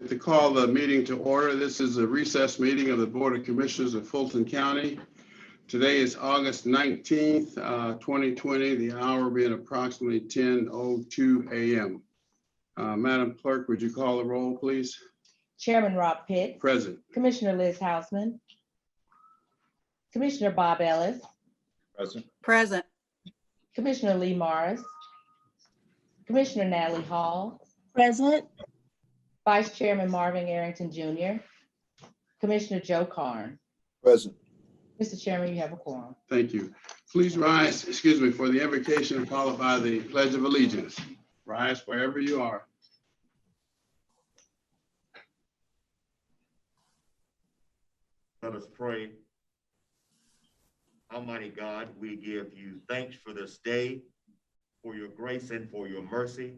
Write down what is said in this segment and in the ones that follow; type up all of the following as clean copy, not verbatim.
To call the meeting to order. This is a recess meeting of the Board of Commissioners of Fulton County. Today is August 19th, 2020, the hour being approximately 10:02 a.m. Madam Clerk, would you call the roll, please? Chairman Rob Pitts. Present. Commissioner Liz Houseman. Commissioner Bob Ellis. Present. Present. Commissioner Lee Morris. Commissioner Natalie Hall. Present. Vice Chairman Marvin Arrington Jr. Commissioner Joe Carn. Present. Mr. Chairman, you have a quorum. Thank you. Please rise, for the invocation followed by the Pledge of Allegiance. Rise wherever you are. Let us pray. Almighty God, we give you thanks for this day, for your grace and for your mercy.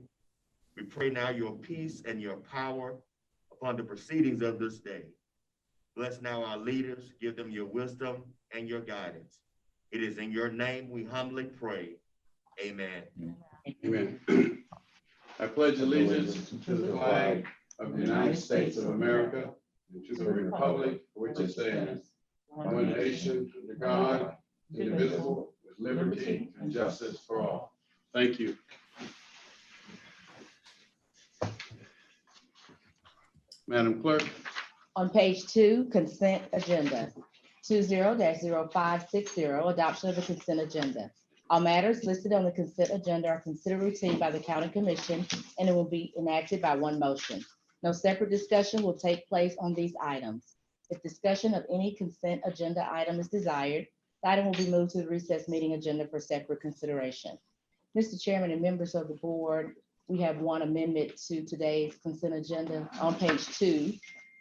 We pray now your peace and your power upon the proceedings of this day. Bless now our leaders, give them your wisdom and your guidance. It is in your name we humbly pray. Amen. Amen. I pledge allegiance to the flag of the United States of America and to the republic for which it stands, one nation, under God, indivisible, with liberty and justice for all. Thank you. Madam Clerk. On page 2, consent agenda. 20-0560, adoption of the consent agenda. All matters listed on the consent agenda are considered routine by the County Commission, and it will be enacted by one motion. No separate discussion will take place on these items. If discussion of any consent agenda item is desired, the item will be moved to the recess meeting agenda for separate consideration. Mr. Chairman and members of the board, we have one amendment to today's consent agenda. On page 2,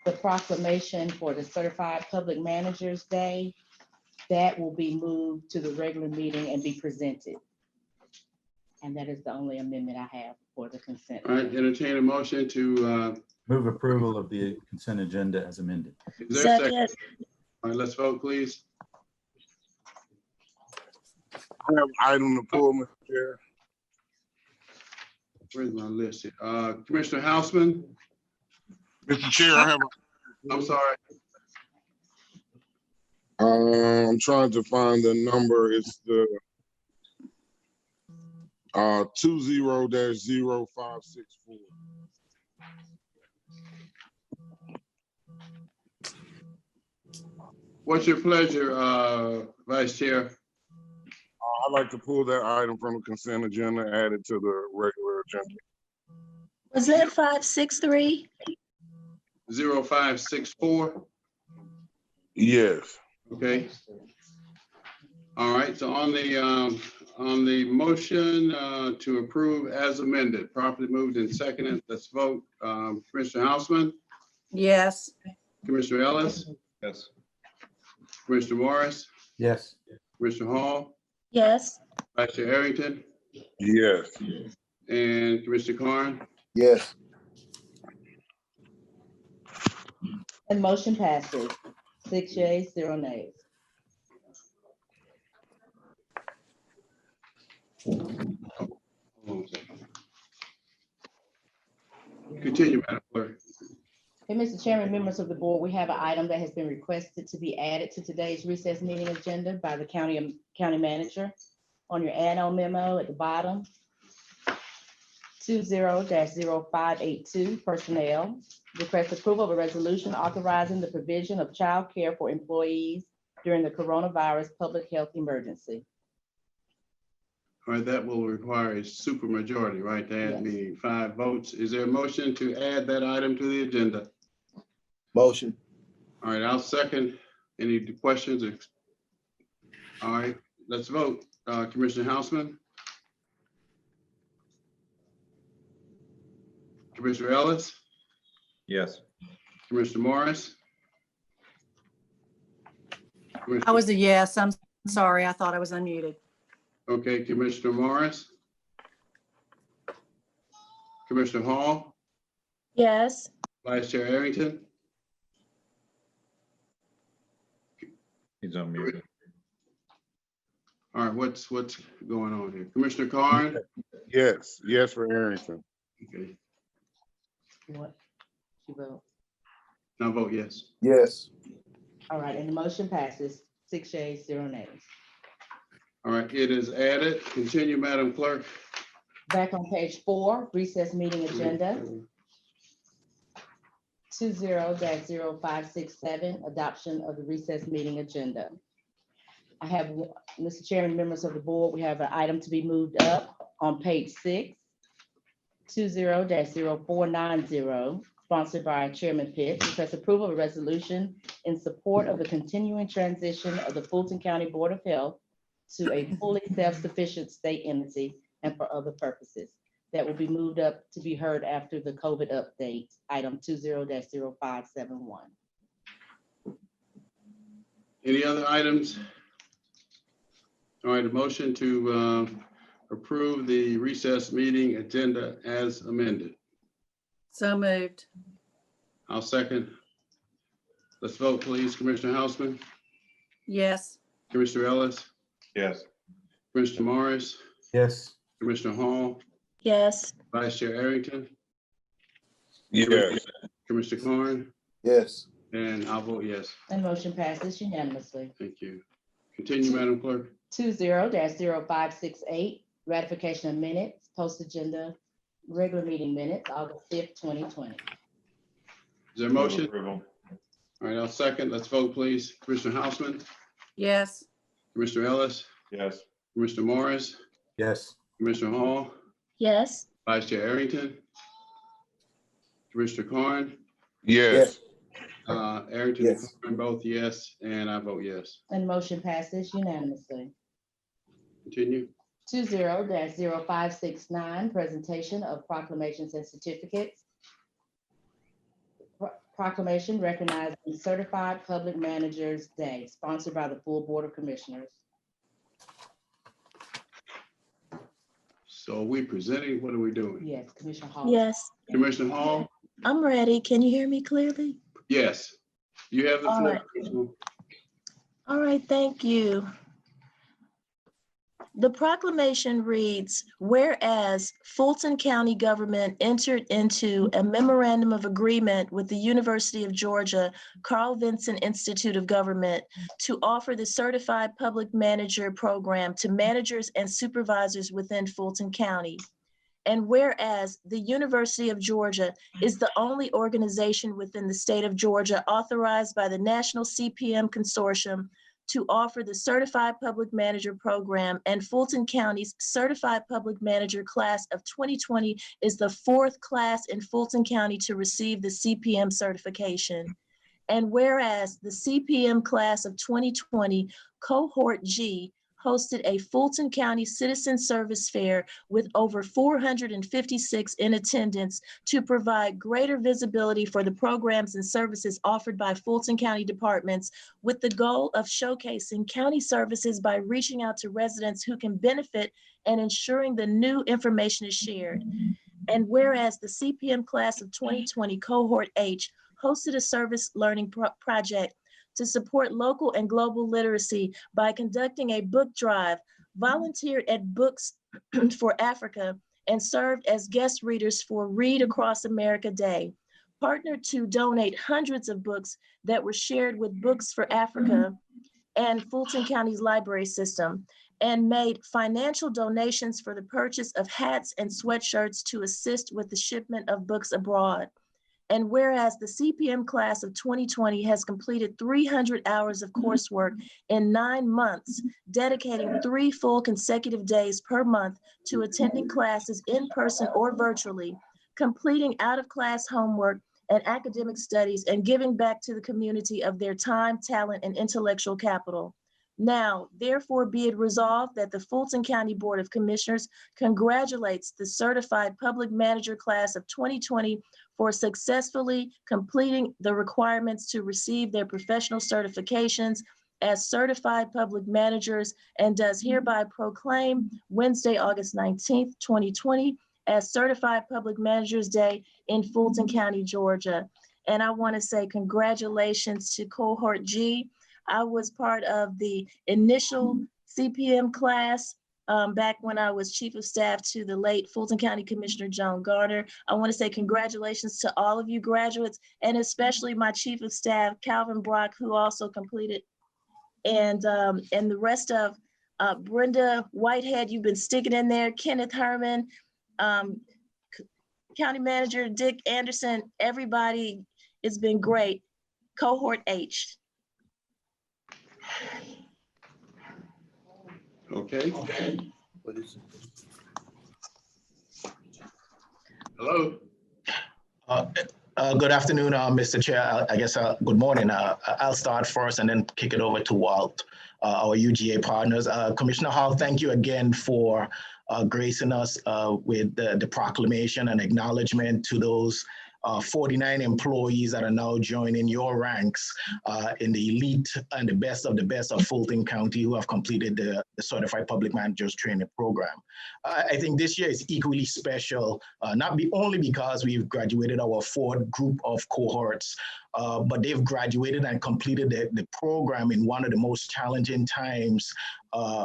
the proclamation for the Certified Public Managers Day, that will be moved to the regular meeting and be presented. And that is the only amendment I have for the consent. All right, entertain a motion to Move approval of the consent agenda as amended. is there a second? Second. All right, let's vote, please. I have an item to pull, Mr. Chair. Where's my list here? Commissioner Houseman, Mr. Chair, I have. I'm sorry. I'm trying to find the number. It's the 20-0564. What's your pleasure, Vice Chair? I'd like to pull that item from the consent agenda, add it to the regular agenda. Was that 563? 0564, Yes. okay. All right, so on the motion to approve as amended, properly moved and seconded, let's vote. Commissioner Houseman, Yes. Commissioner Ellis, Yes. Commissioner Morris, Yes. Commissioner Hall, Yes. Vice Chair Arrington, Yes. and Commissioner Carn. Yes. And motion passes. 6 yeas, 0 nays. Continue, Madam Clerk. Hey, Mr. Chairman, members of the board, we have an item that has been requested to be added to today's recess meeting agenda by the county manager. On your add-on memo at the bottom, 20-0582, personnel. Request approval of a resolution authorizing the provision of child care for employees during the coronavirus public health emergency. All right, that will require a supermajority, right? To add Yes. meaning 5 votes. Is there a motion to add that item to the agenda? Motion. All right, I'll second. Any questions? All right, let's vote. Commissioner Houseman. Commissioner Ellis, Yes. Commissioner Morris. I was a yes. I'm sorry. I thought I was unmuted. Okay, Commissioner Morris. Commissioner Hall, Yes. Vice Chair Arrington, He's on mute. All right, what's going on here? Commissioner Carn? Yes. Yes for Arrington. Okay. What? You vote. I vote yes. Yes. All right, and the motion passes, 6 yeas, 0 nays. All right, it is added. Continue, Madam Clerk. Back on page 4, recess meeting agenda, 20-0567, adoption of the recess meeting agenda. I have, Mr. Chairman, members of the board, we have an item to be moved up on page 6, 20-0490, sponsored by Chairman Pitts, request approval of a resolution in support of the continuing transition of the Fulton County Board of Health to a fully self-sufficient state entity and for other purposes. That will be moved up to be heard after the COVID update, item 20-0571. Any other items? All right, a motion to approve the recess meeting agenda as amended. So moved. I'll second. Let's vote, please. Commissioner Houseman, Yes. Commissioner Ellis, Yes. Commissioner Morris, Yes. Commissioner Hall, Yes. Vice Chair Arrington, Yes. Commissioner Corn, Yes. and I'll vote yes. And motion passes unanimously. Thank you. Continue, Madam Clerk. 20-0568, ratification of minutes, post agenda, regular meeting minutes, August 5th, 2020. Is there a motion? Approval. All right, I'll second. Let's vote, please. Commissioner Houseman, Yes. Commissioner Ellis, Yes. Commissioner Morris, Yes. Commissioner Hall, Yes. Vice Chair Arrington, Commissioner Corn, Yes. Arrington and Yes. Corn, both yes, and I vote yes. And motion passes unanimously. Continue. 20-0569, presentation of proclamations and certificates. Proclamation recognizing Certified Public Managers Day, sponsored by the full Board of Commissioners. So are we presenting? What are we doing? Yes, Commissioner Hall. Yes. Commissioner Hall? I'm ready. Can you hear me clearly? Yes. You have the All floor. right. Commissioner. All right, thank you. The proclamation reads, whereas Fulton County government entered into a memorandum of agreement with the University of Georgia Carl Vinson Institute of Government to offer the Certified Public Manager program to managers and supervisors within Fulton County. And whereas the University of Georgia is the only organization within the state of Georgia authorized by the National CPM Consortium to offer the Certified Public Manager program, and Fulton County's Certified Public Manager class of 2020 is the 4th class in Fulton County to receive the CPM certification. And whereas the CPM class of 2020, cohort G, hosted a Fulton County Citizen Service Fair with over 456 in attendance to provide greater visibility for the programs and services offered by Fulton County departments, with the goal of showcasing county services by reaching out to residents who can benefit and ensuring the new information is shared. And whereas the CPM class of 2020 cohort H hosted a service learning project to support local and global literacy by conducting a book drive, volunteered at Books for Africa, and served as guest readers for Read Across America Day, partnered to donate hundreds of books that were shared with Books for Africa and Fulton County's library system, and made financial donations for the purchase of hats and sweatshirts to assist with the shipment of books abroad. And whereas the CPM class of 2020 has completed 300 hours of coursework in 9 months, dedicating 3 full consecutive days per month to attending classes in person or virtually, completing out-of-class homework and academic studies, and giving back to the community of their time, talent, and intellectual capital. Now, therefore, be it resolved that the Fulton County Board of Commissioners congratulates the Certified Public Manager class of 2020 for successfully completing the requirements to receive their professional certifications as certified public managers, and does hereby proclaim Wednesday, August 19th, 2020 as Certified Public Managers Day in Fulton County, Georgia. And I want to say congratulations to cohort G. I was part of the initial CPM class back when I was Chief of Staff to the late Fulton County Commissioner Joan Garner. I want to say congratulations to all of you graduates, and especially my Chief of Staff, Calvin Brock, who also completed, and the rest of Brenda Whitehead, you've been sticking in there, Kenneth Herman, County Manager Dick Anderson, everybody, it's been great. Cohort H. Okay. Hello. Good afternoon, Mr. Chair. I guess good morning. I'll start first and then kick it over to Walt, our UGA partners. Commissioner Hall, thank you again for gracing us with the proclamation and acknowledgement to those 49 employees that are now joining your ranks in the elite and the best of Fulton County who have completed the Certified Public Managers Training Program. I think this year is equally special, not only because we've graduated our fourth group of cohorts, but they've graduated and completed the program in one of the most challenging times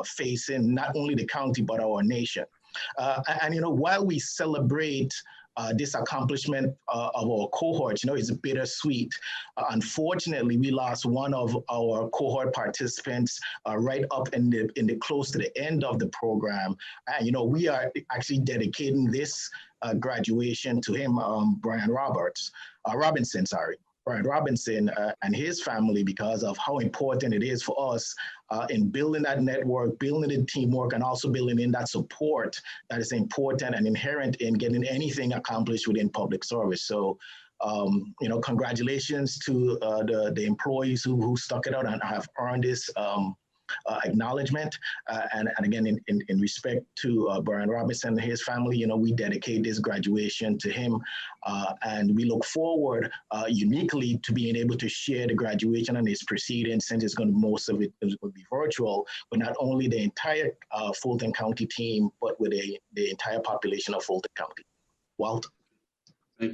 facing not only the county, but our nation. And, you know, while we celebrate this accomplishment of our cohorts, you know, it's bittersweet. Unfortunately, we lost one of our cohort participants right up in the close to the end of the program. And, you know, we are actually dedicating this graduation to him, Brian Robinson, and his family, because of how important it is for us in building that network, building the teamwork, and also building in that support that is important and inherent in getting anything accomplished within public service. So, you know, congratulations to the employees who stuck it out and have earned this acknowledgement. And again, in respect to Brian Robinson and his family, you know, we dedicate this graduation to him. And we look forward uniquely to being able to share the graduation and its proceedings, since it's going to, most of it will be virtual, but not only the entire Fulton County team, but with the entire population of Fulton County. Walt?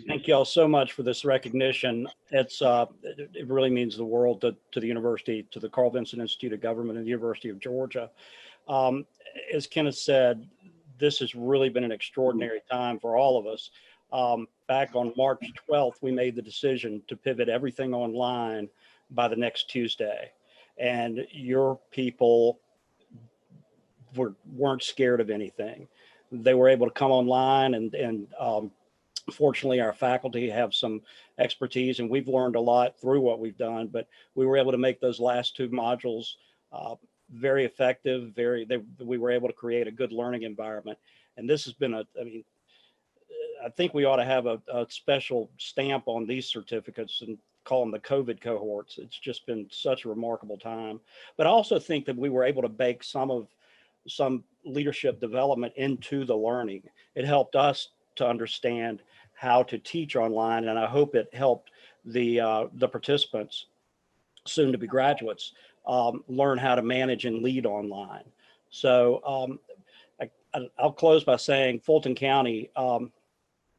Thank you all so much for this recognition. It's it really means the world to the university, to the Carl Vinson Institute of Government and the University of Georgia. As Kenneth said, this has really been an extraordinary time for all of us. Back on March 12th, we made the decision to pivot everything online by the next Tuesday. And your people weren't scared of anything. They were able to come online, and fortunately, our faculty have some expertise, and we've learned a lot through what we've done, but we were able to make those last two modules very effective. We were able to create a good learning environment. And this has been I think we ought to have a special stamp on these certificates and call them the COVID cohorts. It's just been such a remarkable time. But I also think that we were able to bake some leadership development into the learning. It helped us to understand how to teach online, and I hope it helped the participants, soon to be graduates, learn how to manage and lead online. So I'll close by saying Fulton County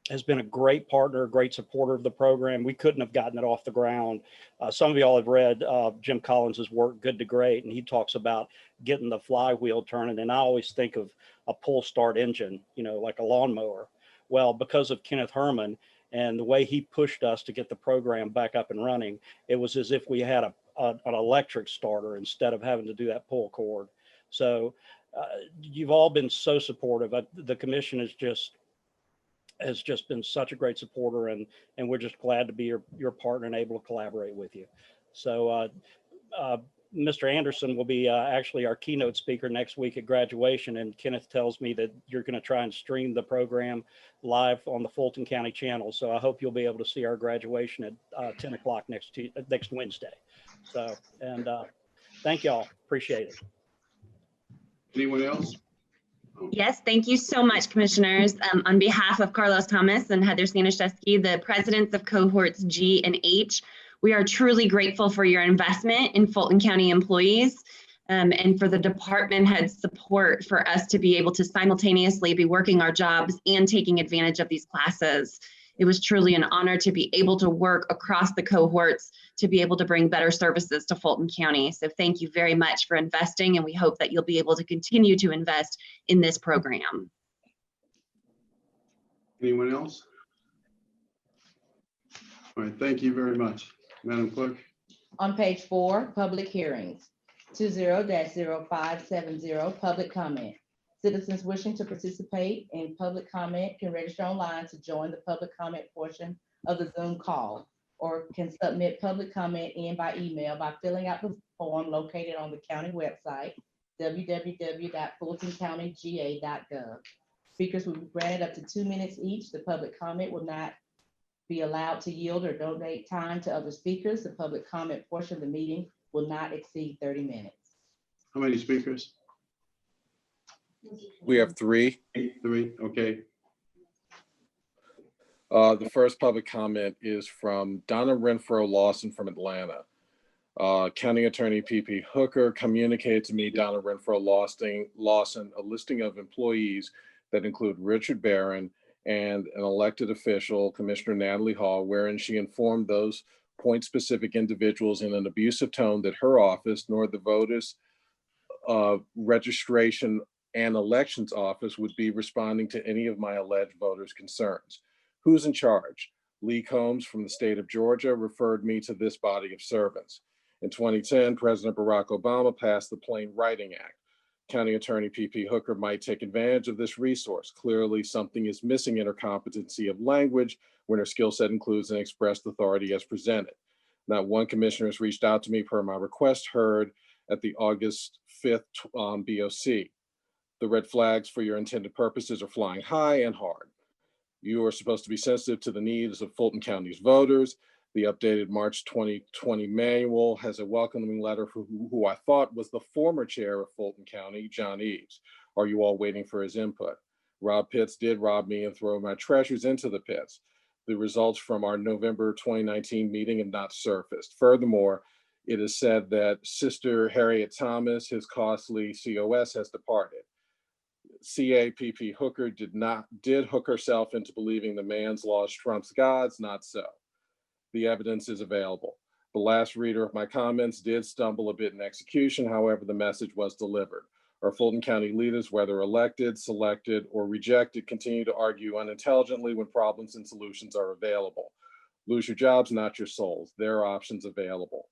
has been a great partner, a great supporter of the program. We couldn't have gotten it off the ground. Some of y'all have read Jim Collins's work, Good to Great, and he talks about getting the flywheel turning. And I always think of a pull start engine, you know, like a lawnmower. Well, because of Kenneth Herman and the way he pushed us to get the program back up and running, it was as if we had an electric starter instead of having to do that pull cord. So you've all been so supportive. The commission has just been such a great supporter, and we're just glad to be your partner and able to collaborate with you. So Mr. Anderson will be actually our keynote speaker next week at graduation, and Kenneth tells me that you're going to try and stream the program live on the Fulton County channel. So I hope you'll be able to see our graduation at 10 o'clock next Wednesday. So, and thank y'all. Appreciate it. Anyone else? Yes, thank you so much, commissioners. On behalf of Carlos Thomas and Heather Staniszewski, the presidents of cohorts G and H, we are truly grateful for your investment in Fulton County employees and for the department head support for us to be able to simultaneously be working our jobs and taking advantage of these classes. It was truly an honor to be able to work across the cohorts to be able to bring better services to Fulton County. So thank you very much for investing, and we hope that you'll be able to continue to invest in this program. Anyone else? All right, thank you very much. Madam Clerk. On page 4, public hearings, 20-0570, public comment. Citizens wishing to participate in public comment can register online to join the public comment portion of the Zoom call, or can submit public comment in by email by filling out the form located on the county website, www.fultoncountyga.gov. Speakers will be granted up to 2 minutes each. The public comment will not be allowed to yield or donate time to other speakers. The public comment portion of the meeting will not exceed 30 minutes. How many speakers? We have 3. 3, okay. The first public comment is from Donna Renfro Lawson from Atlanta. County Attorney P.P. Hooker communicated to me, Donna Renfro Lawson, a listing of employees that include Richard Barron and an elected official, Commissioner Natalie Hall, wherein she informed those point-specific individuals in an abusive tone that her office nor the voters' registration and elections office would be responding to any of my alleged voters' concerns. Who's in charge? Lee Combs from the state of Georgia referred me to this body of servants. In 2010, President Barack Obama passed the Plain Writing Act. County Attorney P.P. Hooker might take advantage of this resource. Clearly, something is missing in her competency of language when her skill set includes an expressed authority as presented. Not one commissioner has reached out to me per my request heard at the August 5th BOC. The red flags for your intended purposes are flying high and hard. You are supposed to be sensitive to the needs of Fulton County's voters. The updated March 2020 manual has a welcoming letter for who I thought was the former chair of Fulton County, John Eves. Are you all waiting for his input? Rob Pitts did rob me and throw my treasures into the pits. The results from our November 2019 meeting have not surfaced. Furthermore, it is said that Sister Harriet Thomas, his costly COS, has departed. CAPP Hooker did hook herself into believing the man's laws trumps God's, not so. The evidence is available. The last reader of my comments did stumble a bit in execution. However, the message was delivered. Our Fulton County leaders, whether elected, selected, or rejected, continue to argue unintelligently when problems and solutions are available. Lose your jobs, not your souls. There are options available.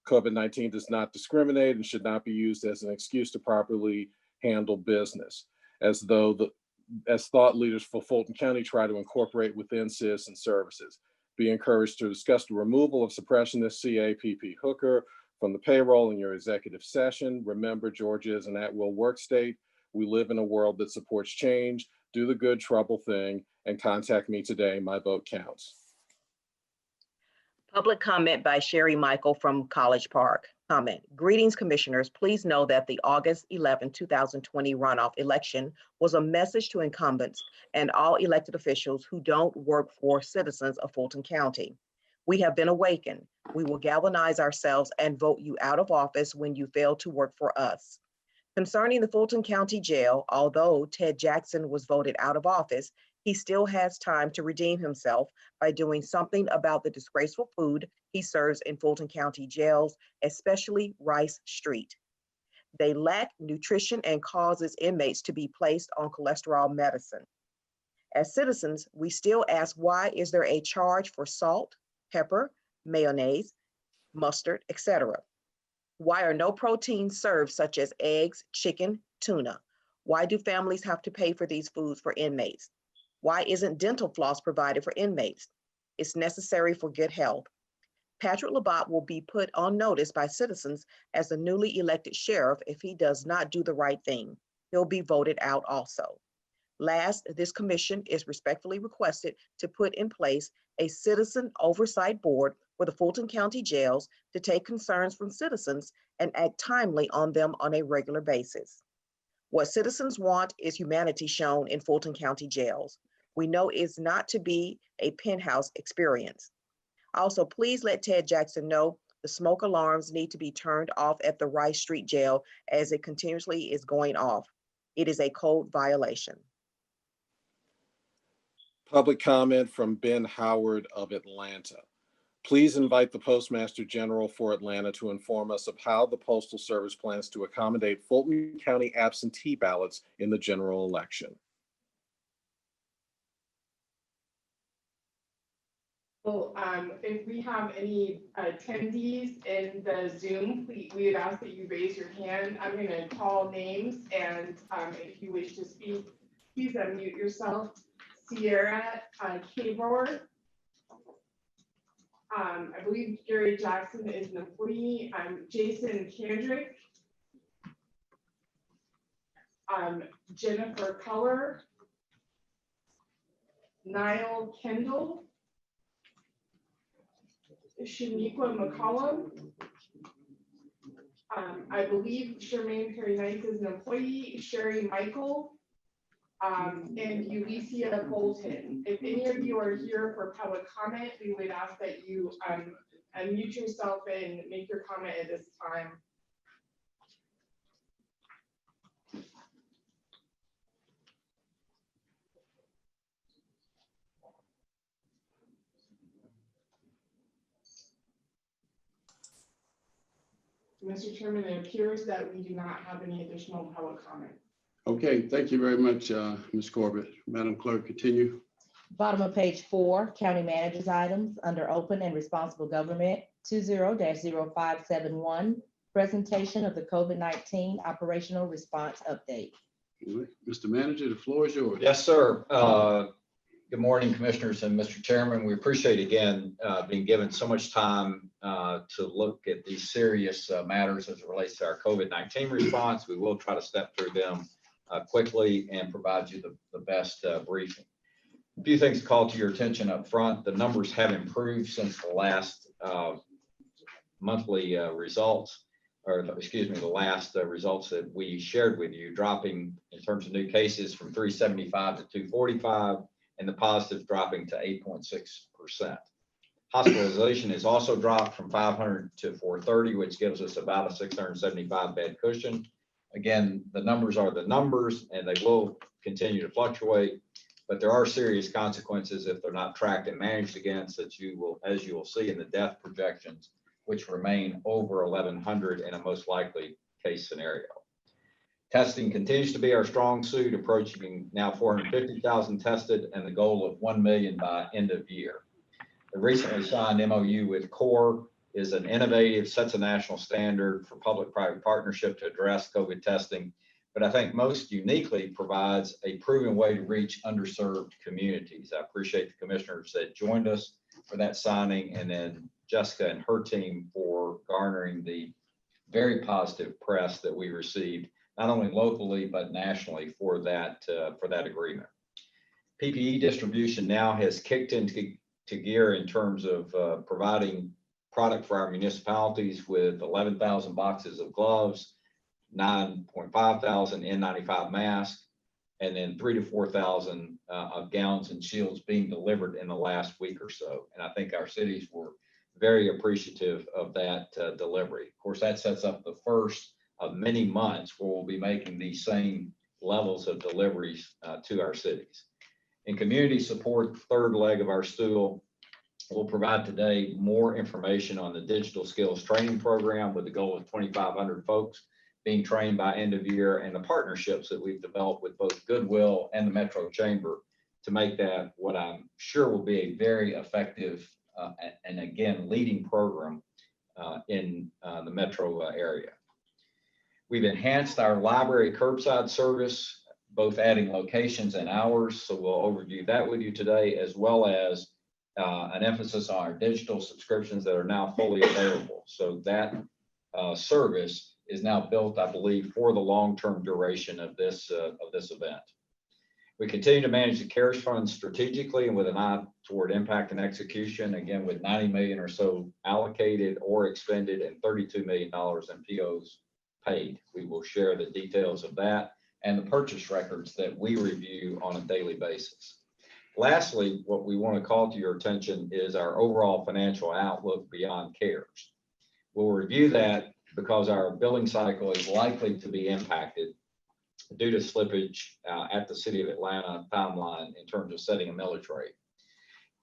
COVID-19 does not discriminate and should not be used as an excuse to properly handle business, as thought leaders for Fulton County try to incorporate within citizen services. Be encouraged to discuss the removal of suppressionist CAPP Hooker from the payroll in your executive session. Remember, Georgia is an at-will work state. We live in a world that supports change. Do the good trouble thing and contact me today. My vote counts. Public comment by Sherry Michael from College Park. Comment. Greetings, commissioners. Please know that the August 11, 2020 runoff election was a message to incumbents and all elected officials who don't work for citizens of Fulton County. We have been awakened. We will galvanize ourselves and vote you out of office when you fail to work for us. Concerning the Fulton County Jail, although Ted Jackson was voted out of office, he still has time to redeem himself by doing something about the disgraceful food he serves in Fulton County jails, especially Rice Street. They lack nutrition and causes inmates to be placed on cholesterol medicine. As citizens, we still ask, why is there a charge for salt, pepper, mayonnaise, mustard, etc.? Why are no proteins served, such as eggs, chicken, tuna? Why do families have to pay for these foods for inmates? Why isn't dental floss provided for inmates? It's necessary for good health. Patrick Labat will be put on notice by citizens as the newly elected sheriff if he does not do the right thing. He'll be voted out also. Last, this commission is respectfully requested to put in place a citizen oversight board for the Fulton County jails to take concerns from citizens and act timely on them on a regular basis. What citizens want is humanity shown in Fulton County jails. We know it's not to be a penthouse experience. Also, please let Ted Jackson know the smoke alarms need to be turned off at the Rice Street Jail as it continuously is going off. It is a code violation. Public comment from Ben Howard of Atlanta. Please invite the Postmaster General for Atlanta to inform us of how the Postal Service plans to accommodate Fulton County absentee ballots in the general election. So if we have any attendees in the Zoom, we would ask that you raise your hand. I'm going to call names, and if you wish to speak, please unmute yourself. Sierra Kabor. I believe Gary Jackson is an employee. Jason Kendrick. Jennifer Color. Niall Kendall. Shaniqua McCollum. I believe Charmaine Perry Knight is an employee. Sherry Michael. And Ulicia Bolton. If any of you are here for public comment, we would ask that you unmute yourself and make your comment at this time. Mr. Chairman, it appears that we do not have any additional public comment. Okay, thank you very much, Ms. Corbett. Madam Clerk, continue. Bottom of page 4, county managers items under open and responsible government 20-0571, presentation of the COVID-19 operational response update. All right, Mr. Manager, the floor is yours. Yes, sir. Good morning, Commissioners and Mr. Chairman. We appreciate again being given so much time to look at these serious matters as it relates to our COVID-19 response. We will try to step through them quickly and provide you the best briefing. A few things to call to your attention up front. The numbers have improved since the last monthly results, or excuse me, the last results that we shared with you, dropping in terms of new cases from 375 to 245, and the positives dropping to 8.6%. Hospitalization has also dropped from 500 to 430, which gives us about a 675 bed cushion. Again, the numbers are the numbers, and they will continue to fluctuate, but there are serious consequences if they're not tracked and managed against, that you will, as you will see in the death projections, which remain over 1,100 in a most likely case scenario. Testing continues to be our strong suit, approaching now 450,000 tested and the goal of 1 million by end of year. The recently signed MOU with CORE is an innovative, sets a national standard for public-private partnership to address COVID testing, but I think most uniquely provides a proven way to reach underserved communities. I appreciate the commissioners that joined us for that signing, and then Jessica and her team for garnering the very positive press that we received, not only locally, but nationally for that agreement. PPE distribution now has kicked into gear in terms of providing product for our municipalities with 11,000 boxes of gloves, 9.5 thousand N95 masks, and then 3,000 to 4,000 of gowns and shields being delivered in the last week or so. And I think our cities were very appreciative of that delivery. Of course, that sets up the first of many months where we'll be making these same levels of deliveries to our cities. In community support, third leg of our stool, we'll provide today more information on the digital skills training program with the goal of 2,500 folks being trained by end of year, and the partnerships that we've developed with both Goodwill and the Metro Chamber to make that what I'm sure will be a very effective and again, leading program in the metro area. We've enhanced our library curbside service, both adding locations and hours. So we'll overview that with you today, as well as an emphasis on our digital subscriptions that are now fully available. So that service is now built, I believe, for the long-term duration of this event. We continue to manage the CARES funds strategically and with an eye toward impact and execution, again, with 90 million or so allocated or expended and $32 million in POs paid. We will share the details of that and the purchase records that we review on a daily basis. Lastly, what we want to call to your attention is our overall financial outlook beyond CARES. We'll review that because our billing cycle is likely to be impacted due to slippage at the City of Atlanta timeline in terms of setting a millage rate.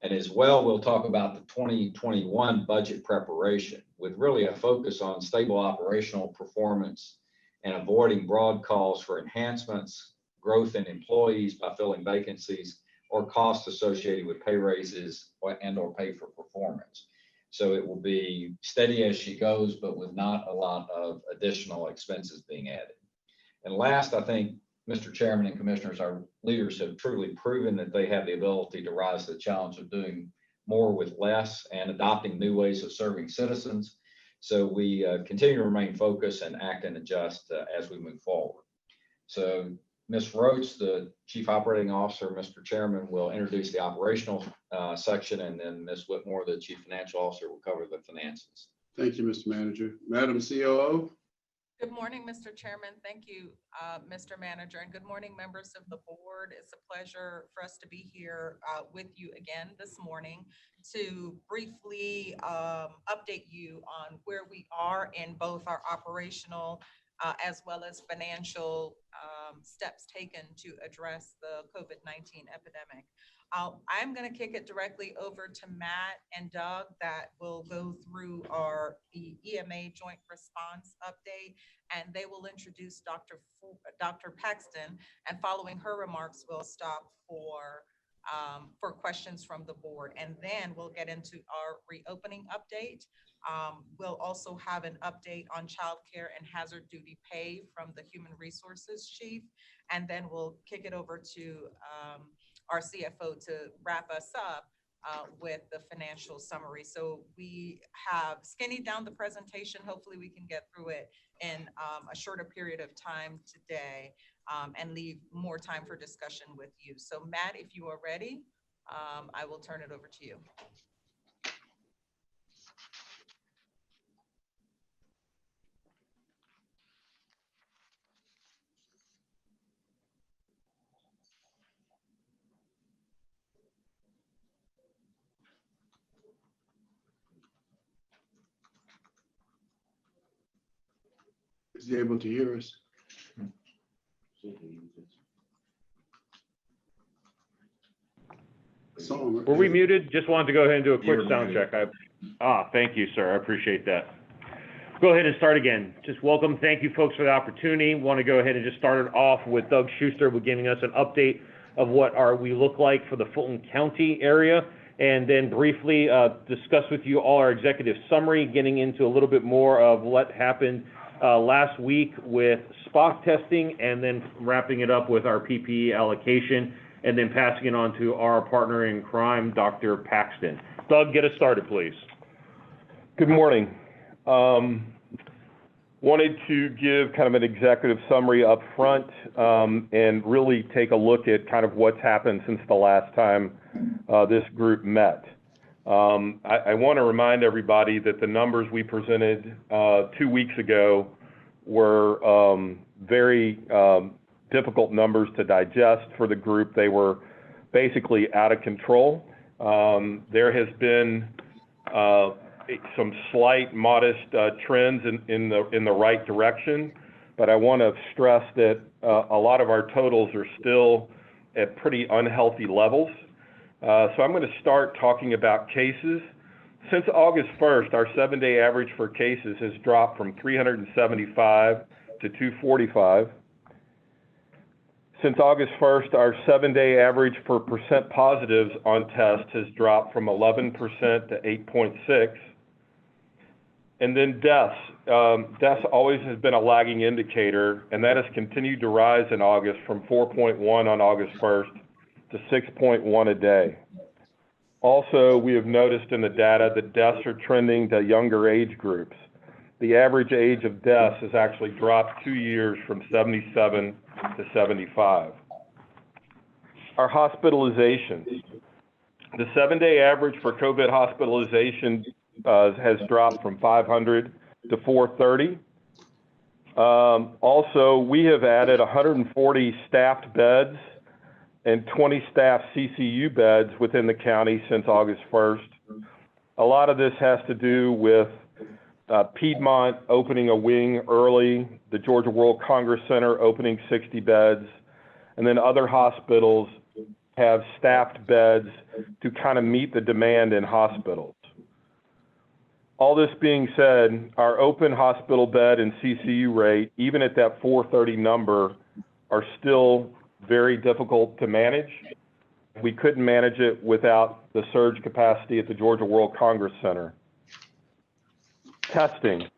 And as well, we'll talk about the 2021 budget preparation with really a focus on stable operational performance and avoiding broad calls for enhancements, growth in employees by filling vacancies, or costs associated with pay raises and/or pay for performance. So it will be steady as she goes, but with not a lot of additional expenses being added. And last, I think, Mr. Chairman and Commissioners, our leaders have truly proven that they have the ability to rise to the challenge of doing more with less and adopting new ways of serving citizens. So we continue to remain focused and act and adjust as we move forward. So Ms. Roach, the Chief Operating Officer, Mr. Chairman, will introduce the operational section, and then Ms. Whitmore, the Chief Financial Officer, will cover the finances. Thank you, Mr. Manager. Madam COO. Good morning, Mr. Chairman. Thank you, Mr. Manager, and good morning, members of the board. It's a pleasure for us to be here with you again this morning to briefly update you on where we are in both our operational as well as financial steps taken to address the COVID-19 epidemic. I'm going to kick it directly over to Matt and Doug that will go through the EMA joint response update, and they will introduce Dr. Paxton, and following her remarks, we'll stop for questions from the board, and then we'll get into our reopening update. We'll also have an update on childcare and hazard duty pay from the Human Resources Chief, and then we'll kick it over to our CFO to wrap us up with the financial summary. So we have skinnied down the presentation. Hopefully we can get through it in a shorter period of time today and leave more time for discussion with you. So Matt, if you are ready, I will turn it over to you. Is he able to hear us? Were we muted? Just wanted to go ahead and do a quick sound check. Thank you, sir. I appreciate that. Go ahead and start again. Just welcome. Thank you, folks, for the opportunity. Want to go ahead and just start it off with Doug Schuster giving us an update of what we look like for the Fulton County area, and then briefly discuss with you all our executive summary, getting into a little bit more of what happened last week with Spock testing, and then wrapping it up with our PPE allocation, and then passing it on to our partner in crime, Dr. Paxton. Doug, get us started, please. Good morning. Wanted to give kind of an executive summary up front and really take a look at kind of what's happened since the last time this group met. I want to remind everybody that the numbers we presented 2 weeks ago were very difficult numbers to digest for the group. They were basically out of control. There has been some slight modest trends in the right direction, but I want to stress that a lot of our totals are still at pretty unhealthy levels. So I'm going to start talking about cases. Since August 1st, our 7-day average for cases has dropped from 375 to 245. Since August 1st, our 7-day average for percent positives on tests has dropped from 11% to 8.6. And then deaths. Deaths always has been a lagging indicator, and that has continued to rise in August from 4.1 on August 1st to 6.1 a day. Also, we have noticed in the data that deaths are trending to younger age groups. The average age of deaths has actually dropped 2 years from 77 to 75. Our hospitalizations. The 7-day average for COVID hospitalization has dropped from 500 to 430. Also, we have added 140 staffed beds and 20 staffed CCU beds within the county since August 1st. A lot of this has to do with Piedmont opening a wing early, the Georgia World Congress Center opening 60 beds, and then other hospitals have staffed beds to kind of meet the demand in hospitals. All this being said, our open hospital bed and CCU rate, even at that 430 number, are still very difficult to manage. We couldn't manage it without the surge capacity at the Georgia World Congress Center. Testing.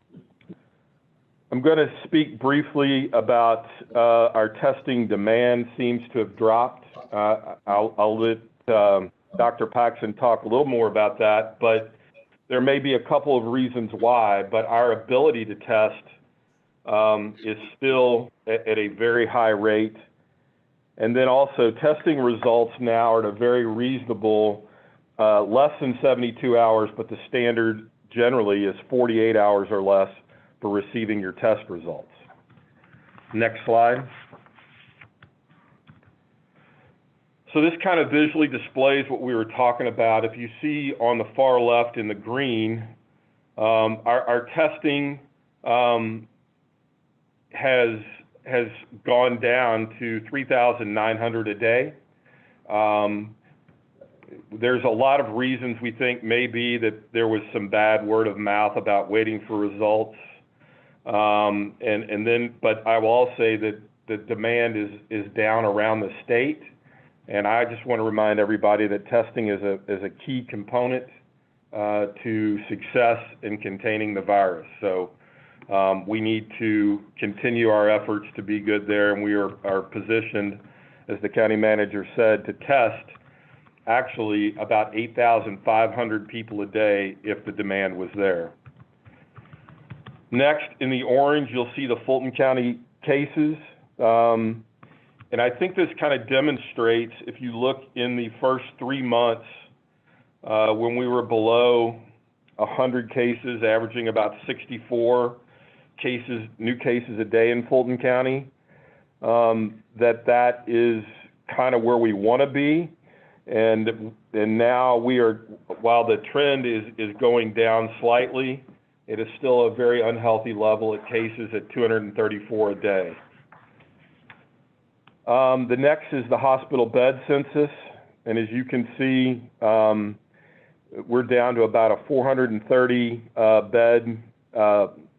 I'm going to speak briefly about our testing demand seems to have dropped. I'll let Dr. Paxson talk a little more about that, but there may be a couple of reasons why, but our ability to test is still at a very high rate. And then also testing results now are at a very reasonable, less than 72 hours, but the standard generally is 48 hours or less for receiving your test results. Next slide. So this kind of visually displays what we were talking about. If you see on the far left in the green, our testing has gone down to 3,900 a day. There's a lot of reasons we think maybe that there was some bad word of mouth about waiting for results. But I will also say that the demand is down around the state. And I just want to remind everybody that testing is a key component to success in containing the virus. So we need to continue our efforts to be good there, and we are positioned, as the county manager said, to test actually about 8,500 people a day if the demand was there. Next, in the orange, you'll see the Fulton County cases. And I think this kind of demonstrates, if you look in the first 3 months, when we were below 100 cases, averaging about 64 new cases a day in Fulton County, that is kind of where we want to be. And now we are, while the trend is going down slightly, it is still a very unhealthy level at cases at 234 a day. The next is the hospital bed census. And as you can see, we're down to about a 430 bed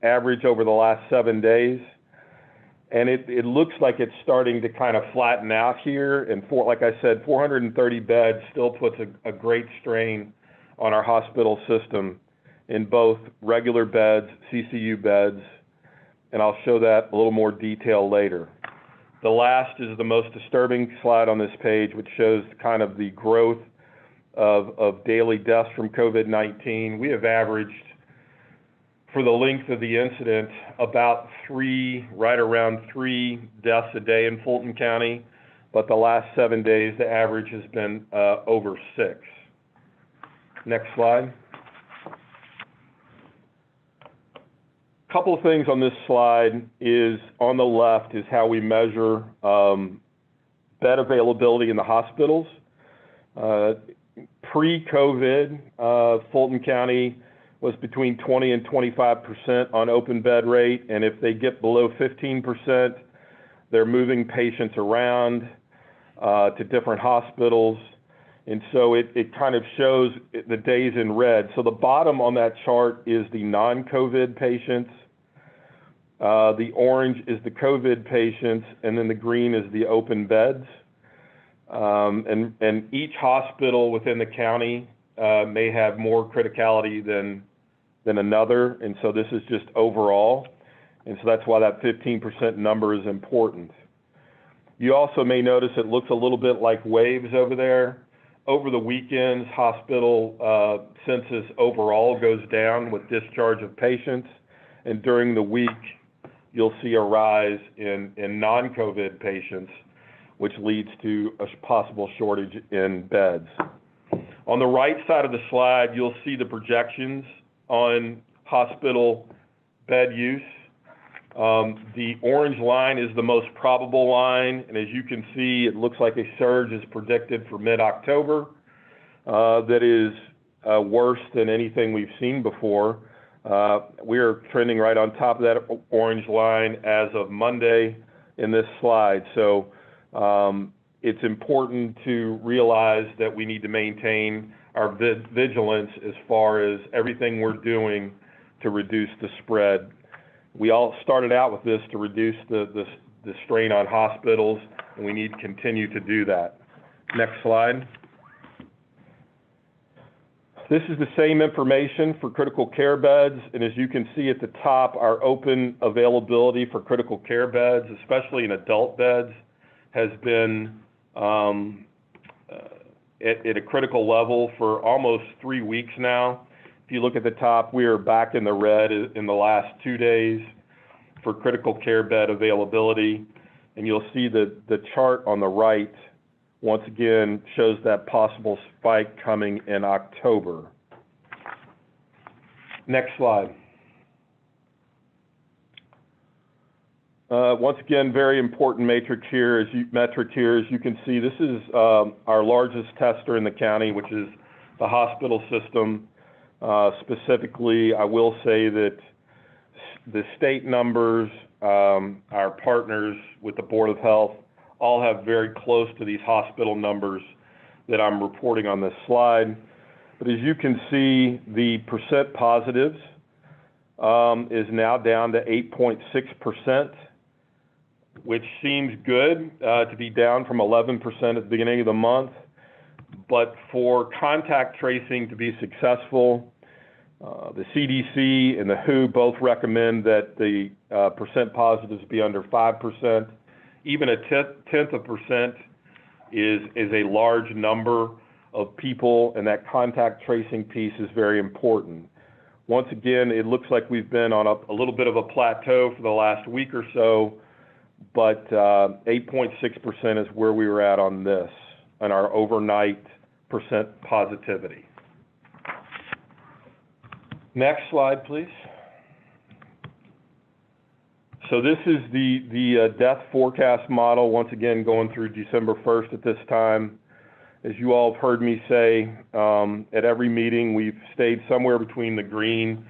average over the last 7 days. And it looks like it's starting to kind of flatten out here. And like I said, 430 beds still puts a great strain on our hospital system in both regular beds, CCU beds, and I'll show that a little more detail later. The last is the most disturbing slide on this page, which shows kind of the growth of daily deaths from COVID-19. We have averaged, for the length of the incident, about right around 3 deaths a day in Fulton County, but the last 7 days, the average has been over 6. Next slide. Couple of things on this slide is, on the left is how we measure bed availability in the hospitals. Pre-COVID, Fulton County was between 20 and 25% on open bed rate, and if they get below 15%, they're moving patients around to different hospitals. And so it kind of shows the days in red. So the bottom on that chart is the non-COVID patients. The orange is the COVID patients, and then the green is the open beds. And each hospital within the county may have more criticality than another, and so this is just overall. And so that's why that 15% number is important. You also may notice it looks a little bit like waves over there. Over the weekends, hospital census overall goes down with discharge of patients, and during the week, you'll see a rise in non-COVID patients, which leads to a possible shortage in beds. On the right side of the slide, you'll see the projections on hospital bed use. The orange line is the most probable line, and as you can see, it looks like a surge is predicted for mid-October. That is worse than anything we've seen before. We are trending right on top of that orange line as of Monday in this slide. So it's important to realize that we need to maintain our vigilance as far as everything we're doing to reduce the spread. We all started out with this to reduce the strain on hospitals, and we need to continue to do that. Next slide. This is the same information for critical care beds, and as you can see at the top, our open availability for critical care beds, especially in adult beds, has been at a critical level for almost 3 weeks now. If you look at the top, we are back in the red in the last 2 days for critical care bed availability. And you'll see that the chart on the right, once again, shows that possible spike coming in October. Next slide. Once again, very important metric here. As you can see, this is our largest tester in the county, which is the hospital system. Specifically, I will say that the state numbers, our partners with the Board of Health, all have very close to these hospital numbers that I'm reporting on this slide. But as you can see, the percent positives is now down to 8.6%, which seems good to be down from 11% at the beginning of the month. But for contact tracing to be successful, the CDC and the WHO both recommend that the percent positives be under 5%. Even a tenth of percent is a large number of people, and that contact tracing piece is very important. Once again, it looks like we've been on a little bit of a plateau for the last week or so, but 8.6% is where we were at on this, on our overnight percent positivity. Next slide, please. So this is the death forecast model, once again going through December 1st at this time. As you all have heard me say, at every meeting, we've stayed somewhere between the green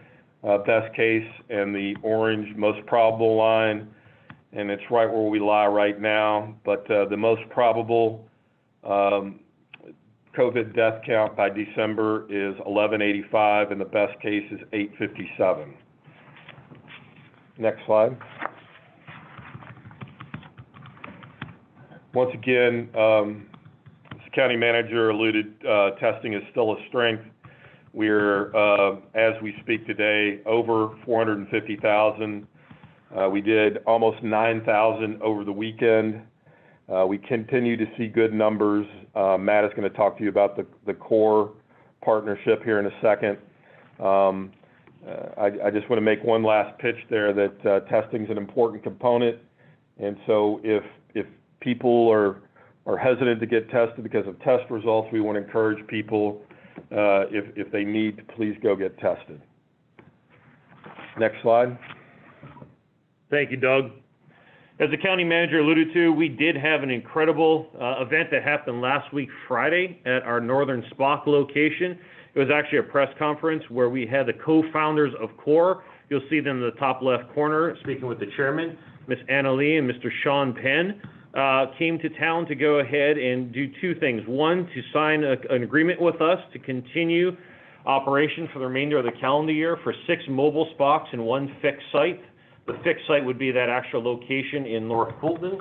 best case and the orange most probable line, and it's right where we lie right now. But the most probable COVID death count by December is 1185, and the best case is 857. Next slide. Once again, as the county manager alluded, testing is still a strength. We're, as we speak today, over 450,000. We did almost 9,000 over the weekend. We continue to see good numbers. Matt is going to talk to you about the core partnership here in a second. I just want to make one last pitch there that testing is an important component. And so if people are hesitant to get tested because of test results, we want to encourage people, if they need to, please go get tested. Next slide. Thank you, Doug. As the county manager alluded to, we did have an incredible event that happened last week, Friday, at our Northern Spock location. It was actually a press conference where we had the co-founders of CORE. You'll see them in the top left corner, speaking with the chairman, Ms. Anna Lee and Mr. Sean Penn, came to town to go ahead and do two things. One, to sign an agreement with us to continue operation for the remainder of the calendar year for 6 mobile Spocks and 1 fixed site. The fixed site would be that actual location in North Fulton.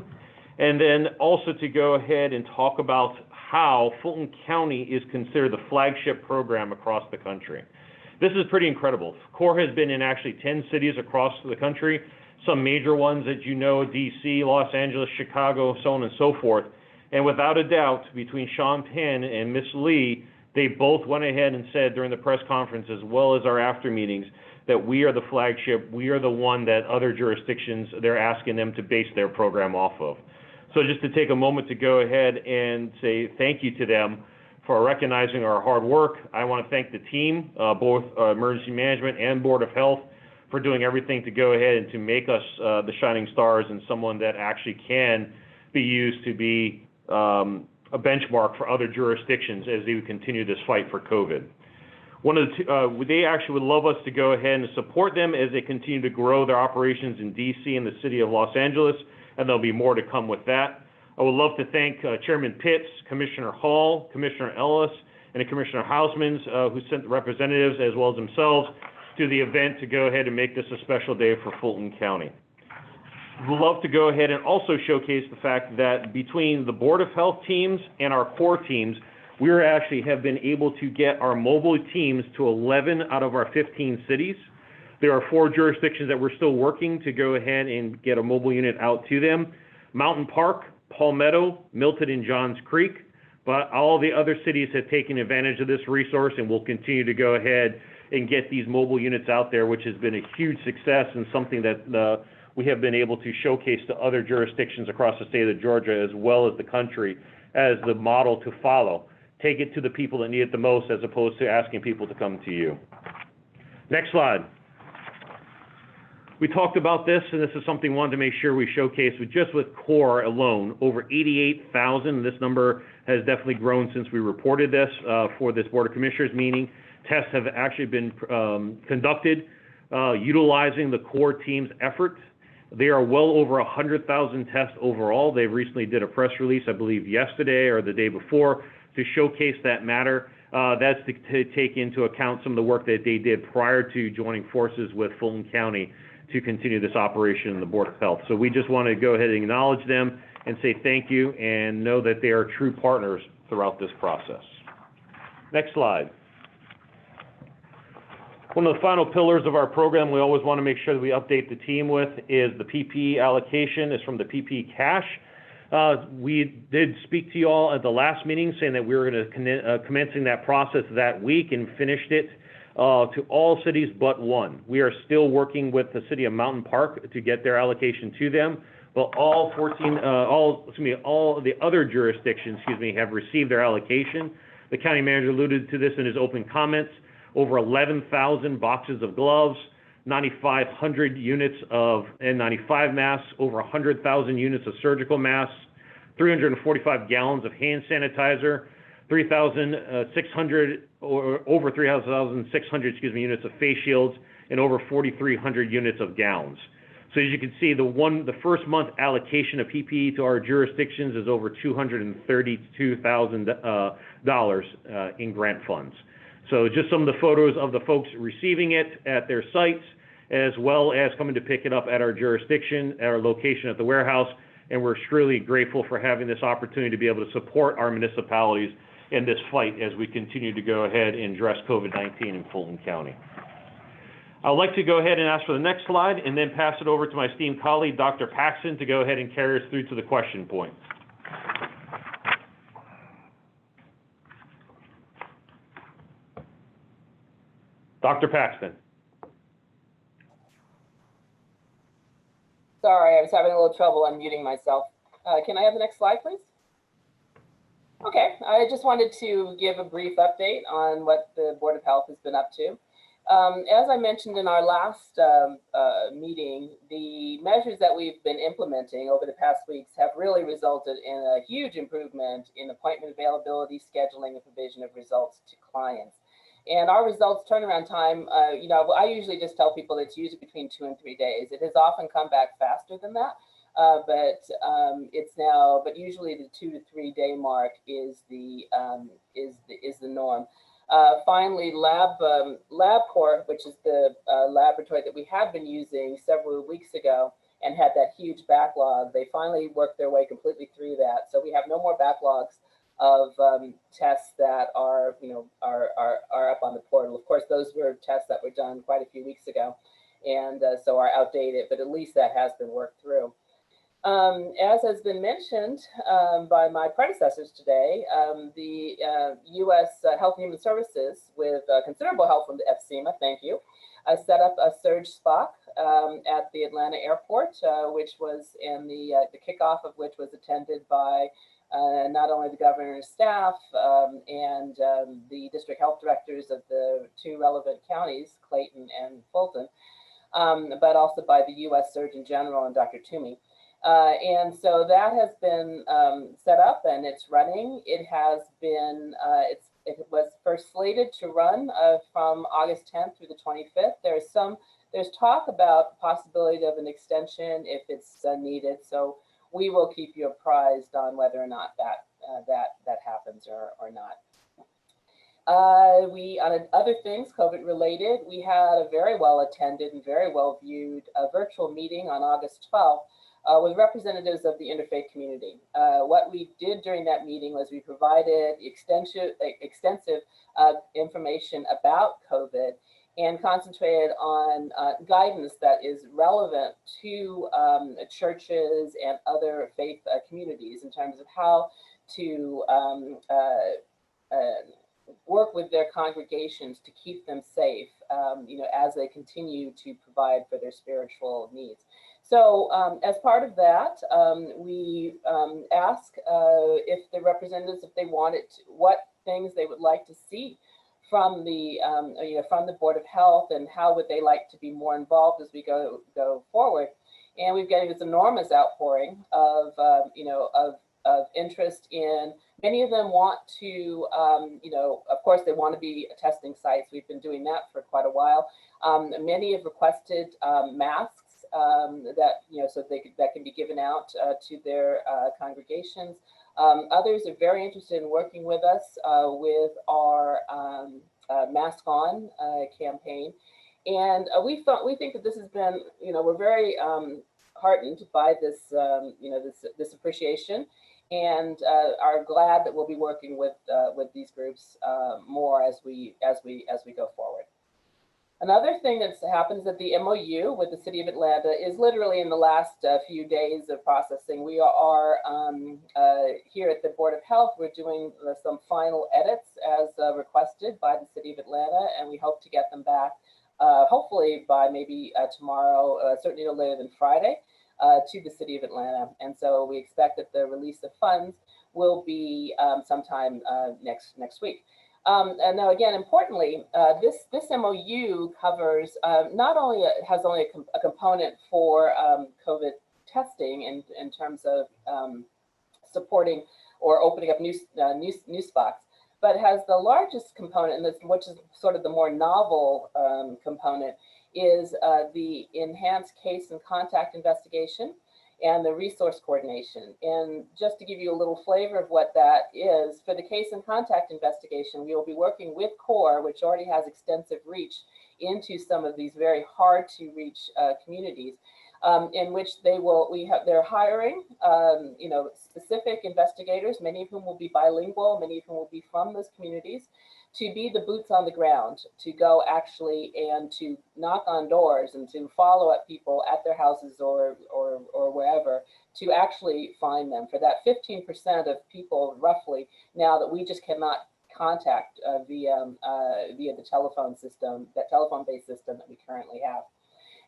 And then also to go ahead and talk about how Fulton County is considered the flagship program across the country. This is pretty incredible. CORE has been in actually 10 cities across the country, some major ones that you know, DC, Los Angeles, Chicago, so on and so forth. And without a doubt, between Sean Penn and Ms. Lee, they both went ahead and said during the press conference, as well as our after meetings, that we are the flagship, we are the one that other jurisdictions, they're asking them to base their program off of. So just to take a moment to go ahead and say thank you to them for recognizing our hard work. I want to thank the team, both Emergency Management and Board of Health, for doing everything to go ahead and to make us the shining stars and someone that actually can be used to be a benchmark for other jurisdictions as they continue this fight for COVID. They actually would love us to go ahead and support them as they continue to grow their operations in DC and the city of Los Angeles, and there'll be more to come with that. I would love to thank Chairman Pitts, Commissioner Hall, Commissioner Ellis, and Commissioner Hausmans, who sent representatives as well as themselves to the event to go ahead and make this a special day for Fulton County. We'd love to go ahead and also showcase the fact that between the Board of Health teams and our core teams, we actually have been able to get our mobile teams to 11 out of our 15 cities. There are 4 jurisdictions that we're still working to go ahead and get a mobile unit out to them. Mountain Park, Palmetto, Milton, and Johns Creek. But all the other cities have taken advantage of this resource and will continue to go ahead and get these mobile units out there, which has been a huge success and something that we have been able to showcase to other jurisdictions across the state of Georgia as well as the country as the model to follow. Take it to the people that need it the most as opposed to asking people to come to you. Next slide. We talked about this, and this is something we wanted to make sure we showcase. Just with CORE alone, over 88,000. This number has definitely grown since we reported this for this Board of Commissioners meeting. Tests have actually been conducted utilizing the CORE team's effort. They are well over 100,000 tests overall. They recently did a press release, I believe yesterday or the day before, to showcase that matter. That's to take into account some of the work that they did prior to joining forces with Fulton County to continue this operation in the Board of Health. So we just want to go ahead and acknowledge them and say thank you and know that they are true partners throughout this process. Next slide. One of the final pillars of our program we always want to make sure that we update the team with is the PPE allocation. Is from the PPE cash. We did speak to you all at the last meeting saying that we were going to commencing that process that week and finished it to all cities but one. We are still working with the city of Mountain Park to get their allocation to them. Well, all the other jurisdictions, have received their allocation. The county manager alluded to this in his open comments. Over 11,000 boxes of gloves, 9,500 units of N95 masks, over 100,000 units of surgical masks, 345 gallons of hand sanitizer, 3,600 or over 3,600, units of face shields, and over 4,300 units of gowns. So as you can see, the first month allocation of PPE to our jurisdictions is over $232,000 in grant funds. So just some of the photos of the folks receiving it at their sites, as well as coming to pick it up at our jurisdiction, at our location at the warehouse. And we're extremely grateful for having this opportunity to be able to support our municipalities in this fight as we continue to go ahead and address COVID-19 in Fulton County. I'd like to go ahead and ask for the next slide and then pass it over to my esteemed colleague, Dr. Paxton, to go ahead and carry us through to the question point. Dr. Paxton. Sorry, I was having a little trouble unmuting myself. Can I have the next slide, please? Okay, I just wanted to give a brief update on what the Board of Health has been up to. As I mentioned in our last meeting, the measures that we've been implementing over the past weeks have really resulted in a huge improvement in appointment availability, scheduling, and provision of results to clients. And our results turnaround time, I usually just tell people it's usually between 2 and 3 days. It has often come back faster than that, but usually the 2 to 3 day mark is the norm. Finally, LabCorp, which is the laboratory that we have been using several weeks ago and had that huge backlog, they finally worked their way completely through that. So we have no more backlogs of tests that are up on the portal. Of course, those were tests that were done quite a few weeks ago, and so are outdated, but at least that has been worked through. As has been mentioned by my predecessors today, the U.S. Health and Human Services, with considerable help from the FCMA, thank you, set up a surge spot at the Atlanta airport, which was in the kickoff of which was attended by not only the governor's staff and the district health directors of the 2 relevant counties, Clayton and Fulton, but also by the U.S. Surgeon General and Dr. Toomey. And so that has been set up and it's running. It has been, It was first slated to run from August 10th through the 25th. There's talk about possibility of an extension if it's needed. So we will keep you apprised on whether or not that happens or not. On other things COVID related, we had a very well attended and very well viewed virtual meeting on August 12th with representatives of the interfaith community. What we did during that meeting was we provided extensive information about COVID and concentrated on guidance that is relevant to churches and other faith communities in terms of how to work with their congregations to keep them safe, as they continue to provide for their spiritual needs. So as part of that, we asked if the representatives, if they wanted what things they would like to see from the Board of Health and how would they like to be more involved as we go forward. And we've getting this enormous outpouring of interest in. Many of them want to, of course, they want to be testing sites. We've been doing that for quite a while. Many have requested masks that can be given out to their congregations. Others are very interested in working with us with our Mask On campaign. And we think that this has been, we're very heartened by this, this appreciation, and are glad that we'll be working with these groups more as we go forward. Another thing that's happened is that the MOU with the City of Atlanta is literally in the last few days of processing. We are here at the Board of Health, we're doing some final edits as requested by the City of Atlanta, and we hope to get them back hopefully by maybe tomorrow, certainly no later than Friday, to the City of Atlanta. And so we expect that the release of funds will be sometime next week. And now again, importantly, this MOU covers not only has only a component for COVID testing in terms of supporting or opening up new spots, but has the largest component, and which is sort of the more novel component, is the enhanced case and contact investigation and the resource coordination. And just to give you a little flavor of what that is, for the case and contact investigation, we will be working with CORE, which already has extensive reach into some of these very hard to reach communities, in which they're hiring, specific investigators, many of whom will be bilingual, many of whom will be from those communities, to be the boots on the ground, to go actually and to knock on doors and to follow up people at their houses or wherever to actually find them. For that 15% of people roughly now that we just cannot contact via the telephone system, that telephone-based system that we currently have.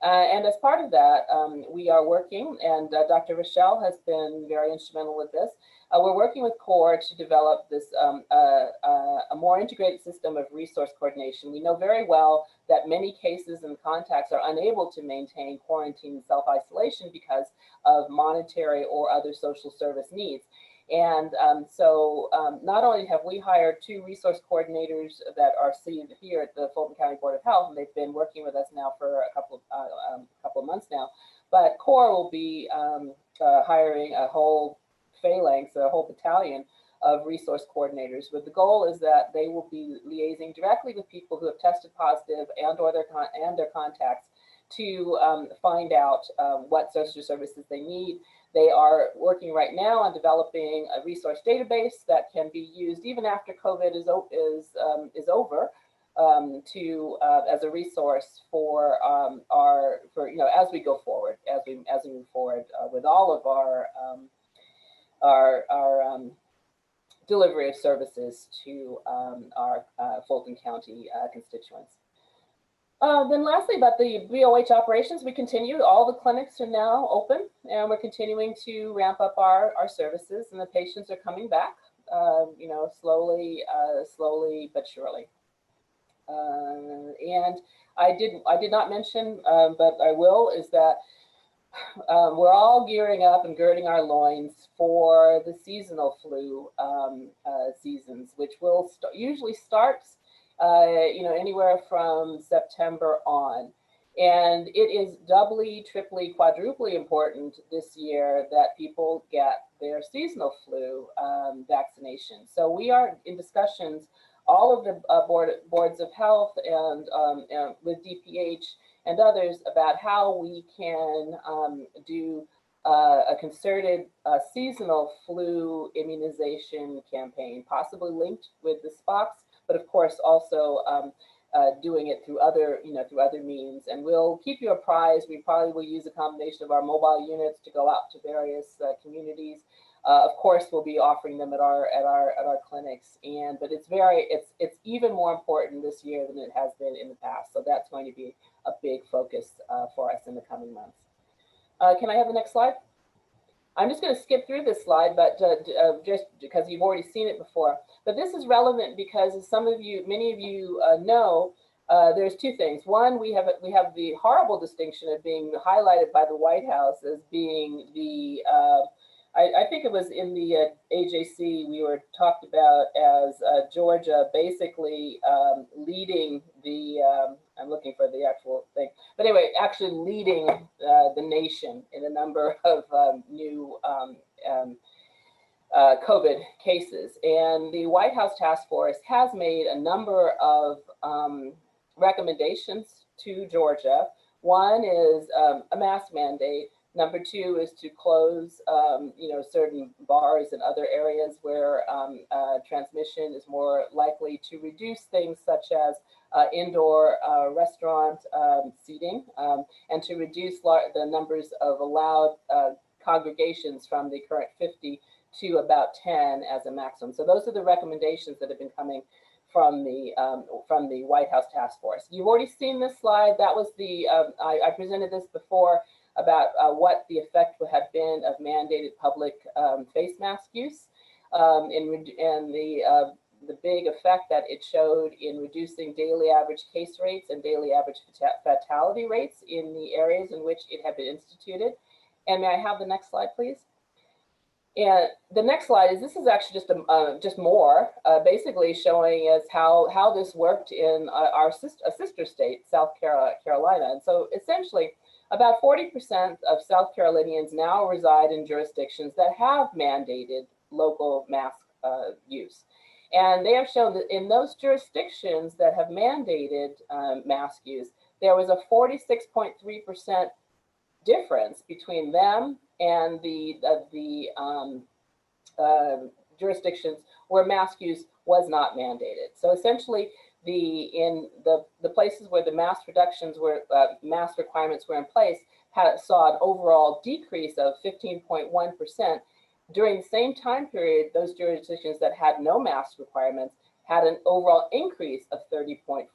And as part of that, we are working, and Dr. Rochelle has been very instrumental with this. We're working with CORE to develop this a more integrated system of resource coordination. We know very well that many cases and contacts are unable to maintain quarantine and self-isolation because of monetary or other social service needs. And so not only have we hired 2 resource coordinators that are seen here at the Fulton County Board of Health, and they've been working with us now for a couple of months now, but CORE will be hiring a whole phalanx, a whole battalion of resource coordinators, with the goal is that they will be liaising directly with people who have tested positive and their contacts to find out what social services they need. They are working right now on developing a resource database that can be used even after COVID is over, as a resource for as we go forward, as we move forward with all of our delivery of services to our Fulton County constituents. Then lastly, about the BOH operations, we continue. All the clinics are now open, and we're continuing to ramp up our services, and the patients are coming back, slowly but surely. And I did not mention, but I will, is that we're all gearing up and girding our loins for the seasonal flu seasons, which will usually starts, anywhere from September on. And it is doubly, triply, quadruply important this year that people get their seasonal flu vaccination. So we are in discussions, all of the boards of health and with DPH and others, about how we can do a concerted seasonal flu immunization campaign, possibly linked with the Spox, but of course also doing it through other means. And we'll keep you apprised. We probably will use a combination of our mobile units to go out to various communities. Of course, we'll be offering them at our clinics. But it's even more important this year than it has been in the past. So that's going to be a big focus for us in the coming months. Can I have the next slide? I'm just going to skip through this slide, but just because you've already seen it before. But this is relevant because, as many of you know, there's two things. One, we have the horrible distinction of being highlighted by the White House as being the I think it was in the AJC we were talked about as Georgia basically leading the, I'm looking for the actual thing, but anyway, actually leading the nation in a number of new COVID cases. And the White House Task Force has made a number of recommendations to Georgia. One is a mask mandate. Number two is to close, certain bars and other areas where transmission is more likely, to reduce things such as indoor restaurant seating, and to reduce the numbers of allowed congregations from the current 50 to about 10 as a maximum. So those are the recommendations that have been coming from the White House Task Force. You've already seen this slide. That was I presented this before about what the effect would have been of mandated public face mask use, and the big effect that it showed in reducing daily average case rates and daily average fatality rates in the areas in which it had been instituted. And may I have the next slide, please? And the next slide is, this is actually just more, basically showing us how this worked in our sister state, South Carolina. And so essentially, about 40% of South Carolinians now reside in jurisdictions that have mandated local mask use. And they have shown that in those jurisdictions that have mandated mask use, there was a 46.3% difference between them and the jurisdictions where mask use was not mandated. So essentially, in the places where the mask requirements were in place saw an overall decrease of 15.1%. During the same time period, those jurisdictions that had no mask requirements had an overall increase of 30.4%.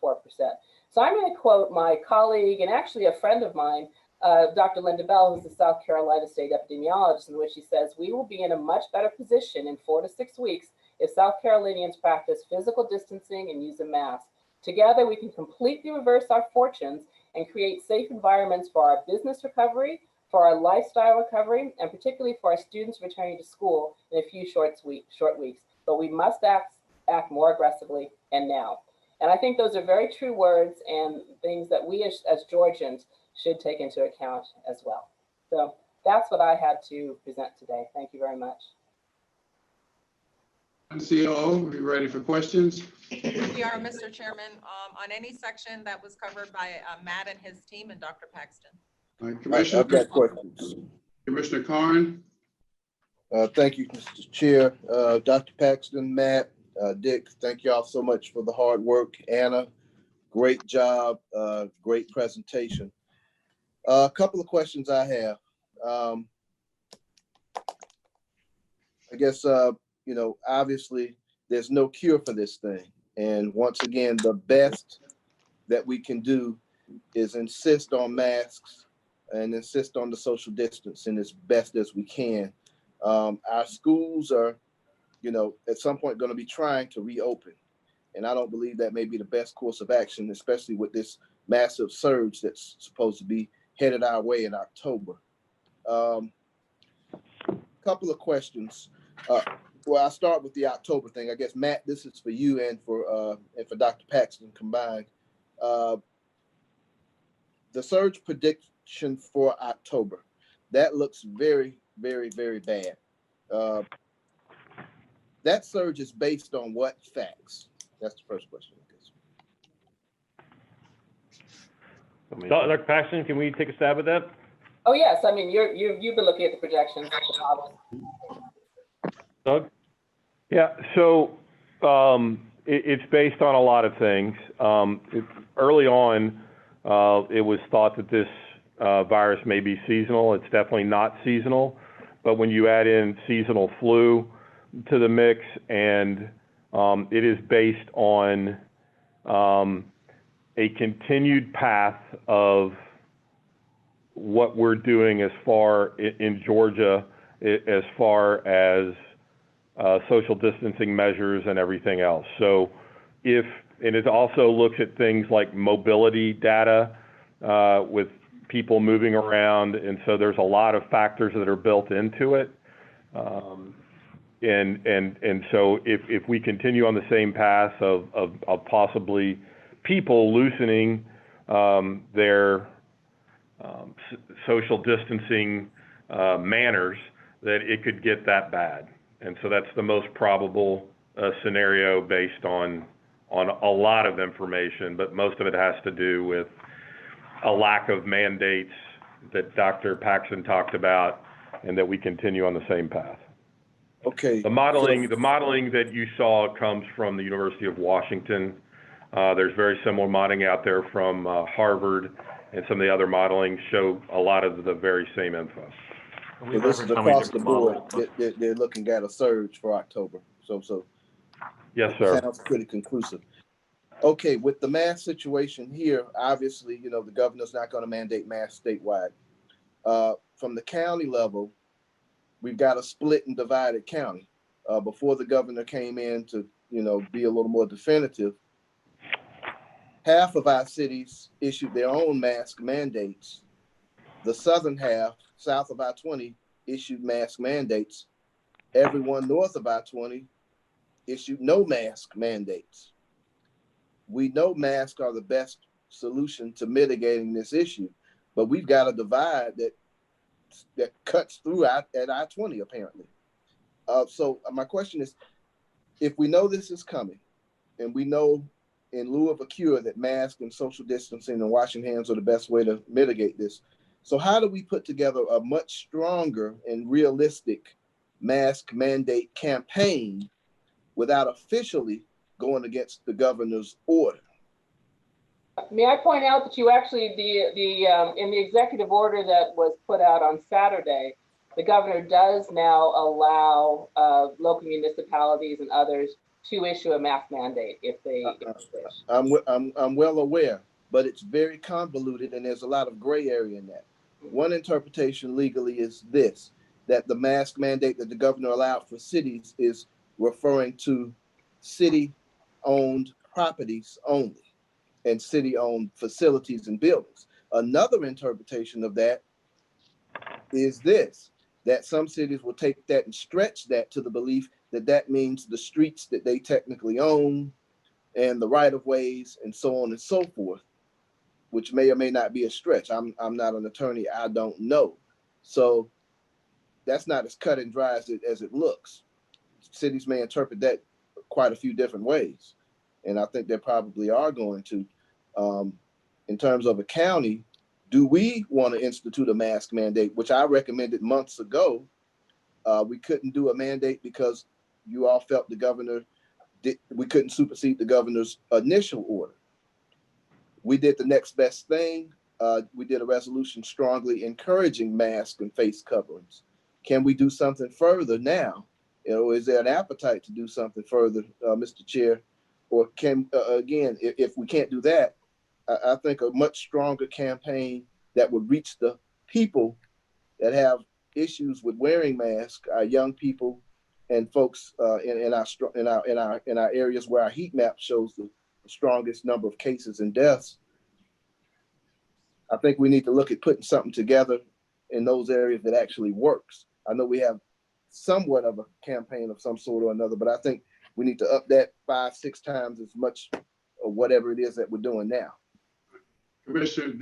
So I'm going to quote my colleague and actually a friend of mine, Dr. Linda Bell, who's the South Carolina State epidemiologist, in which she says, "We will be in a much better position in 4 to 6 weeks if South Carolinians practice physical distancing and use a mask. Together, we can completely reverse our fortunes and create safe environments for our business recovery, for our lifestyle recovery, and particularly for our students returning to school in a few short weeks. But we must act more aggressively and now." And I think those are very true words and things that we as Georgians should take into account as well. So that's what I had to present today. Thank you very much. COO, are you ready for questions? We are, Mr. Chairman, on any section that was covered by Matt and his team and Dr. Paxton. All right, Commissioner. I've got questions. Commissioner Carn. Thank you, Mr. Chair. Dr. Paxton, Matt, Dick, thank y'all so much for the hard work. Anna, great job, great presentation. A couple of questions I have. I guess, obviously there's no cure for this thing. And once again, the best that we can do is insist on masks and insist on the social distancing as best as we can. Our schools are, at some point going to be trying to reopen. And I don't believe that may be the best course of action, especially with this massive surge that's supposed to be headed our way in October. Couple of questions. Well, I'll start with the October thing. I guess, Matt, this is for you and for Dr. Paxton combined. The surge prediction for October, that looks very, very, very bad. That surge is based on what facts? That's the first question, I guess. Dr. Paxton, can we take a stab at that? Oh, yes, I mean, you've been looking at the projections. Doug? Yeah, so it's based on a lot of things. Early on, it was thought that this virus may be seasonal. It's definitely not seasonal, but when you add in seasonal flu to the mix, and it is based on a continued path of what we're doing as far in Georgia, as far as social distancing measures and everything else. So and it also looks at things like mobility data with people moving around. And so there's a lot of factors that are built into it. And so if we continue on the same path of possibly people loosening their social distancing manners, that it could get that bad. And so that's the most probable scenario based on a lot of information, but most of it has to do with a lack of mandates that Dr. Paxton talked about, and that we continue on the same path. Okay. The modeling that you saw comes from the University of Washington. There's very similar modeling out there from Harvard, and some of the other modeling show a lot of the very same info. So this is across the board. They're looking at a surge for October. So yes, sir. Sounds pretty conclusive. Okay, with the mask situation here, obviously, the governor's not going to mandate masks statewide. From the county level, we've got a split and divided county. Before the governor came in to, be a little more definitive, half of our cities issued their own mask mandates. The southern half, south of I-20, issued mask mandates. Everyone north of I-20 issued no mask mandates. We know masks are the best solution to mitigating this issue, but we've got a divide that cuts through at I-20 apparently. So my question is, if we know this is coming, and we know in lieu of a cure that masks and social distancing and washing hands are the best way to mitigate this, so how do we put together a much stronger and realistic mask mandate campaign without officially going against the governor's order? May I point out that you actually, in the executive order that was put out on Saturday, the governor does now allow local municipalities and others to issue a mask mandate if they wish. I'm well aware, but it's very convoluted and there's a lot of gray area in that. One interpretation legally is this, that the mask mandate that the governor allowed for cities is referring to city-owned properties only and city-owned facilities and buildings. Another interpretation of that is this, that some cities will take that and stretch that to the belief that that means the streets that they technically own and the right-of-ways and so on and so forth, which may or may not be a stretch. I'm not an attorney, I don't know. So that's not as cut and dry as it looks. Cities may interpret that quite a few different ways. And I think they probably are going to. In terms of a county, do we want to institute a mask mandate, which I recommended months ago? We couldn't do a mandate because you all felt the governor, we couldn't supersede the governor's initial order. We did the next best thing. We did a resolution strongly encouraging masks and face coverings. Can we do something further now? Is there an appetite to do something further, Mr. Chair? Or can, again, if we can't do that, I think a much stronger campaign that would reach the people that have issues with wearing masks, our young people and folks in our areas where our heat map shows the strongest number of cases and deaths. I think we need to look at putting something together in those areas that actually works. I know we have somewhat of a campaign of some sort or another, but I think we need to up that 5-6 times as much or whatever it is that we're doing now. Commissioner,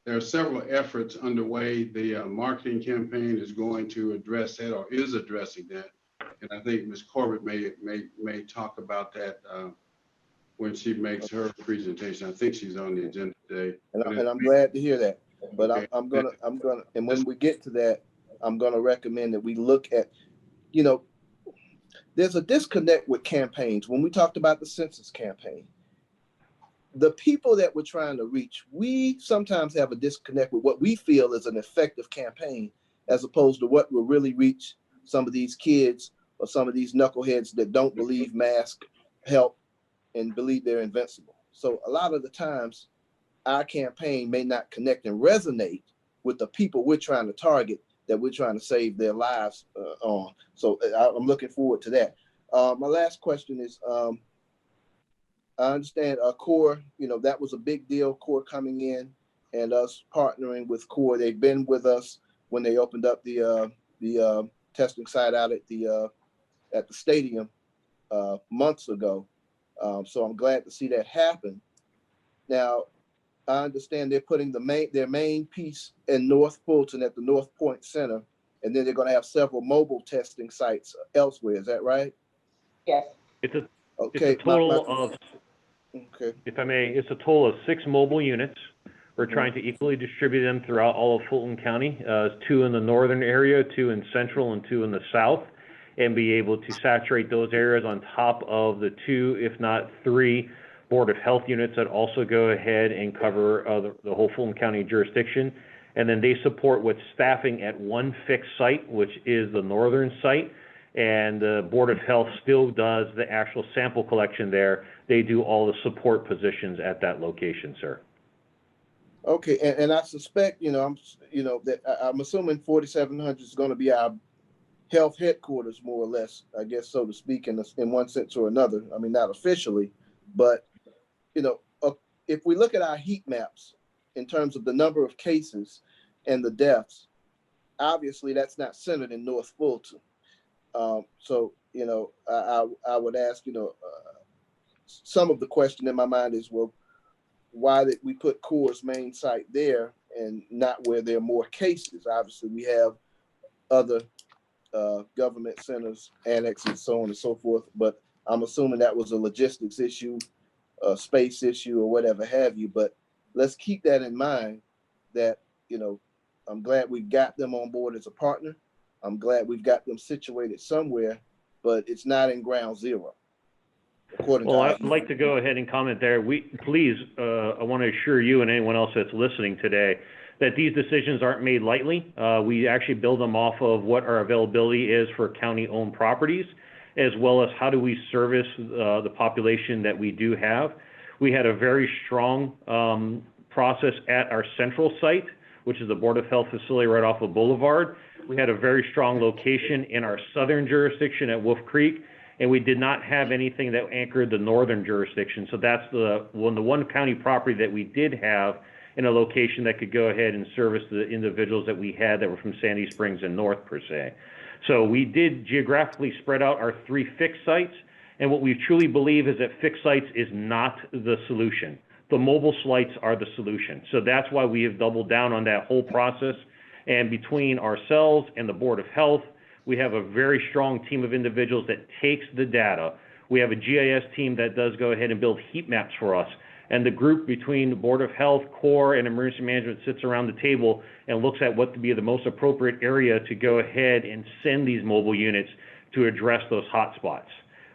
there are several efforts underway. The marketing campaign is going to address that or is addressing that. And I think Ms. Corbett may talk about that when she makes her presentation. I think she's on the agenda today. And I'm glad to hear that. But okay. I'm gonna, and when we get to that, I'm gonna recommend that we look at, you know, there's a disconnect with campaigns. When we talked about the census campaign, the people that we're trying to reach, we sometimes have a disconnect with what we feel is an effective campaign, as opposed to what will really reach some of these kids or some of these knuckleheads that don't believe masks help and believe they're invincible. So a lot of the times, our campaign may not connect and resonate with the people we're trying to target, that we're trying to save their lives on. So I'm looking forward to that. My last question is, I understand CORE, you know, that was a big deal, CORE coming in and us partnering with CORE. They've been with us when they opened up the testing site out at the stadium months ago. So I'm glad to see that happen. Now, I understand they're putting their main piece in North Fulton at the North Point Center, and then they're going to have several mobile testing sites elsewhere. Is that right? Yes. It's a total of, if I may, it's a total of 6 mobile units. We're trying to equally distribute them throughout all of Fulton County, 2 in the northern area, 2 in central, and 2 in the south, and be able to saturate those areas on top of the 2, if not 3, Board of Health units that also go ahead and cover the whole Fulton County jurisdiction. And then they support with staffing at one fixed site, which is the northern site. And the Board of Health still does the actual sample collection there. They do all the support positions at that location, sir. Okay, and I suspect, I'm assuming 4700 is going to be our health headquarters, more or less, I guess, so to speak, in one sense or another. I mean, not officially, but if we look at our heat maps in terms of the number of cases and the deaths, obviously that's not centered in North Fulton. So, I would ask, some of the question in my mind is, well, why did we put CORE's main site there and not where there are more cases? Obviously, we have other government centers, annexes, so on and so forth, but I'm assuming that was a logistics issue, a space issue, or whatever have you. But let's keep that in mind that, I'm glad we got them on board as a partner. I'm glad we've got them situated somewhere, but it's not in ground zero. Well, I'd like to go ahead and comment there. I want to assure you and anyone else that's listening today that these decisions aren't made lightly. We actually build them off of what our availability is for county-owned properties, as well as how do we service the population that we do have. We had a very strong process at our central site, which is the Board of Health facility right off of Boulevard. We had a very strong location in our southern jurisdiction at Wolf Creek, and we did not have anything that anchored the northern jurisdiction. So that's the one county property that we did have in a location that could go ahead and service the individuals that we had that were from Sandy Springs and north, per se. So we did geographically spread out our 3 fixed sites, and what we truly believe is that fixed sites is not the solution. The mobile sites are the solution. So that's why we have doubled down on that whole process. And between ourselves and the Board of Health, we have a very strong team of individuals that takes the data. We have a GIS team that does go ahead and build heat maps for us. And the group between the Board of Health, CORE, and Emergency Management sits around the table and looks at what to be the most appropriate area to go ahead and send these mobile units to address those hot spots.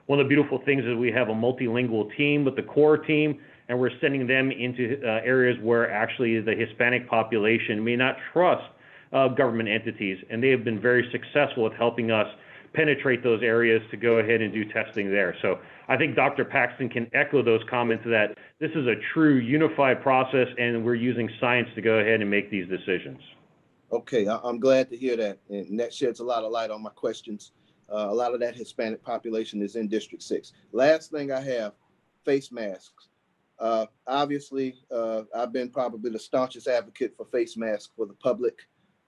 One of the beautiful things is we have a multilingual team with the CORE team, and we're sending them into areas where actually the Hispanic population may not trust government entities, and they have been very successful at helping us penetrate those areas to go ahead and do testing there. So I think Dr. Paxton can echo those comments that this is a true unified process, and we're using science to go ahead and make these decisions. Okay, I'm glad to hear that, and that sheds a lot of light on my questions. A lot of that Hispanic population is in District 6. Last thing I have, face masks. Obviously, I've been probably the staunchest advocate for face masks for the public.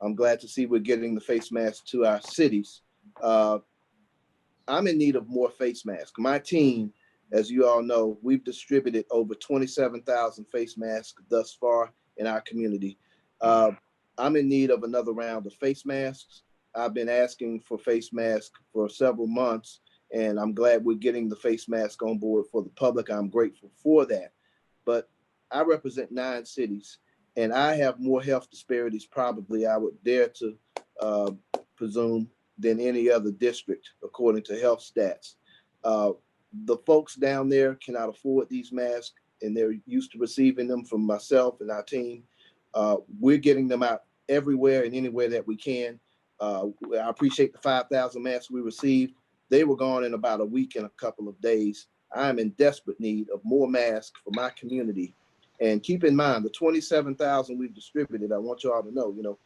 I'm glad to see we're getting the face masks to our cities. I'm in need of more face masks. My team, as you all know, we've distributed over 27,000 face masks thus far in our community. I'm in need of another round of face masks. I've been asking for face masks for several months, and I'm glad we're getting the face mask on board for the public. I'm grateful for that. But I represent 9 cities, and I have more health disparities probably, I would dare to presume, than any other district, according to health stats. The folks down there cannot afford these masks, and they're used to receiving them from myself and our team. We're getting them out everywhere and anywhere that we can. I appreciate the 5,000 masks we received. They were gone in about a week and a couple of days. I'm in desperate need of more masks for my community. And keep in mind, the 27,000 we've distributed, I want you all to know,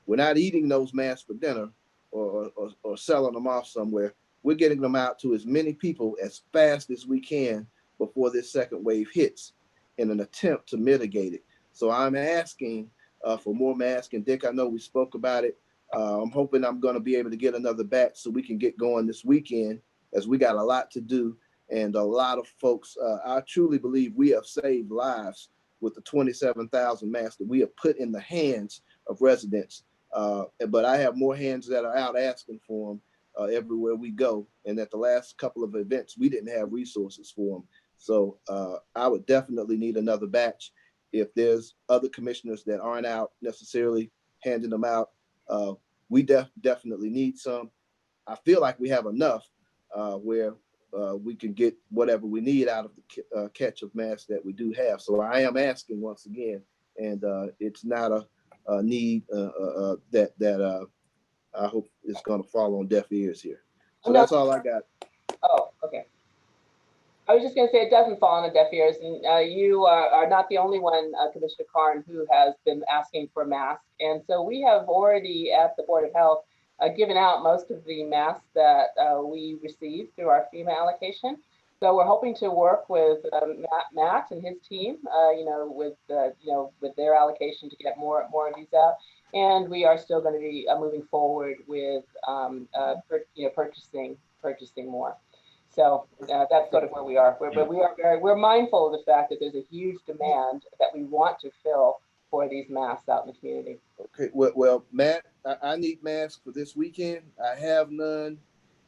we're not eating those masks for dinner or selling them off somewhere. We're getting them out to as many people as fast as we can before this second wave hits in an attempt to mitigate it. So I'm asking for more masks. And Dick, I know we spoke about it. I'm hoping I'm going to be able to get another batch so we can get going this weekend, as we got a lot to do. And a lot of folks, I truly believe we have saved lives with the 27,000 masks that we have put in the hands of residents. But I have more hands that are out asking for them everywhere we go. And at the last couple of events, we didn't have resources for them. So I would definitely need another batch. If there's other commissioners that aren't out necessarily handing them out, we definitely need some. I feel like we have enough where we can get whatever we need out of the catch of masks that we do have. So I am asking once again, and it's not a need that I hope is going to fall on deaf ears here. So that's all I got. Oh, okay. I was just going to say it doesn't fall on the deaf ears, and you are not the only one, Commissioner Carn, who has been asking for masks. And so we have already at the Board of Health given out most of the masks that we received through our FEMA allocation. So we're hoping to work with Matt and his team, with their allocation to get more of these out. And we are still going to be moving forward with purchasing more. So that's sort of where we are. We're mindful of the fact that there's a huge demand that we want to fill for these masks out in the community. Okay, well, Matt, I need masks for this weekend. I have none,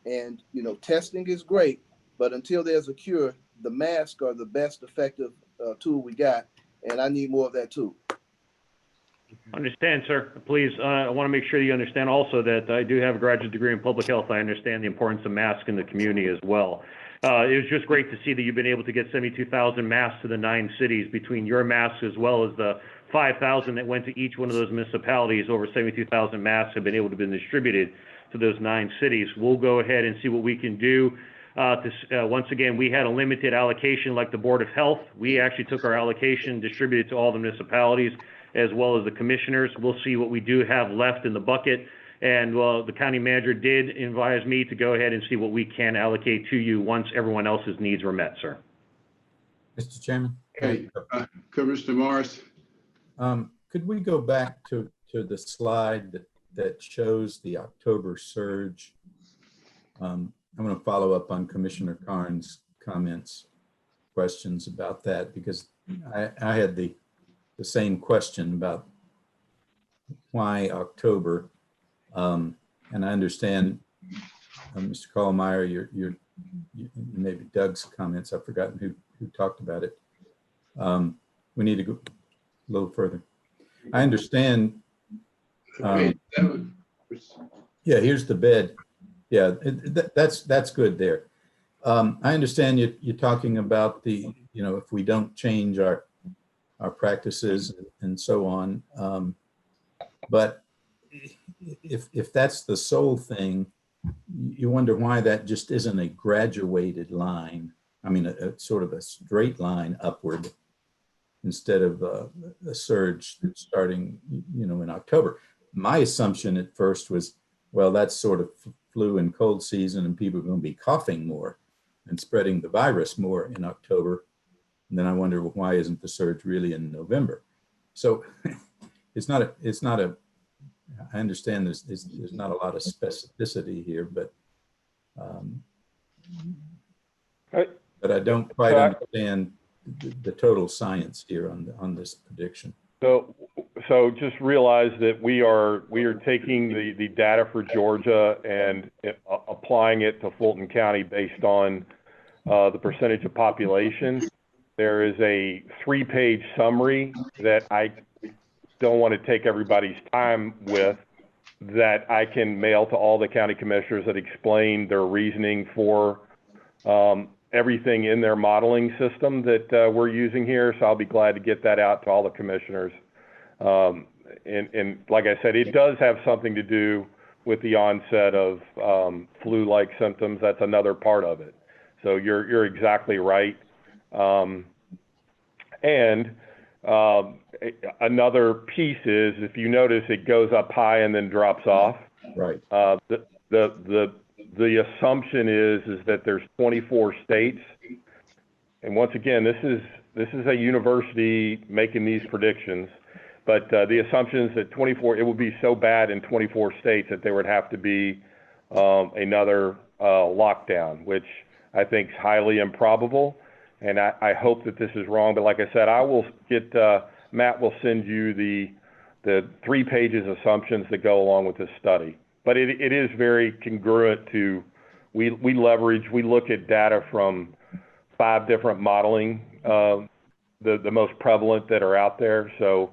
and testing is great, but until there's a cure, the masks are the best effective tool we got, and I need more of that tool. Understand, sir. Please, I want to make sure you understand also that I do have a graduate degree in public health. I understand the importance of masks in the community as well. It was just great to see that you've been able to get 72,000 masks to the 9 cities between your masks as well as the 5,000 that went to each one of those municipalities. Over 72,000 masks have been able to be distributed to those 9 cities. We'll go ahead and see what we can do. Once again, we had a limited allocation like the Board of Health. We actually took our allocation, distributed to all the municipalities as well as the commissioners. We'll see what we do have left in the bucket. And the county manager did advise me to go ahead and see what we can allocate to you once everyone else's needs were met, sir. Mr. Chairman? Hey, Commissioner Morris. Could we go back to the slide that shows the October surge? I'm going to follow up on Commissioner Carn's questions about that, because I had the same question about why October. And I understand, Mr. Kallmeyer, your maybe Doug's comments. I've forgotten who talked about it. We need to go a little further. I understand. Yeah, here's the bed. Yeah, that's good there. I understand you're talking about if we don't change our practices and so on. But if that's the sole thing, you wonder why that just isn't a graduated line. I mean, a sort of a straight line upward instead of a surge starting, in October. My assumption at first was, well, that's sort of flu and cold season and people are going to be coughing more and spreading the virus more in October. And then I wonder, well, why isn't the surge really in November? So it's not a I understand there's not a lot of specificity here, but I don't quite understand the total science here on this prediction. So just realize that we are taking the data for Georgia and applying it to Fulton County based on the percentage of population. There is a 3-page summary that I don't want to take everybody's time with, that I can mail to all the county commissioners that explain their reasoning for everything in their modeling system that we're using here. So I'll be glad to get that out to all the commissioners. And like I said, it does have something to do with the onset of flu-like symptoms. That's another part of it. So you're exactly right. Another piece is, if you notice, it goes up high and then drops off. Right. The assumption is that there's 24 states, and once again, this is a university making these predictions, but the assumption is that it would be so bad in 24 states that there would have to be another lockdown, which I think is highly improbable. And I hope that this is wrong, but like I said, I will get, Matt will send you the 3 pages assumptions that go along with this study. But it is very congruent to, we look at data from 5 different modeling, the most prevalent that are out there. So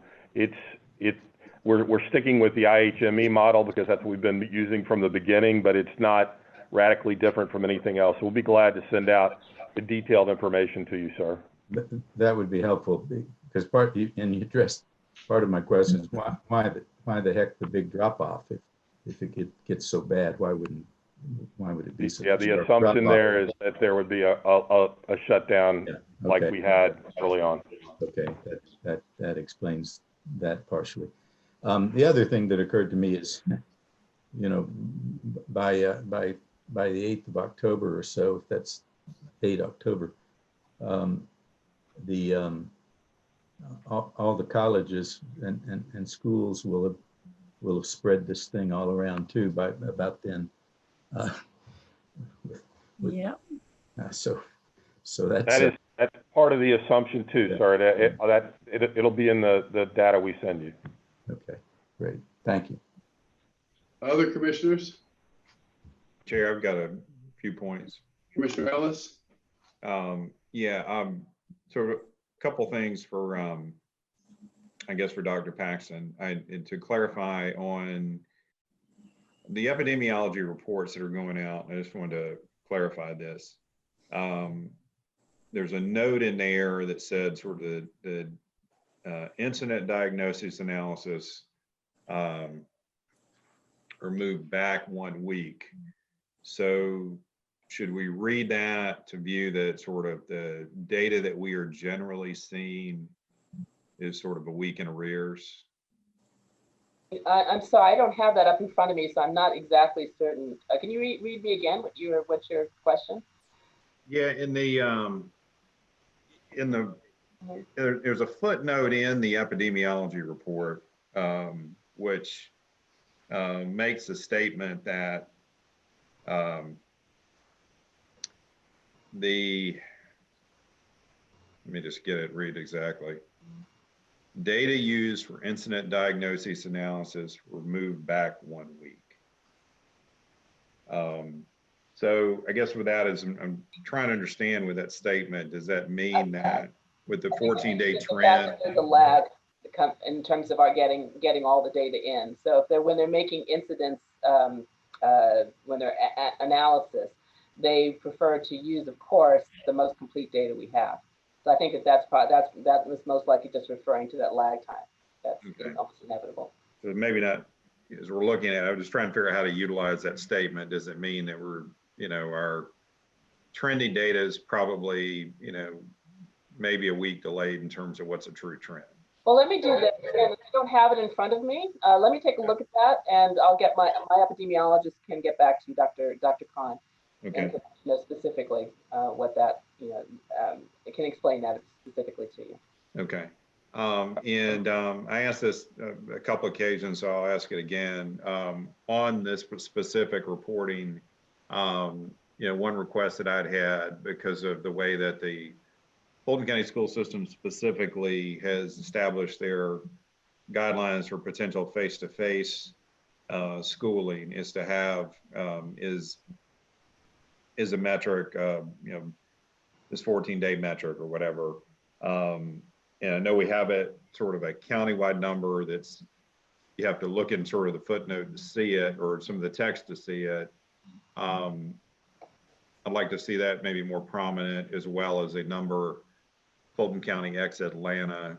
we're sticking with the IHME model because that's what we've been using from the beginning, but it's not radically different from anything else. We'll be glad to send out the detailed information to you, sir. That would be helpful, because and you addressed part of my question is why the heck the big drop off if it gets so bad? Why would it be so? Yeah, the assumption there is that there would be a shutdown like we had early on. Okay, that explains that partially. The other thing that occurred to me is, you know, by the 8th of October or so, if that's 8 October, all the colleges and schools will have spread this thing all around too by about then. Yeah. So that's part of the assumption too, sir. It'll be in the data we send you. Okay, great. Thank you. Other commissioners? Chair, I've got a few points. Commissioner Ellis? So a couple things for, I guess for Dr. Paxton. To clarify on the epidemiology reports that are going out, I just wanted to clarify this. There's a note in there that said sort of the incident diagnosis analysis are moved back 1 week. So should we read that to view that sort of the data that we are generally seeing is sort of a week in arrears? I'm sorry, I don't have that up in front of me, so I'm not exactly certain. Can you read me again what's your question? Yeah, there's a footnote in the epidemiology report, which makes a statement that let me just read exactly. Data used for incident diagnosis analysis were moved back 1 week. So I guess with that is I'm trying to understand with that statement, does that mean that with the 14-day trend? There's a lag in terms of our getting all the data in. So when they're making incidents, when they're analysis, they prefer to use, of course, the most complete data we have. So I think that was most likely just referring to that lag time. That's almost inevitable. So maybe not, as we're looking at it, I'm just trying to figure out how to utilize that statement. Does it mean that we're, our trending data is probably, maybe a week delayed in terms of what's a true trend? Well, let me do this. Again, I don't have it in front of me. Let me take a look at that, and I'll get my epidemiologist can get back to you, Dr. Khan. Okay. And know specifically what that, it can explain that specifically to you. Okay. I asked this a couple occasions, so I'll ask it again. On this specific reporting, one request that I'd had because of the way that the Fulton County school system specifically has established their guidelines for potential face-to-face schooling is to have is a metric, this 14-day metric or whatever. And I know we have it sort of a countywide number that's, you have to look in sort of the footnote to see it, or some of the text to see it. I'd like to see that maybe more prominent, as well as a number Fulton County ex Atlanta,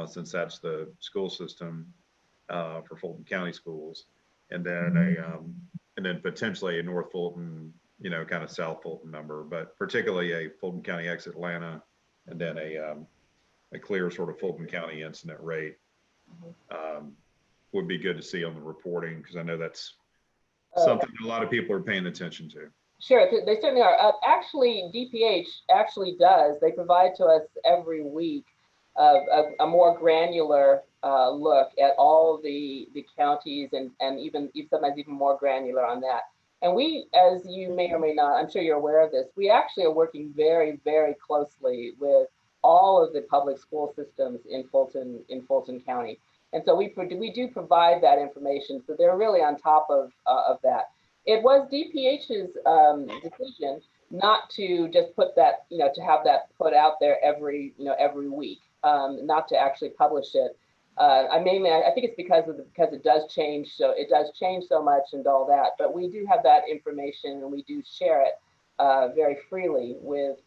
since that's the school system for Fulton County schools, and then potentially a North Fulton, kind of South Fulton number, but particularly a Fulton County ex Atlanta, and then a clear sort of Fulton County incident rate would be good to see on the reporting, because I know that's something a lot of people are paying attention to. Sure, they certainly are. Actually, DPH actually does. They provide to us every week a more granular look at all the counties, and even sometimes even more granular on that. And we, as you may or may not, I'm sure you're aware of this, we actually are working very, very closely with all of the public school systems in Fulton County. And so we do provide that information. So they're really on top of that. It was DPH's decision not to just put that, to have that put out there every week, not to actually publish it. I think it's because it does change. So it does change so much and all that, but we do have that information and we do share it very freely with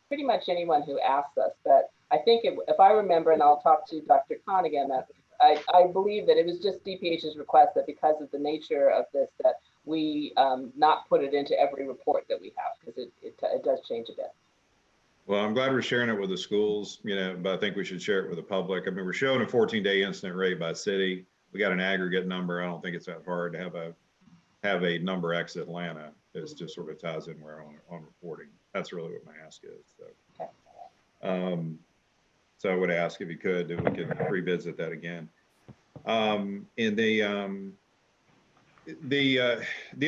pretty much anyone who asks us. But I think if I remember, and I'll talk to Dr. Khan again, that I believe that it was just DPH's request that because of the nature of this, that we not put it into every report that we have, because it does change a bit. Well, I'm glad we're sharing it with the schools, but I think we should share it with the public. I mean, we're showing a 14-day incident rate by city. We got an aggregate number. I don't think it's that hard to have a number ex Atlanta. This just sort of ties in where on reporting. That's really what my ask is. So, okay. So I would ask if you could, if we could revisit that again. And the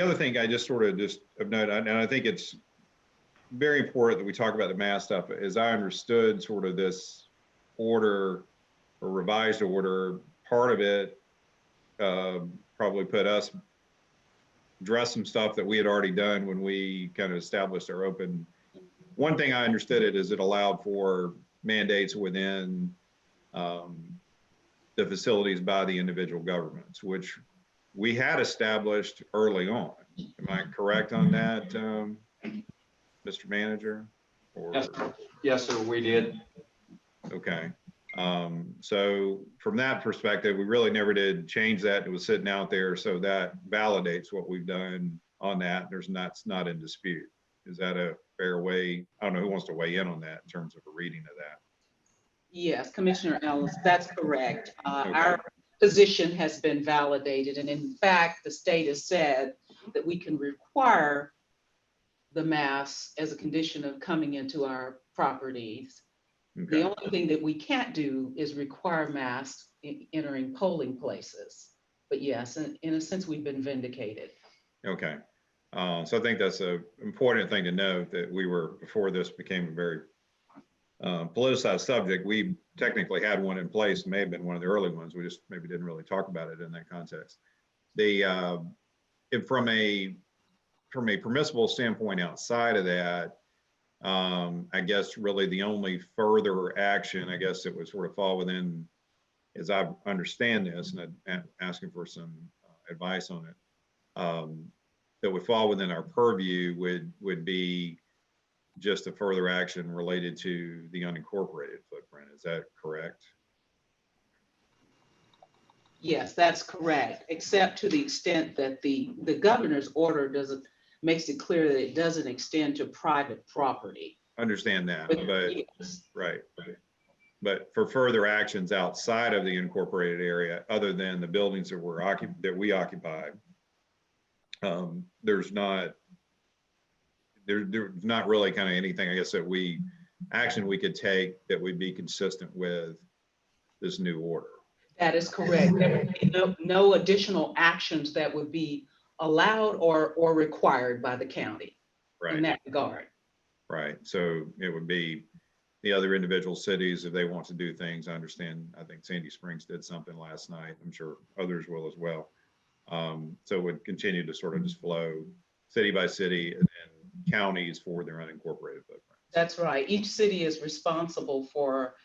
other thing I just sort of of note, and I think it's very important that we talk about the mask stuff. As I understood sort of this order or revised order, part of it probably address some stuff that we had already done when we kind of established our open. One thing I understood it allowed for mandates within the facilities by the individual governments, which we had established early on. Am I correct on that, Mr. Manager? Or... Yes, sir, we did. Okay. So from that perspective, we really never did change that. It was sitting out there, so that validates what we've done on that. It's not in dispute. Is that a fair way? I don't know who wants to weigh in on that in terms of a reading of that. Yes, Commissioner Ellis, that's correct. Okay. Our position has been validated, and in fact, the state has said that we can require the masks as a condition of coming into our properties. Okay. The only thing that we can't do is require masks entering polling places. But yes, in a sense, we've been vindicated. Okay. So I think that's an important thing to note, that we were, before this became a very politicized subject, we technically had one in place, may have been one of the early ones. We just maybe didn't really talk about it in that context. From a permissible standpoint outside of that, I guess really the only further action, I guess it would sort of fall within, as I understand this, and I'm asking for some advice on it, that would fall within our purview would be just a further action related to the unincorporated footprint. Is that correct? Yes, that's correct, except to the extent that the governor's order makes it clear that it doesn't extend to private property. Understand that, but yes. Right. But for further actions outside of the incorporated area, other than the buildings that we occupy, there's not really kind of anything, I guess, that action we could take that would be consistent with this new order. That is correct. There would be no additional actions that would be allowed or required by the county in Right. that regard. Right. So it would be the other individual cities if they want to do things. I understand. I think Sandy Springs did something last night. I'm sure others will as well. So it would continue to sort of just flow city by city and counties for their unincorporated footprint. That's right. Each city is responsible for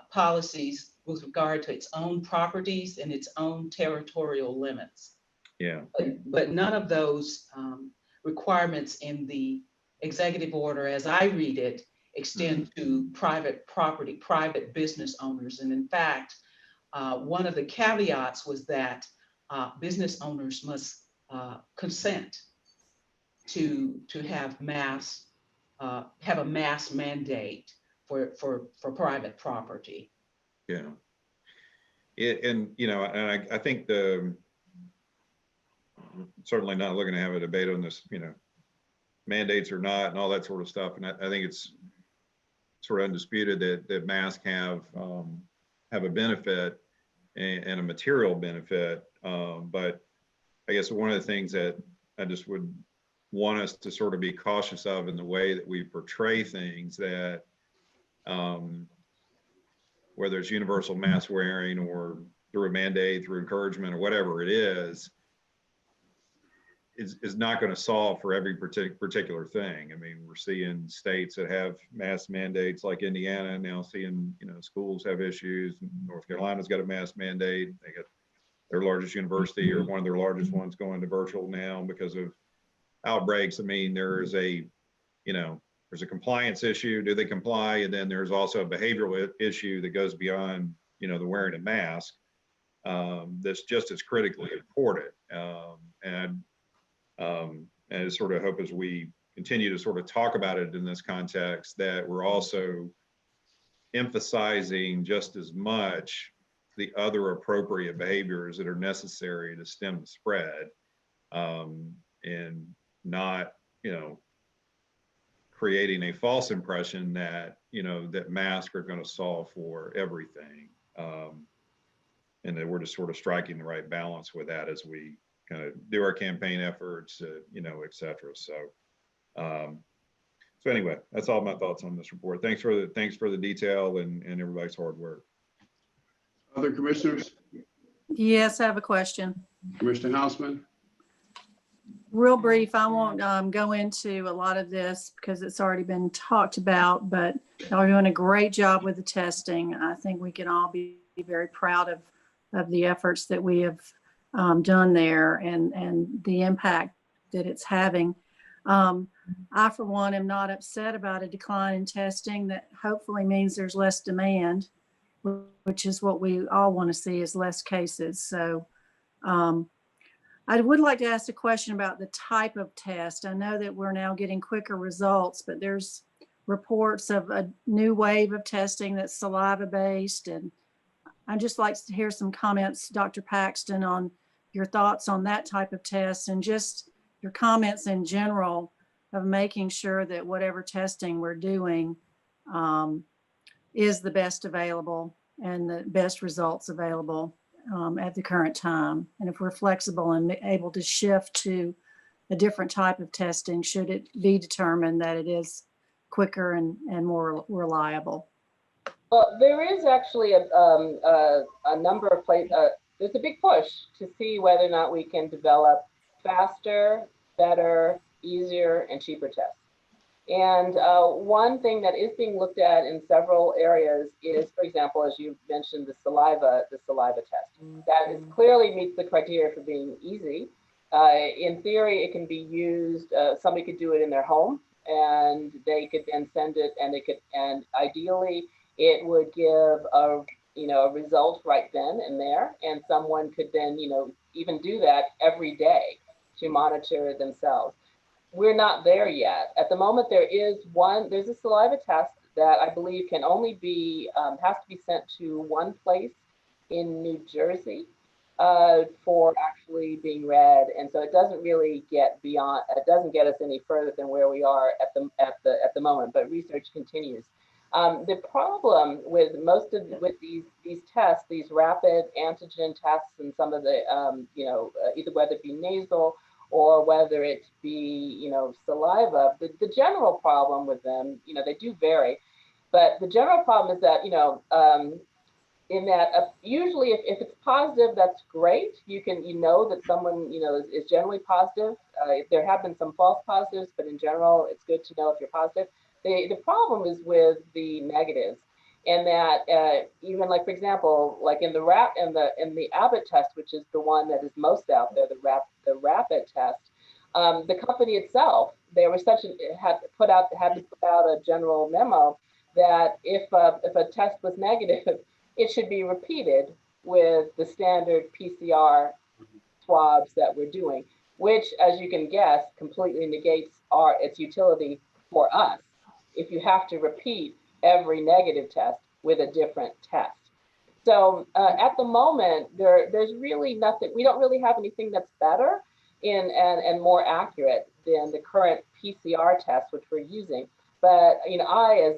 policies with regard to its own properties and its own territorial limits. Yeah. But none of those requirements in the executive order, as I read it, extend to private property, private business owners. And in fact, one of the caveats was that business owners must consent to have a mass mandate for private property. Yeah. And I think certainly not looking to have a debate on this, mandates or not and all that sort of stuff. And I think it's sort of undisputed that masks have a benefit and a material benefit. But I guess one of the things that I just would want us to sort of be cautious of in the way that we portray things, that whether it's universal mask wearing or through a mandate, through encouragement or whatever it is not going to solve for every particular thing. I mean, we're seeing states that have mask mandates like Indiana, now seeing, schools have issues. North Carolina's got a mask mandate. They got their largest university or one of their largest ones going to virtual now because of outbreaks. I mean, there's a compliance issue. Do they comply? And then there's also a behavioral issue that goes beyond, the wearing a mask. That's just as critically important. And I sort of hope as we continue to sort of talk about it in this context, that we're also emphasizing just as much the other appropriate behaviors that are necessary to stem the spread, and not, creating a false impression that, that masks are going to solve for everything. And that we're just sort of striking the right balance with that as we kind of do our campaign efforts, et cetera. So anyway, that's all my thoughts on this report. Thanks for the detail and everybody's hard work. Other commissioners? Yes, I have a question. Commissioner Houseman? Real brief, I won't go into a lot of this because it's already been talked about, but y'all are doing a great job with the testing. I think we can all be very proud of the efforts that we have done there and the impact that it's having. I, for one, am not upset about a decline in testing. That hopefully means there's less demand, which is what we all want to see, is less cases. So I would like to ask a question about the type of test. I know that we're now getting quicker results, but there's reports of a new wave of testing that's saliva based. And I'd just like to hear some comments, Dr. Paxton, on your thoughts on that type of test and just your comments in general of making sure that whatever testing we're doing is the best available and the best results available at the current time. And if we're flexible and able to shift to a different type of testing, should it be determined that it is quicker and more reliable. Well, there is actually a number of places, there's a big push to see whether or not we can develop faster, better, easier, and cheaper tests. And one thing that is being looked at in several areas is, for example, as you mentioned, the saliva test. That is clearly meets the criteria for being easy. In theory, it can be used, somebody could do it in their home and they could then send it and ideally it would give a result right then and there. And someone could then, even do that every day to monitor themselves. We're not there yet. At the moment, there's a saliva test that I believe can only be, has to be sent to one place in New Jersey for actually being read. And so it doesn't really get beyond, it doesn't get us any further than where we are at the moment, but research continues. The problem with these tests, these rapid antigen tests, and some of the either whether it be nasal or whether it be saliva, the general problem with them, they do vary, but the general problem is that in that usually if it's positive, that's great. You know that someone is generally positive. There have been some false positives, but in general, it's good to know if you're positive. The problem is with the negatives, and that even like, for example, like in the Abbott test, which is the one that is most out there, the rapid test, the company itself, they were had to put out a general memo that if a test was negative, it should be repeated with the standard PCR swabs that we're doing, which, as you can guess, completely negates its utility for us if you have to repeat every negative test with a different test. So at the moment, there's really nothing. We don't really have anything that's better and more accurate than the current PCR test, which we're using. But I,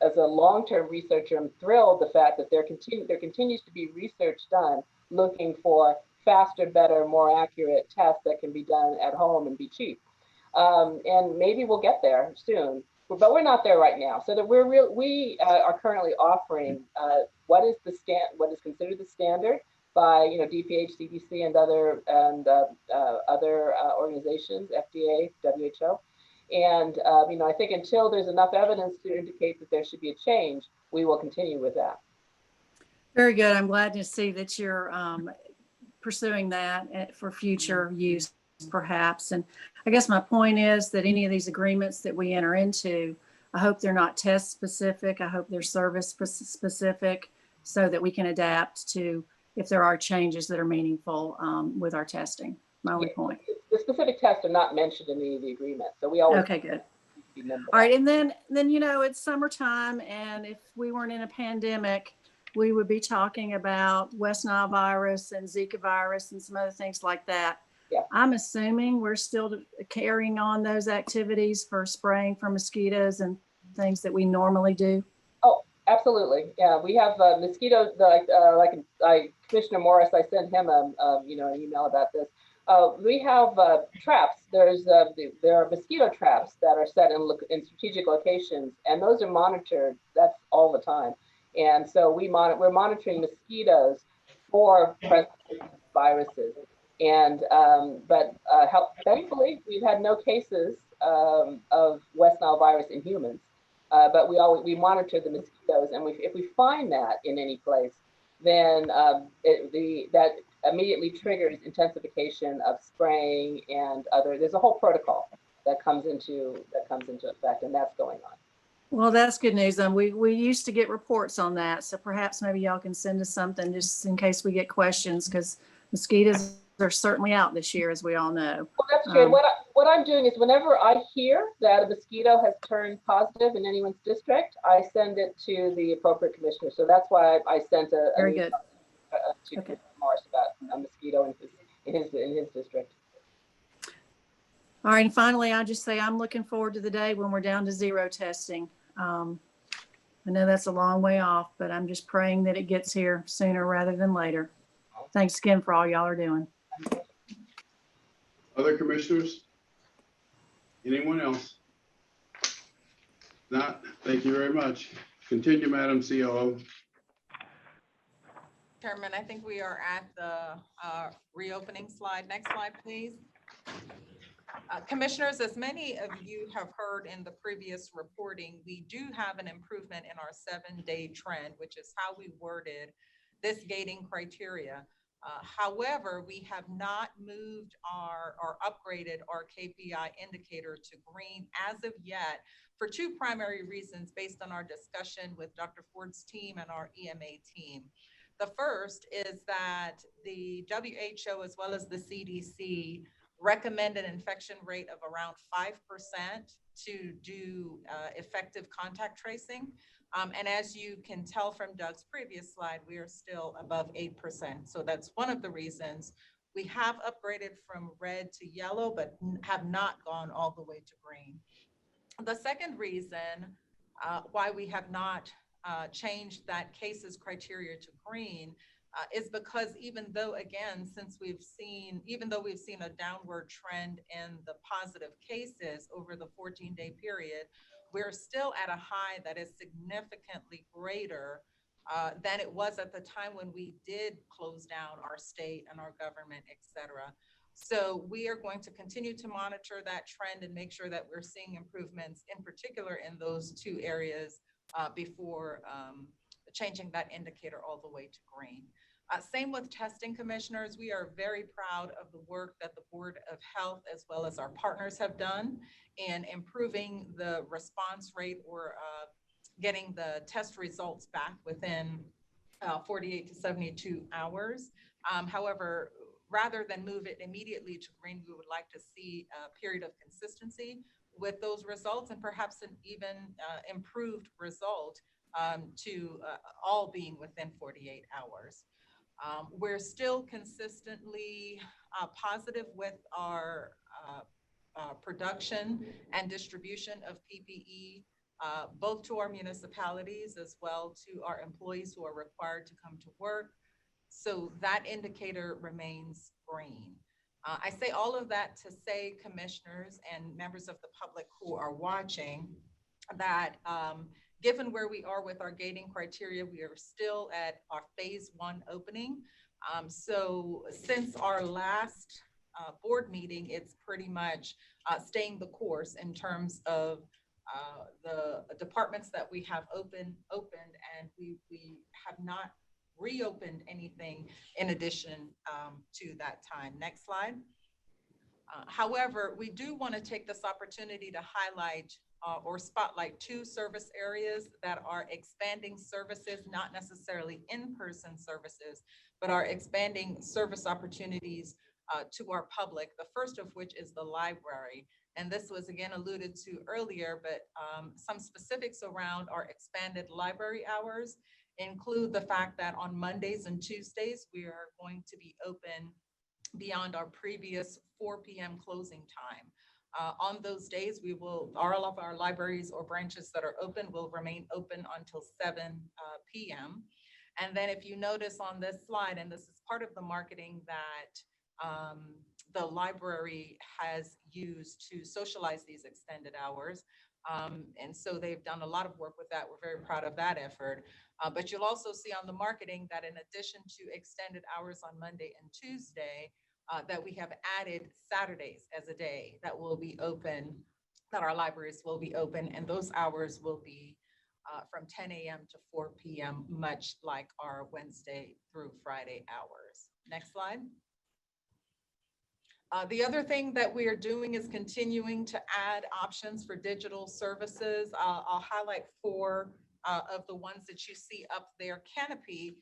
as a long-term researcher, I'm thrilled the fact that there continues to be research done looking for faster, better, more accurate tests that can be done at home and be cheap. And maybe we'll get there soon, but we're not there right now. So that we are currently offering what is considered the standard by DPH, CDC, and other organizations, FDA, WHO. And I think until there's enough evidence to indicate that there should be a change, we will continue with that. Very good. I'm glad to see that you're pursuing that for future use, perhaps. And I guess my point is that any of these agreements that we enter into, I hope they're not test specific. I hope they're service specific, so that we can adapt to if there are changes that are meaningful with our testing. My only point. The specific tests are not mentioned in any of the agreements, so we always. Okay, good. All right, and then it's summertime, and if we weren't in a pandemic, we would be talking about West Nile virus and Zika virus and some other things like that. Yeah. I'm assuming we're still carrying on those activities for spraying for mosquitoes and things that we normally do. Oh, absolutely. Yeah, we have mosquitoes. Commissioner Morris, I sent him an email about this. We have traps. There are mosquito traps that are set in strategic locations, and those are monitored. That's all the time. And so we're monitoring mosquitoes for viruses. And thankfully, we've had no cases of West Nile virus in humans. But we monitor the mosquitoes, and if we find that in any place, then that immediately triggers intensification of spraying and there's a whole protocol that comes into effect, and that's going on. Well, that's good news. We used to get reports on that, so perhaps maybe y'all can send us something just in case we get questions, because mosquitoes are certainly out this year, as we all know. Well, that's good. What I'm doing is whenever I hear that a mosquito has turned positive in anyone's district, I send it to the appropriate commissioner. So that's why I sent a very good to Commissioner Morris about a mosquito in his district. All right, and finally, I'll just say I'm looking forward to the day when we're down to zero testing. I know that's a long way off, but I'm just praying that it gets here sooner rather than later. Thanks again for all y'all are doing. Other commissioners? Anyone else? Not, thank you very much. Continue, Madam COO. Chairman, I think we are at the reopening slide. Next slide, please. Commissioners, as many of you have heard in the previous reporting, we do have an improvement in our 7-day trend, which is how we worded this gating criteria. However, we have not moved or upgraded our KPI indicator to green as of yet for two primary reasons based on our discussion with Dr. Ford's team and our EMA team. The first is that the WHO as well as the CDC recommend an infection rate of around 5% to do effective contact tracing. And as you can tell from Doug's previous slide, we are still above 8%. So that's one of the reasons we have upgraded from red to yellow, but have not gone all the way to green. The second reason why we have not changed that cases criteria to green is because even though, again, even though we've seen a downward trend in the positive cases over the 14-day period, we're still at a high that is significantly greater than it was at the time when we did close down our state and our government, et cetera. So we are going to continue to monitor that trend and make sure that we're seeing improvements, in particular in those two areas before changing that indicator all the way to green. Same with testing, commissioners. We are very proud of the work that the Board of Health as well as our partners have done in improving the response rate or getting the test results back within 48 to 72 hours. However, rather than move it immediately to green, we would like to see a period of consistency with those results and perhaps an even improved result to all being within 48 hours. We're still consistently positive with our production and distribution of PPE, both to our municipalities as well to our employees who are required to come to work. So that indicator remains green. I say all of that to say, commissioners and members of the public who are watching, that given where we are with our gating criteria, we are still at our phase 1 opening. So since our last board meeting, it's pretty much staying the course in terms of the departments that we have opened, and we have not reopened anything in addition to that time. Next slide. However, we do want to take this opportunity to highlight or spotlight 2 service areas that are expanding services, not necessarily in-person services, but are expanding service opportunities to our public. The first of which is the library. And this was again alluded to earlier, but some specifics around our expanded library hours include the fact that on Mondays and Tuesdays, we are going to be open beyond our previous 4 p.m. closing time. On those days, all of our libraries or branches that are open will remain open until 7 p.m. And then if you notice on this slide, and this is part of the marketing that the library has used to socialize these extended hours. And so they've done a lot of work with that. We're very proud of that effort. But you'll also see on the marketing that in addition to extended hours on Monday and Tuesday, that we have added Saturdays as a day that will be open, that our libraries will be open, and those hours will be from 10 a.m. to 4 p.m., much like our Wednesday through Friday hours. Next slide. The other thing that we are doing is continuing to add options for digital services. I'll highlight 4 of the ones that you see up there. Canopy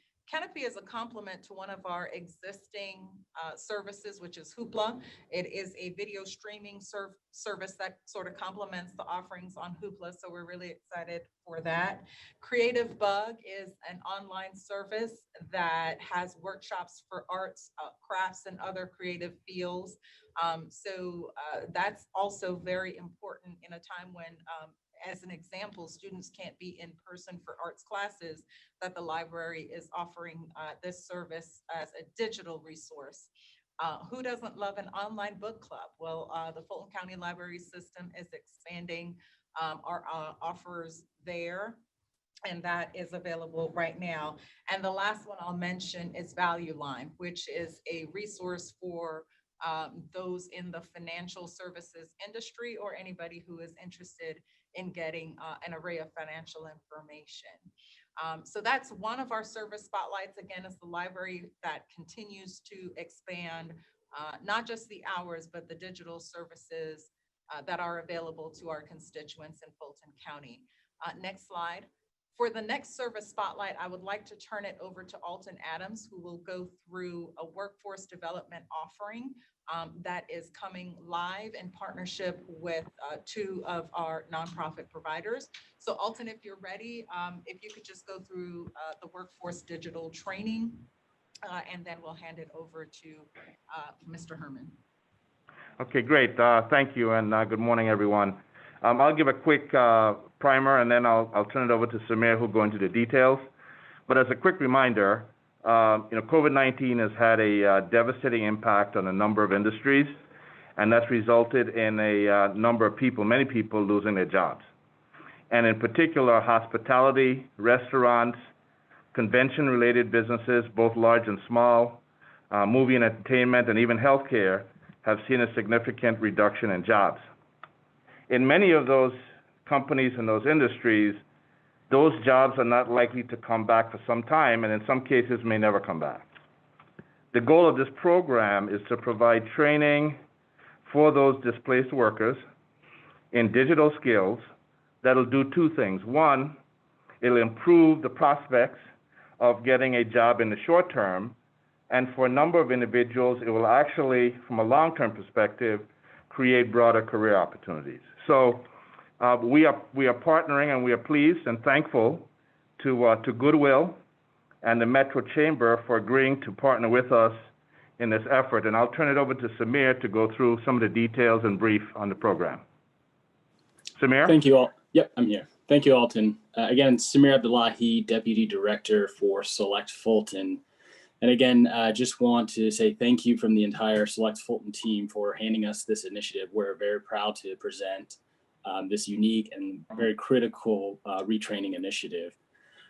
is a complement to one of our existing services, which is Hoopla. It is a video streaming service that sort of complements the offerings on Hoopla, so we're really excited for that. Creative Bug is an online service that has workshops for arts, crafts, and other creative fields. So that's also very important in a time when as an example, students can't be in person for arts classes, that the library is offering this service as a digital resource. Who doesn't love an online book club? Well, the Fulton County Library System is expanding our offers there, and that is available right now. And the last one I'll mention is Value Line, which is a resource for those in the financial services industry or anybody who is interested in getting an array of financial information. So that's one of our service spotlights, again, is the library that continues to expand not just the hours, but the digital services that are available to our constituents in Fulton County. Next slide. For the next service spotlight, I would like to turn it over to Alton Adams, who will go through a workforce development offering that is coming live in partnership with 2 of our nonprofit providers. So Alton, if you're ready, if you could just go through the workforce digital training, and then we'll hand it over to Mr. Herman. Okay, great. Thank you, and good morning, everyone. I'll give a quick primer and then I'll turn it over to Samir, who'll go into the details. But as a quick reminder, COVID-19 has had a devastating impact on a number of industries, and that's resulted in a number of people, many people losing their jobs. And in particular, hospitality, restaurants, convention-related businesses, both large and small, movie and entertainment, and even healthcare have seen a significant reduction in jobs. In many of those companies and those industries, those jobs are not likely to come back for some time, and in some cases may never come back. The goal of this program is to provide training for those displaced workers in digital skills that'll do two things. One, it'll improve the prospects of getting a job in the short term, and for a number of individuals, it will actually, from a long-term perspective, create broader career opportunities. So we are partnering, and we are pleased and thankful to Goodwill and the Metro Chamber for agreeing to partner with us in this effort. And I'll turn it over to Samir to go through some of the details and brief on the program. Samir? Thank you all. Yep, I'm here. Thank you, Alton. Again, Samir Abdullahi, Deputy Director for Select Fulton. And again, just want to say thank you from the entire Select Fulton team for handing us this initiative. We're very proud to present this unique and very critical retraining initiative.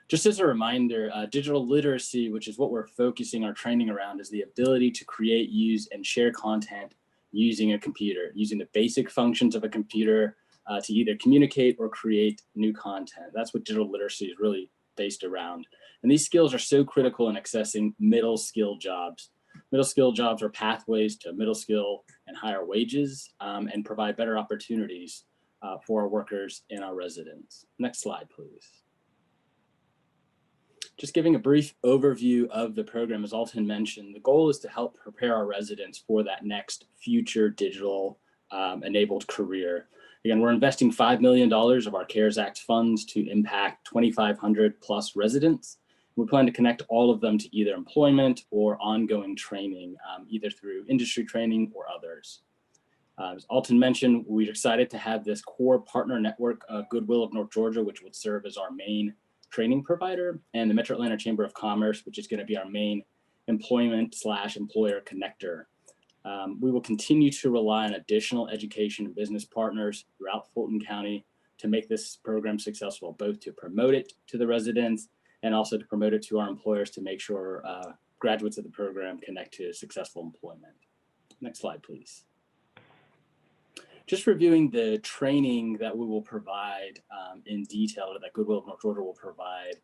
Just as a reminder, digital literacy, which is what we're focusing our training around, is the ability to create, use, and share content using a computer, using the basic functions of a computer to either communicate or create new content. That's what digital literacy is really based around. And these skills are so critical in accessing middle skill jobs. Middle skill jobs are pathways to middle skill and higher wages and provide better opportunities for our workers and our residents. Next slide, please. Just giving a brief overview of the program, as Alton mentioned, the goal is to help prepare our residents for that next future digital enabled career. Again, we're investing $5 million of our CARES Act funds to impact 2,500 plus residents. We plan to connect all of them to either employment or ongoing training, either through industry training or others. As Alton mentioned, we're excited to have this core partner network, Goodwill of North Georgia, which will serve as our main training provider, and the Metro Atlanta Chamber of Commerce, which is going to be our main employment/employer connector. We will continue to rely on additional education and business partners throughout Fulton County to make this program successful, both to promote it to the residents and also to promote it to our employers to make sure graduates of the program connect to successful employment. Next slide, please. Just reviewing the training that we will provide in detail, that Goodwill of North Georgia will provide.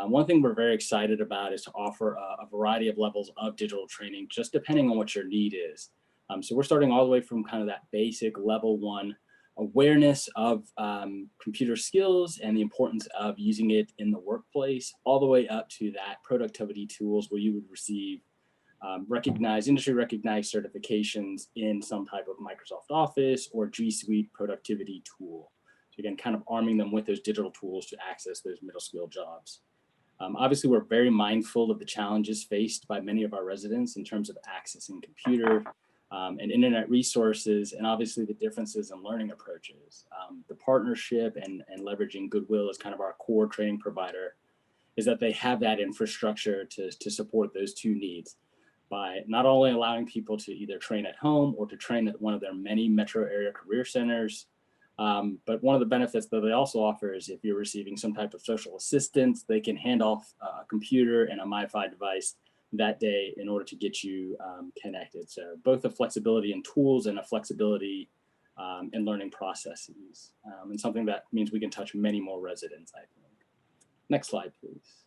One thing we're very excited about is to offer a variety of levels of digital training, just depending on what your need is. So we're starting all the way from kind of that basic level 1 awareness of computer skills and the importance of using it in the workplace, all the way up to that productivity tools where you would receive industry recognized certifications in some type of Microsoft Office or G Suite productivity tool. So again, kind of arming them with those digital tools to access those middle skill jobs. Obviously, we're very mindful of the challenges faced by many of our residents in terms of accessing computer and internet resources, and obviously the differences in learning approaches. The partnership and leveraging Goodwill as kind of our core training provider is that they have that infrastructure to support those two needs by not only allowing people to either train at home or to train at one of their many metro area career centers. But one of the benefits that they also offer is if you're receiving some type of social assistance, they can hand off a computer and a MiFi device that day in order to get you connected. So both a flexibility in tools and a flexibility in learning processes, and something that means we can touch many more residents, I think. Next slide, please.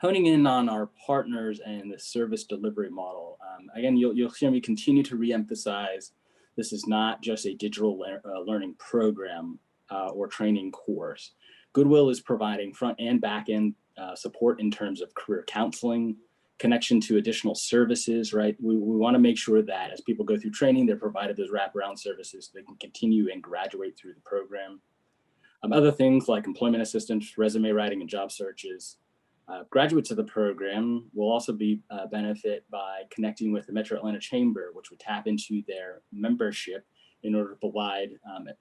Honing in on our partners and the service delivery model. Again, you'll hear me continue to reemphasize this is not just a digital learning program or training course. Goodwill is providing front and back end support in terms of career counseling, connection to additional services, right? We want to make sure that as people go through training, they're provided those wraparound services so they can continue and graduate through the program. Other things like employment assistance, resume writing, and job searches. Graduates of the program will also be benefit by connecting with the Metro Atlanta Chamber, which would tap into their membership in order to provide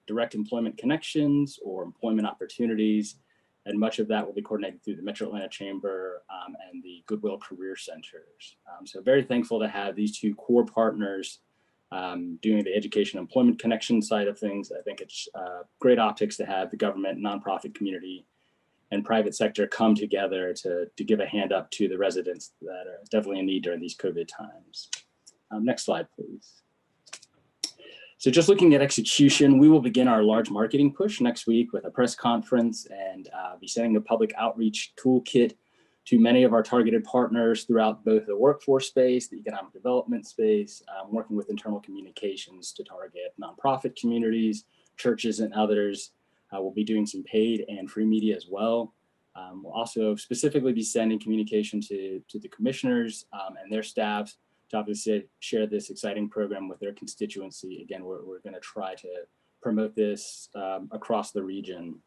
direct employment connections or employment opportunities. And much of that will be coordinated through the Metro Atlanta Chamber and the Goodwill Career Centers. So very thankful to have these two core partners doing the education employment connection side of things. I think it's great optics to have the government, nonprofit community, and private sector come together to give a hand up to the residents that are definitely in need during these COVID times. Next slide, please. So just looking at execution, we will begin our large marketing push next week with a press conference and be sending a public outreach toolkit to many of our targeted partners throughout both the workforce space, the economic development space, working with internal communications to target nonprofit communities, churches, and others. We'll be doing some paid and free media as well. We'll also specifically be sending communication to the commissioners and their staffs to obviously share this exciting program with their constituency. Again, we're going to try to promote this across the region.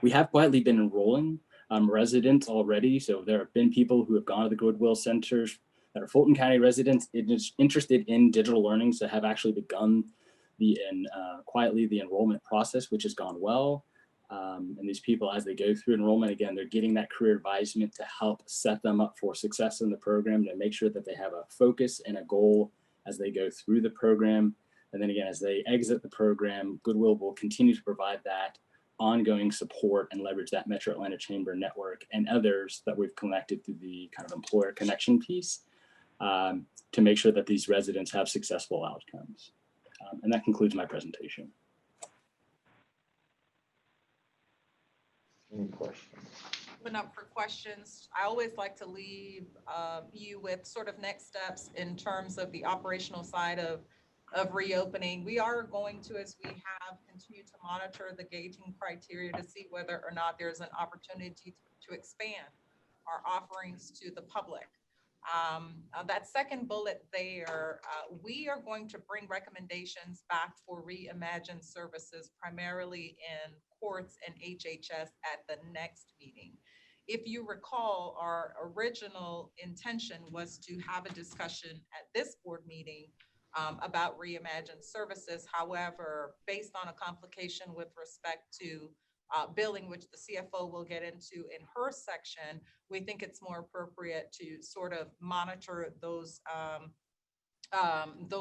We have quietly been enrolling residents already. So there have been people who have gone to the Goodwill Centers that are Fulton County residents interested in digital learning, so have actually begun quietly the enrollment process, which has gone well. And these people, as they go through enrollment, again, they're getting that career advisement to help set them up for success in the program, to make sure that they have a focus and a goal as they go through the program. And then again, as they exit the program, Goodwill will continue to provide that ongoing support and leverage that Metro Atlanta Chamber network and others that we've connected through the kind of employer connection piece to make sure that these residents have successful outcomes. And that concludes my presentation. Any questions? Open up for questions. I always like to leave you with sort of next steps in terms of the operational side of reopening. We are going to, as we have, continue to monitor the gauging criteria to see whether or not there's an opportunity to expand our offerings to the public. That second bullet there, we are going to bring recommendations back for reimagined services, primarily in courts and HHS at the next meeting. If you recall, our original intention was to have a discussion at this board meeting about reimagined services. However, based on a complication with respect to billing, which the CFO will get into in her section, we think it's more appropriate to sort of monitor those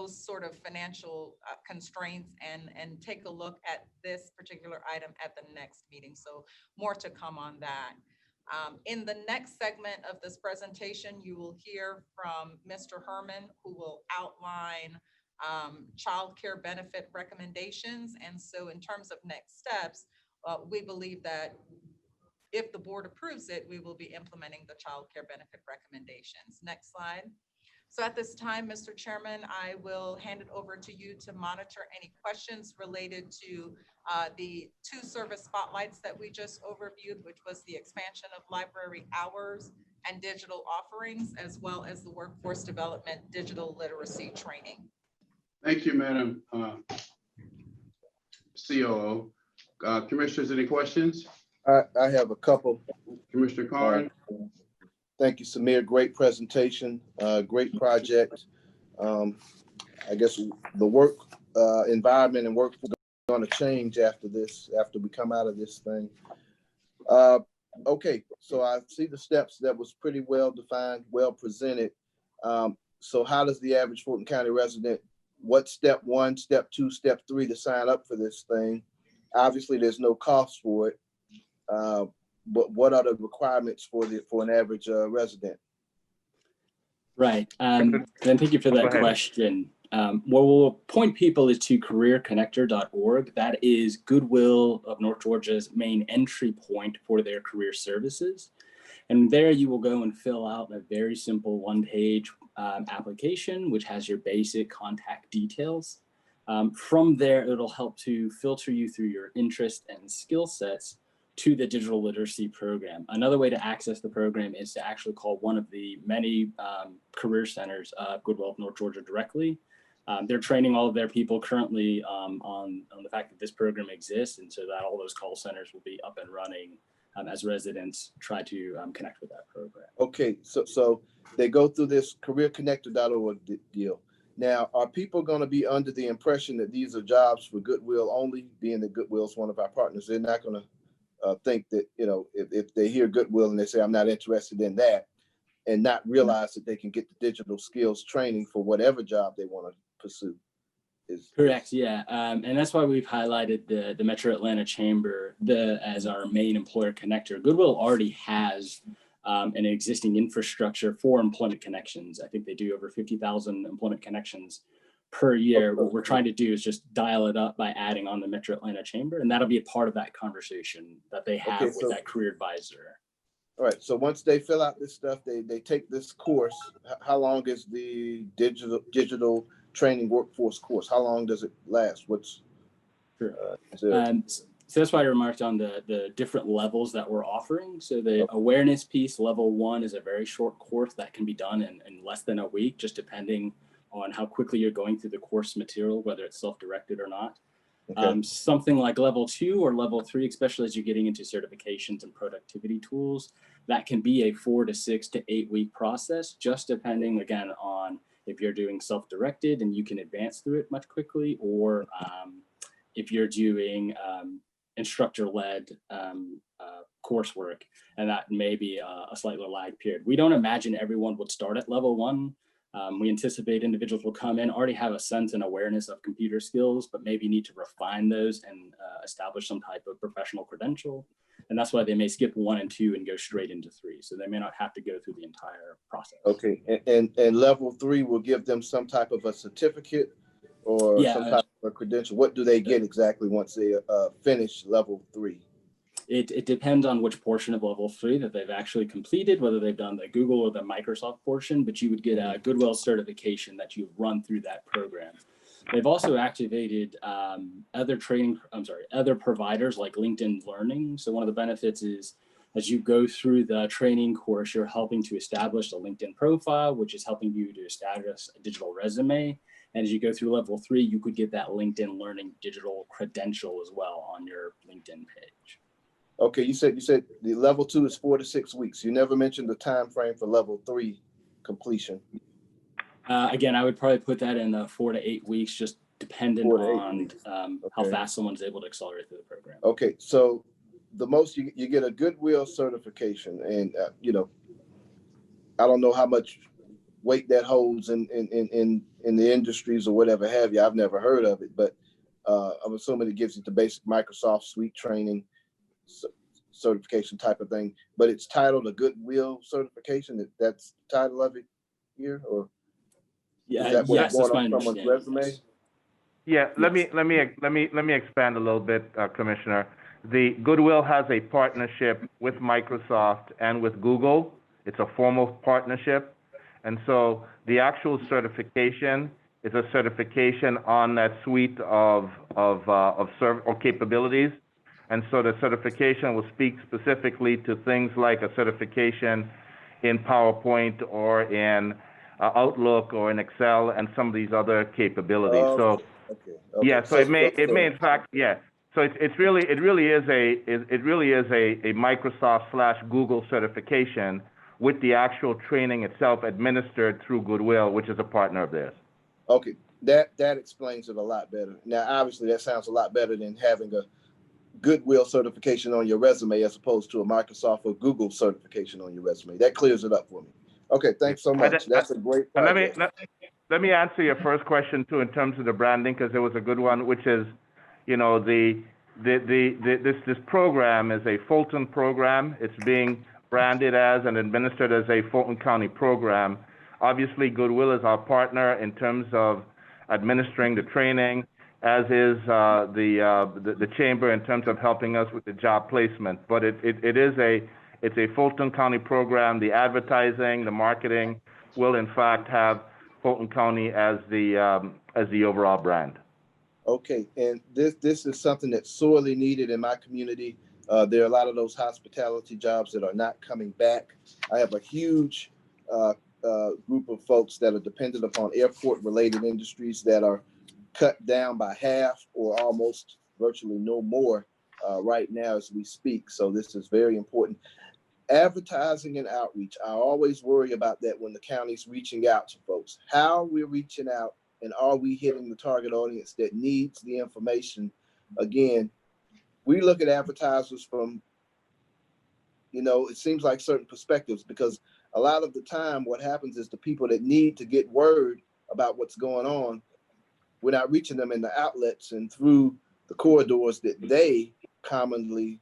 sort of financial constraints and take a look at this particular item at the next meeting. So more to come on that. In the next segment of this presentation, you will hear from Mr. Herman, who will outline child care benefit recommendations. And so in terms of next steps, we believe that if the board approves it, we will be implementing the child care benefit recommendations. Next slide. So at this time, Mr. Chairman, I will hand it over to you to monitor any questions related to the two service spotlights that we just overviewed, which was the expansion of library hours and digital offerings, as well as the workforce development digital literacy training. Thank you, Madam COO. Commissioners, any questions? I have a couple. Commissioner Carn. Thank you, Samir. Great presentation, great project. I guess the work environment and work is going to change after this, after we come out of this thing. Okay, so I see the steps that was pretty well defined, well presented. So how does the average Fulton County resident, what's step one, step two, step three to sign up for this thing? Obviously, there's no cost for it. But what are the requirements for an average resident? Right. And thank you for that question. What we'll point people is to careerconnector.org. That is Goodwill of North Georgia's main entry point for their career services. And there you will go and fill out a very simple one-page application, which has your basic contact details. From there, it'll help to filter you through your interest and skill sets to the digital literacy program. Another way to access the program is to actually call one of the many career centers of Goodwill of North Georgia directly. They're training all of their people currently on the fact that this program exists, and so that all those call centers will be up and running as residents try to connect with that program. Okay, so they go through this careerconnector.org deal. Now, are people going to be under the impression that these are jobs for Goodwill only, being that Goodwill is one of our partners? They're not going to think that, you know, if they hear Goodwill and they say, I'm not interested in that, and not realize that they can get the digital skills training for whatever job they want to pursue. Correct, yeah. And that's why we've highlighted the Metro Atlanta Chamber as our main employer connector. Goodwill already has an existing infrastructure for employment connections. I think they do over 50,000 employment connections per year. What we're trying to do is just dial it up by adding on the Metro Atlanta Chamber, and that'll be a part of that conversation that they have with that career advisor. All right, so once they fill out this stuff, they take this course. How long is the digital training workforce course? How long does it last? What's so that's why I remarked on the different levels that we're offering. So the awareness piece, level 1, is a very short course that can be done in less than a week, just depending on how quickly you're going through the course material, whether it's self-directed or not. Something like level 2 or level 3, especially as you're getting into certifications and productivity tools, that can be a 4 to 6 to 8 week process, just depending again on if you're doing self-directed and you can advance through it much quickly, or if you're doing instructor-led coursework, and that may be a slightly lag period. We don't imagine everyone would start at level 1. We anticipate individuals will come in, already have a sense and awareness of computer skills, but maybe need to refine those and establish some type of professional credential. And that's why they may skip 1 and 2 and go straight into 3. So they may not have to go through the entire process. Okay, and level 3 will give them some type of a certificate or some type of a credential. What do they get exactly once they finish level 3? It depends on which portion of level 3 that they've actually completed, whether they've done the Google or the Microsoft portion, but you would get a Goodwill certification that you run through that program. They've also activated other providers like LinkedIn Learning. So one of the benefits is, as you go through the training course, you're helping to establish a LinkedIn profile, which is helping you to establish a digital resume. And as you go through level 3, you could get that LinkedIn Learning digital credential as well on your LinkedIn page. Okay, you said the level 2 is 4 to 6 weeks. You never mentioned the time frame for level 3 completion. Again, I would probably put that in 4 to 8 weeks, just dependent on how fast someone's able to accelerate through the program. Okay, so the most you get a Goodwill certification, and you know, I don't know how much weight that holds in the industries or whatever have you. I've never heard of it, but I'm assuming it gives you the basic Microsoft suite training certification type of thing, but it's titled a Goodwill certification. That's the title of it here, or is that what's going on someone's resume? Yeah, let me expand a little bit, Commissioner. The Goodwill has a partnership with Microsoft and with Google. It's a formal partnership, and so the actual certification is a certification on that suite of capabilities. And so the certification will speak specifically to things like a certification in PowerPoint or in Outlook or in Excel and some of these other capabilities. So it may in fact, So it really is a Microsoft / Google certification with the actual training itself administered through Goodwill, which is a partner of theirs. Okay, that explains it a lot better. Now, obviously, that sounds a lot better than having a Goodwill certification on your resume as opposed to a Microsoft or Google certification on your resume. That clears it up for me. Okay, thanks so much. That's a great project. Let me answer your first question too in terms of the branding, because it was a good one, which is, you know, this program is a Fulton program. It's being branded as and administered as a Fulton County program. Obviously, Goodwill is our partner in terms of administering the training, as is the chamber in terms of helping us with the job placement. But it's a Fulton County program. The advertising, the marketing will in fact have Fulton County as the overall brand. Okay, and this is something that's sorely needed in my community. There are a lot of those hospitality jobs that are not coming back. I have a huge group of folks that are dependent upon airport-related industries that are cut down by half or almost virtually no more right now as we speak. So this is very important. Advertising and outreach. I always worry about that when the county's reaching out to folks. How we're reaching out And are we hitting the target audience that needs the information? Again, we look at advertisers from, it seems like certain perspectives, because a lot of the time what happens is the people that need to get word about what's going on, we're not reaching them in the outlets and through the corridors that they commonly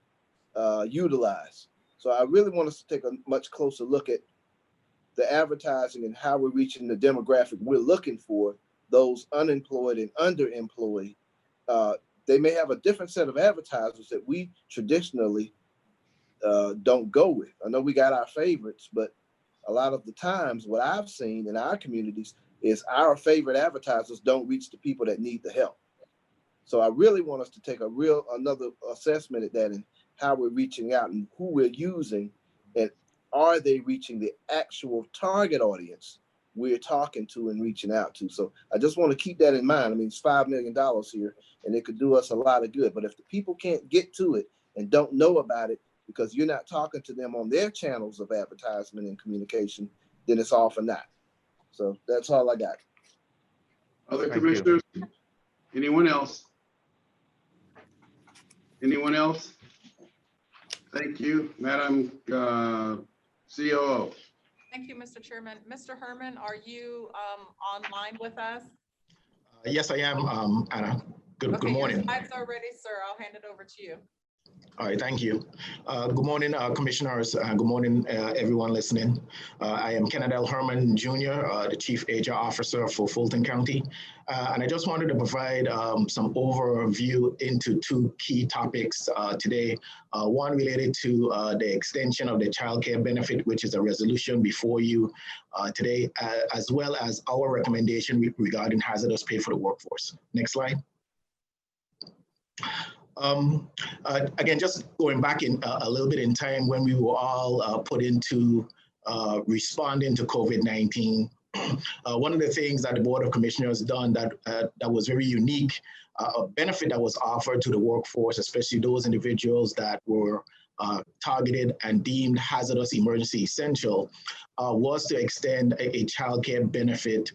utilize. So I really want us to take a much closer look at the advertising and how we're reaching the demographic we're looking for, those unemployed and underemployed. They may have a different set of advertisers that we traditionally don't go with. I know we got our favorites, but a lot of the times what I've seen in our communities is our favorite advertisers don't reach the people that need the help. So I really want us to take another assessment at that and how we're reaching out and who we're using, and are they reaching the actual target audience we're talking to and reaching out to. So I just want to keep that in mind. I mean, it's $5 million here and it could do us a lot of good, but if the people can't get to it and don't know about it because you're not talking to them on their channels of advertisement and communication, then it's all for naught. So that's all I got. Other commissioners? Anyone else? Anyone else? Thank you, Madam COO. Thank you, Mr. Chairman. Mr. Herman, are you online with us? Yes, I am, Anna. Good morning. Your slides are ready, sir. I'll hand it over to you. All right, thank you. Good morning, commissioners. Good morning, everyone listening. I am Kenneth L. Herman Jr., the Chief HR Officer for Fulton County. And I just wanted to provide some overview into two key topics today. One related to the extension of the child care benefit, which is a resolution before you today, as well as our recommendation regarding hazardous pay for the workforce. Next slide. Again, just going back in a little bit in time when we were all put into responding to COVID-19, one of the things that the Board of Commissioners done that was very unique, a benefit that was offered to the workforce, especially those individuals that were targeted and deemed hazardous emergency essential, was to extend a child care benefit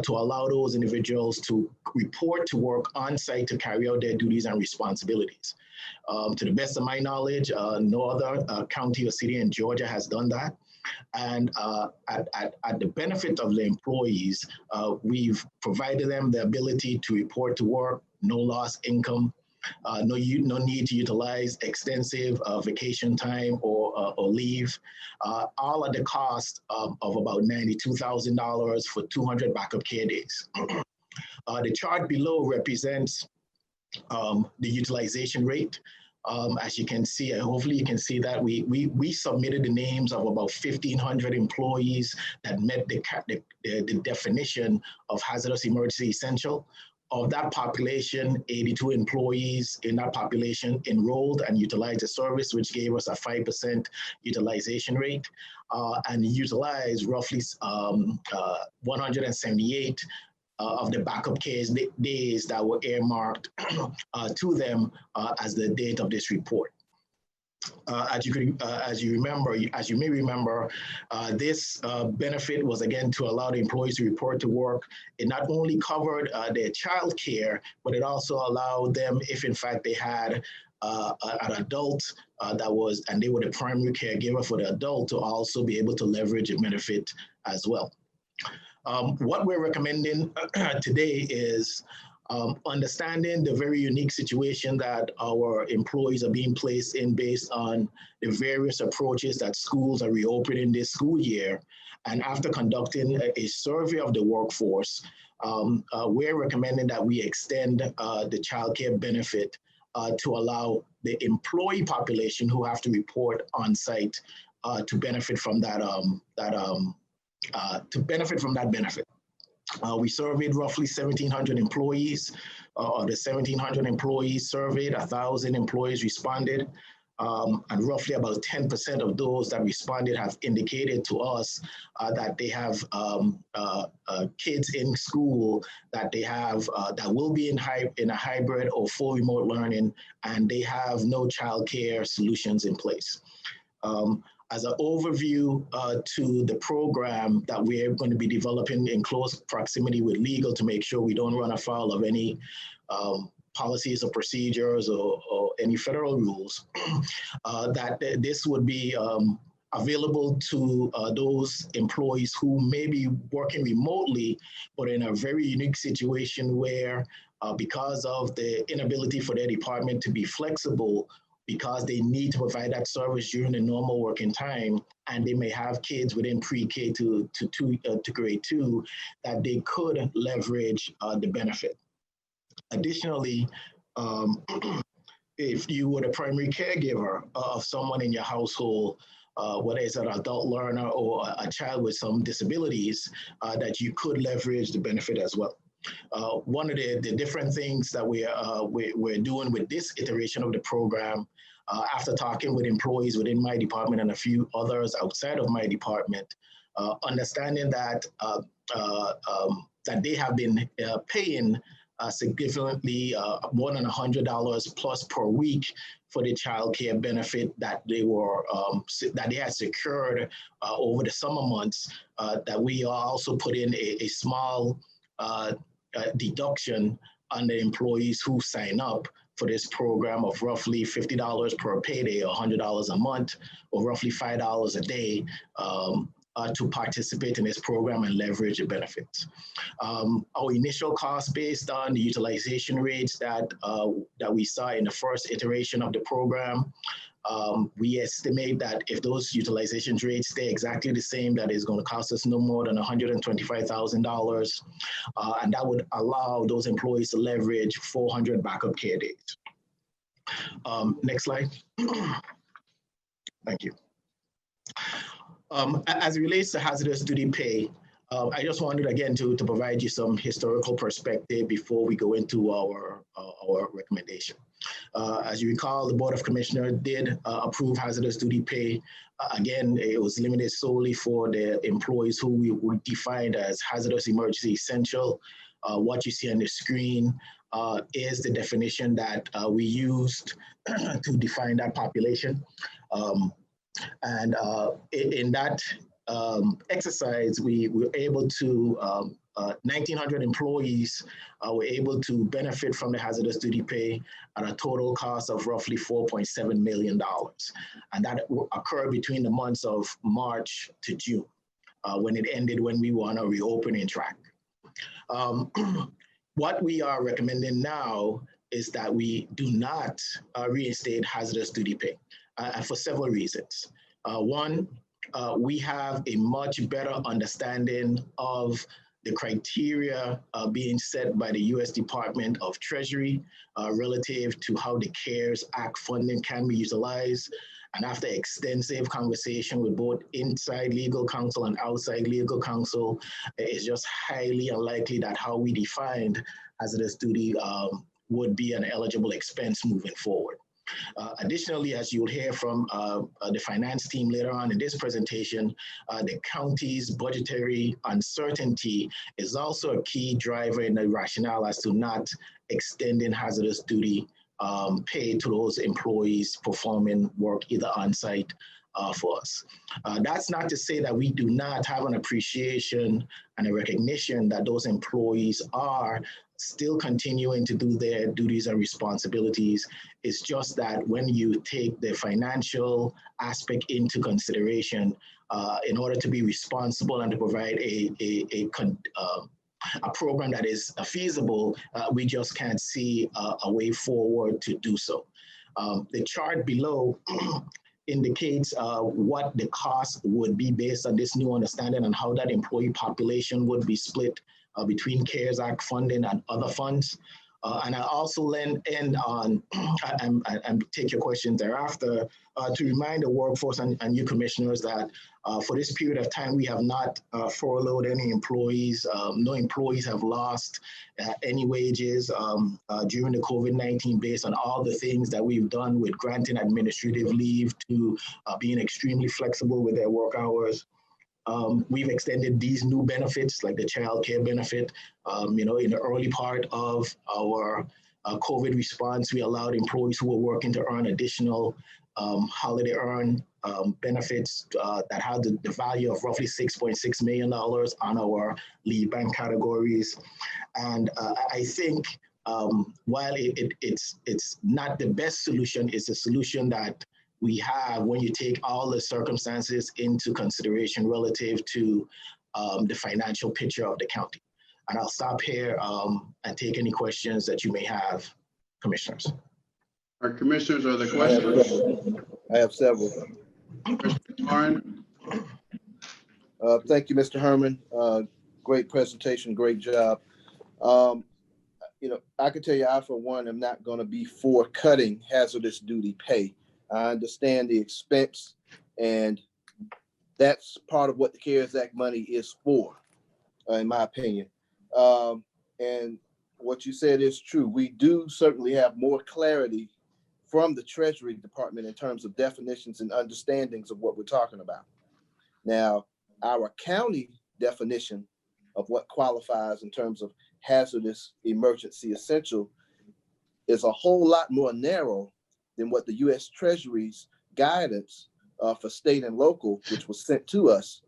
to allow those individuals to report to work on site to carry out their duties and responsibilities. To the best of my knowledge, no other county or city in Georgia has done that. And at the benefit of the employees, we've provided them the ability to report to work, no lost income, no need to utilize extensive vacation time or leave, all at the cost of about $92,000 for 200 backup care days. The chart below represents the utilization rate. As you can see, hopefully you can see that we submitted the names of about 1,500 employees that met the definition of hazardous emergency essential. Of that population, 82 employees in that population enrolled and utilized the service, which gave us a 5% utilization rate, and utilized roughly 178 of the backup care days that were earmarked to them as the date of this report. As you may remember, this benefit was again to allow the employees to report to work. It not only covered their child care, but it also allowed them, if in fact they had an adult and they were the primary caregiver for the adult, to also be able to leverage a benefit as well. What we're recommending today is understanding the very unique situation that our employees are being placed in based on the various approaches that schools are reopening this school year. And after conducting a survey of the workforce, we're recommending that we extend the child care benefit to allow the employee population who have to report on site to benefit from that benefit. We surveyed roughly 1,700 employees. Of the 1,700 employees surveyed, 1,000 employees responded, and roughly about 10% of those that responded have indicated to us that they have kids in school that they have that will be in a hybrid or full remote learning, and they have no childcare solutions in place. as an overview to the program that we're going to be developing in close proximity with legal to make sure we don't run afoul of any policies or procedures or any federal rules, that this would be available to those employees who may be working remotely, but in a very unique situation where because of the inability for their department to be flexible, because they need to provide that service during the normal working time, and they may have kids within pre-K to grade 2, that they could leverage the benefit. Additionally, if you were the primary caregiver of someone in your household, whether it's an adult learner or a child with some disabilities, that you could leverage the benefit as well. One of the different things that we're doing with this iteration of the program, after talking with employees within my department and a few others outside of my department, understanding that that they have been paying significantly more than $100 plus per week for the child care benefit that they were that they had secured over the summer months, that we also put in a small deduction on the employees who sign up for this program of roughly $50 per payday, $100 a month, or roughly $5 a day to participate in this program and leverage the benefits. Our initial cost based on the utilization rates that we saw in the first iteration of the program, we estimate that if those utilization rates stay exactly the same, that is going to cost us no more than $125,000. And that would allow those employees to leverage 400 backup care days. Next slide. Thank you. As it relates to hazardous duty pay, I just wanted again to provide you some historical perspective before we go into our recommendation. As you recall, the Board of Commissioners did approve hazardous duty pay. Again, it was limited solely for the employees who we would define as hazardous emergency essential. What you see on the screen is the definition that we used to define that population. And in that exercise, we were able to, 1,900 employees were able to benefit from the hazardous duty pay at a total cost of roughly $4.7 million. And that occurred between the months of March to June, when it ended, when we were on a reopening track. What we are recommending now is that we do not reinstate hazardous duty pay, and for several reasons. One, we have a much better understanding of the criteria being set by the U.S. Department of Treasury relative to how the CARES Act funding can be utilized. And after extensive conversation with both inside legal counsel and outside legal counsel, it's just highly unlikely that how we defined hazardous duty would be an eligible expense moving forward. Additionally, as you'll hear from the finance team later on in this presentation, the county's budgetary uncertainty is also a key driver in the rationale as to not extending hazardous duty pay to those employees performing work either on-site for us. That's not to say that we do not have an appreciation and a recognition that those employees are still continuing to do their duties and responsibilities. It's just that when you take the financial aspect into consideration, in order to be responsible and to provide a program that is feasible, we just can't see a way forward to do so. The chart below indicates what the cost would be based on this new understanding and how that employee population would be split between CARES Act funding and other funds. And I'll also end on, and take your questions thereafter, to remind the workforce and you commissioners that for this period of time, we have not furloughed any employees. No employees have lost any wages during the COVID-19 based on all the things that we've done with granting administrative leave to being extremely flexible with their work hours. We've extended these new benefits like the child care benefit. In the early part of our COVID response, we allowed employees who were working to earn additional holiday earned benefits that have the value of roughly $6.6 million on our lead bank categories. And I think while it's not the best solution, it's a solution that we have when you take all the circumstances into consideration relative to the financial picture of the county. And I'll stop here and take any questions that you may have, commissioners. Our commissioners, are the questions? I have several. Commissioner Warren? Thank you, Mr. Herman. Great presentation, great job. I can tell you, I, for one, am not going to be for cutting hazardous duty pay. I understand the expense, and that's part of what the CARES Act money is for, in my opinion. And what you said is true. We do certainly have more clarity from the Treasury Department in terms of definitions and understandings of what we're talking about. Now, our county definition of what qualifies in terms of hazardous emergency essential is a whole lot more narrow than what the U.S. Treasury's guidance for state and local, which was sent to us,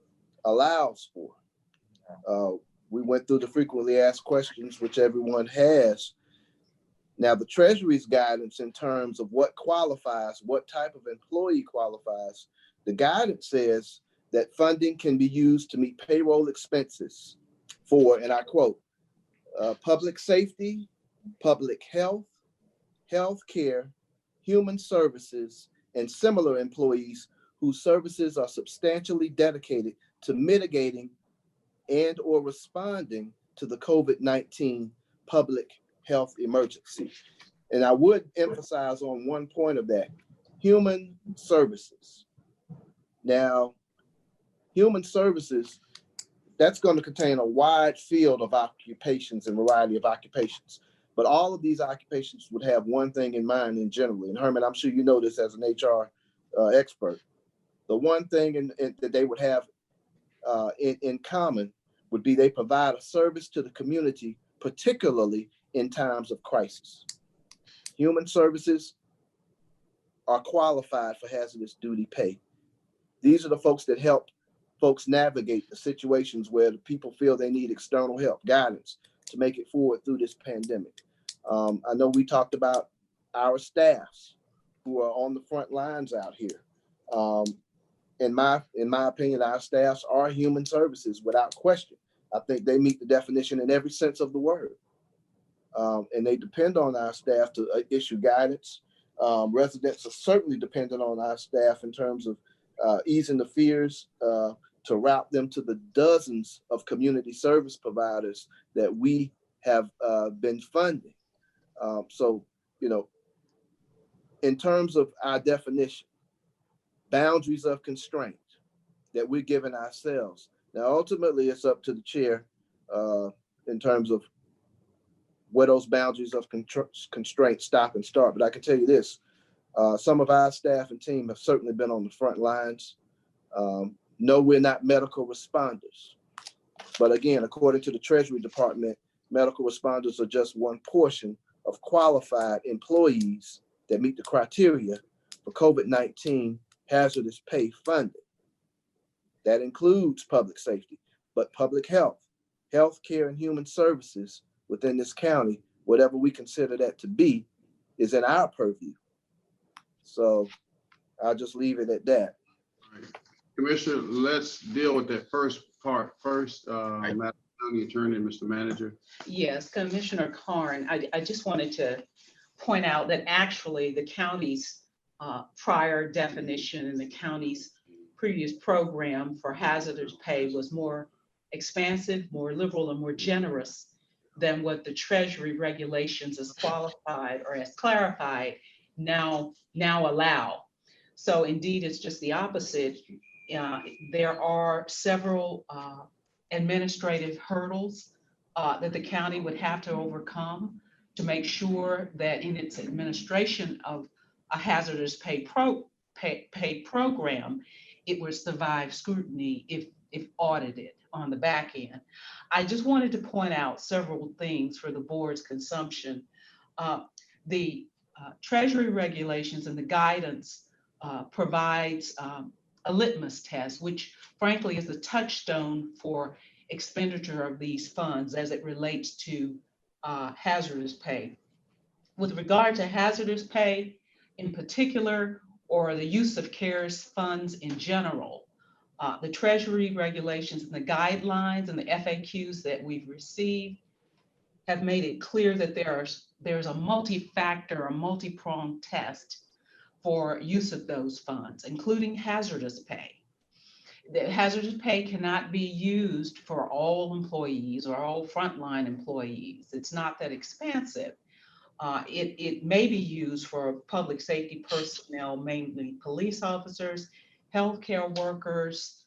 allows for. We went through the frequently asked questions, which everyone has. Now, the Treasury's guidance in terms of what qualifies, what type of employee qualifies, the guidance says that funding can be used to meet payroll expenses for, and I quote, public safety, public health, health care, human services, and similar employees whose services are substantially dedicated to mitigating and or responding to the COVID-19 public health emergency. And I would emphasize on one point of that, human services. Now, human services, that's going to contain a wide field of occupations and variety of occupations. But all of these occupations would have one thing in mind in general. And Herman, I'm sure you know this as an HR expert. The one thing that they would have in common would be they provide a service to the community, particularly in times of crisis. Human services are qualified for hazardous duty pay. These are the folks that help folks navigate the situations where the people feel they need external help, guidance to make it forward through this pandemic. I know we talked about our staffs who are on the front lines out here. In my opinion, our staffs are human services without question. I think they meet the definition in every sense of the word. And they depend on our staff to issue guidance. Residents are certainly dependent on our staff in terms of easing the fears, to route them to the dozens of community service providers that we have been funding. So, in terms of our definition, boundaries of constraint that we're giving ourselves. Now, ultimately, it's up to the chair in terms of where those boundaries of constraint stop and start. But I can tell you this, some of our staff and team have certainly been on the front lines. No, we're not medical responders. But again, according to the Treasury Department, medical responders are just one portion of qualified employees that meet the criteria for COVID-19 hazardous pay funding. That includes public safety, but public health, health care, and human services within this county, whatever we consider that to be, is in our purview. So I'll just leave it at that. Commissioner, let's deal with that first part first. Madam County Attorney, Mr. Manager. Yes, Commissioner Carn, I just wanted to point out that actually the county's prior definition and the county's previous program for hazardous pay was more expansive, more liberal, and more generous than what the Treasury regulations as qualified or as clarified now allow. So indeed, it's just the opposite. There are several administrative hurdles that the county would have to overcome to make sure that in its administration of a hazardous pay program, it would survive scrutiny if audited on the back end. I just wanted to point out several things for the board's consumption. The Treasury regulations and the guidance provides a litmus test, which frankly is the touchstone for expenditure of these funds as it relates to hazardous pay. With regard to hazardous pay in particular, or the use of CARES funds in general, the Treasury regulations and the guidelines and the FAQs that we've received have made it clear that there's a multi-factor, a multi-pronged test for use of those funds, including hazardous pay. The hazardous pay cannot be used for all employees or all frontline employees. It's not that expansive. It may be used for public safety personnel, mainly police officers, healthcare workers,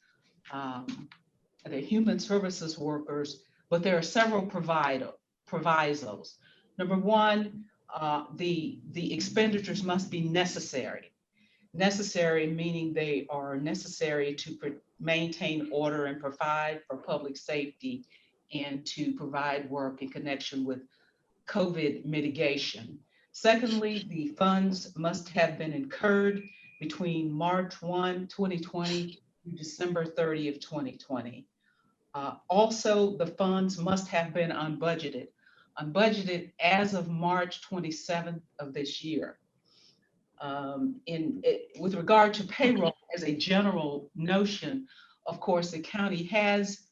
the human services workers, but there are several provisos. Number one, the expenditures must be necessary. Necessary meaning they are necessary to maintain order and provide for public safety and to provide work in connection with COVID mitigation. Secondly, the funds must have been incurred between March 1, 2020 to December 30th, 2020. Also, the funds must have been unbudgeted as of March 27th of this year. With regard to payroll as a general notion, of course, the county has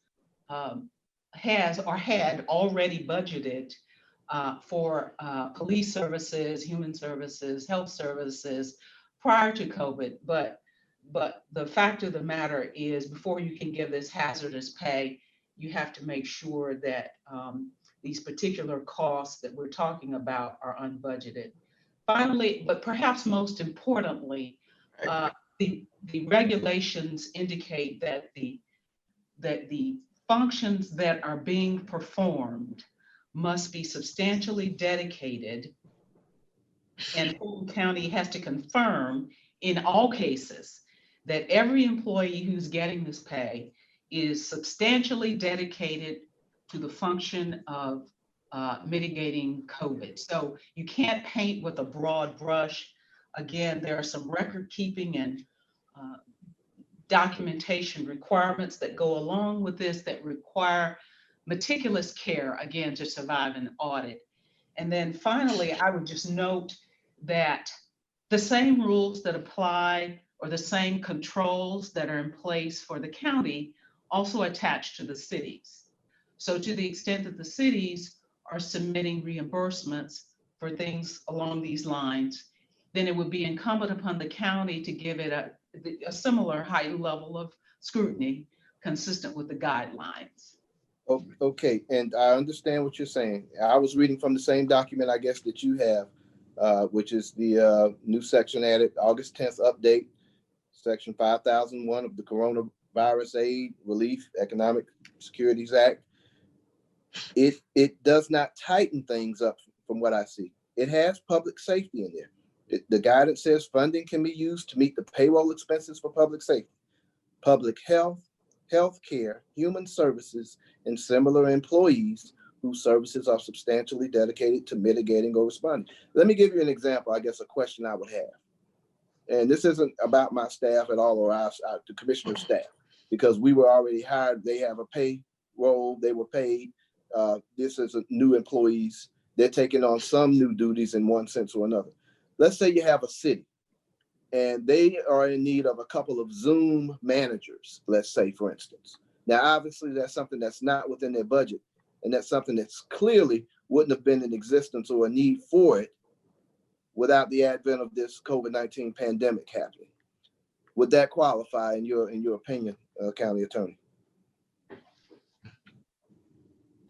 or had already budgeted for police services, human services, health services prior to COVID. But the fact of the matter is, before you can give this hazardous pay, you have to make sure that these particular costs that we're talking about are unbudgeted. Finally, but perhaps most importantly, the regulations indicate that the functions that are being performed must be substantially dedicated, and Fulton County has to confirm in all cases that every employee who's getting this pay is substantially dedicated to the function of mitigating COVID. So you can't paint with a broad brush. Again, there are some record keeping and documentation requirements that go along with this that require meticulous care, again, to survive an audit. And then finally, I would just note that the same rules that apply or the same controls that are in place for the county also attach to the cities. So to the extent that the cities are submitting reimbursements for things along these lines, then it would be incumbent upon the county to give it a similar high level of scrutiny consistent with the guidelines. Okay, and I understand what you're saying. I was reading from the same document, I guess, that you have, which is the new section added, August 10th update, section 5001 of the Coronavirus Aid, Relief, Economic Securities Act. It does not tighten things up from what I see. It has public safety in there. The guidance says funding can be used to meet the payroll expenses for public safety, public health, healthcare, human services, and similar employees whose services are substantially dedicated to mitigating or responding. Let me give you an example, I guess, a question I would have. And this isn't about my staff at all, or the commissioner's staff, because we were already hired. They have a payroll, they were paid. This is new employees. They're taking on some new duties in one sense or another. Let's say you have a city and they are in need of a couple of Zoom managers, let's say, for instance. Now, obviously, that's something that's not within their budget, and that's something that's clearly wouldn't have been in existence or a need for it without the advent of this COVID-19 pandemic happening. Would that qualify in your opinion, County Attorney?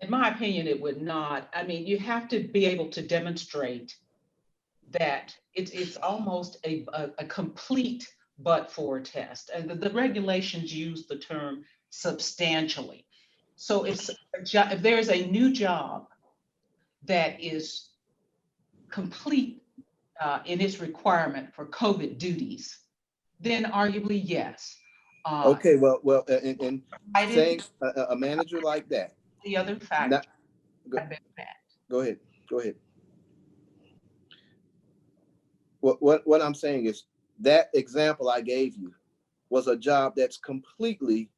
In my opinion, it would not. I mean, you have to be able to demonstrate that it's almost a complete but-for test. And the regulations use the term substantially. So if there's a new job that is complete in its requirement for COVID duties, then arguably yes. Okay, well, and saying a manager like that. The other factor. Go ahead. What I'm saying is, that example I gave you was a job that's completely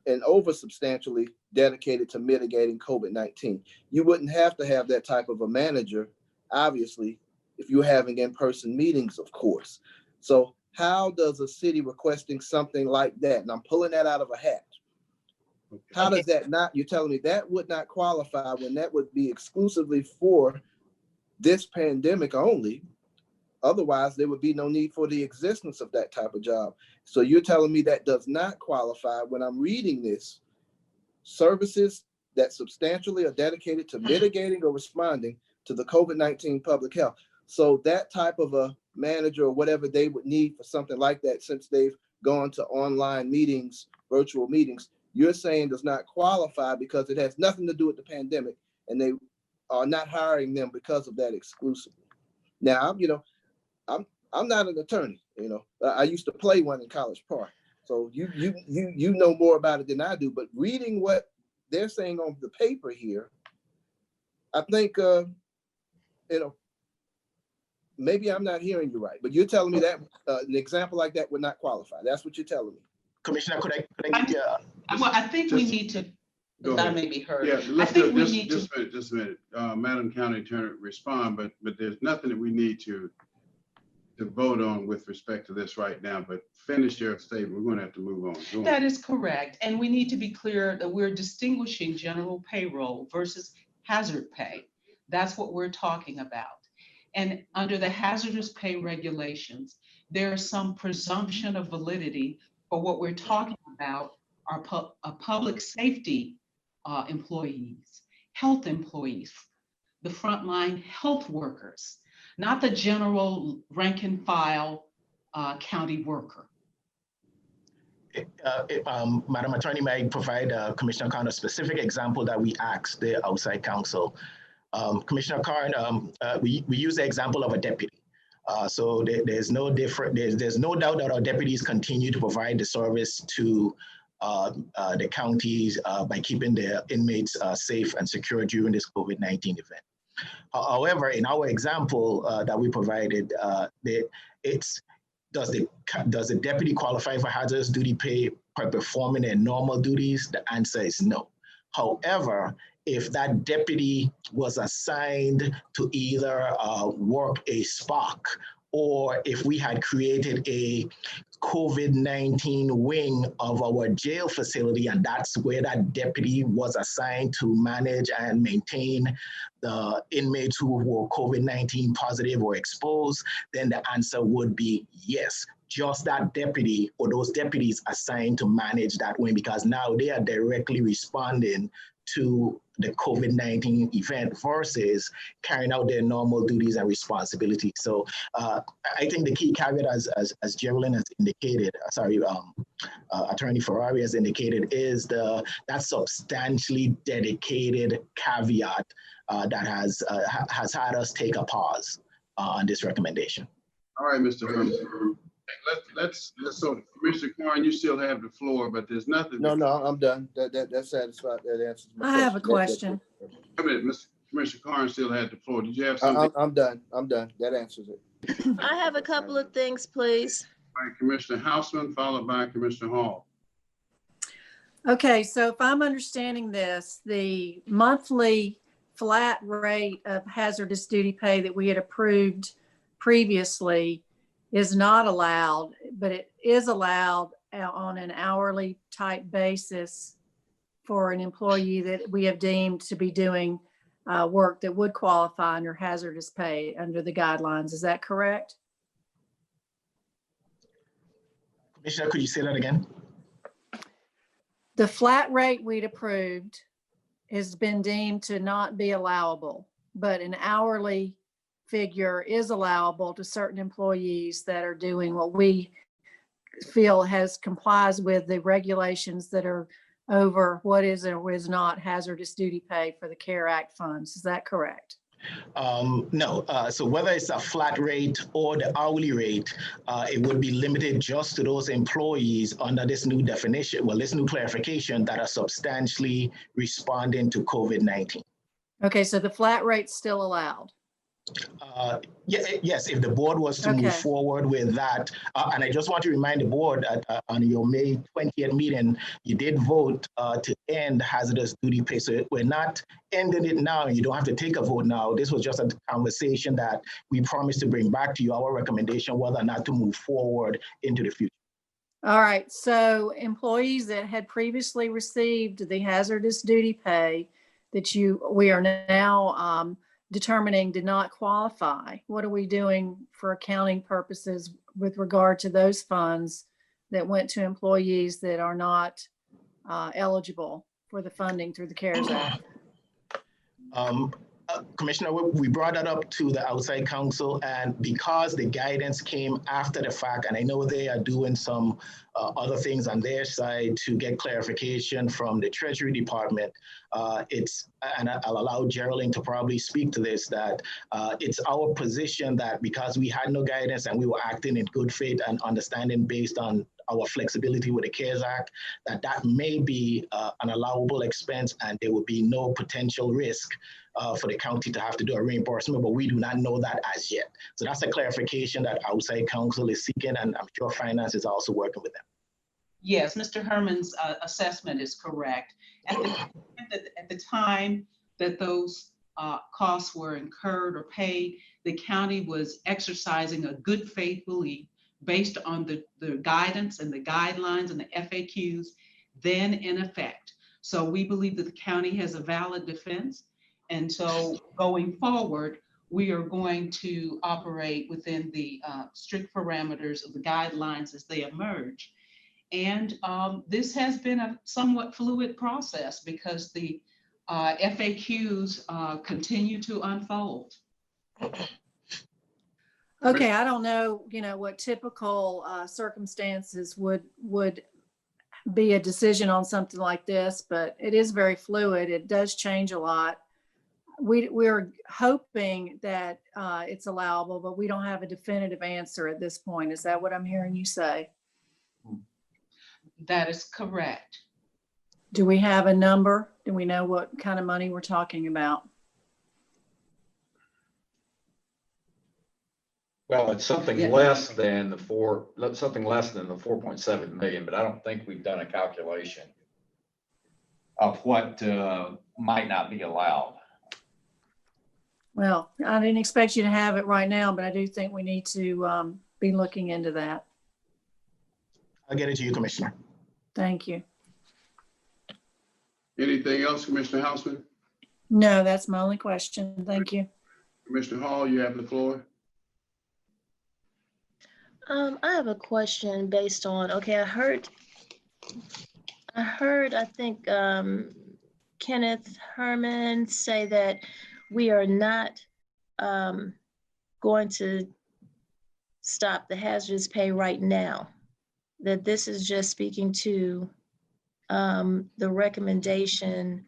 and over substantially dedicated to mitigating COVID-19. You wouldn't have to have that type of a manager, obviously, if you're having in-person meetings, of course. So how does a city requesting something like that, and I'm pulling that out of a hat, how does that not, you're telling me that would not qualify when that would be exclusively for this pandemic only? Otherwise, there would be no need for the existence of that type of job. So you're telling me that does not qualify when I'm reading this, services that substantially are dedicated to mitigating or responding to the COVID-19 public health. So that type of a manager or whatever they would need for something like that, since they've gone to online meetings, virtual meetings, you're saying does not qualify because it has nothing to do with the pandemic, and they are not hiring them because of that exclusively. Now, I'm not an attorney, I used to play one in College Park. So you know more about it than I do, but reading what they're saying on the paper here, I think, maybe I'm not hearing you right, but you're telling me that an example like that would not qualify. That's what you're telling me. Commissioner, could I Well, I think we need to, if I may be heard. Yeah, I let's think do we it. need to. Just a minute. Madam County Attorney, respond, but there's nothing that we need to vote on with respect to this right now, but finish your statement. We're going to have to move on. Go on. That is correct. And we need to be clear that we're distinguishing general payroll versus hazard pay. That's what we're talking about. And under the hazardous pay regulations, there is some presumption of validity for what we're talking about are public safety employees, health employees, the frontline health workers, not the general rank and file county worker. Madam Attorney, may I provide Commissioner Khan a specific example that we asked the outside counsel? Commissioner Khan, we use the example of a deputy. So there's no doubt that our deputies continue to provide the service to the counties by keeping their inmates safe and secure during this COVID-19 event. However, in our example that we provided, does the deputy qualify for hazardous duty pay by performing their normal duties? The answer is no. However, if that deputy was assigned to either work a SPOC, or if we had created a COVID-19 wing of our jail facility, and that's where that deputy was assigned to manage and maintain the inmates who were COVID-19 positive or exposed, then the answer would be yes. Just that deputy or those deputies assigned to manage that wing, because now they are directly responding to the COVID-19 event versus carrying out their normal duties and responsibilities. So I think the key caveat, as Geraldine has indicated, Attorney Ferrari has indicated, is that substantially dedicated caveat that has had us take a pause on this recommendation. All right, Mr. Herman. So Commissioner Corn, you still have the floor, but there's nothing. No, I'm done. That satisfied. That answers my question. I have a question. Wait a minute, Mr. Commissioner Corn still had the floor. Did you have something? I'm done. That answers it. I have a couple of things, please. All right, Commissioner Houseman, followed by Commissioner Hall. Okay, so if I'm understanding this, the monthly flat rate of hazardous duty pay that we had approved previously is not allowed, but it is allowed on an hourly type basis for an employee that we have deemed to be doing work that would qualify under hazardous pay under the guidelines. Is that correct? Commissioner, could you say that again? The flat rate we'd approved has been deemed to not be allowable, but an hourly figure is allowable to certain employees that are doing what we feel complies with the regulations that are over what is or is not hazardous duty pay for the CARE Act funds. Is that correct? No. So whether it's a flat rate or the hourly rate, it would be limited just to those employees under this new definition, this new clarification, that are substantially responding to COVID-19. Okay, so the flat rate's still allowed. Yes, if the board was to move Okay. forward with that, and I just want to remind the board on your May 20th meeting, you did vote to end hazardous duty pay. So we're not ending it now. You don't have to take a vote now. This was just a conversation that we promised to bring back to you, our recommendation whether or not to move forward into the future. All right, so employees that had previously received the hazardous duty pay that we are now determining did not qualify. What are we doing for accounting purposes with regard to those funds that went to employees that are not eligible for the funding through the CARES Act? Commissioner, we brought that up to the outside counsel, and because the guidance came after the fact, and I know they are doing some other things on their side to get clarification from the Treasury Department, and I'll allow Geraldine to probably speak to this, that it's our position that because we had no guidance and we were acting in good faith and understanding based on our flexibility with the CARES Act, that may be an allowable expense and there will be no potential risk for the county to have to do a reimbursement, but we do not know that as yet. So that's a clarification that outside counsel is seeking, and I'm sure finance is also working with them. Yes, Mr. Herman's assessment is correct. At the time that those costs were incurred or paid, the county was exercising a good faith belief based on the guidance and the guidelines and the FAQs then in effect. So we believe that the county has a valid defense. And so going forward, we are going to operate within the strict parameters of the guidelines as they emerge. And this has been a somewhat fluid process because the FAQs continue to unfold. Okay, I don't know, what typical circumstances would be a decision on something like this, but it is very fluid. It does change a lot. We're hoping that it's allowable, but we don't have a definitive answer at this point. Is that what I'm hearing you say? That is correct. Do we have a number? Do we know what kind of money we're talking about? Well, it's something less than the 4.7 million, but I don't think we've done a calculation of what might not be allowed. Well, I didn't expect you to have it right now, but I do think we need to be looking into that. I'll get it to you, Commissioner. Thank you. Anything else, Commissioner Houseman? No, that's my only question. Thank you. Commissioner Hall, you have the floor. I have a question based on, okay, I heard, I think, Kenneth Herman say that we are not going to stop the hazardous pay right now, that this is just speaking to the recommendation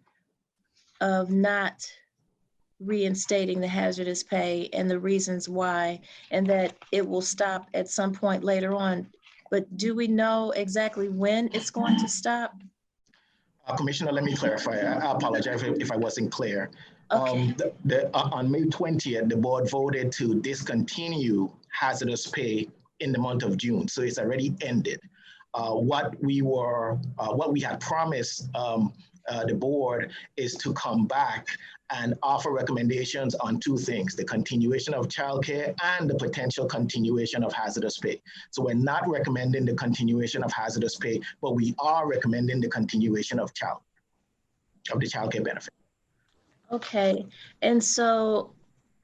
of not reinstating the hazardous pay and the reasons why, and that it will stop at some point later on. But do we know exactly when it's going to stop? Commissioner, let me clarify. I apologize if I wasn't clear. Okay. On May 20th, the board voted to discontinue hazardous pay in the month of June. So it's already ended. What we had promised the board is to come back and offer recommendations on two things: the continuation of childcare and the potential continuation of hazardous pay. So we're not recommending the continuation of hazardous pay, but we are recommending the continuation of the childcare benefit. Okay, and so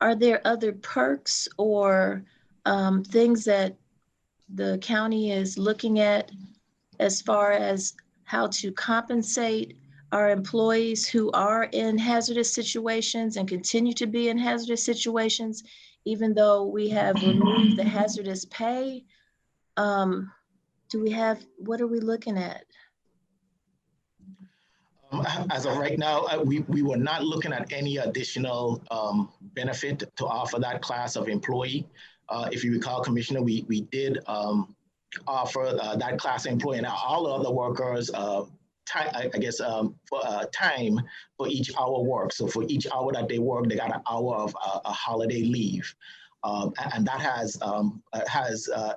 are there other perks or things that the county is looking at as far as how to compensate our employees who are in hazardous situations and continue to be in hazardous situations, even though we have removed the hazardous pay? What are we looking at? As of right now, we were not looking at any additional benefit to offer that class of employee. If you recall, Commissioner, we did offer that class of employee, and all other workers time, I guess, for time for each hour work. So for each hour that they work, they got an hour of a holiday leave. And that has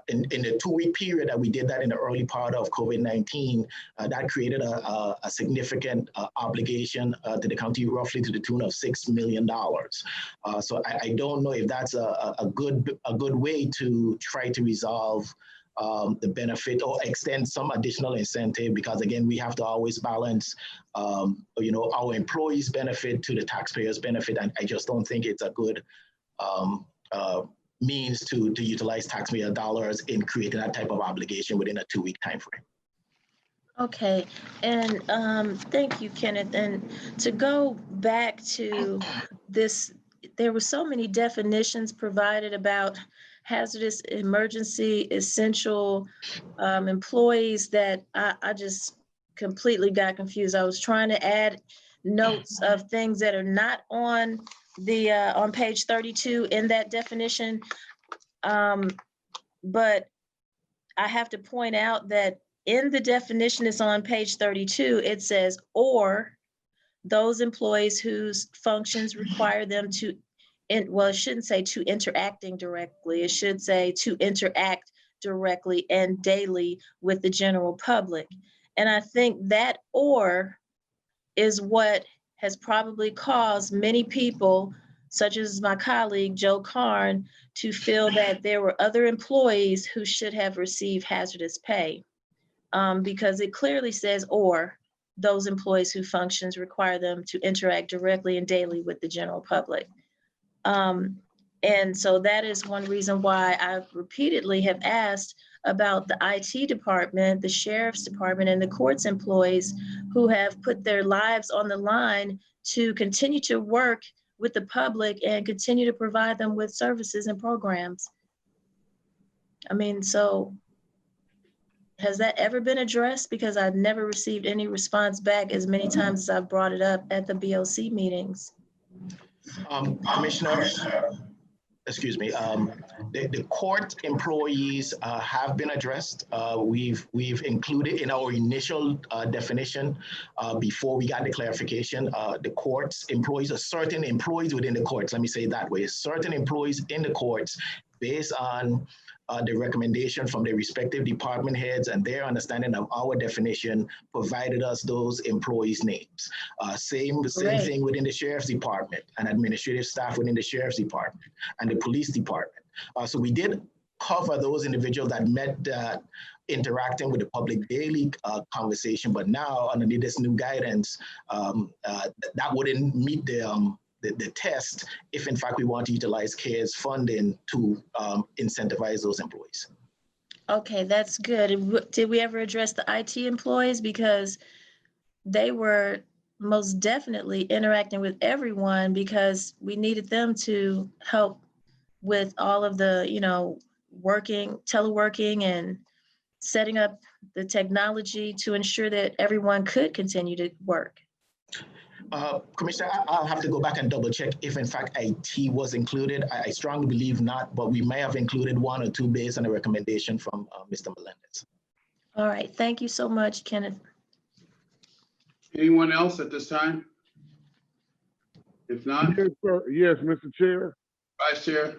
in the 2-week period that we did that in the early part of COVID-19, that created a significant obligation to the county, roughly to the tune of $6 million. So I don't know if that's a good way to try to resolve the benefit or extend some additional incentive, because again, we have to always balance, our employees' benefit to the taxpayers' benefit, and I just don't think it's a good means to utilize taxpayer dollars in creating that type of obligation within a 2-week time frame. Okay, and thank you, Kenneth. And to go back to this, there were so many definitions provided about hazardous, emergency, essential employees that I just completely got confused. I was trying to add notes of things that are not on the on page 32 in that definition, but I have to point out that in the definition is on page 32, it says, or those employees whose functions require them to, well, it shouldn't say to interacting directly. It should say to interact directly and daily with the general public. And I think that or is what has probably caused many people, such as my colleague, Joe Karn, to feel that there were other employees who should have received hazardous pay. Because it clearly says, or those employees whose functions require them to interact directly and daily with the general public. And so that is one reason why I repeatedly have asked about the IT department, the sheriff's department, and the courts employees who have put their lives on the line to continue to work with the public and continue to provide them with services and programs. I mean, so has that ever been addressed? Because I've never received any response back as many times as I've brought it up at the BOC meetings. Commissioner, excuse me, the court employees have been addressed. We've included in our initial definition before we got the clarification, the courts employees, or certain employees within the courts, let me say it that way, certain employees in the courts based on the recommendation from the respective department heads and their understanding of our definition provided us those employees' names. Same thing within the sheriff's department and administrative staff within the sheriff's department and the police department. So we did cover those individuals that met that interacting with the public daily conversation, but now under this new guidance, that wouldn't meet the test if in fact we want to utilize CARES funding to incentivize those employees. Okay, that's good. Did we ever address the IT employees? Because they were most definitely interacting with everyone because we needed them to help with all of the, teleworking and setting up the technology to ensure that everyone could continue to work. Commissioner, I'll have to go back and double check if in fact IT was included. I strongly believe not, but we may have included 1 or 2 based on a recommendation from Mr. Melendez. All right, thank you so much, Kenneth. Anyone else at this time? If not? Yes, sir. Yes, Mr. Chair. Vice Chair.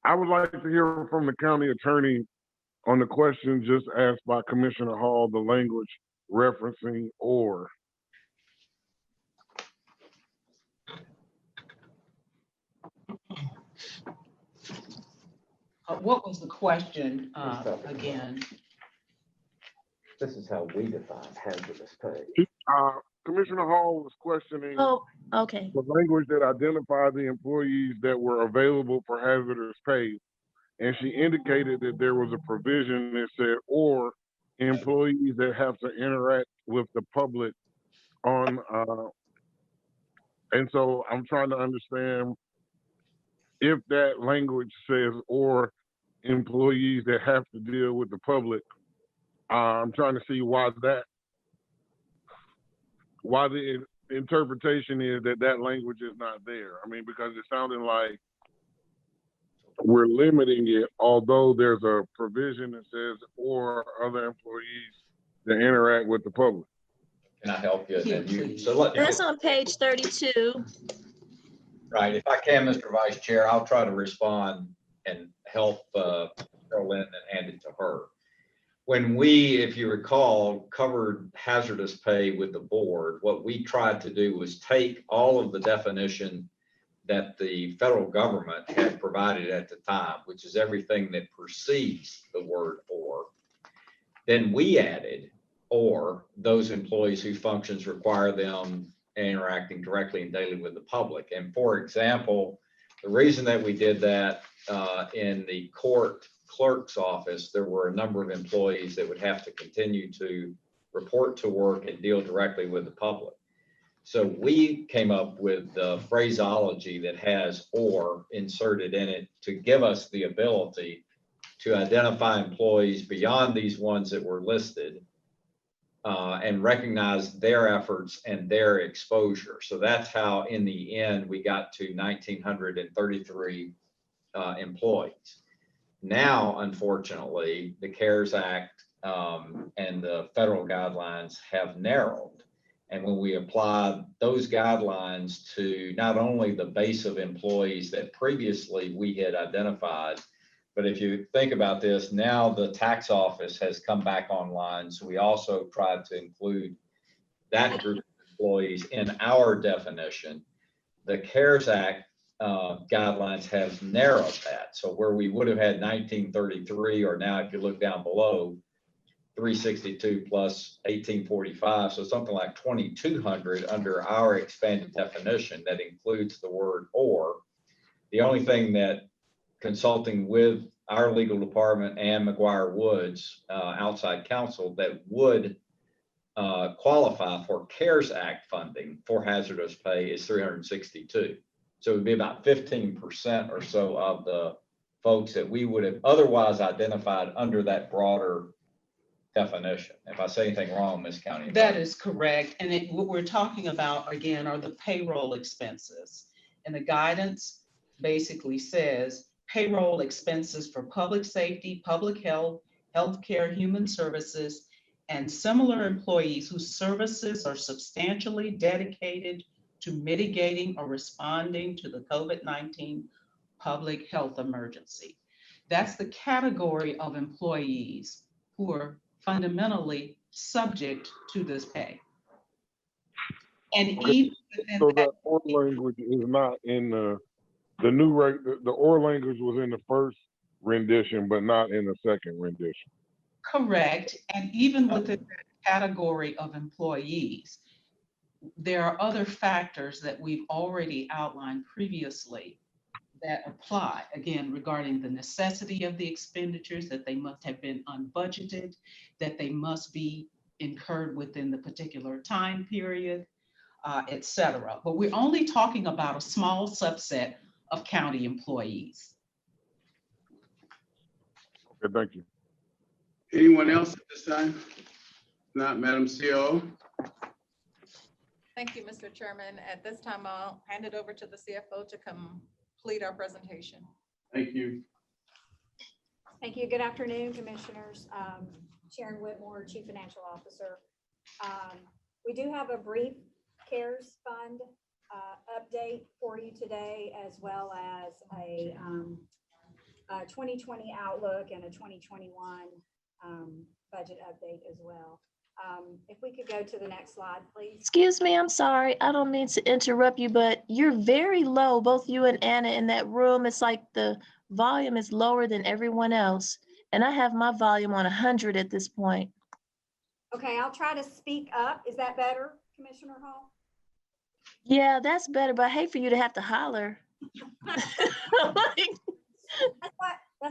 I would like to hear from the county attorney on the question just asked by Commissioner Hall, the language referencing or. What was the question again? This is how we define hazardous pay. Commissioner Hall was questioning the language that identified the employees that were available for hazardous pay. And she indicated that there was a provision that said, or employees that have to interact with the public on, and so I'm trying to understand if that language says, or employees that have to deal with the public. I'm trying to see why the interpretation is that language is not there. I mean, because it sounded like we're limiting it, although there's a provision that says, or other employees that interact with the public. Can I help you? Here, And you, please. so That's on page 32. right, if I can, Mr. Vice Chair, I'll try to respond and help Carolyn and hand it to her. When we, if you recall, covered hazardous pay with the board, what we tried to do was take all of the definition that the federal government had provided at the time, which is everything that precedes the word or. Then we added, or those employees whose functions require them interacting directly and daily with the public. And for example, the reason that we did that in the court clerk's office, there were a number of employees that would have to continue to report to work and deal directly with the public. So we came up with the phraseology that has or inserted in it to give us the ability to identify employees beyond these ones that were listed and recognize their efforts and their exposure. So that's how in the end we got to 1,933 employees. Now, unfortunately, the CARES Act and the federal guidelines have narrowed. And when we apply those guidelines to not only the base of employees that previously we had identified, but if you think about this, now the tax office has come back online. So we also tried to include that group of employees in our definition. The CARES Act guidelines have narrowed that. So where we would have had 1933, or now if you look down below, 362 plus 1845, so something like 2,200 under our expanded definition that includes the word or. The only thing that consulting with our legal department and McGuire Woods outside counsel that would qualify for CARES Act funding for hazardous pay is 362. So it would be about 15% or so of the folks that we would have otherwise identified under that broader definition. If I say anything wrong, Ms. County. That is correct. And what we're talking about, again, are the payroll expenses. And the guidance basically says payroll expenses for public safety, public health, healthcare, human services, and similar employees whose services are substantially dedicated to mitigating or responding to the COVID-19 public health emergency. That's the category of employees who are fundamentally subject to this pay. And Okay, even within so that, that or language is not in the new the or language was in the first rendition, but not in the second rendition. correct, and even within that category of employees, there are other factors that we've already outlined previously that apply, again, regarding the necessity of the expenditures, that they must have been unbudgeted, that they must be incurred within the particular time period, et cetera. But we're only talking about a small subset of county employees. Okay, thank you. Anyone else at this time? Not Madam CO. Thank you, Mr. Chairman. At this time, I'll hand it over to the CFO to complete our presentation. Thank you. Thank you. Good afternoon, Commissioners. Sharon Whitmore, Chief Financial Officer. We do have a brief CARES Fund update for you today, as well as a 2020 outlook and a 2021 budget update as well. If we could go to the next slide, please. Excuse me, I'm sorry. I don't mean to interrupt you, but you're very low, both you and Anna in that room. It's like the volume is lower than everyone else. And I have my volume on 100 at this point. Okay, I'll try to speak up. Is that better, Commissioner Hall? Yeah, that's better, but I hate for you to have to holler. That's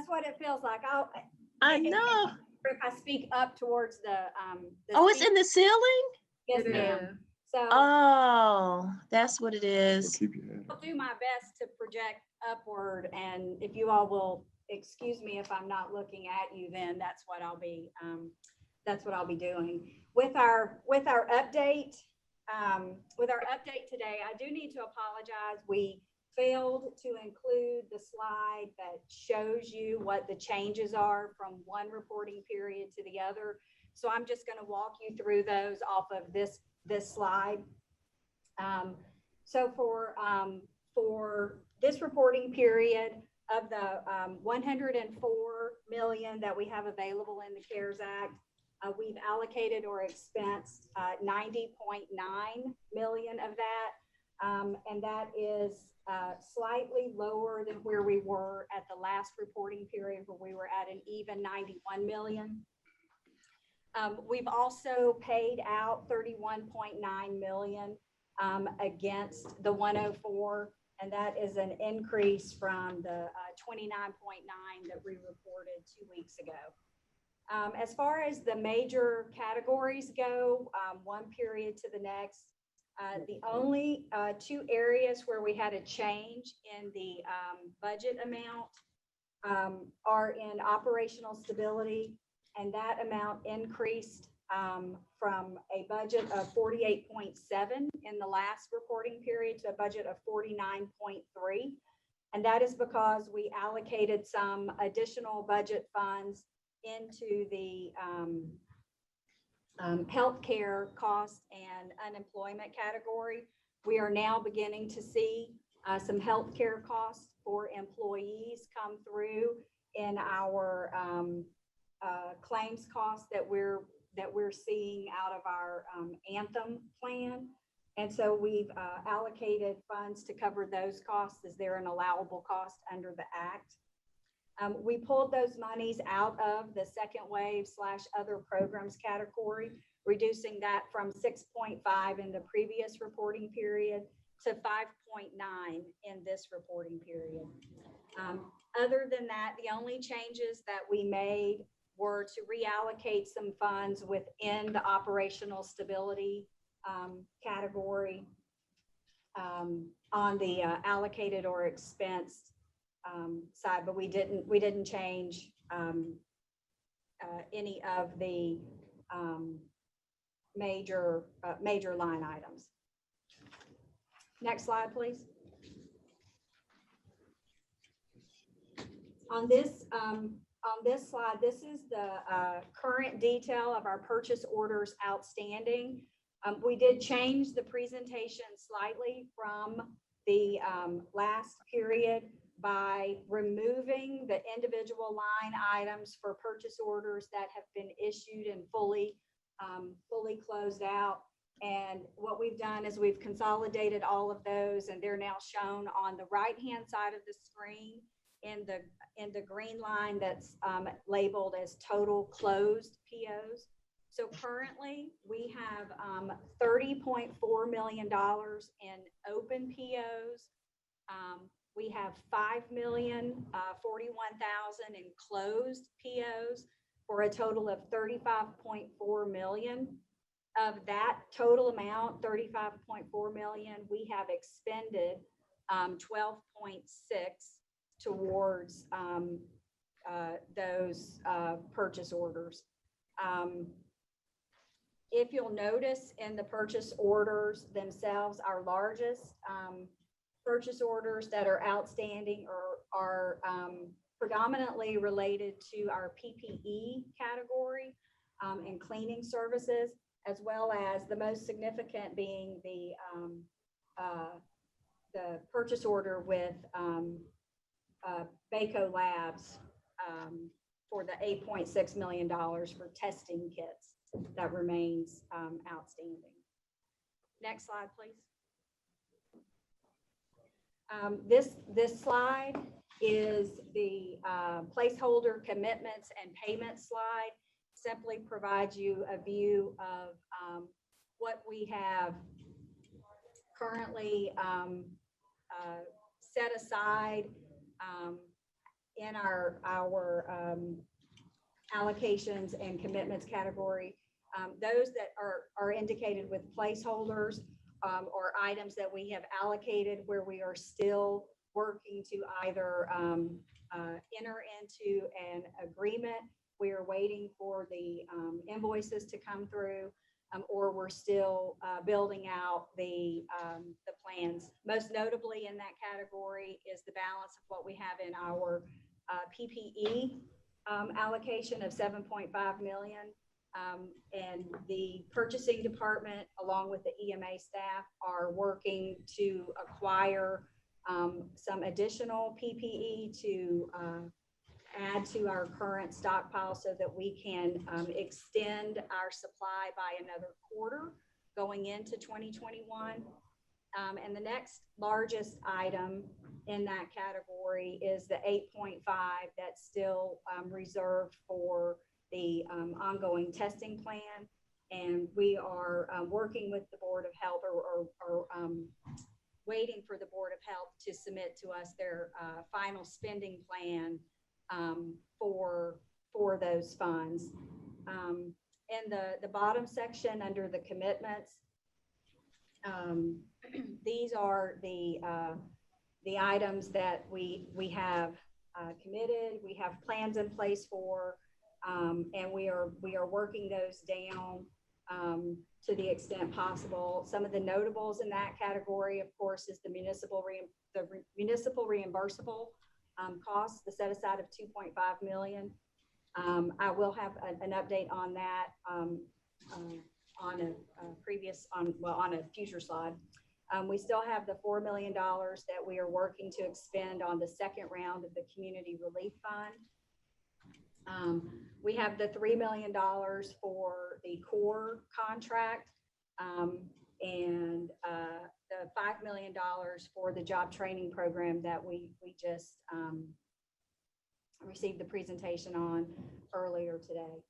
what it feels like. I know. If I speak up towards the oh, it's in the ceiling? Yes, ma'am. So Oh, that's what it is. I'll do my best to project upward, and if you all will excuse me if I'm not looking at you, then that's what I'll be doing. With our update today, I do need to apologize. We failed to include the slide that shows you what the changes are from one reporting period to the other. So I'm just going to walk you through those off of this this slide. So for this reporting period, of the 104 million that we have available in the CARES Act, we've allocated or expensed 90.9 million of that. And that is slightly lower than where we were at the last reporting period, where we were at an even 91 million. We've also paid out 31.9 million against the 104, and that is an increase from the 29.9 that we reported 2 weeks ago. As far as the major categories go, one period to the next, the only two areas where we had a change in the budget amount are in operational stability, and that amount increased from a budget of 48.7 in the last reporting period to a budget of 49.3. And that is because we allocated some additional budget funds into the healthcare cost and unemployment category. We are now beginning to see some healthcare costs for employees come through in our claims costs that we're seeing out of our Anthem plan. And so we've allocated funds to cover those costs as they're an allowable cost under the Act. We pulled those monies out of the second wave / other programs category, reducing that from 6.5 in the previous reporting period to 5.9 in this reporting period. Other than that, the only changes that we made were to reallocate some funds within the operational stability category on the allocated or expensed side, but we didn't change any of the major line items. Next slide, please. On this slide, this is the current detail of our purchase orders outstanding. We did change the presentation slightly from the last period by removing the individual line items for purchase orders that have been issued and fully closed out. And what we've done is we've consolidated all of those, and they're now shown on the right-hand side of the screen in the green line that's labeled as total closed POs. So currently we have $30.4 million in open POs. We have 5,041,000 in closed POs for a total of 35.4 million. Of that total amount, 35.4 million, we have expended 12.6 towards those purchase orders. If you'll notice in the purchase orders themselves, our largest purchase orders that are outstanding are predominantly related to our PPE category and cleaning services, as well as the most significant being the purchase order with Baco Labs for the $8.6 million for testing kits that remains outstanding. Next slide, please. This slide is the placeholder commitments and payments slide. Simply provides you a view of what we have currently set aside in our allocations and commitments category. Those that are indicated with placeholders or items that we have allocated where we are still working to either enter into an agreement. We are waiting for the invoices to come through, or we're still building out the plans. Most notably in that category is the balance of what we have in our PPE allocation of 7.5 million. And the purchasing department, along with the EMA staff, are working to acquire some additional PPE to add to our current stockpile so that we can extend our supply by another quarter going into 2021. And the next largest item in that category is the 8.5 that's still reserved for the ongoing testing plan. And we are working with the Board of Health or waiting for the Board of Health to submit to us their final spending plan for those funds. In the bottom section under the commitments, these are the items that we have committed, we have plans in place for, and we are working those down to the extent possible. Some of the notables in that category, of course, is the municipal reimbursable costs, the set aside of $2.5 million. I will have an update on that on a future slide. We still have the $4 million that we are working to expend on the second round of the Community Relief Fund. We have the $3 million for the core contract and the $5 million for the job training program that we just received the presentation on earlier today.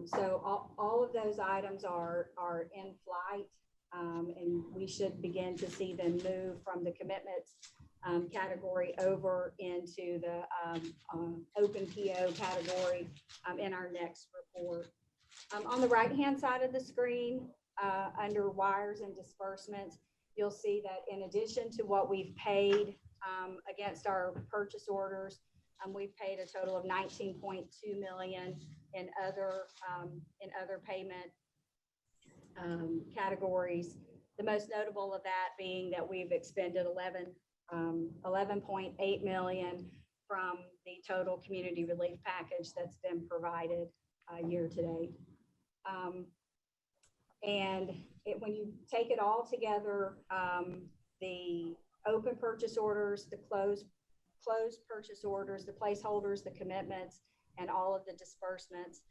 So all of those items are in flight, and we should begin to see them move from the commitments category over into the open PO category in our next report. On the right-hand side of the screen, under wires and disbursements, you'll see that in addition to what we've paid against our purchase orders, we've paid a total of $19.2 million in other payment categories. The most notable of that being that we've expended $11.8 million from the total community relief package that's been provided year to date. When you take it all together, the open purchase orders, the closed purchase orders, the placeholders, the commitments, and all of the disbursements,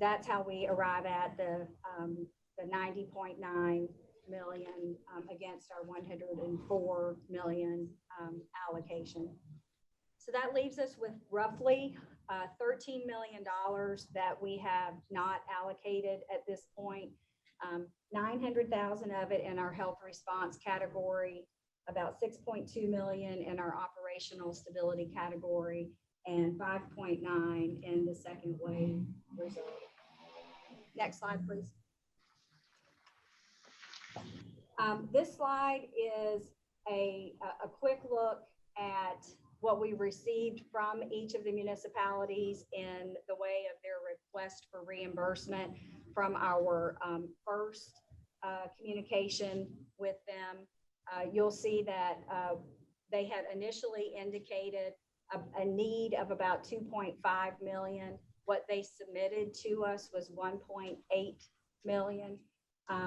that's how we arrive at the $90.9 million against our $104 million allocation. So that leaves us with roughly $13 million that we have not allocated at this point. 900,000 of it in our health response category, about 6.2 million in our operational stability category, and 5.9 in the second wave reserve. Next slide, please. This slide is a quick look at what we received from each of the municipalities in the way of their request for reimbursement from our first communication with them. You'll see that they had initially indicated a need of about 2.5 million. What they submitted to us was 1.8 million.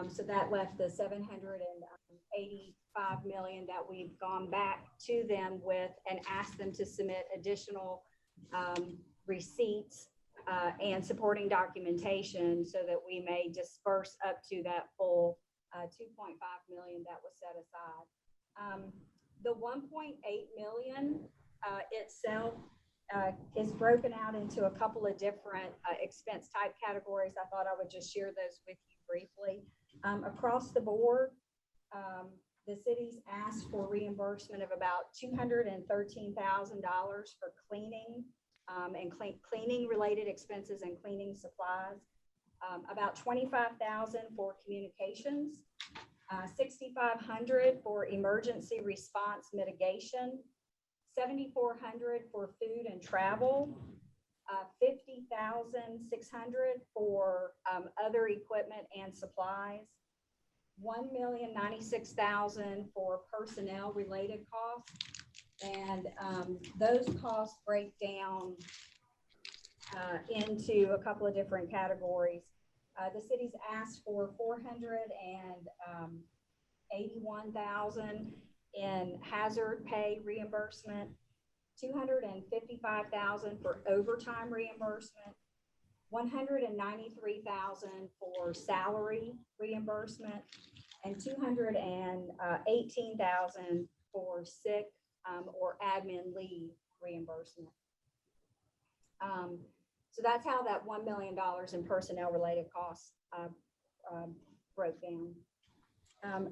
So that left the 785 million that we've gone back to them with and asked them to submit additional receipts and supporting documentation so that we may disperse up to that full 2.5 million that was set aside. The 1.8 million itself is broken out into a couple of different expense type categories. I thought I would just share those with you briefly. Across the board, the cities asked for reimbursement of about $213,000 for cleaning and cleaning related expenses and cleaning supplies. About $25,000 for communications, $6,500 for emergency response mitigation, $7,400 for food and travel, $50,600 for other equipment and supplies, $1,096,000 for personnel related costs, and those costs break down into a couple of different categories. The city's asked for 481,000 in hazard pay reimbursement, 255,000 for overtime reimbursement, 193,000 for salary reimbursement, and 218,000 for sick or admin leave reimbursement. So that's how that $1 million in personnel related costs broke down.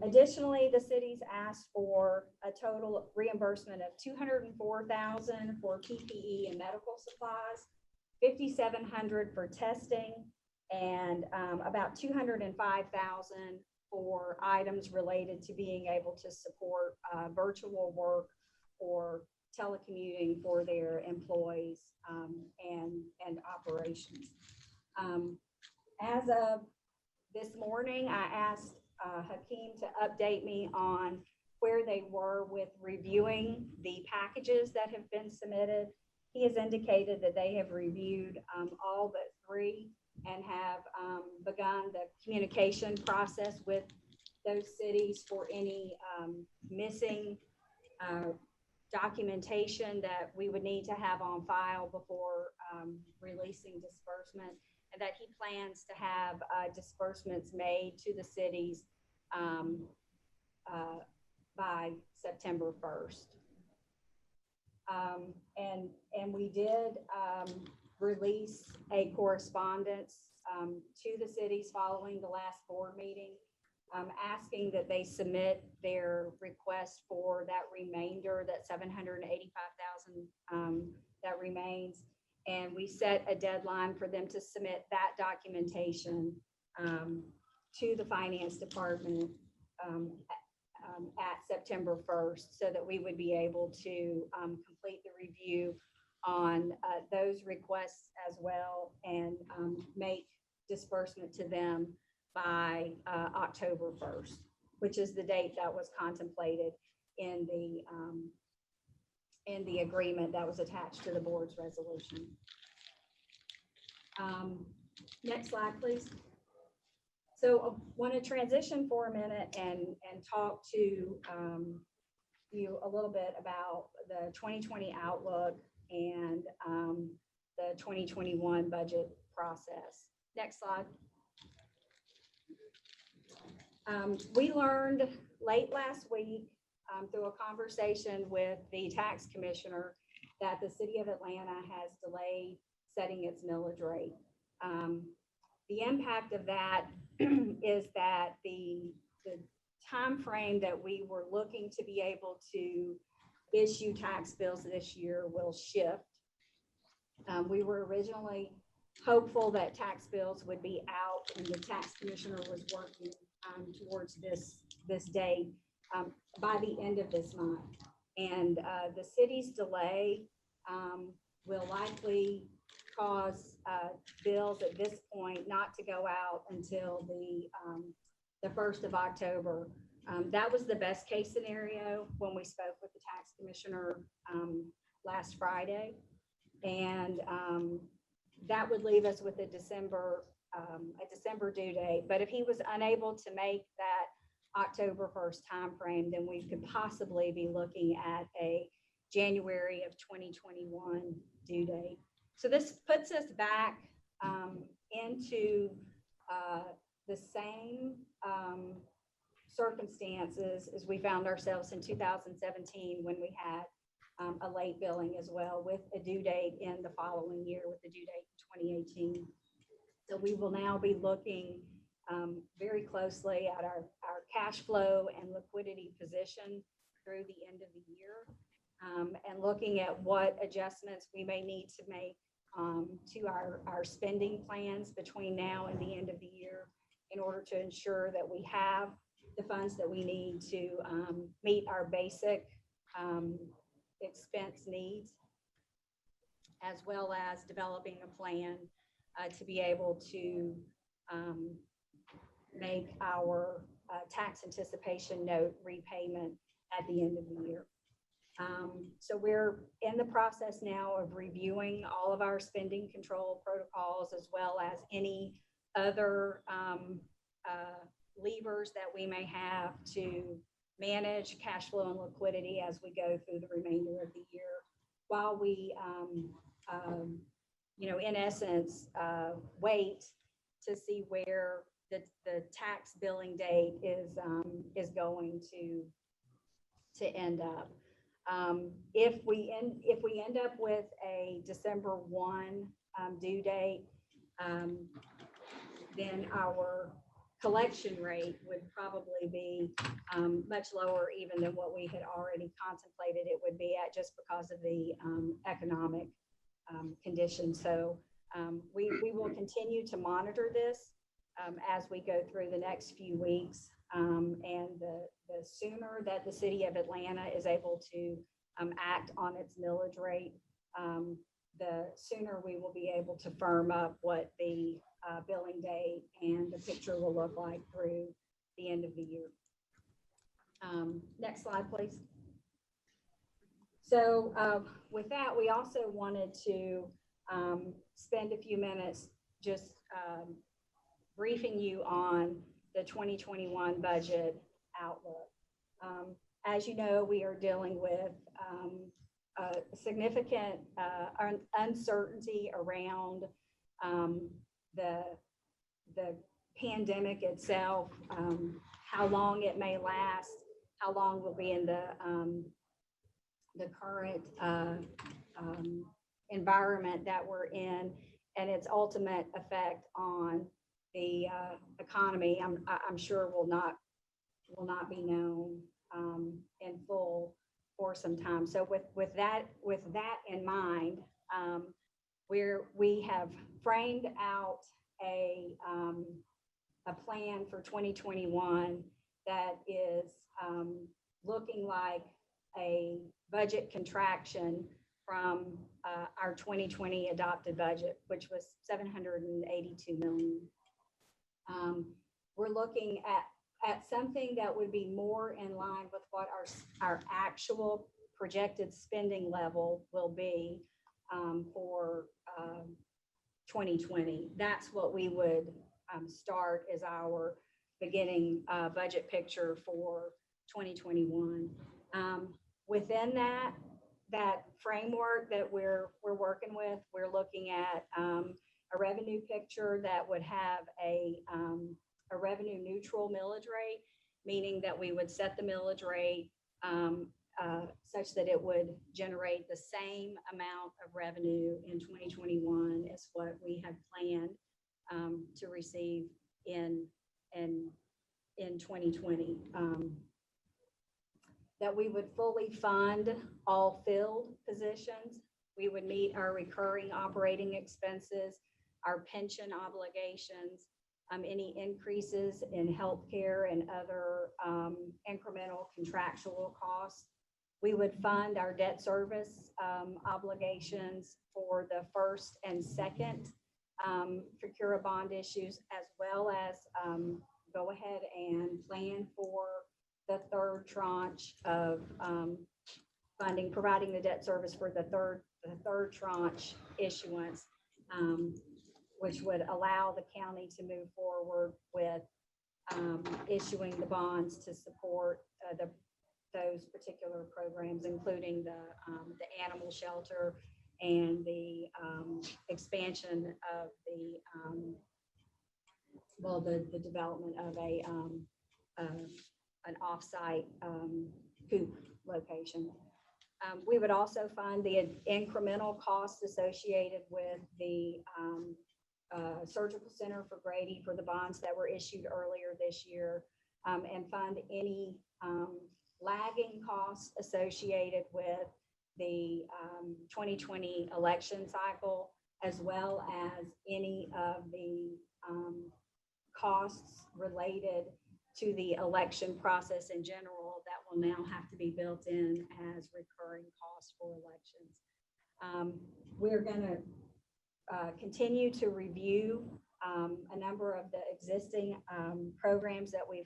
Additionally, the city's asked for a total reimbursement of $204,000 for PPE and medical supplies, $5,700 for testing, and about $205,000 for items related to being able to support virtual work or telecommuting for their employees and operations. As of this morning, I asked Hakeem to update me on where they were with reviewing the packages that have been submitted. He has indicated that they have reviewed all but 3 and have begun the communication process with those cities for any missing documentation that we would need to have on file before releasing disbursement, and that he plans to have disbursements made to the cities by September 1st. And we did release a correspondence to the cities following the last board meeting, asking that they submit their request for that remainder, that $785,000 that remains. And we set a deadline for them to submit that documentation to the finance department at September 1st, so that we would be able to complete the review on those requests as well, and make disbursement to them by October 1st, which is the date that was contemplated in the agreement that was attached to the board's resolution. Next slide, please. So I want to transition for a minute and talk to you a little bit about the 2020 outlook and the 2021 budget process. Next slide. We learned late last week through a conversation with the tax commissioner that the city of Atlanta has delayed setting its millage rate. The impact of that is that the time frame that we were looking to be able to issue tax bills this year will shift. We were originally hopeful that tax bills would be out, and the tax commissioner was working towards this date by the end of this month. And the city's delay will likely cause bills at this point not to go out until the 1st of October. That was the best case scenario when we spoke with the tax commissioner last Friday. And that would leave us with a December due date. But if he was unable to make that October 1st timeframe, then we could possibly be looking at a January of 2021 due date. So this puts us back into the same circumstances as we found ourselves in 2017, when we had a late billing as well, with a due date in the following year, with the due date in 2018. So we will now be looking very closely at our cash flow and liquidity position through the end of the year, and looking at what adjustments we may need to make to our spending plans between now and the end of the year, in order to ensure that we have the funds that we need to meet our basic expense needs, as well as developing a plan to be able to make our tax anticipation note repayment at the end of the year. So we're in the process now of reviewing all of our spending control protocols, as well as any other levers that we may have to manage cash flow and liquidity as we go through the remainder of the year, while we, in essence, wait to see where the tax billing date is going to end up. If we end up with a December 1 due date, then our collection rate would probably be much lower even than what we had already contemplated it would be at, just because of the economic conditions. So we will continue to monitor this as we go through the next few weeks. And the sooner that the city of Atlanta is able to act on its millage rate, the sooner we will be able to firm up what the billing date and the picture will look like through the end of the year. Next slide, please. So with that, we also wanted to spend a few minutes just briefing you on the 2021 budget outlook. As you know, we are dealing with significant uncertainty around the pandemic itself, how long it may last, how long we'll be in the current environment that we're in, and its ultimate effect on the economy. I'm sure will not be known in full for some time. So with that in mind, we have framed out a plan for 2021 that is looking like a budget contraction from our 2020 adopted budget, which was $782 million. We're looking at something that would be more in line with what our actual projected spending level will be for 2020. That's what we would start as our beginning budget picture for 2021. Within that framework that we're working with, we're looking at a revenue picture that would have a revenue neutral millage rate, meaning that we would set the millage rate such that it would generate the same amount of revenue in 2021 as what we had planned to receive in 2020. That we would fully fund all filled positions. We would meet our recurring operating expenses, our pension obligations, any increases in healthcare and other incremental contractual costs. We would fund our debt service obligations for the first and second Procure bond issues, as well as go ahead and plan for the third tranche of funding, providing the debt service for the third tranche issuance, which would allow the county to move forward with issuing the bonds to support those particular programs, including the animal shelter and the expansion of the development of an off-site coop location. We would also fund the incremental costs associated with the surgical center for Grady for the bonds that were issued earlier this year, and fund any lagging costs associated with the 2020 election cycle, as well as any of the costs related to the election process in general that will now have to be built in as recurring costs for elections. We're going to continue to review a number of the existing programs that we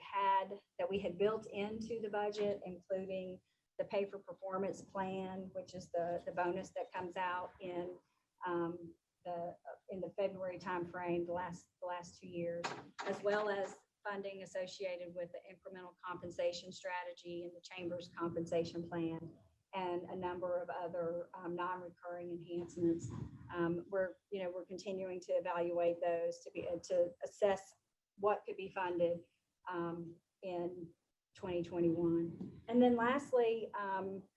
had built into the budget, including the pay for performance plan, which is the bonus that comes out in in the February timeframe, the last 2 years, as well as funding associated with the incremental compensation strategy and the chamber's compensation plan, and a number of other non-recurring enhancements. We're continuing to evaluate those to assess what could be funded in 2021. And then lastly,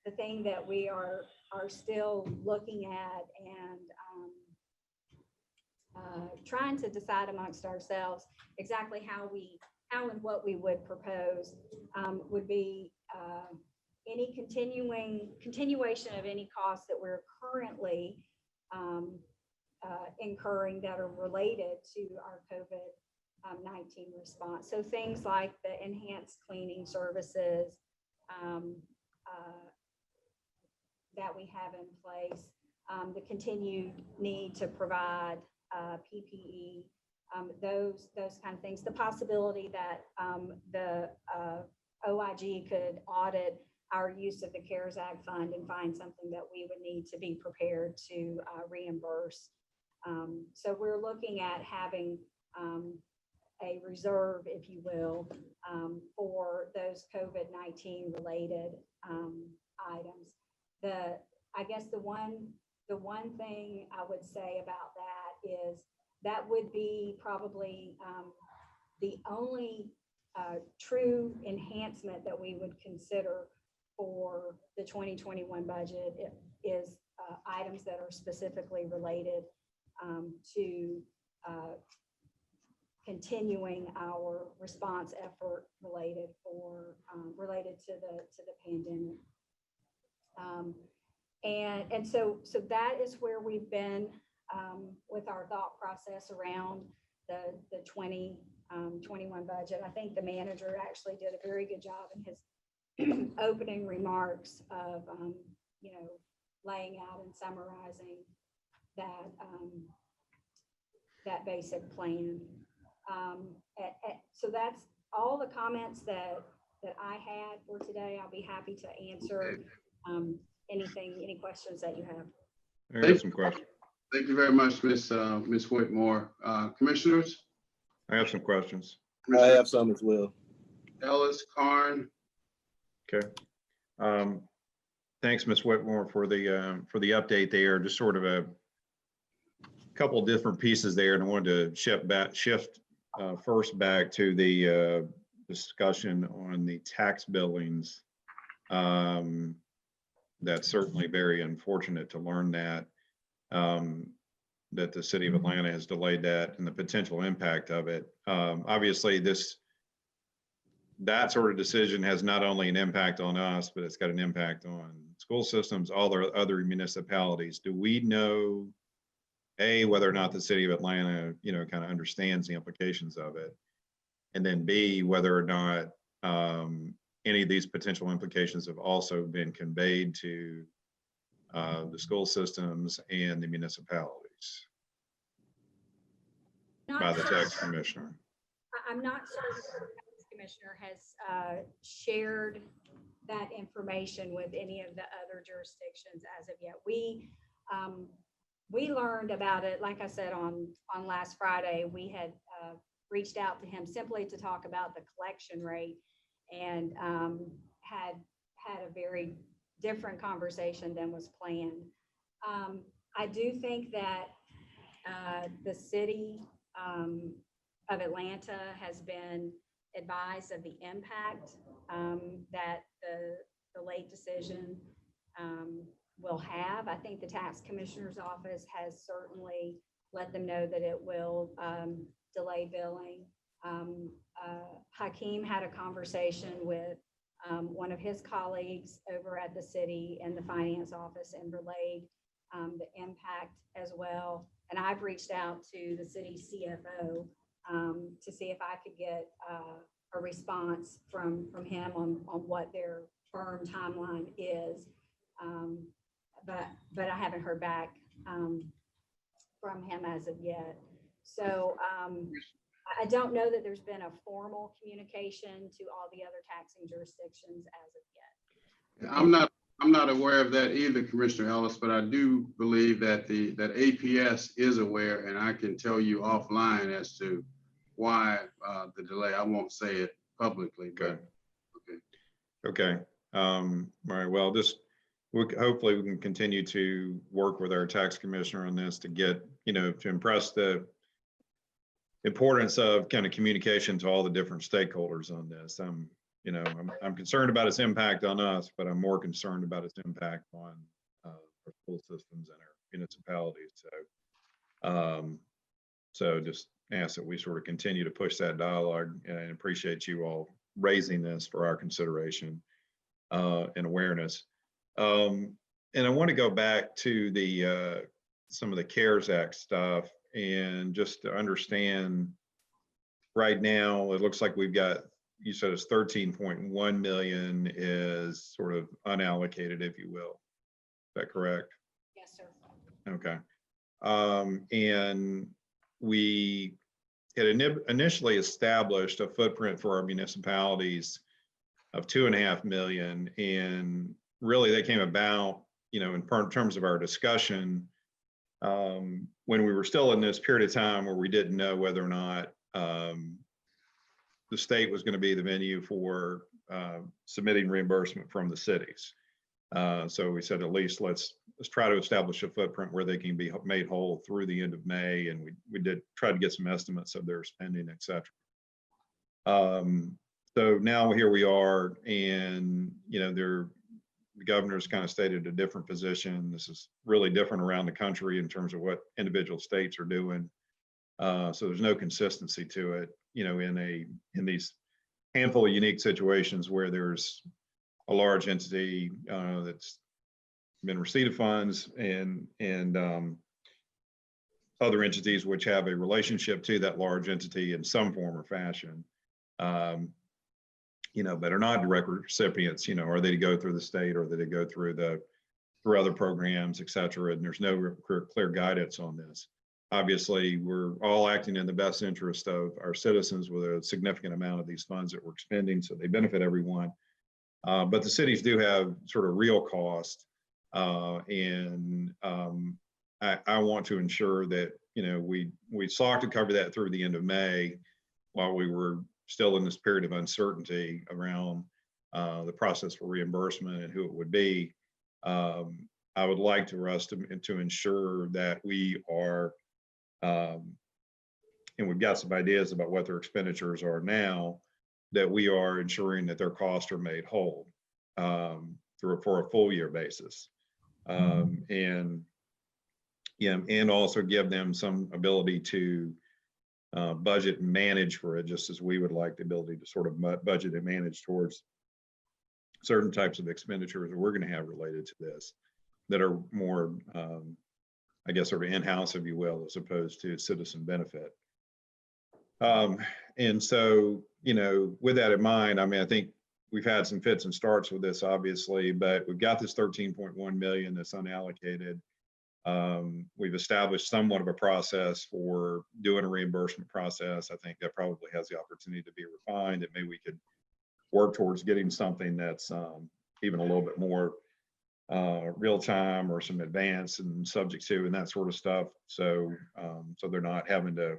the thing that we are still looking at and trying to decide amongst ourselves exactly how and what we would propose would be any continuation of any costs that we're currently incurring that are related to our COVID-19 response. So things like the enhanced cleaning services that we have in place, the continued need to provide PPE, those kind of things. The possibility that the OIG could audit our use of the CARES Act fund and find something that we would need to be prepared to reimburse. So we're looking at having a reserve, if you will, for those COVID-19 related items. I guess the one thing I would say about that is that would be probably the only true enhancement that we would consider for the 2021 budget is items that are specifically related to continuing our response effort related to the pandemic. And so that is where we've been with our thought process around the 2021 budget. I think the manager actually did a very good job in his opening remarks of laying out and summarizing that basic plan. So that's all the comments that I had for today. I'll be happy to answer any questions that you have. I have some questions. Thank you very much, Ms. Whitmore. Commissioners? I have some questions. I have some as well. Ellis, Karn. Okay. Thanks, Ms. Whitmore, for the update there. Just sort of a couple different pieces there, and I wanted to shift first back to the discussion on the tax billings. That's certainly very unfortunate to learn that the city of Atlanta has delayed that and the potential impact of it. Obviously, that sort of decision has not only an impact on us, but it's got an impact on school systems, all the other municipalities. Do we know, A, whether or not the city of Atlanta, kind of understands the implications of it? And then B, whether or not any of these potential implications have also been conveyed to the school systems and the municipalities by the tax commissioner? I'm not certain if the tax commissioner has shared that information with any of the other jurisdictions as of yet. We learned about it, like I said, on last Friday. We had reached out to him simply to talk about the collection rate, and had a very different conversation than was planned. I do think that the city of Atlanta has been advised of the impact that the late decision will have. I think the tax commissioner's office has certainly let them know that it will delay billing. Hakeem had a conversation with one of his colleagues over at the city and the finance office and relayed the impact as well. And I've reached out to the city CFO to see if I could get a response from him on what their firm timeline is. But I haven't heard back from him as of yet. So I don't know that there's been a formal communication to all the other taxing jurisdictions as of yet. I'm not I'm not aware of that either, Commissioner Ellis, but I do believe that that APS is aware, and I can tell you offline as to why the delay. I won't say it publicly, but okay. Okay. All right. Well, hopefully we can continue to work with our tax commissioner on this to get, to impress the importance of kind of communication to all the different stakeholders on this. I'm concerned about its impact on us, but I'm more concerned about its impact on our school systems and our municipalities. So just ask that we sort of continue to push that dialogue, and appreciate you all raising this for our consideration and awareness. And I want to go back to the some of the CARES Act stuff, and just to understand, right now it looks like we've got, you said it's 13.1 million is sort of unallocated, if you will. Is that correct? Yes, sir. Okay. And we had initially established a footprint for our municipalities of 2.5 million, and really they came about, in terms of our discussion, when we were still in this period of time where we didn't know whether or not the state was going to be the venue for submitting reimbursement from the cities. So we said, at least let's try to establish a footprint where they can be made whole through the end of May. And we did try to get some estimates of their spending, et cetera. So now here we are, and the governor's kind of stated a different position. This is really different around the country in terms of what individual states are doing. So there's no consistency to it, in these handful of unique situations where there's a large entity that's been receipt of funds, and other entities which have a relationship to that large entity in some form or fashion, but are not direct recipients. Are they to go through the state, or are they to go through other programs, et cetera? And there's no clear guidance on this. Obviously, we're all acting in the best interest of our citizens with a significant amount of these funds that we're expending, so they benefit everyone. But the cities do have sort of real cost, and I want to ensure that we sought to cover that through the end of May, while we were still in this period of uncertainty around the process for reimbursement and who it would be. I would like for us to ensure that we are, and we've got some ideas about what their expenditures are now, that we are ensuring that their costs are made whole for a full year basis. And also give them some ability to budget and manage for it, just as we would like the ability to sort of budget and manage towards certain types of expenditures that we're going to have related to this, that are more, I guess, sort of in-house, if you will, as opposed to citizen benefit. And so, with that in mind, I think we've had some fits and starts with this, obviously, but we've got this 13.1 million that's unallocated. We've established somewhat of a process for doing a reimbursement process. I think that probably has the opportunity to be refined, and maybe we could work towards getting something that's even a little bit more real time, or some advance and subject to and that sort of stuff. So they're not having to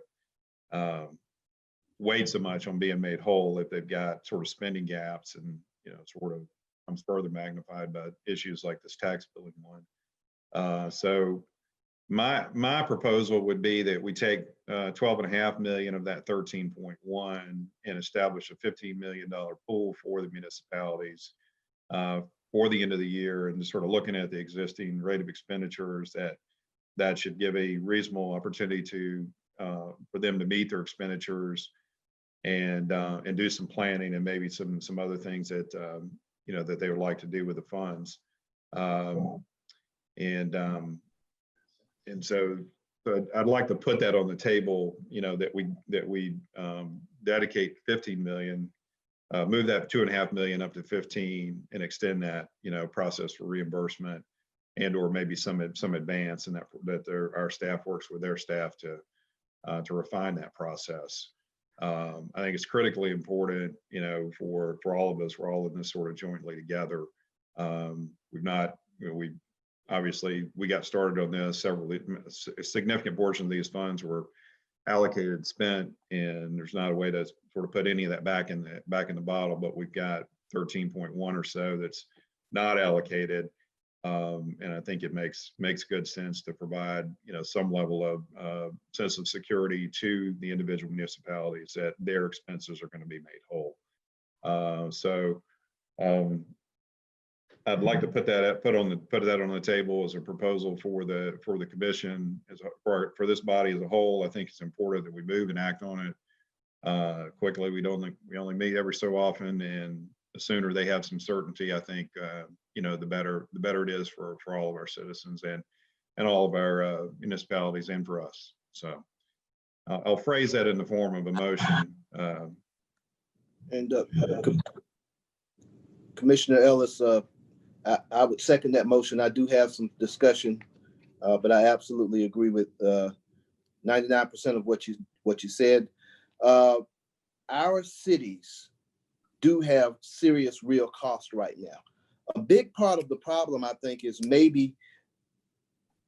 wait so much on being made whole if they've got sort of spending gaps, and sort of comes further magnified by issues like this tax billing one. So my proposal would be that we take 12.5 million of that 13.1 and establish a $15 million pool for the municipalities for the end of the year, and just sort of looking at the existing rate of expenditures, that should give a reasonable opportunity for them to meet their expenditures, and do some planning, and maybe some other things that that they would like to do with the funds. And so, but I'd like to put that on the table, that we dedicate 15 million, move that 2.5 million up to 15, and extend that, process for reimbursement, or maybe some advance, and that our staff works with their staff to refine that process. I think it's critically important, for all of us. We're all in this sort of jointly together. We've not, we obviously, we got started on this, a significant portion of these funds were allocated, spent, and there's not a way to sort of put any of that back in the bottle, but we've got 13.1 or so that's not allocated. And I think it makes good sense to provide, some level of sense of security to the individual municipalities that their expenses are going to be made whole. I'd like to put that on the table as a proposal for the commission, for this body as a whole. I think it's important that we move and act on it quickly. We only meet every so often, and the sooner they have some certainty, I think the better it is for all of our citizens and all of our municipalities and for us. So I'll phrase that in the form of a motion. Commissioner Ellis, I would second that motion. I do have some discussion, but I absolutely agree with 99% of what you said. Our cities do have serious real cost right now. A big part of the problem, I think, is maybe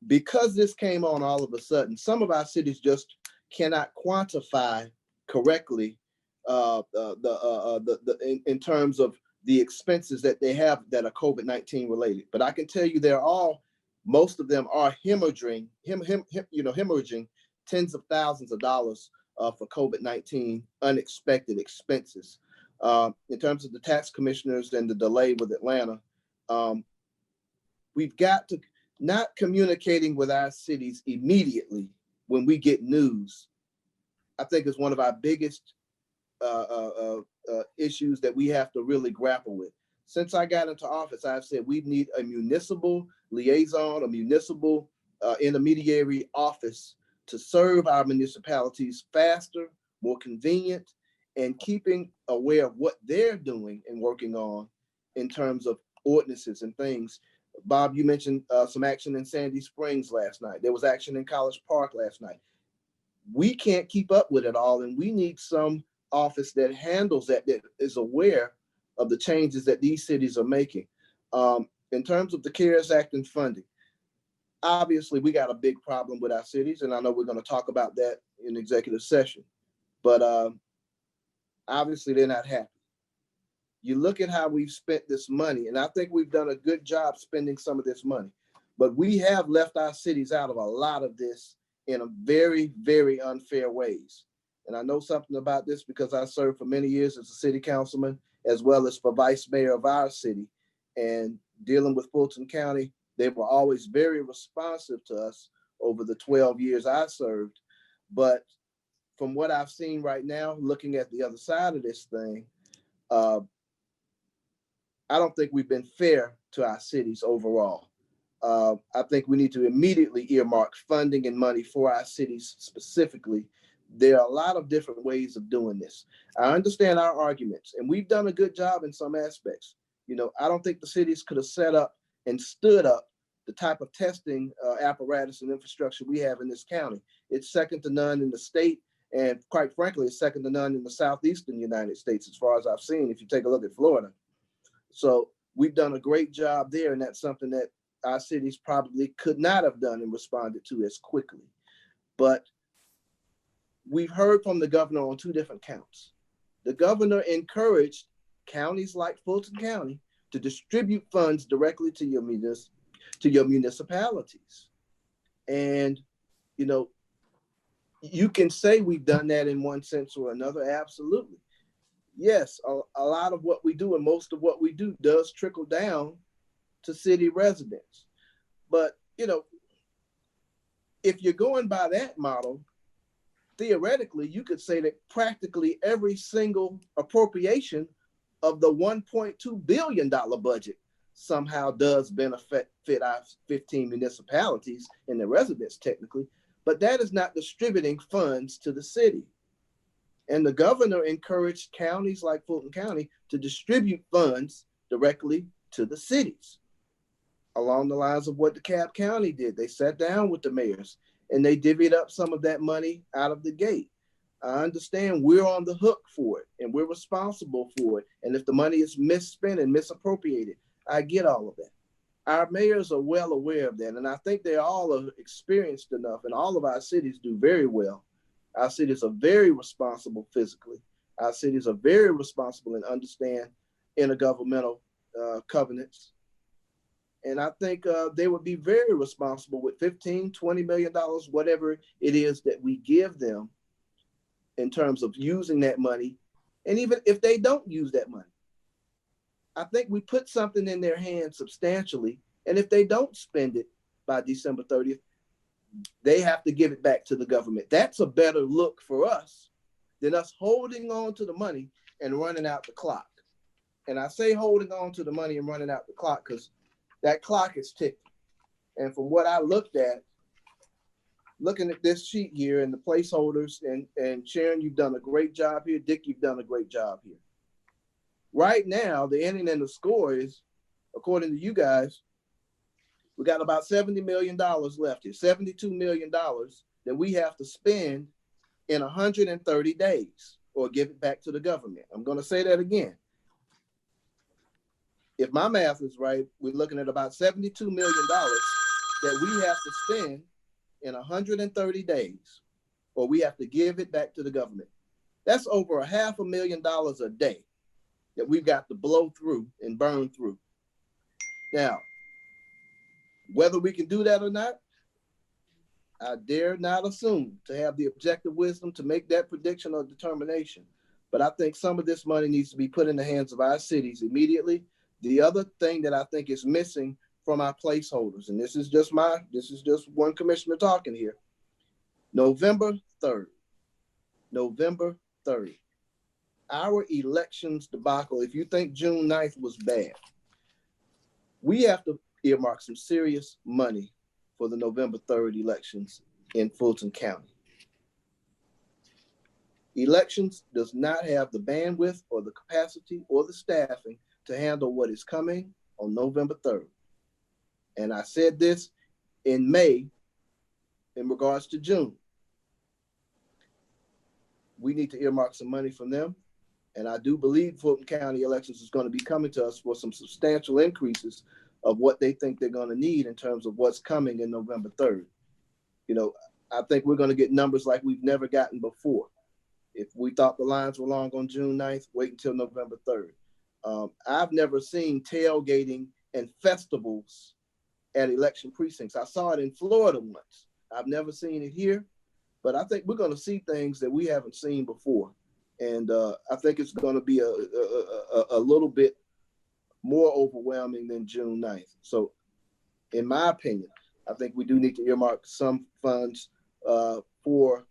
because this came on all of a sudden, some of our cities just cannot quantify correctly in terms of the expenses that they have that are COVID-19 related. But I can tell you most of them are hemorrhaging tens of thousands of dollars for COVID-19 unexpected expenses. In terms of the tax commissioners and the delay with Atlanta, we've got to not communicating with our cities immediately when we get news, I think is one of our biggest issues that we have to really grapple with. Since I got into office, I've said we need a municipal liaison, a municipal intermediary office to serve our municipalities faster, more convenient, and keeping aware of what they're doing and working on in terms of ordinances and things. Bob, you mentioned some action in Sandy Springs last night. There was action in College Park last night. We can't keep up with it all, and we need some office that handles that is aware of the changes that these cities are making. In terms of the CARES Act and funding, obviously we got a big problem with our cities, and I know we're going to talk about that in executive session, but obviously they're not happy. You look at how we've spent this money, and I think we've done a good job spending some of this money, but we have left our cities out of a lot of this in a very, very unfair ways. And I know something about this because I served for many years as a city councilman, as well as for vice mayor of our city. And dealing with Fulton County, they were always very responsive to us over the 12 years I served. But from what I've seen right now, looking at the other side of this thing, I don't think we've been fair to our cities overall. I think we need to immediately earmark funding and money for our cities specifically. There are a lot of different ways of doing this. I understand our arguments, and we've done a good job in some aspects. I don't think the cities could have set up and stood up the type of testing apparatus and infrastructure we have in this county. It's second to none in the state, and quite frankly, it's second to none in the southeastern United States, as far as I've seen, if you take a look at Florida. So we've done a great job there, and that's something that our cities probably could not have done and responded to as quickly. But we've heard from the governor on two different counts. The governor encouraged counties like Fulton County to distribute funds directly to your municipalities. And, you can say we've done that in one sense or another, absolutely. Yes, a lot of what we do and most of what we do does trickle down to city residents. But, if you're going by that model, theoretically, you could say that practically every single appropriation of the $1.2 billion budget somehow does benefit our 15 municipalities and the residents technically, but that is not distributing funds to the city. And the governor encouraged counties like Fulton County to distribute funds directly to the cities, along the lines of what DeKalb County did. They sat down with the mayors and they divvied up some of that money out of the gate. I understand we're on the hook for it and we're responsible for it. And if the money is misspent and misappropriated, I get all of that. Our mayors are well aware of that. And I think they all are experienced enough, and all of our cities do very well. Our cities are very responsible physically. Our cities are very responsible and understand intergovernmental covenants. And I think they would be very responsible with $15, $20 million, whatever it is that we give them in terms of using that money. And even if they don't use that money, I think we put something in their hands substantially. And if they don't spend it by December 30th, they have to give it back to the government. That's a better look for us than us holding on to the money and running out the clock. And I say holding on to the money and running out the clock because that clock is ticking. And from what I looked at, looking at this sheet here and the placeholders, and Sharon, you've done a great job here. Dick, you've done a great job here. Right now, the ending and the score is, according to you guys, we got about $70 million left here, $72 million that we have to spend in 130 days or give it back to the government. I'm going to say that again. If my math is right, we're looking at about $72 million that we have to spend in 130 days, or we have to give it back to the government. That's over $500,000 a day that we've got to blow through and burn through. Now, whether we can do that or not, I dare not assume to have the objective wisdom to make that prediction or determination. But I think some of this money needs to be put in the hands of our cities immediately. The other thing that I think is missing from our placeholders, and this is just one commissioner talking here, November 3rd, our elections debacle, if you think June 9th was bad, we have to earmark some serious money for the November 3rd elections in Fulton County. Elections does not have the bandwidth or the capacity or the staffing to handle what is coming on November 3rd. And I said this in May in regards to June. We need to earmark some money from them. And I do believe Fulton County elections is going to be coming to us for some substantial increases of what they think they're going to need in terms of what's coming in November 3rd. You know, I think we're going to get numbers like we've never gotten before. If we thought the lines were long on June 9th, wait until November 3rd. I've never seen tailgating and festivals at election precincts. I saw it in Florida once. I've never seen it here, but I think we're going to see things that we haven't seen before. And I think it's going to be a little bit more overwhelming than June 9th. So in my opinion, I think we do need to earmark some funds for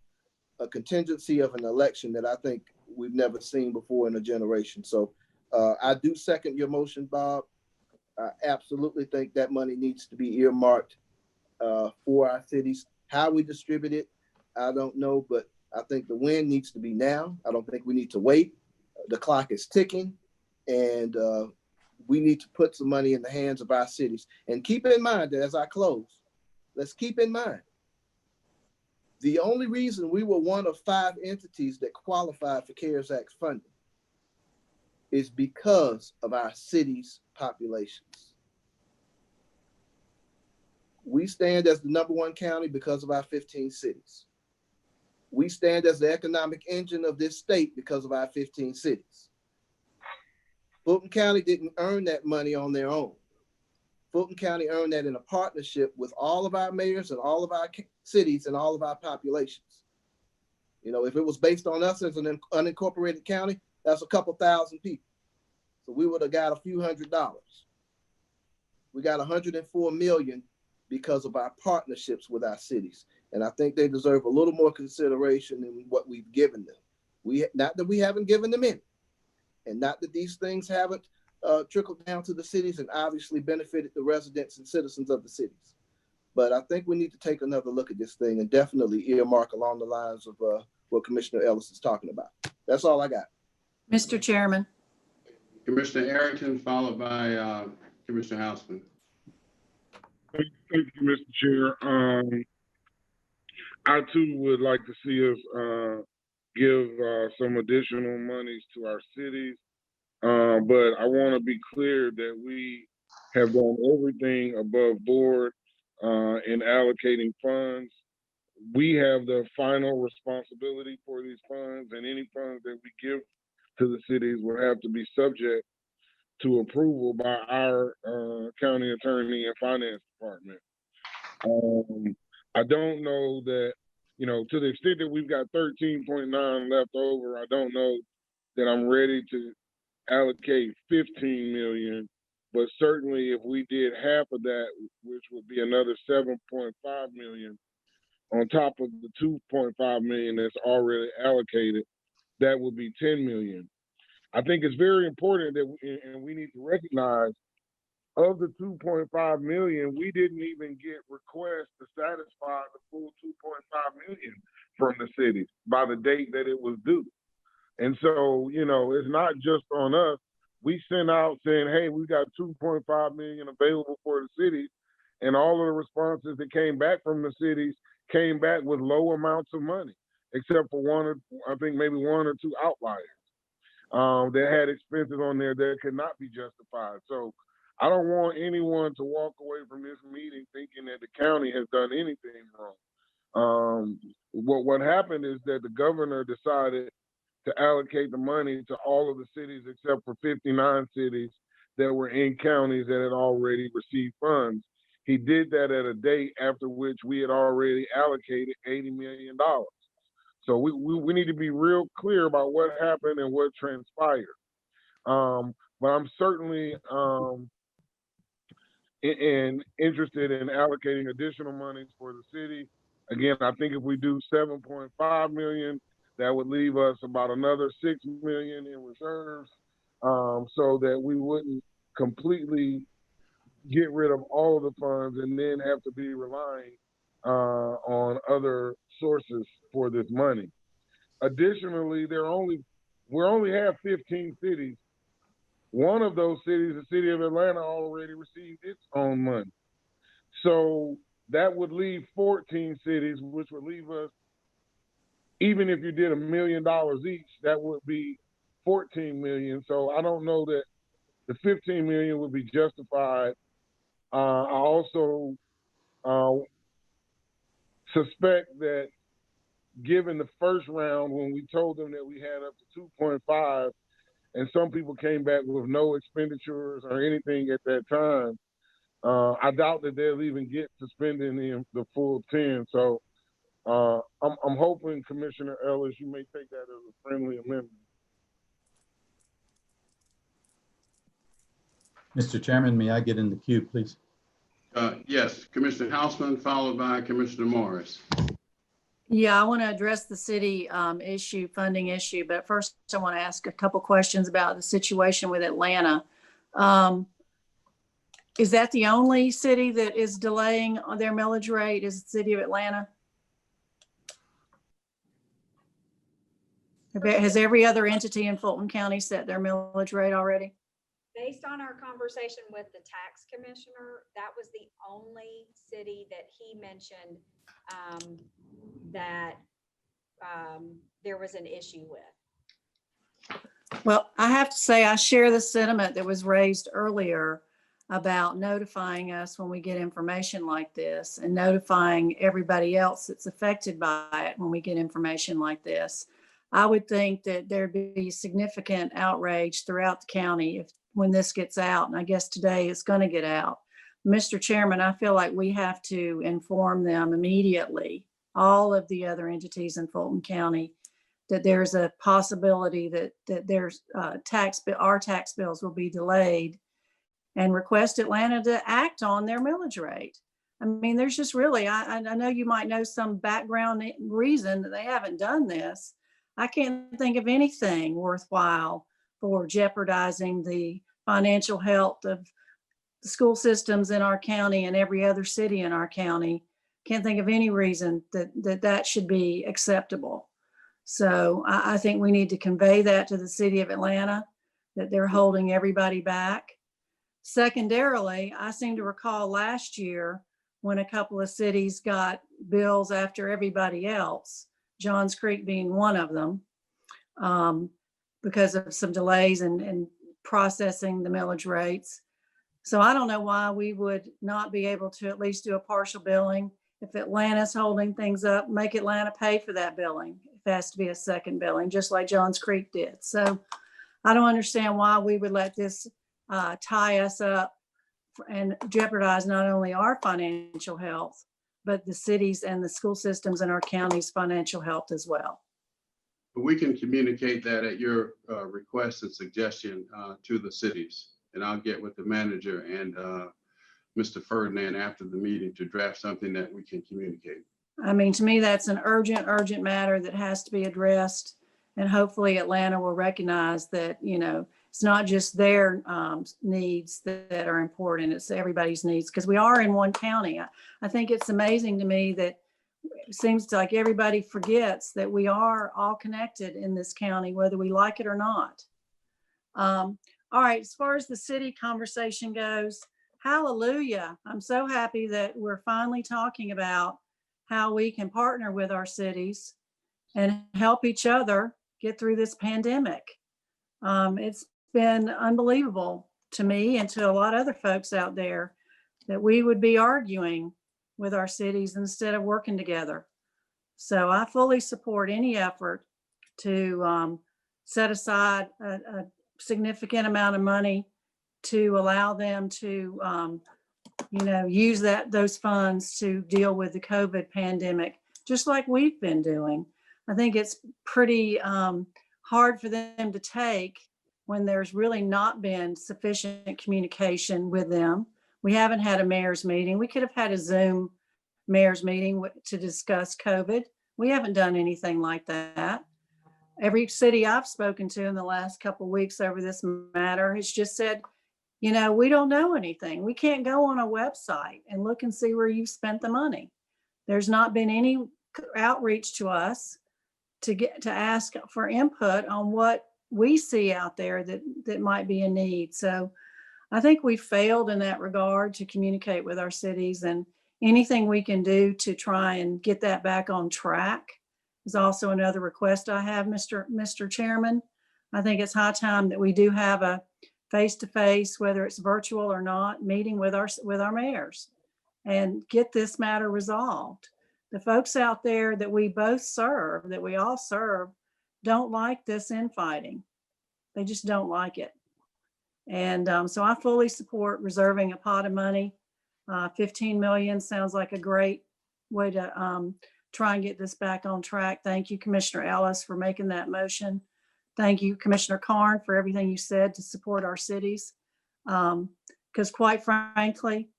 a contingency of an election that I think we've never seen before in a generation. So I do second your motion, Bob. I absolutely think that money needs to be earmarked for our cities. How we distribute it, I don't know, but I think the win needs to be now. I don't think we need to wait. The clock is ticking, and we need to put some money in the hands of our cities. And keep in mind that as I close, let's keep in mind, the only reason we were one of 5 entities that qualified for CARES Act funding is because of our cities' populations. We stand as the #1 county because of our 15 cities. We stand as the economic engine of this state because of our 15 cities. Fulton County didn't earn that money on their own. Fulton County earned that in a partnership with all of our mayors and all of our cities and all of our populations. You know, if it was based on us as an unincorporated county, that's a couple thousand people. So we would have got a few $100s. We got 104 million because of our partnerships with our cities. And I think they deserve a little more consideration than what we've given them. Not that we haven't given them any, and not that these things haven't trickled down to the cities and obviously benefited the residents and citizens of the cities. But I think we need to take another look at this thing and definitely earmark along the lines of what Commissioner Ellis is talking about. That's all I got. Mr. Chairman. Commissioner Arrington, followed by Commissioner Houseman. Thank you, Mr. Chair. I too would like to see us give some additional monies to our cities, but I want to be clear that we have done everything above board in allocating funds. We have the final responsibility for these funds, and any funds that we give to the cities will have to be subject to approval by our county attorney and finance department. I don't know that, to the extent that we've got 13.9 left over, I don't know that I'm ready to allocate 15 million, but certainly if we did half of that, which would be another 7.5 million on top of the 2.5 million that's already allocated, that would be 10 million. I think it's very important that we need to recognize, of the 2.5 million, we didn't even get requests to satisfy the full 2.5 million from the cities by the date that it was due. And so, it's not just on us. We sent out saying, hey, we got 2.5 million available for the cities. And all of the responses that came back from the cities came back with low amounts of money, except for maybe one or two outliers that had expenses on there that could not be justified. So I don't want anyone to walk away from this meeting thinking that the county has done anything wrong. What happened is that the governor decided to allocate the money to all of the cities except for 59 cities that were in counties that had already received funds. He did that at a date after which we had already allocated $80 million. So we need to be real clear about what happened and what transpired. But I'm certainly interested in allocating additional monies for the city. Again, I think if we do 7.5 million, that would leave us about another 6 million in reserves, so that we wouldn't completely get rid of all of the funds and then have to be relying on other sources for this money. Additionally, we only have 15 cities. One of those cities, the city of Atlanta, already received its own money. So that would leave 14 cities, which would leave us, even if you did $1 million each, that would be 14 million. So I don't know that the 15 million would be justified. I also suspect that given the first round, when we told them that we had up to 2.5, and some people came back with no expenditures or anything at that time, I doubt that they'll even get to spending the full 10. So I'm hoping, Commissioner Ellis, you may take that as a friendly amendment. Mr. Chairman, may I get in the queue, please? Yes, Commissioner Houseman, followed by Commissioner Morris. Yeah, I want to address the city funding issue, but first I want to ask a couple questions about the situation with Atlanta. Is that the only city that is delaying on their millage rate, is the city of Atlanta? Has every other entity in Fulton County set their millage rate already? Based on our conversation with the tax commissioner, that was the only city that he mentioned that there was an issue with. Well, I have to say, I share the sentiment that was raised earlier about notifying us when we get information like this, and notifying everybody else that's affected by it when we get information like this. I would think that there'd be significant outrage throughout the county when this gets out, and I guess today it's going to get out. Mr. Chairman, I feel like we have to inform them immediately, all of the other entities in Fulton County, that there's a possibility that there's our tax bills will be delayed, and request Atlanta to act on their millage rate. I mean, there's just really, I know you might know some background reason that they haven't done this. I can't think of anything worthwhile for jeopardizing the financial health of the school systems in our county and every other city in our county. Can't think of any reason that should be acceptable. So I think we need to convey that to the city of Atlanta, that they're holding everybody back. Secondarily, I seem to recall last year when a couple of cities got bills after everybody else, Johns Creek being one of them, because of some delays in processing the millage rates. So I don't know why we would not be able to at least do a partial billing. If Atlanta's holding things up, make Atlanta pay for that billing. If it has to be a second billing, just like Johns Creek did. So I don't understand why we would let this tie us up and jeopardize not only our financial health, but the cities and the school systems in our county's financial health as well. We can communicate that at your request and suggestion to the cities. And I'll get with the manager and Mr. Ferdinand after the meeting to draft something that we can communicate. I mean, to me, that's an urgent matter that has to be addressed. And hopefully Atlanta will recognize that, you know, it's not just their needs that are important, it's everybody's needs, because we are in one county. I think it's amazing to me that it seems like everybody forgets that we are all connected in this county, whether we like it or not. All right, as far as the city conversation goes, hallelujah. I'm so happy that we're finally talking about how we can partner with our cities and help each other get through this pandemic. It's been unbelievable to me and to a lot of other folks out there that we would be arguing with our cities instead of working together. So I fully support any effort to set aside a significant amount of money to allow them to, you know, use those funds to deal with the COVID pandemic, just like we've been doing. I think it's pretty hard for them to take when there's really not been sufficient communication with them. We haven't had a mayor's meeting. We could have had a Zoom mayor's meeting to discuss COVID. We haven't done anything like that. Every city I've spoken to in the last couple of weeks over this matter has just said, you know, we don't know anything. We can't go on a website and look and see where you've spent the money. There's not been any outreach to us to ask for input on what we see out there that might be a need. So I think we failed in that regard to communicate with our cities, and anything we can do to try and get that back on track is also another request I have, Mr. Chairman. I think it's high time that we do have a face-to-face, whether it's virtual or not, meeting with our mayors and get this matter resolved. The folks out there that we both serve, that we all serve, don't like this infighting. They just don't like it. And so I fully support reserving a pot of money. 15 million sounds like a great way to try and get this back on track. Thank you, Commissioner Ellis, for making that motion. Thank you, Commissioner Carn, for everything you said to support our cities. Because quite frankly,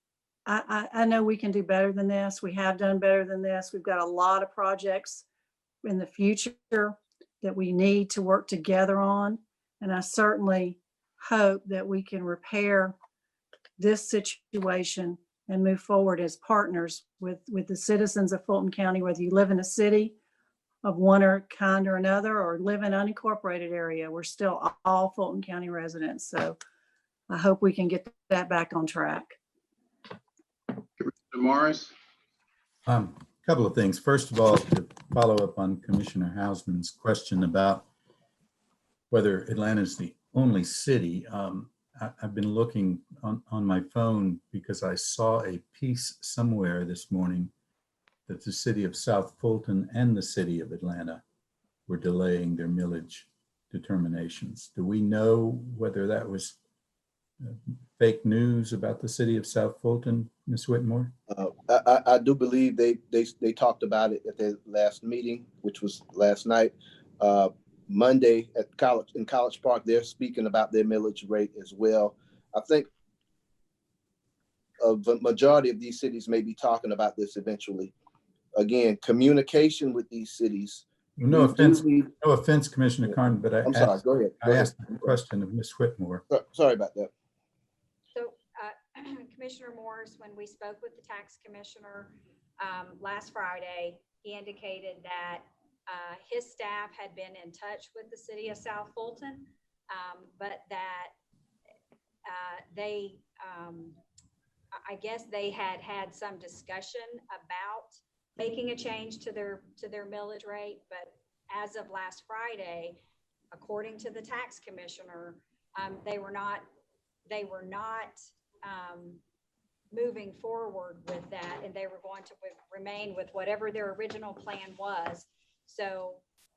I know we can do better than this. We have done better than this. We've got a lot of projects in the future that we need to work together on. And I certainly hope that we can repair this situation and move forward as partners with the citizens of Fulton County, whether you live in a city of one or kind or another, or live in an unincorporated area. We're still all Fulton County residents. So I hope we can get that back on track. Morris? A couple of things. First of all, to follow up on Commissioner Hausman's question about whether Atlanta is the only city. I've been looking on my phone because I saw a piece somewhere this morning that the city of South Fulton and the city of Atlanta were delaying their millage determinations. Do we know whether that was fake news about the city of South Fulton, Ms. Whitmore? I do believe they talked about it at their last meeting, which was last night. Monday in College Park, they're speaking about their millage rate as well. I think the majority of these cities may be talking about this eventually. Again, communication with these cities. No offense, Commissioner Carn, but I'm sorry, go ahead. I asked the question of Ms. Whitmore. Sorry about that. So Commissioner Morris, when we spoke with the tax commissioner last Friday, he indicated that his staff had been in touch with the city of South Fulton, but that they, I guess they had some discussion about making a change to their millage rate. But as of last Friday, according to the tax commissioner, they were not moving forward with that, and they were going to remain with whatever their original plan was. So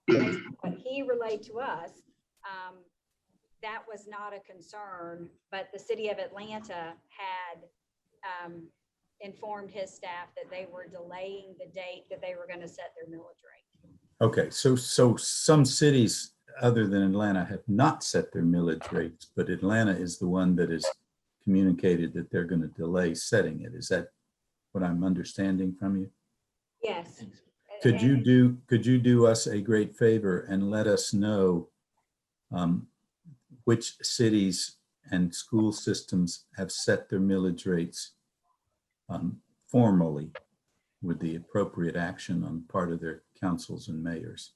based on what he relayed to us, that was not a concern, but the city of Atlanta had informed his staff that they were delaying the date that they were going to set their millage rate. Okay, so some cities other than Atlanta have not set their millage rates, but Atlanta is the one that has communicated that they're going to delay setting it. Is that what I'm understanding from you? Yes. Could you do us a great favor and let us know which cities and school systems have set their millage rates formally with the appropriate action on part of their councils and mayors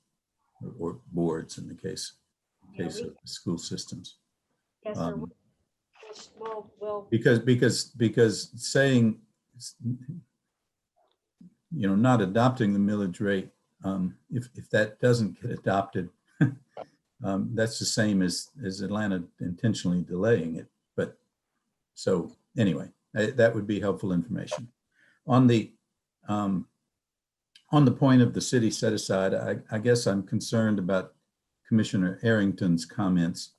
or boards in the case of school systems? Yes, sir. Because saying, not adopting the millage rate, if that doesn't get adopted, that's the same as Atlanta intentionally delaying it. But so anyway, that would be helpful information. On the point of the city set aside, I guess I'm concerned about Commissioner Arrington's comments.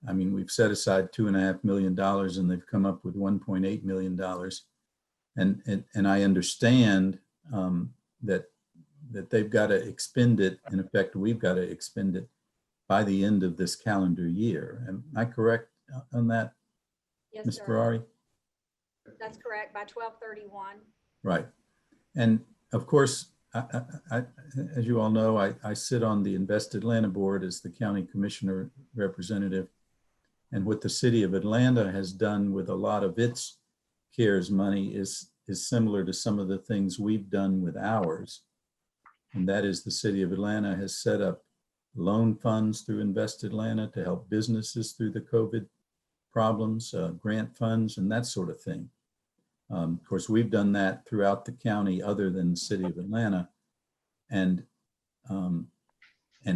I mean, we've set aside $2.5 million and they've come up with $1.8 million. And I understand that they've got to expend it. In effect, we've got to expend it by the end of this calendar year. Am I correct on that, Yes, Ms. sir. Ferrari? That's correct, by 12/31. Right. And of course, I, as you all know, I sit on the Invest Atlanta board as the county commissioner representative. And what the city of Atlanta has done with a lot of its CARES money is similar to some of the things we've done with ours. And that is the city of Atlanta has set up loan funds through Invest Atlanta to help businesses through the COVID problems, grant funds, and that sort of thing. Of course, we've done that throughout the county other than the city of Atlanta. And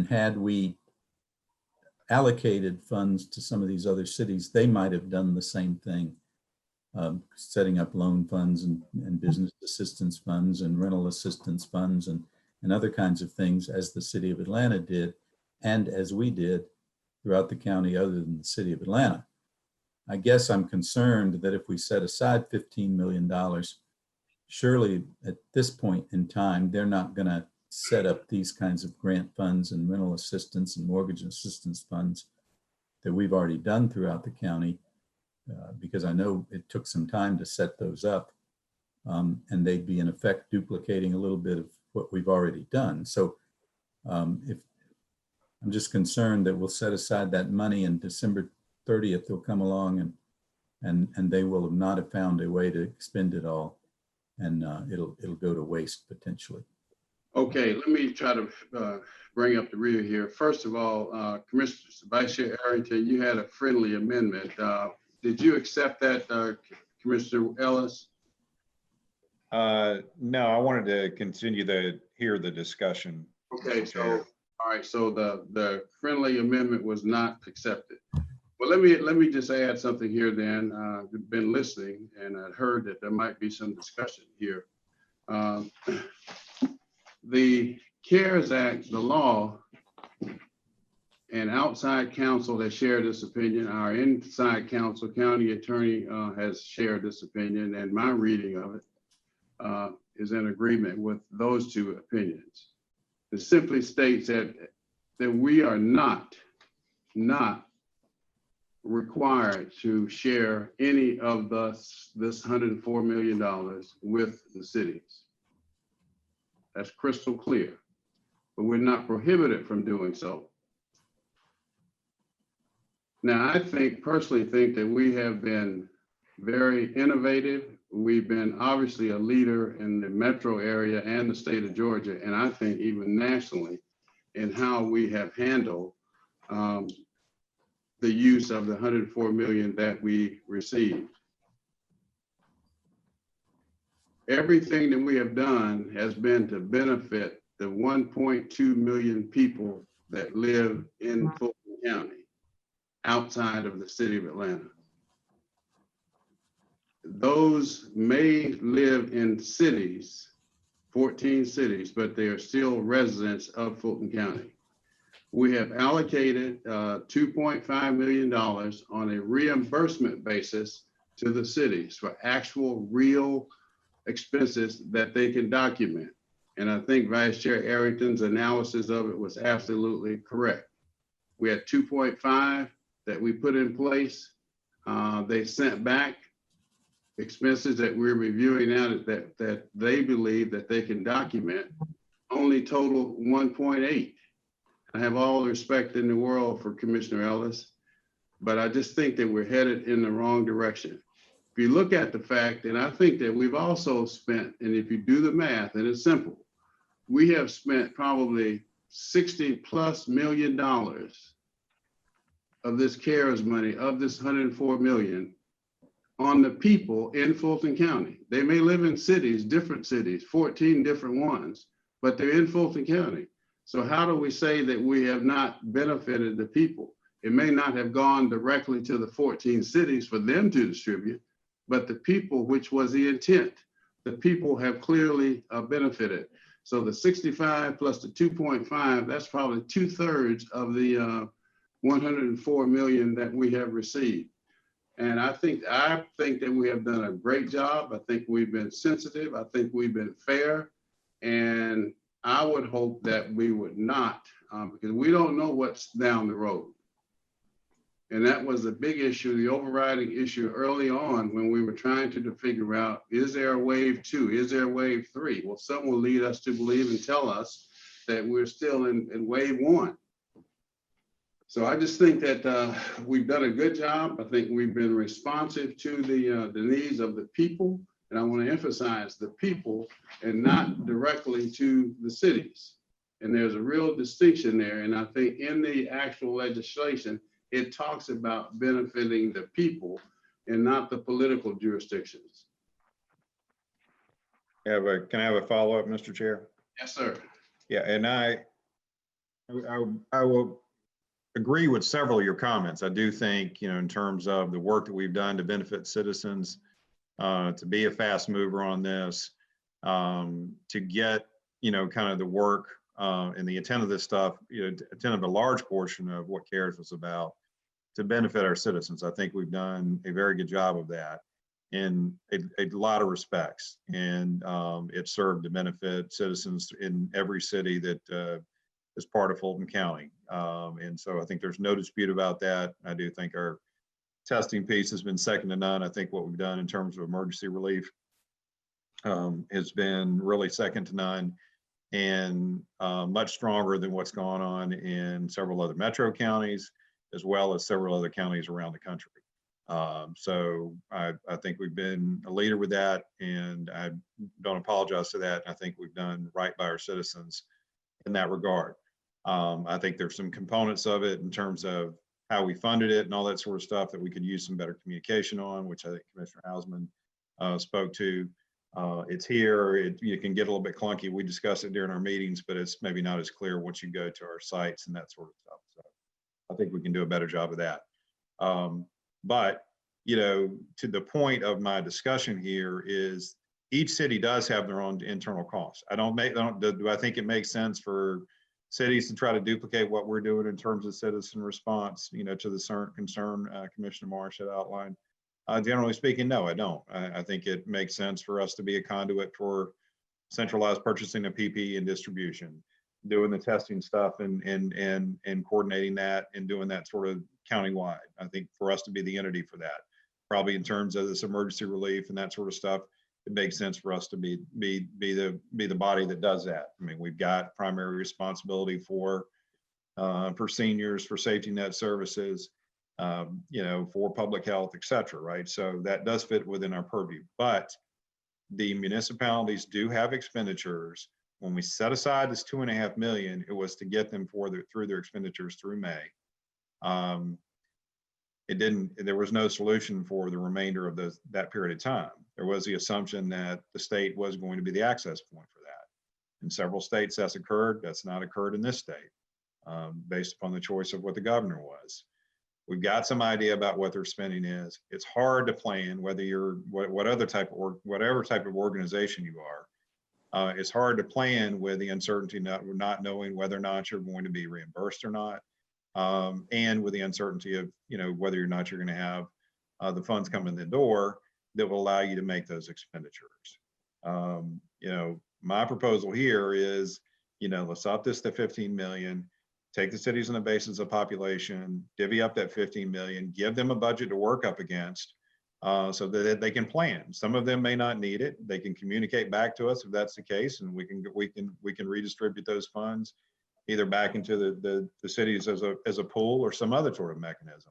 had we allocated funds to some of these other cities, they might have done the same thing, setting up loan funds and business assistance funds and rental assistance funds and other kinds of things as the city of Atlanta did and as we did throughout the county other than the city of Atlanta. I guess I'm concerned that if we set aside $15 million, surely at this point in time, they're not going to set up these kinds of grant funds and rental assistance and mortgage assistance funds that we've already done throughout the county, because I know it took some time to set those up, and they'd be in effect duplicating a little bit of what we've already done. So if I'm just concerned that we'll set aside that money and December 30th, they'll come along and they will not have found a way to expend it all, and it'll go to waste potentially. Okay, let me try to bring up the rear here. First of all, Commissioner Vice Chair Arrington, you had a friendly amendment. Did you accept that, Commissioner Ellis? No, I wanted to continue to hear the discussion. Okay, so all right, so the friendly amendment was not accepted. Well, let me just add something here then. I've been listening and I heard that there might be some discussion here. The CARES Act, the law, and outside counsel has shared this opinion. Our inside counsel, county attorney, has shared this opinion, and my reading of it is in agreement with those two opinions. It simply states that we are not required to share any of this $104 million with the cities. That's crystal clear, but we're not prohibited from doing so. Now, I personally think that we have been very innovative. We've been obviously a leader in the metro area and the state of Georgia, and I think even nationally in how we have handled the use of the $104 million that we received. Everything that we have done has been to benefit the 1.2 million people that live in Fulton County, outside of the city of Atlanta. those may live in cities, 14 cities, but they are still residents of Fulton County. We have allocated $2.5 million on a reimbursement basis to the cities for actual real expenses that they can document. And I think Vice Chair Arrington's analysis of it was absolutely correct. We had 2.5 that we put in place. They sent back expenses that we're reviewing now that they believe that they can document, only total 1.8. I have all the respect in the world for Commissioner Ellis, but I just think that we're headed in the wrong direction. If you look at the fact, and I think that we've also spent, and if you do the math, and it's simple, we have spent probably $60+ million of this CARES money, of this $104 million, on the people in Fulton County. They may live in cities, different cities, 14 different ones, but they're in Fulton County. So how do we say that we have not benefited the people? It may not have gone directly to the 14 cities for them to distribute, but the people, which was the intent, the people have clearly benefited. So the 65 plus the 2.5, that's probably 2/3 of the 104 million that we have received. And I think that we have done a great job. I think we've been sensitive. I think we've been fair. And I would hope that we would not, because we don't know what's down the road. And that was a big issue, the overriding issue early on when we were trying to figure out, is there a wave 2? Is there a wave 3? Well, some will lead us to believe and tell us that we're still in wave 1. So I just think that we've done a good job. I think we've been responsive to the needs of the people. And I want to emphasize the people and not directly to the cities. And there's a real distinction there. And I think in the actual legislation, it talks about benefiting the people and not the political jurisdictions. Can I have a follow-up, Mr. Chair? Yes, sir. Yeah, and I will agree with several of your comments. I do think, in terms of the work that we've done to benefit citizens, to be a fast mover on this, to get, kind of the work and the intent of this stuff, intent of a large portion of what CARES was about, to benefit our citizens. I think we've done a very good job of that in a lot of respects. And it served to benefit citizens in every city that is part of Fulton County. And so I think there's no dispute about that. I do think our testing piece has been second to none. I think what we've done in terms of emergency relief has been really second to none, and much stronger than what's gone on in several other metro counties, as well as several other counties around the country. So I think we've been a leader with that, and I don't apologize to that. I think we've done right by our citizens in that regard. I think there's some components of it in terms of how we funded it and all that sort of stuff that we could use some better communication on, which I think Commissioner Hausman spoke to. It's here, you can get a little bit clunky. We discuss it during our meetings, but it's maybe not as clear once you go to our sites and that sort of stuff. So I think we can do a better job of that. But, to the point of my discussion here is each city does have their own internal costs. Do I think it makes sense for cities to try to duplicate what we're doing in terms of citizen response, to the concern Commissioner Marsh had outlined? Generally speaking, no, I don't. I think it makes sense for us to be a conduit for centralized purchasing of PPE and distribution, doing the testing stuff and coordinating that and doing that sort of countywide. I think for us to be the entity for that, probably in terms of this emergency relief and that sort of stuff, it makes sense for us to be the body that does that. I mean, we've got primary responsibility for seniors, for safety net services, for public health, et cetera, right? So that does fit within our purview, but the municipalities do have expenditures. When we set aside this $2.5 million, it was to get them through their expenditures through May. There was no solution for the remainder of that period of time. There was the assumption that the state was going to be the access point for that. In several states that's occurred. That's not occurred in this state, based upon the choice of what the governor was. We've got some idea about what their spending is. It's hard to plan whether you're whatever type of organization you are. It's hard to plan with the uncertainty not knowing whether or not you're going to be reimbursed or not, and with the uncertainty of whether or not you're going to have the funds come in the door that will allow you to make those expenditures. My proposal here is, let's up this to 15 million. Take the cities on the basis of population, divvy up that 15 million, give them a budget to work up against so that they can plan. Some of them may not need it. They can communicate back to us if that's the case, and we can redistribute those funds either back into the cities as a pool or some other sort of mechanism.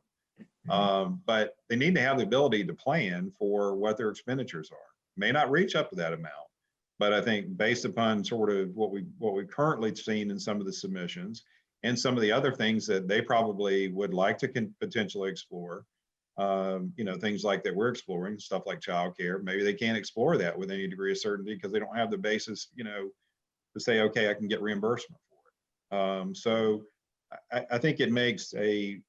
But they need to have the ability to plan for what their expenditures are. May not reach up to that amount, but I think based upon sort of what we've currently seen in some of the submissions, and some of the other things that they probably would like to potentially explore, things like that we're exploring, stuff like childcare. Maybe they can't explore that with any degree of certainty because they don't have the basis, to say, okay, I can get reimbursement for it. So I think it makes the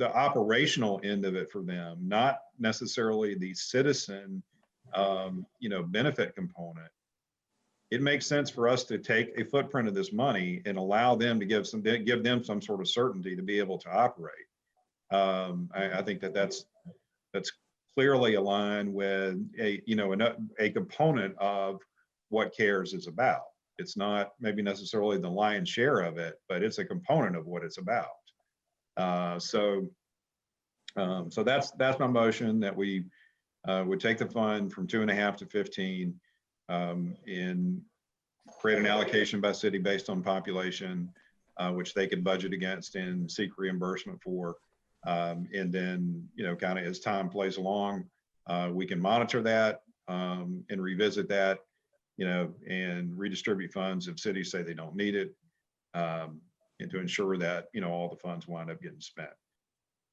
operational end of it for them, not necessarily the citizen, benefit component. It makes sense for us to take a footprint of this money and allow them to give them some sort of certainty to be able to operate. I think that's clearly aligned with a component of what CARES is about. It's not maybe necessarily the lion's share of it, but it's a component of what it's about. So that's my motion, that we would take the fund from 2.5 to 15. And create an allocation by city based on population, which they could budget against and seek reimbursement for. And then, kind of as time plays along, we can monitor that and revisit that, and redistribute funds if cities say they don't need it, and to ensure that, all the funds wind up getting spent.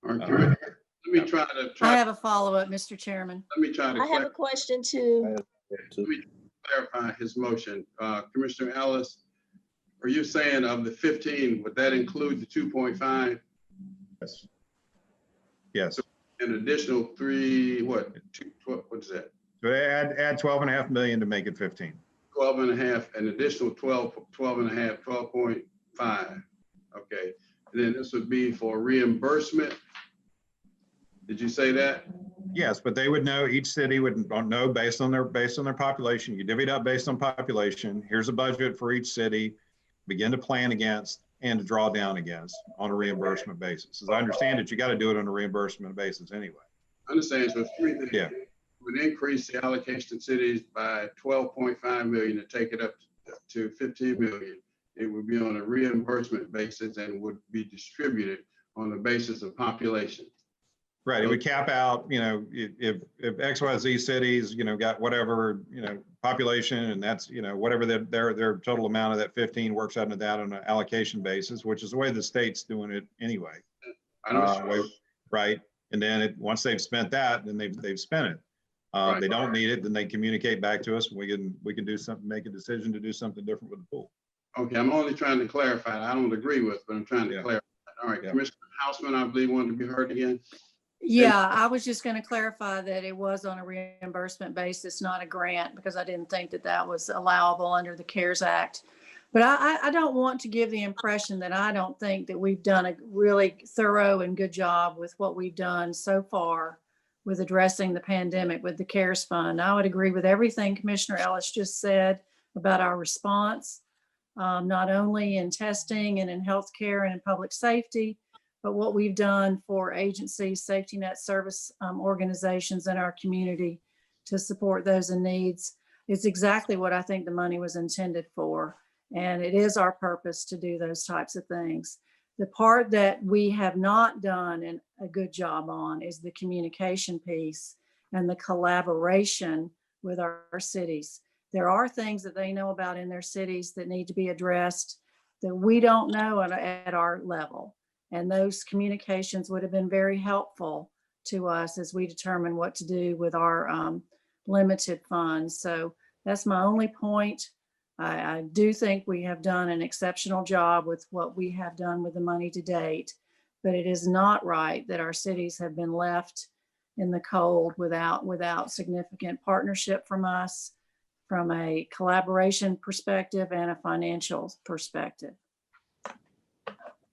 All right, let me try to. I have a follow-up, Mr. Chairman. Let me try to. I have a question too. Let me clarify his motion. Commissioner Ellis, are you saying of the 15, would that include the 2.5? Yes. Yes. So an additional 3, what is that? So add 12.5 million to make it 15. 12.5, an additional 12.5, 12.5. Okay. And then this would be for reimbursement. Did you say that? Yes, but they would know, each city would know based on their population. You divvy it up based on population. Here's a budget for each city, begin to plan against and to draw down against on a reimbursement basis. As I understand it, you got to do it on a reimbursement basis anyway. I understand. So yeah, would increase the allocation to cities by 12.5 million to take it up to 15 million. It would be on a reimbursement basis and would be distributed on the basis of population. Right. It would cap out, if XYZ cities, got whatever, population, and that's, whatever their total amount of that 15 works out into that on an allocation basis, which is the way the state's doing it anyway. Right. And then once they've spent that, then they've spent it. If they don't need it, then they communicate back to us, and we can do something, make a decision to do something different with the pool. Okay, I'm only trying to clarify. I don't agree with, but I'm trying to clarify. All right, Commissioner Houseman, I believe, wanted to be heard again. Yeah, I was just going to clarify that it was on a reimbursement basis, not a grant, because I didn't think that was allowable under the CARES Act. But I don't want to give the impression that I don't think that we've done a really thorough and good job with what we've done so far with addressing the pandemic with the CARES Fund. I would agree with everything Commissioner Ellis just said about our response, not only in testing and in healthcare and in public safety, but what we've done for agencies, safety net service organizations in our community to support those in needs. It's exactly what I think the money was intended for. And it is our purpose to do those types of things. The part that we have not done a good job on is the communication piece and the collaboration with our cities. There are things that they know about in their cities that need to be addressed that we don't know at our level. And those communications would have been very helpful to us as we determine what to do with our limited funds. So that's my only point. I do think we have done an exceptional job with what we have done with the money to date, but it is not right that our cities have been left in the cold without significant partnership from us, from a collaboration perspective and a financial perspective.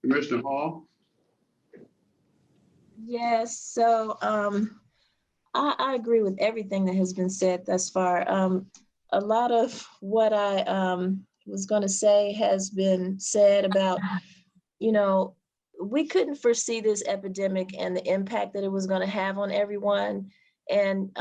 Commissioner Hall? Yes, so I agree with everything that has been said thus far. A lot of what I was going to say has been said about, we couldn't foresee this epidemic and the impact that it was going to have on everyone. And,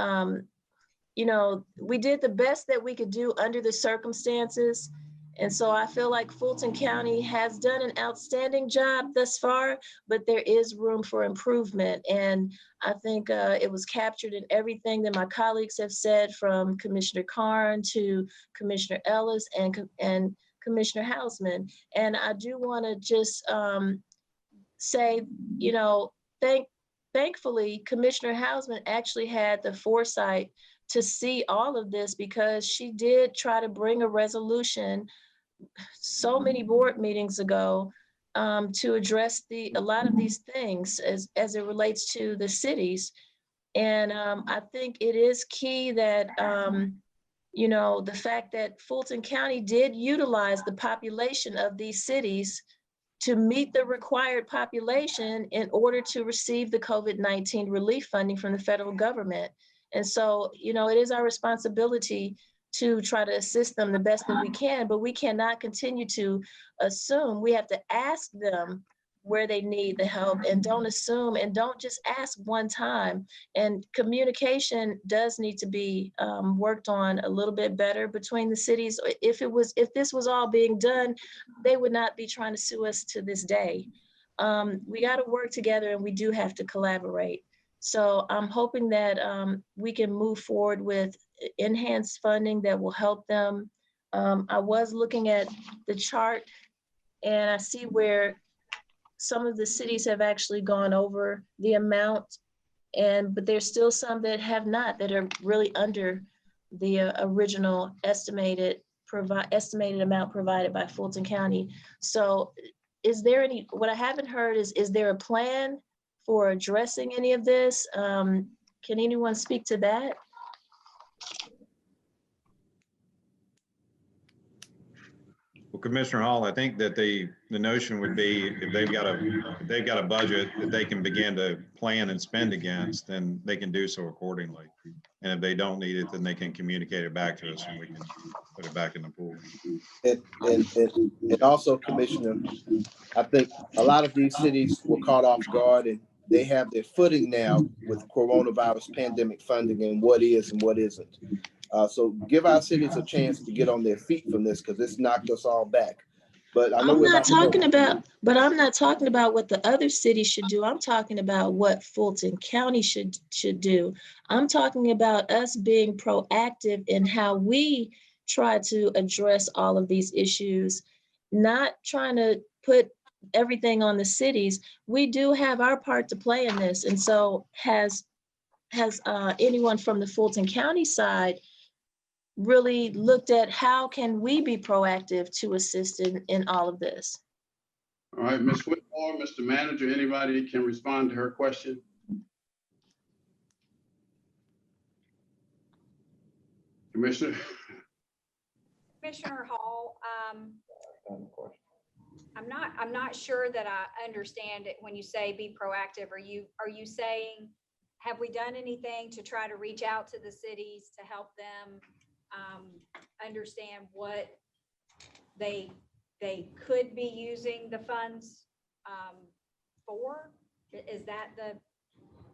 we did the best that we could do under the circumstances. And so I feel like Fulton County has done an outstanding job thus far, but there is room for improvement. And I think it was captured in everything that my colleagues have said, from Commissioner Carn to Commissioner Ellis and Commissioner Hausman. And I do want to just say, thankfully, Commissioner Hausman actually had the foresight to see all of this, because she did try to bring a resolution so many board meetings ago to address a lot of these things as it relates to the cities. And I think it is key that, the fact that Fulton County did utilize the population of these cities to meet the required population in order to receive the COVID-19 relief funding from the federal government. And so, it is our responsibility to try to assist them the best that we can, but we cannot continue to assume. We have to ask them where they need the help, and don't assume, and don't just ask one time. And communication does need to be worked on a little bit better between the cities. If this was all being done, they would not be trying to sue us to this day. We got to work together, and we do have to collaborate. So I'm hoping that we can move forward with enhanced funding that will help them. I was looking at the chart, and I see where some of the cities have actually gone over the amount, but there's still some that have not, that are really under the original estimated amount provided by Fulton County. So what I haven't heard is there a plan for addressing any of this? Can anyone speak to that? Well, Commissioner Hall, I think that the notion would be, if they've got a budget that they can begin to plan and spend against, then they can do so accordingly. And if they don't need it, then they can communicate it back to us, and we can put it back in the pool. And also, Commissioner, I think a lot of these cities were caught off guard, and they have their footing now with coronavirus pandemic funding and what is and what isn't. So give our cities a chance to get on their feet from this, because it's knocked us all back. But I know I'm not talking about what the other cities should do. I'm talking about what Fulton County should do. I'm talking about us being proactive in how we try to address all of these issues, not trying to put everything on the cities. We do have our part to play in this. And so has anyone from the Fulton County side really looked at how can we be proactive to assist in all of this? All right, Ms. Whitmore, Mr. Manager, anybody can respond to her question? Commissioner Hall, I'm not sure that I understand it when you say be proactive. Are you saying, have we done anything to try to reach out to the cities to help them understand what they could be using the funds for? Is that the?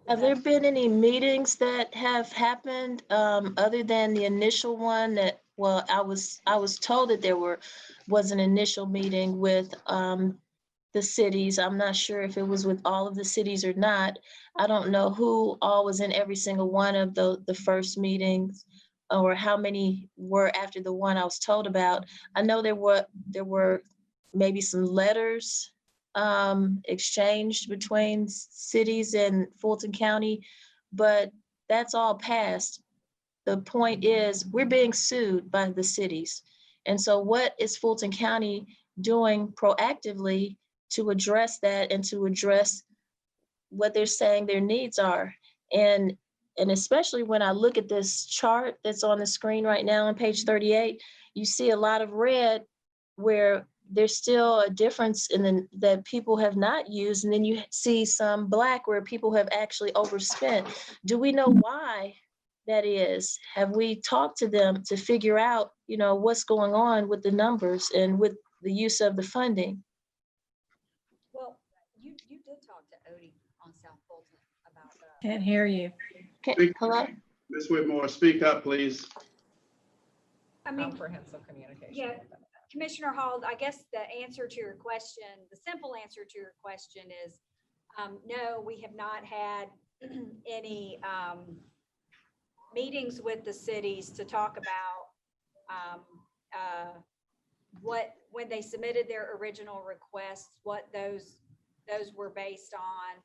Have there been any meetings that have happened other than the initial one that, well, I was told that there was an initial meeting with the cities. I'm not sure if it was with all of the cities or not. I don't know who all was in every single one of the first meetings, or how many were after the one I was told about. I know there were maybe some letters exchanged between cities and Fulton County, but that's all passed. The point is, we're being sued by the cities. And so what is Fulton County doing proactively to address that and to address what they're saying their needs are. And especially when I look at this chart that's on the screen right now on page 38, you see a lot of red where there's still a difference in that people have not used. And then you see some black where people have actually overspent. Do we know why that is? Have we talked to them to figure out, what's going on with the numbers and with the use of the funding? Well, you did talk to Odie on South Fulton about that. Can't hear you. Hello? Ms. Whitmore, speak up, please. I mean, Comprehensive communication. yeah, Commissioner Hall, I guess the answer to your question, the simple answer to your question is, no, we have not had any meetings with the cities to talk about when they submitted their original requests, what those were based on.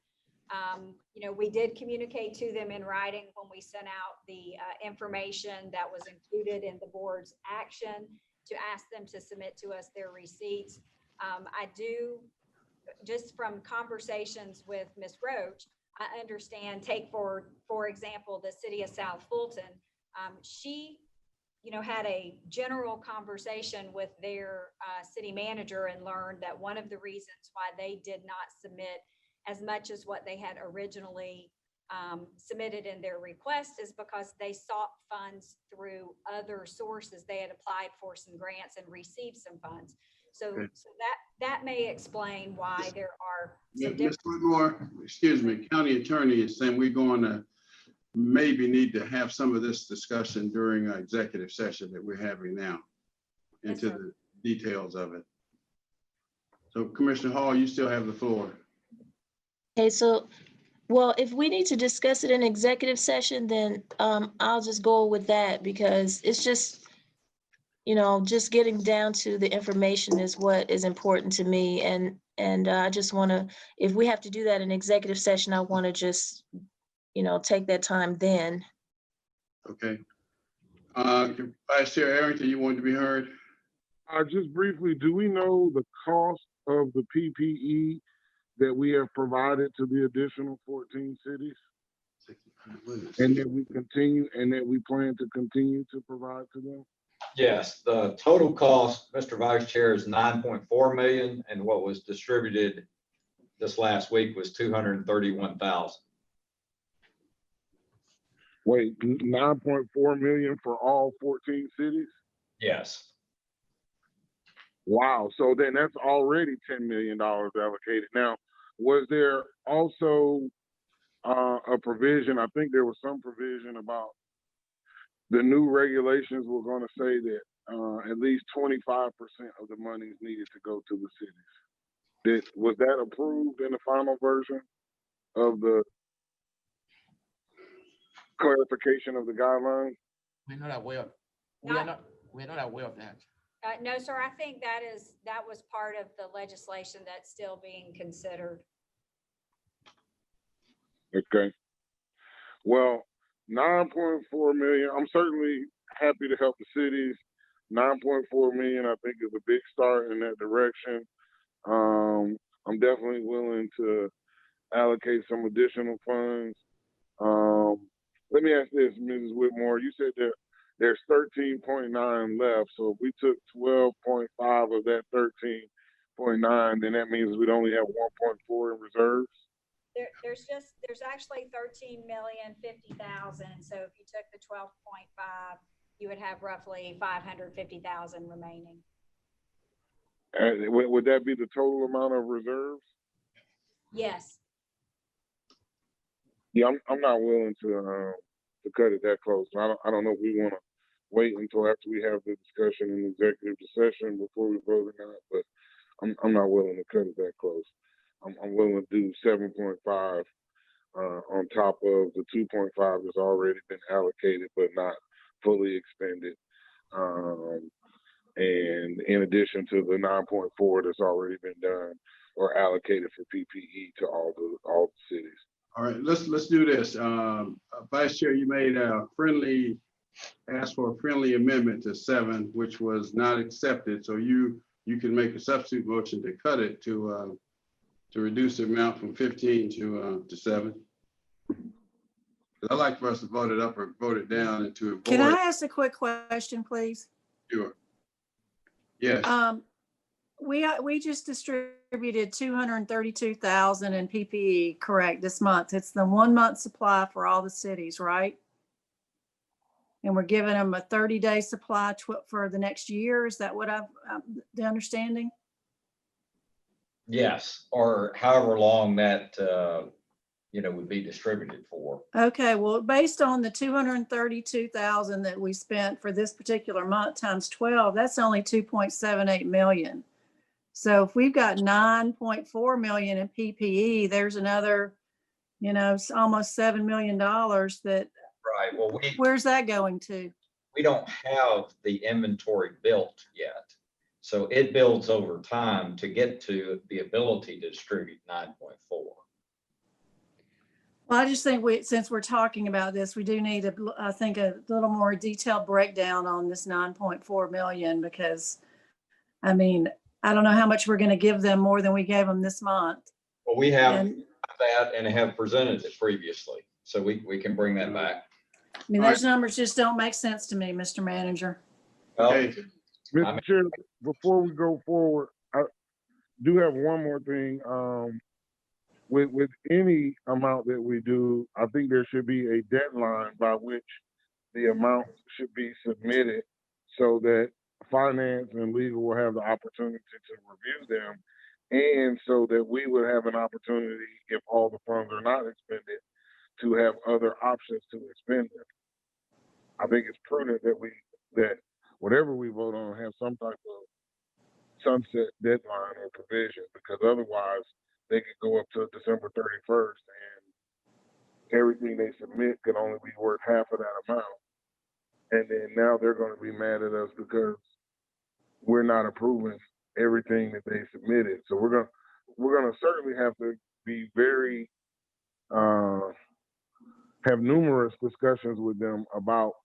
We did communicate to them in writing when we sent out the information that was included in the board's action to ask them to submit to us their receipts. I do, just from conversations with Ms. Roach, I understand, take for example, the city of South Fulton. She, had a general conversation with their city manager and learned that one of the reasons why they did not submit as much as what they had originally submitted in their request is because they sought funds through other sources. They had applied for some grants and received some funds. So, Okay. so that may explain why there are some Ms. Whitmore, excuse me, county attorney is saying we're going to maybe need to have some of this discussion during our executive session that we're having now into the details of it. So Commissioner Hall, you still have the floor. Okay, so, well, if we need to discuss it in executive session, then I'll just go with that because it's just, just getting down to the information is what is important to me. And I just want to, if we have to do that in executive session, I want to just, take that time then. Okay. Vice Chair Arrington, you wanted to be heard? Just briefly, do we know the cost of the PPE that we have provided to the additional 14 cities? And that we plan to continue to provide to them? Yes, the total cost, Mr. Vice Chair, is 9.4 million, and what was distributed this last week was 231,000. Wait, 9.4 million for all 14 cities? Yes. Wow, so then that's already $10 million allocated. Now, was there also a provision, I think there was some provision about the new regulations were going to say that at least 25% of the money is needed to go to the cities. Was that approved in the final version of the clarification of the guidelines? We're not aware. We're not aware of that. No, sir, I think that was part of the legislation that's still being considered. Okay. Well, 9.4 million, I'm certainly happy to help the cities. 9.4 million, I think, is a big start in that direction. I'm definitely willing to allocate some additional funds. Let me ask this, Mrs. Whitmore, you said that there's 13.9 left. So if we took 12.5 of that 13.9, then that means we'd only have 1.4 in reserves. There's actually 13,050,000. So if you took the 12.5, you would have roughly 550,000 remaining. Would that be the total amount of reserves? Yes. Yeah, I'm not willing to cut it that close. I don't know if we want to wait until after we have the discussion in executive session before we vote or not, but I'm not willing to cut it that close. I'm willing to do 7.5 on top of the 2.5 that's already been allocated but not fully expended, and in addition to the 9.4 that's already been done or allocated for PPE to all the cities. All right, let's do this. Vice Chair, you made asked for a friendly amendment to 7, which was not accepted. So you can make a substitute motion to cut it to to reduce the amount from 15 to 7. I'd like for us to vote it up or vote it down and to avoid. Can I ask a quick question, please? Sure. Yes. We just distributed 232,000 in PPE, correct, this month. It's the 1 month supply for all the cities, right? And we're giving them a 30-day supply for the next year. Is that what I've, the understanding? Yes, or however long that, would be distributed for. Okay, well, based on the 232,000 that we spent for this particular month times 12, that's only 2.78 million. So if we've got 9.4 million in PPE, there's another, almost $7 million that. Right, well, where's that going to? We don't have the inventory built yet. So it builds over time to get to the ability to distribute 9.4. Well, I just think since we're talking about this, we do need I think a little more detailed breakdown on this 9.4 million, because I mean, I don't know how much we're going to give them more than we gave them this month. Well, we have that and have presented it previously, so we can bring that back. I mean, those numbers just don't make sense to me, Mr. Manager. Okay. Mr. Chair, before we go forward, I do have one more thing. With any amount that we do, I think there should be a deadline by which the amount should be submitted so that finance and legal will have the opportunity to review them, and so that we would have an opportunity, if all the funds are not expended, to have other options to expend them. I think it's prudent that whatever we vote on have some type of sunset deadline or provision, because otherwise they could go up to December 31st and everything they submit could only be worth half of that amount. And then now they're going to be mad at us because we're not approving everything that they submitted. So we're going to certainly have to be very, have numerous discussions with them about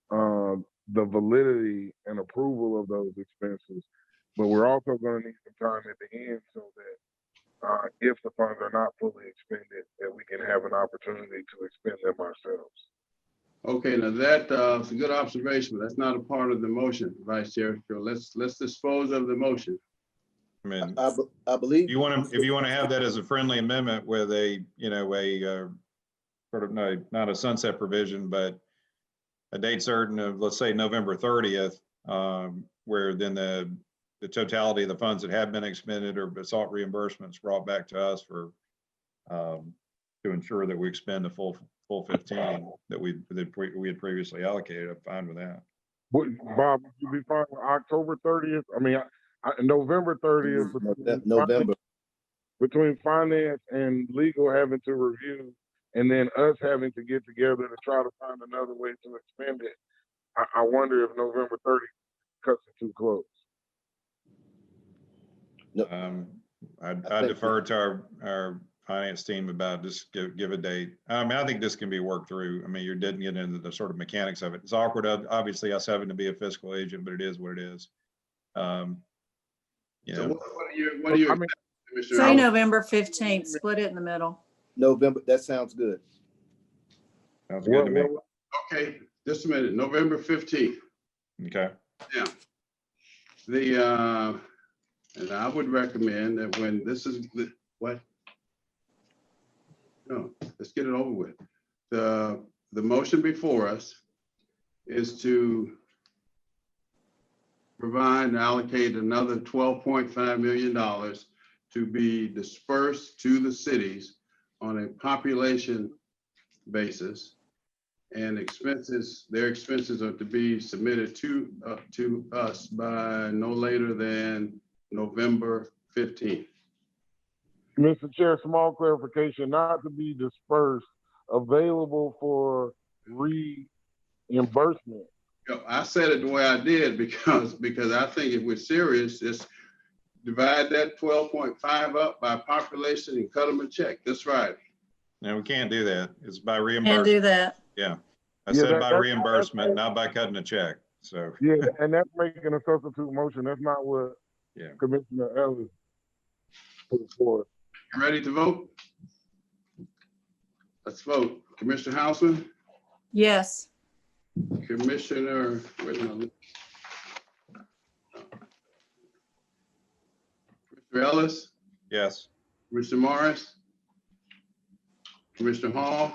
the validity and approval of those expenses. But we're also going to need some time at the end so that if the funds are not fully expended, that we can have an opportunity to expend them ourselves. Okay, now that's a good observation, but that's not a part of the motion, Vice Chair. So let's dispose of the motion. I mean, I believe if you want to have that as a friendly amendment with a sort of not a sunset provision, but a date certain of, let's say, November 30th, where then the totality of the funds that have been expended or sought reimbursements brought back to us for to ensure that we expend the full 15 that we had previously allocated. I'm fine with that. Bob, would you be fine with October 30th? I mean, November 30th. November. Between finance and legal having to review, and then us having to get together to try to find another way to expend it. I wonder if November 30th cuts it too close. I defer to our finance team about just give a date. I mean, I think this can be worked through. I mean, you didn't get into the sort of mechanics of it. It's awkward, obviously, us having to be a fiscal agent, but it is what it is. So what are you? Say November 15th, split it in the middle. November, that sounds good. Sounds good to me. Okay, just a minute, November 15th. Okay. Yeah. And I would recommend that when this is, what? No, let's get it over with. The motion before us is to provide and allocate another $12.5 million to be dispersed to the cities on a population basis, and their expenses are to be submitted to us by no later than November 15th. Mr. Chair, small clarification, not to be dispersed, available for reimbursement. I said it the way I did because I think if we're serious, just divide that 12.5 up by population and cut them a check. That's right. No, we can't do that. It's by reimbursement. Can't do that. Yeah. I said by reimbursement, not by cutting a check. So yeah, and that's making a substitute motion. That's not what Commissioner Ellis put forward. You ready to vote? Let's vote. Commissioner Houseman, Yes. Commissioner, where's my list? Commissioner Ellis, Yes. Commissioner Morris, Commissioner Hall,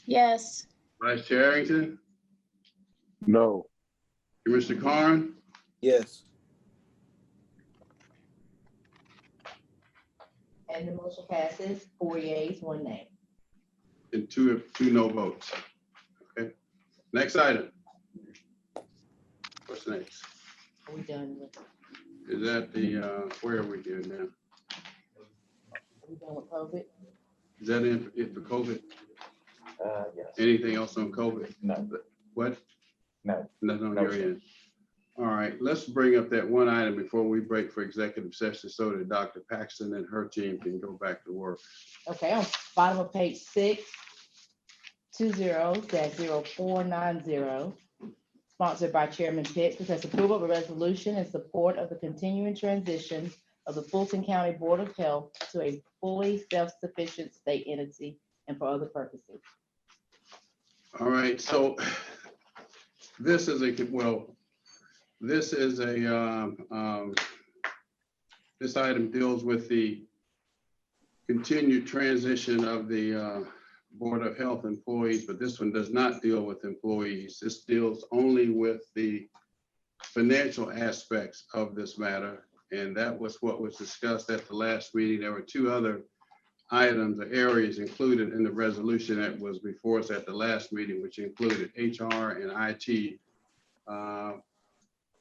Yes. Vice Chair Arrington, No. Commissioner Carn, Yes. And the motion passes 4 yeas, 1 nay. and two no votes. Okay, next item. What's next? Are we done with, Is that the, where are we here now? are we done with COVID? Is that it for COVID? Yes. Anything else on COVID? No. What? No. Nothing on No, your sir. end. All right, let's bring up that one item before we break for executive session so that Dr. Paxton and her team can go back to work. Okay, on bottom of page 6, 20-0490, sponsored by Chairman Pitts, request approval of a resolution in support of the continuing transition of the Fulton County Board of Health to a fully self-sufficient state entity and for other purposes. All right, so this is this item deals with the continued transition of the Board of Health employees, but this one does not deal with employees. This deals only with the financial aspects of this matter. And that was what was discussed at the last meeting. There were 2 other items or areas included in the resolution that was before us at the last meeting, which included HR and IT.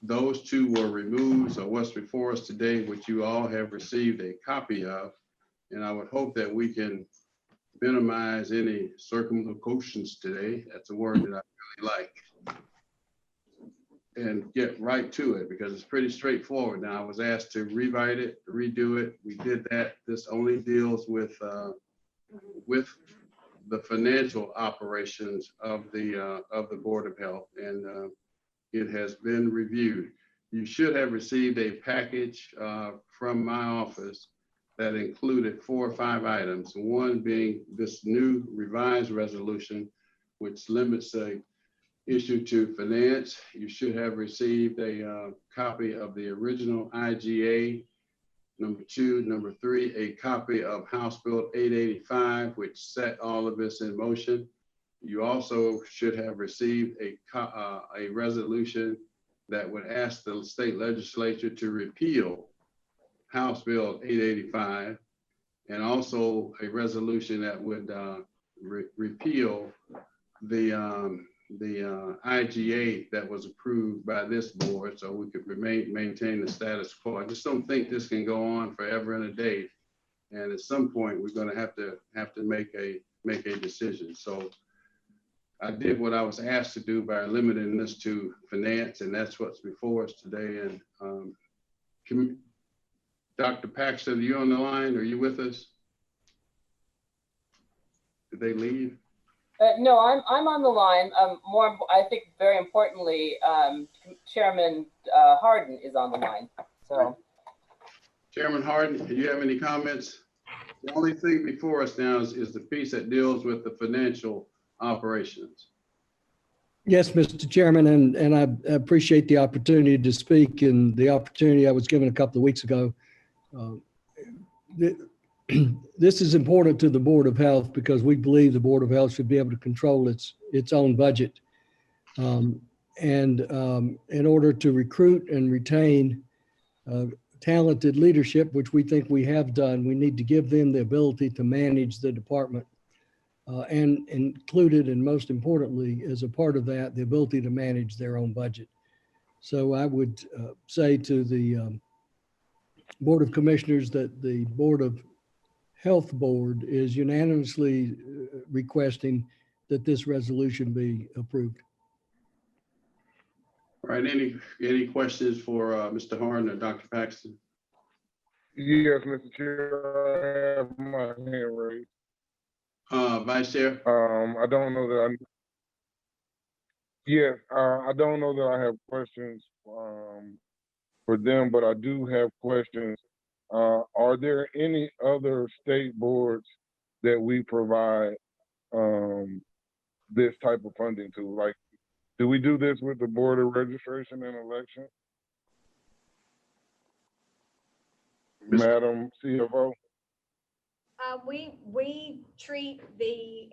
Those 2 were removed. So what's before us today, which you all have received a copy of, and I would hope that we can minimize any circumlocutions today. That's a word that I really like. And get right to it because it's pretty straightforward. Now, I was asked to rewrite it, redo it. We did that. This only deals with the financial operations of the Board of Health, and it has been reviewed. You should have received a package from my office that included 4 or 5 items. One being this new revised resolution, which limits the issue to finance. You should have received a copy of the original IGA. Number 2, number 3, a copy of House Bill 885, which set all of this in motion. You also should have received a resolution that would ask the state legislature to repeal House Bill 885, and also a resolution that would repeal the IGA that was approved by this board, so we could maintain the status quo. I just don't think this can go on forever and a day, and at some point we're going to have to make a decision. So I did what I was asked to do by limiting this to finance, and that's what's before us today. And Dr. Paxton, are you on the line? Are you with us? Did they leave? No, I'm on the line. I think very importantly, Chairman Harden is on the line. So, Chairman Harden, do you have any comments? The only thing before us now is the piece that deals with the financial operations. Yes, Mr. Chairman, and I appreciate the opportunity to speak and the opportunity I was given a couple of weeks ago. This is important to the Board of Health because we believe the Board of Health should be able to control its own budget. And in order to recruit and retain talented leadership, which we think we have done, we need to give them the ability to manage the department. And included, and most importantly, as a part of that, the ability to manage their own budget. So I would say to the Board of Commissioners that the Board of Health Board is unanimously requesting that this resolution be approved. All right, any questions for Mr. Harden or Dr. Paxton? Yes, Mr. Chair, I have my hand raised. Vice Chair? I don't know that I don't know that I have questions for them, but I do have questions are there any other state boards that we provide this type of funding to? Like, do we do this with the Board of Registration and Election? Madam CFO? We treat the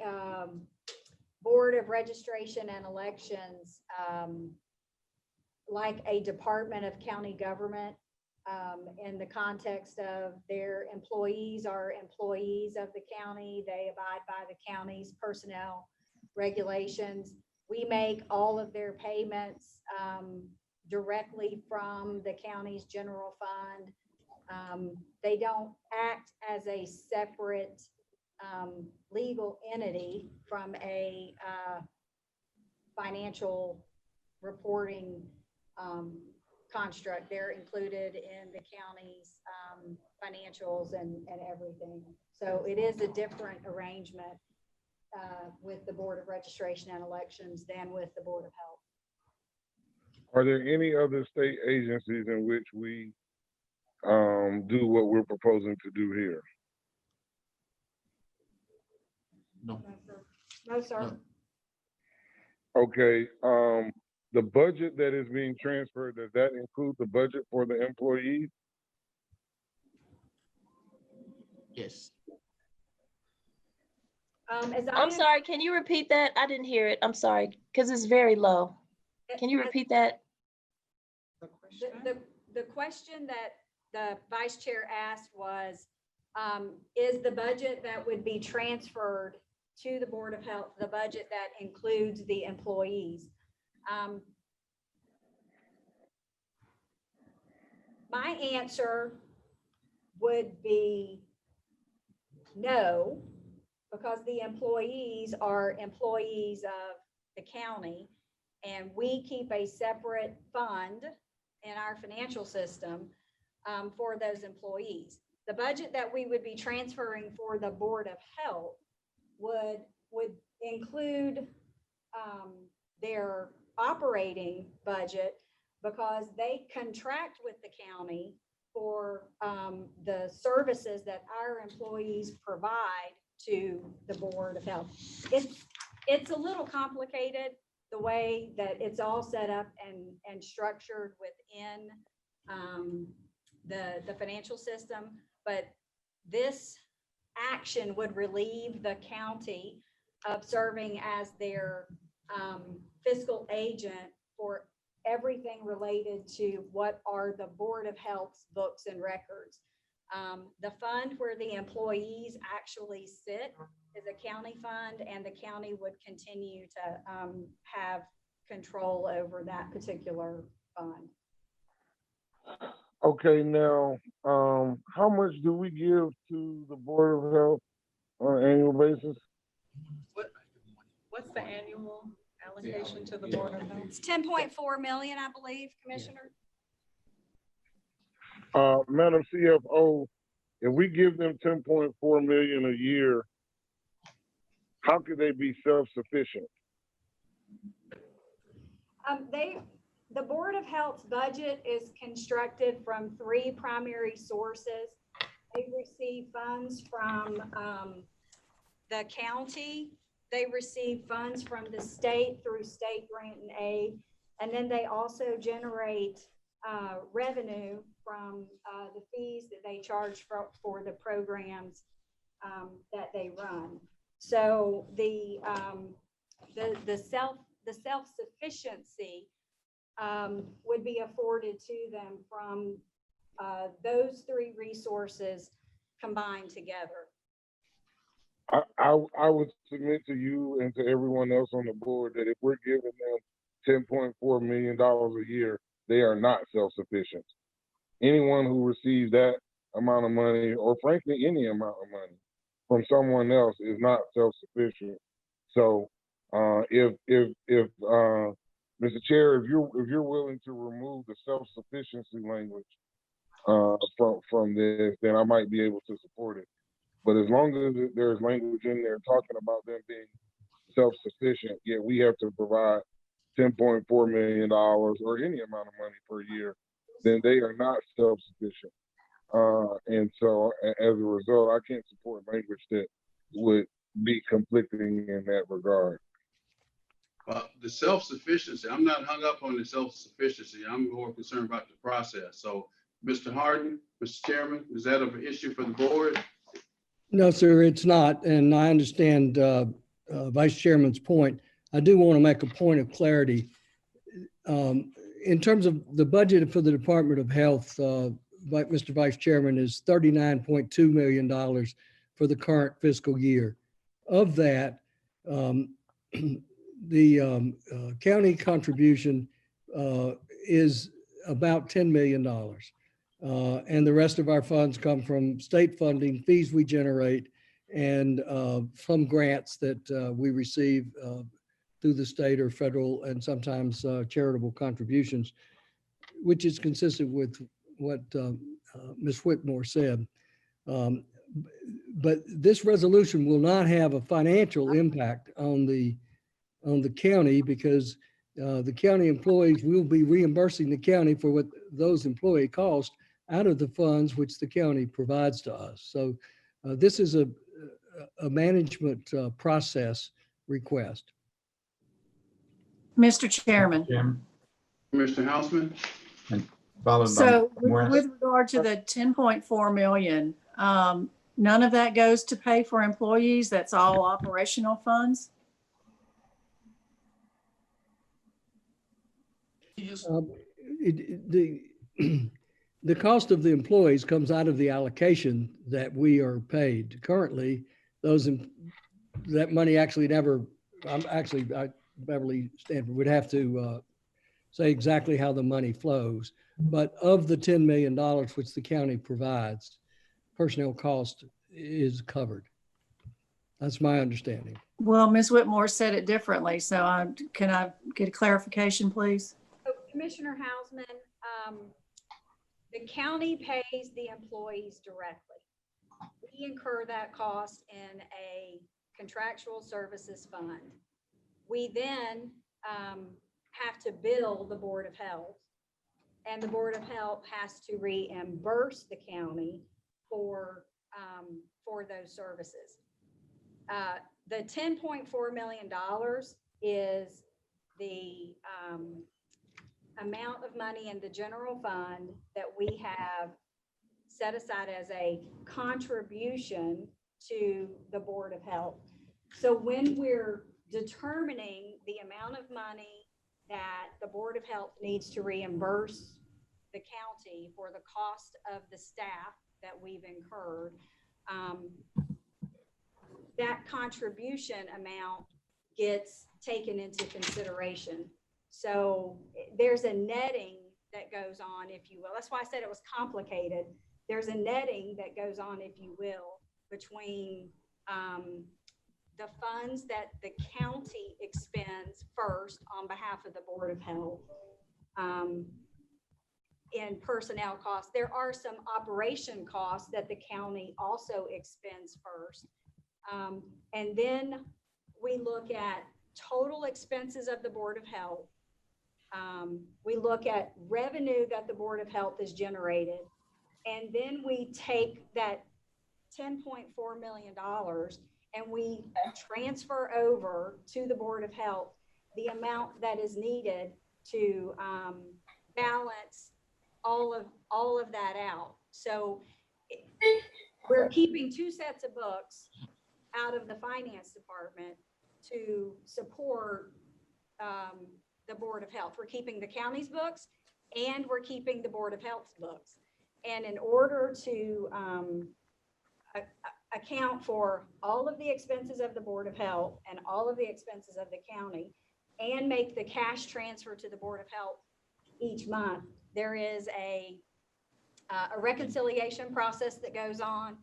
Board of Registration and Elections like a department of county government in the context of their employees are employees of the county. They abide by the county's personnel regulations. We make all of their payments directly from the county's general fund. They don't act as a separate legal entity from a financial reporting construct. They're included in the county's financials and everything. So it is a different arrangement with the Board of Registration and Elections than with the Board of Health. Are there any other state agencies in which we do what we're proposing to do here? No. No, sir. Okay, the budget that is being transferred, does that include the budget for the employees? Yes. I'm sorry, can you repeat that? I didn't hear it. I'm sorry, because it's very low. Can you repeat that? The question that the vice chair asked was, is the budget that would be transferred to the Board of Health the budget that includes the employees? My answer would be no, because the employees are employees of the county, and we keep a separate fund in our financial system for those employees. The budget that we would be transferring for the Board of Health would include their operating budget, because they contract with the county for the services that our employees provide to the Board of Health. It's a little complicated the way that it's all set up and structured within the financial system, but this action would relieve the county of serving as their fiscal agent for everything related to what are the Board of Health's books and records. The fund where the employees actually sit is a county fund, and the county would continue to have control over that particular fund. Okay, now, how much do we give to the Board of Health on an annual basis? What's the annual allocation to the Board of Health? It's 10.4 million, I believe, Commissioner. Madam CFO, if we give them 10.4 million a year, how could they be self-sufficient? The Board of Health's budget is constructed from three primary sources. They receive funds from the county. They receive funds from the state through state grant and aid. And then they also generate revenue from the fees that they charge for the programs that they run. So the self-sufficiency would be afforded to them from those three resources combined together. I would submit to you and to everyone else on the board that if we're giving them $10.4 million a year, they are not self-sufficient. Anyone who receives that amount of money, or frankly any amount of money from someone else, is not self-sufficient. So if Mr. Chair, if you're willing to remove the self-sufficiency language from this, then I might be able to support it. But as long as there's language in there talking about them being self-sufficient, yet we have to provide $10.4 million or any amount of money per year, then they are not self-sufficient. And so as a result, I can't support language that would be conflicting in that regard. The self-sufficiency, I'm not hung up on the self-sufficiency. I'm more concerned about the process. So, Mr. Harden, Mr. Chairman, is that an issue for the board? No, sir, it's not. And I understand Vice Chairman's point. I do want to make a point of clarity. In terms of the budget for the Department of Health, Mr. Vice Chairman, is $39.2 million for the current fiscal year. Of that, the county contribution is about $10 million. And the rest of our funds come from state funding, fees we generate, and from grants that we receive through the state or federal, and sometimes charitable contributions, which is consistent with what Ms. Whitmore said. But this resolution will not have a financial impact on the county, because the county employees will be reimbursing the county for what those employee costs out of the funds which the county provides to us. So this is a management process request. Mr. Chairman. Mr. Houseman? So with regard to the 10.4 million, none of that goes to pay for employees. That's all operational funds. The cost of the employees comes out of the allocation that we are paid. Currently, that money actually never, Beverly Stanford would have to say exactly how the money flows. But of the $10 million which the county provides, personnel cost is covered. That's my understanding. Well, Ms. Whitmore said it differently. So can I get a clarification, please? So, Commissioner Hausman, the county pays the employees directly. We incur that cost in a contractual services fund. We then have to bill the Board of Health, and the Board of Health has to reimburse the county for those services. The $10.4 million is the amount of money in the general fund that we have set aside as a contribution to the Board of Health. So when we're determining the amount of money that the Board of Health needs to reimburse the county for the cost of the staff that we've incurred, that contribution amount gets taken into consideration. So there's a netting that goes on, if you will. That's why I said it was complicated. There's a netting that goes on, if you will, between the funds that the county expends first on behalf of the Board of Health in personnel costs. There are some operation costs that the county also expends first. And then we look at total expenses of the Board of Health. We look at revenue that the Board of Health has generated. And then we take that $10.4 million and we transfer over to the Board of Health the amount that is needed to balance all of that out. So we're keeping two sets of books out of the finance department to support the Board of Health. We're keeping the county's books and we're keeping the Board of Health's books. And in order to account for all of the expenses of the Board of Health and all of the expenses of the county and make the cash transfer to the Board of Health each month, there is a reconciliation process that goes on,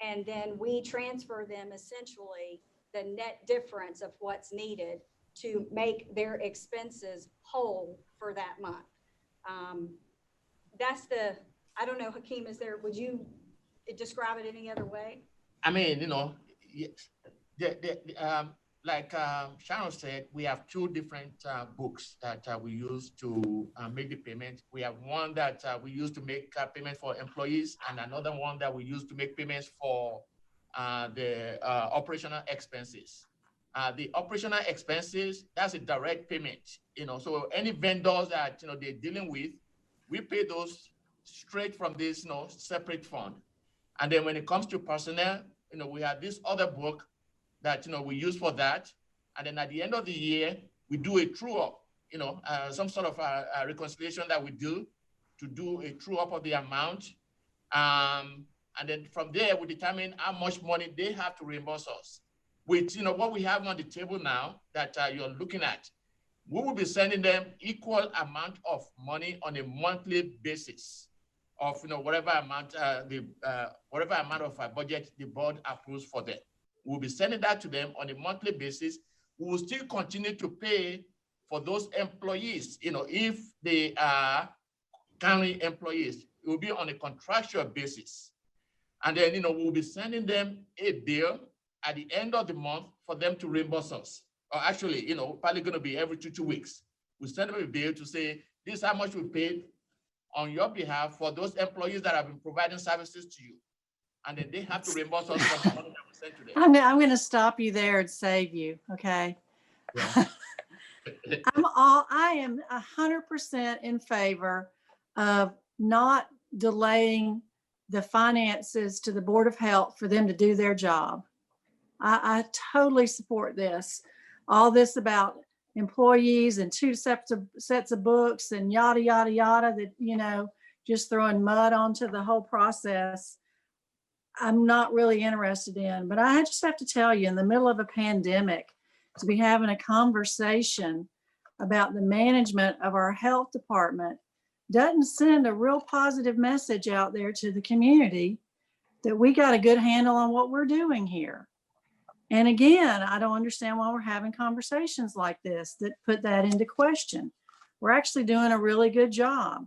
and then we transfer them essentially the net difference of what's needed to make their expenses whole for that month. That's the, I don't know, Hakeem, would you describe it any other way? I mean, like Sharon said, we have two different books that we use to make the payment. We have one that we use to make payment for employees, and another one that we use to make payments for the operational expenses. The operational expenses, that's a direct payment. So any vendors that they're dealing with, we pay those straight from this separate fund. And then when it comes to personnel, we have this other book that we use for that. And then at the end of the year, we do a true up, some sort of a reconciliation that we do to do a true up of the amount. And then from there, we determine how much money they have to reimburse us. With what we have on the table now that you're looking at, we will be sending them equal amount of money on a monthly basis of whatever amount whatever amount of budget the board approves for them. We'll be sending that to them on a monthly basis. We will still continue to pay for those employees. If they are county employees, it will be on a contractual basis. And then we'll be sending them a bill at the end of the month for them to reimburse us. Or actually, probably going to be every two weeks. We send them a bill to say, this is how much we paid on your behalf for those employees that have been providing services to you. And then they have to reimburse us for the money that we sent to them. I'm going to stop you there and save you. Okay. Yeah. I am 100% in favor of not delaying the finances to the Board of Health for them to do their job. I totally support this. All this about employees and two sets of books and yada, yada, yada, that, just throwing mud onto the whole process, I'm not really interested in. But I just have to tell you, in the middle of a pandemic, to be having a conversation about the management of our health department doesn't send a real positive message out there to the community that we got a good handle on what we're doing here. And again, I don't understand why we're having conversations like this that put that into question. We're actually doing a really good job.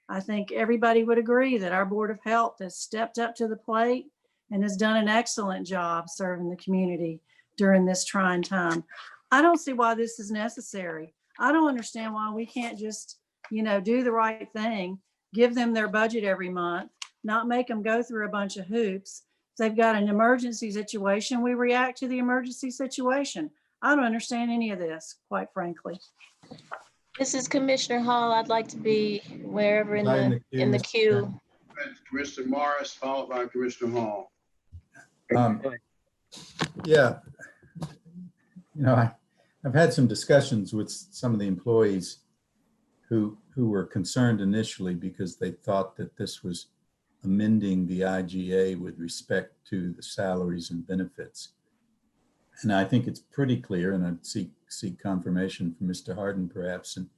I think everybody would agree that our Board of Health has stepped up to the plate and has done an excellent job serving the community during this trying time. I don't see why this is necessary. I don't understand why we can't just, do the right thing, give them their budget every month, not make them go through a bunch of hoops. If they've got an emergency situation, we react to the emergency situation. I don't understand any of this, quite frankly. This is Commissioner Hall. I'd like to be wherever in the queue. Commissioner Morris, followed by Commissioner Hall. Yeah, I've had some discussions with some of the employees who were concerned initially because they thought that this was amending the IGA with respect to the salaries and benefits. And I think it's pretty clear, and I'd seek confirmation from Mr. Harden perhaps and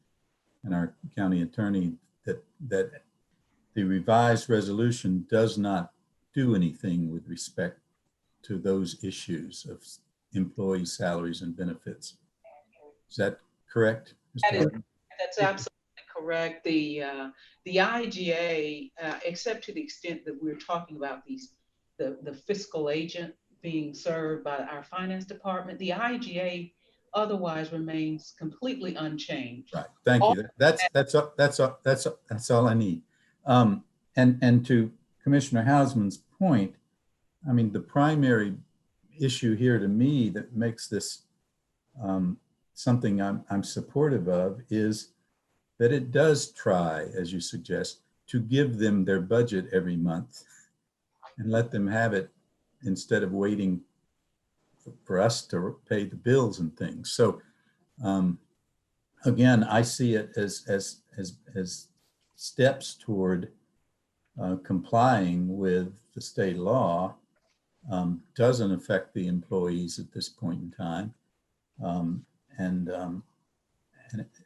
our county attorney that the revised resolution does not do anything with respect to those issues of employee salaries and benefits. Is that correct, Mr. Harden? That's absolutely correct. The IGA, except to the extent that we're talking about the fiscal agent being served by our finance department, the IGA otherwise remains completely unchanged. Right. Thank you. That's all I need. And to Commissioner Hausman's point, I mean, the primary issue here to me that makes this something I'm supportive of is that it does try, as you suggest, to give them their budget every month and let them have it instead of waiting for us to pay the bills and things. So again, I see it as steps toward complying with the state law. Doesn't affect the employees at this point in time. And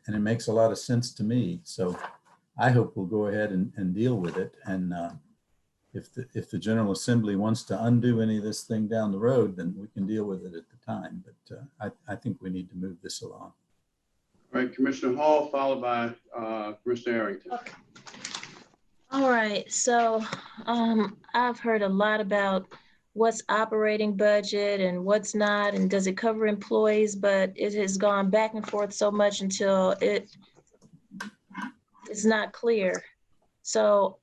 it makes a lot of sense to me. So I hope we'll go ahead and deal with it. And if the General Assembly wants to undo any of this thing down the road, then we can deal with it at the time. But I think we need to move this along. All right, Commissioner Hall, followed by Commissioner Arrington. Okay. All right, so I've heard a lot about what's operating budget and what's not, and does it cover employees? But it has gone back and forth so much until it's not clear. So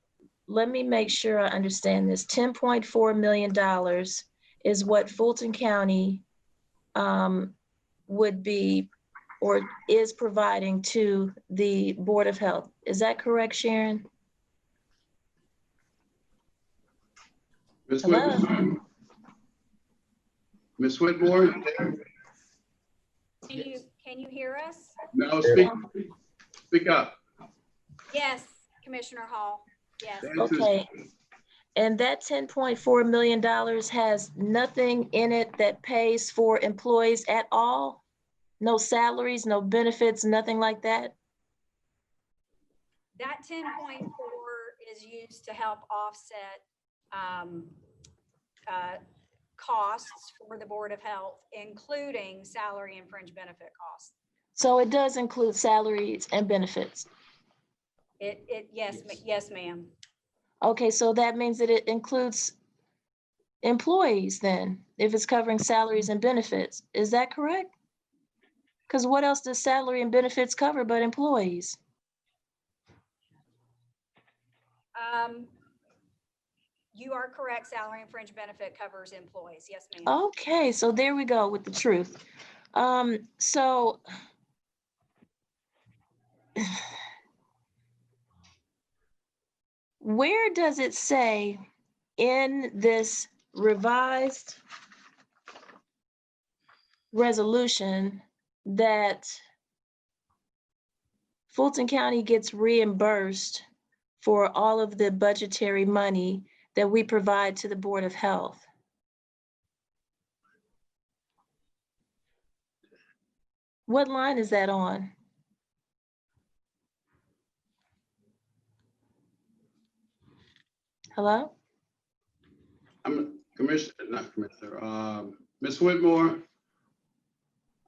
let me make sure I understand this. $10.4 million is what Fulton County would be or is providing to the Board of Health. Is that correct, Sharon? Ms. Hello? Whitmore? Ms. Whitmore? Can you hear us? No, speak up. Yes, Commissioner Hall. Yes. Okay. And that $10.4 million has nothing in it that pays for employees at all? No salaries, no benefits, nothing like that? That 10.4 is used to help offset costs for the Board of Health, including salary and fringe benefit costs. So it does include salaries and benefits? Yes, ma'am. Okay, so that means that it includes employees then, if it's covering salaries and benefits. Is that correct? Because what else does salary and benefits cover but employees? You are correct. Salary and fringe benefit covers employees. Yes, ma'am. Okay, so there we go with the truth. So where does it say in this revised resolution that Fulton County gets reimbursed for all of the budgetary money that we provide to the Board of Health? What line is that on? Hello? I'm not Commissioner, Ms. Whitmore,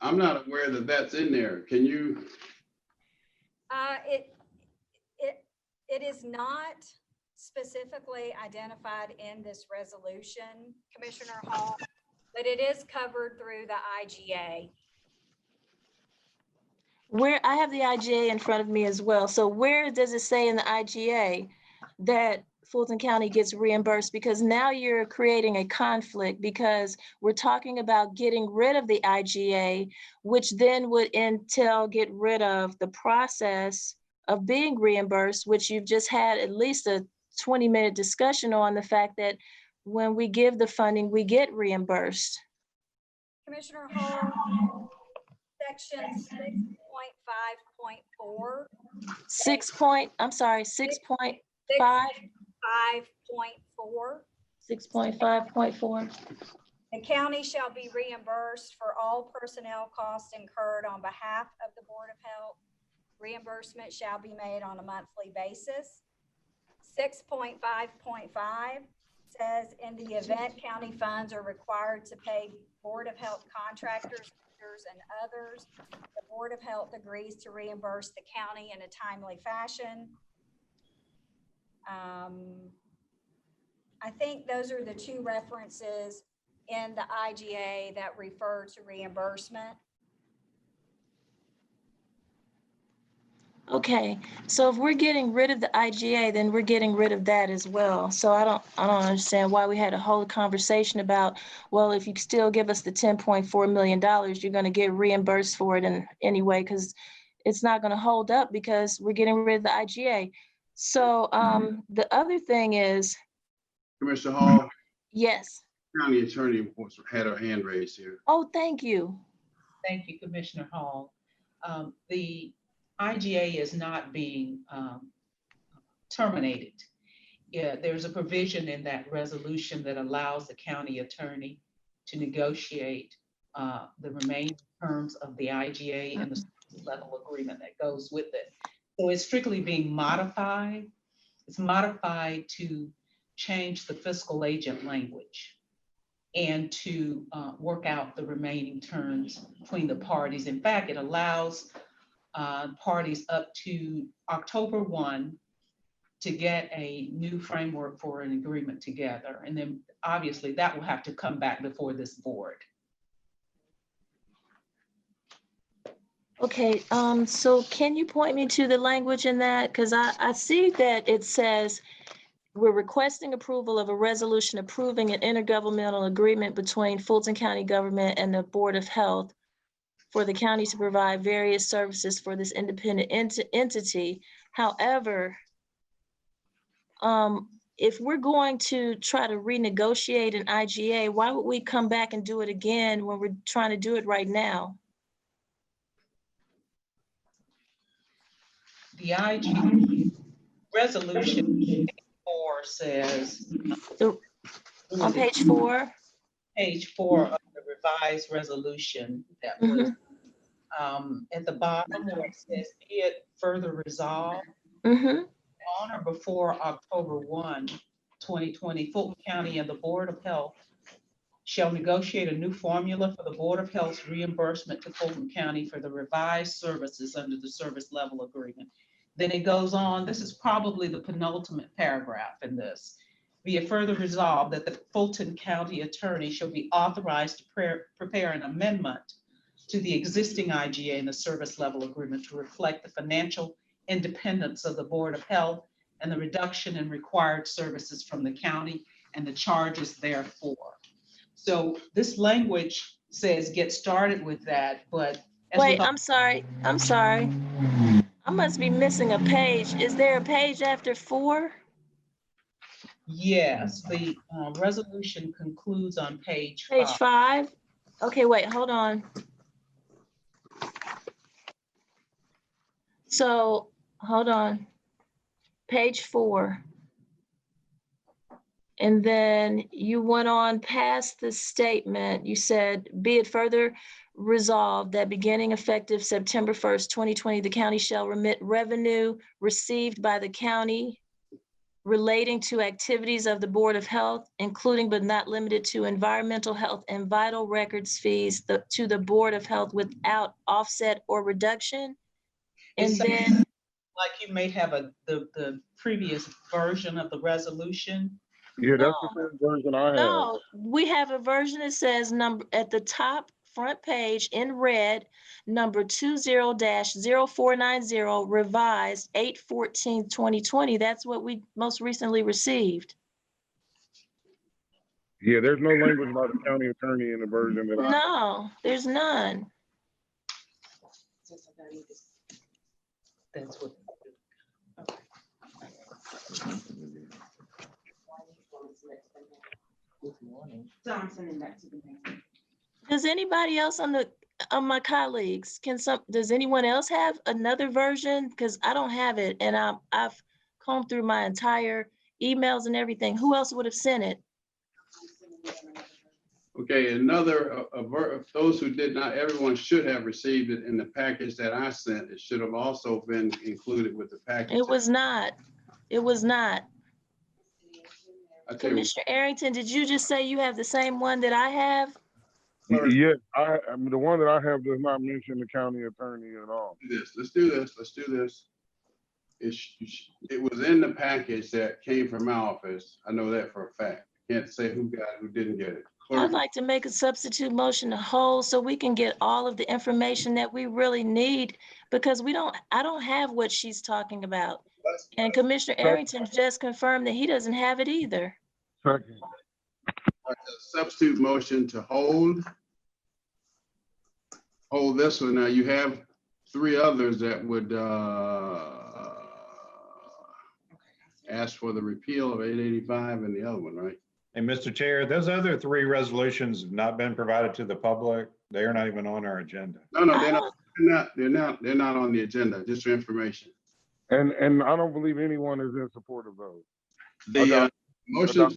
I'm not aware that that's in there. Can you? It is not specifically identified in this resolution, Commissioner Hall, but it is covered through the IGA. Where I have the IGA in front of me as well. So where does it say in the IGA that Fulton County gets reimbursed? Because now you're creating a conflict, because we're talking about getting rid of the IGA, which then would entail get rid of the process of being reimbursed, which you've just had at least a 20-minute discussion on the fact that when we give the funding, we get reimbursed. Commissioner Hall, section 6.5.4. 6.5? 5.4. 6.5.4. The county shall be reimbursed for all personnel costs incurred on behalf of the Board of Health. Reimbursement shall be made on a monthly basis. 6.5.5 says, in the event county funds are required to pay Board of Health contractors, and others, the Board of Health agrees to reimburse the county in a timely fashion. I think those are the two references in the IGA that refer to reimbursement. Okay, so if we're getting rid of the IGA, then we're getting rid of that as well. So I don't understand why we had a whole conversation about, well, if you still give us the $10.4 million, you're going to get reimbursed for it in anyway, because it's not going to hold up because we're getting rid of the IGA. So the other thing is, Commissioner Hall? Yes. County Attorney had her hand raised here. Oh, thank you. Thank you, Commissioner Hall. The IGA is not being terminated. Yeah, there's a provision in that resolution that allows the county attorney to negotiate the remaining terms of the IGA and the level agreement that goes with it. So it's strictly being modified. It's modified to change the fiscal agent language and to work out the remaining terms between the parties. In fact, it allows parties up to October 1 to get a new framework for an agreement together. And then obviously that will have to come back before this board. Okay, so can you point me to the language in that? Because I see that it says we're requesting approval of a resolution approving an intergovernmental agreement between Fulton County government and the Board of Health for the county to provide various services for this independent entity. However, if we're going to try to renegotiate an IGA, why would we come back and do it again when we're trying to do it right now? The IG resolution 4 says, on page 4? Page 4 of the revised resolution that was at the bottom where it says, be it further resolved, on or before October 1, 2020, Fulton County and the Board of Health shall negotiate a new formula for the Board of Health's reimbursement to Fulton County for the revised services under the service level agreement. Then it goes on, this is probably the penultimate paragraph in this. Be it further resolved that the Fulton County attorney shall be authorized to prepare an amendment to the existing IGA and the service level agreement to reflect the financial independence of the Board of Health and the reduction in required services from the county and the charges therefore. So this language says get started with that, but wait, I'm sorry. I must be missing a page. Is there a page after 4? Yes, the resolution concludes on page 5. Page 5? Okay, wait, hold on. So, hold on. Page 4. And then you went on past the statement. You said, be it further resolved that beginning effective September 1st, 2020, the county shall remit revenue received by the county relating to activities of the Board of Health, including but not limited to environmental health and vital records fees to the Board of Health without offset or reduction. And then, like you may have the previous version of the resolution. Yeah, that's the same version I have. no, we have a version that says number at the top front page in red, number 20-0490 revised 8/14/2020. That's what we most recently received. Yeah, there's no language by the county attorney in the version that I have. No, there's none. That's what. Does anybody else on my colleagues, does anyone else have another version? Because I don't have it, and I've combed through my entire emails and everything. Who else would have sent it? Okay, another, those who did not, everyone should have received it in the package that I sent. It should have also been included with the package. It was not. It was not. Okay. Commissioner Arrington, did you just say you have the same one that I have? Yes, I mean, the one that I have does not mention the county attorney at all. Let's do this. It was in the package that came from my office. I know that for a fact. Can't say who got it, who didn't get it. I'd like to make a substitute motion to hold so we can get all of the information that we really need, because I don't have what she's talking about. And Commissioner Arrington just confirmed that he doesn't have it either. Second. Substitute motion to hold this one. Now you have 3 others that would ask for the repeal of 885 and the other one, right? And Mr. Chair, those other 3 resolutions have not been provided to the public. They are not even on our agenda. No, they're not on the agenda, just for information. And I don't believe anyone is in support of those. The motion,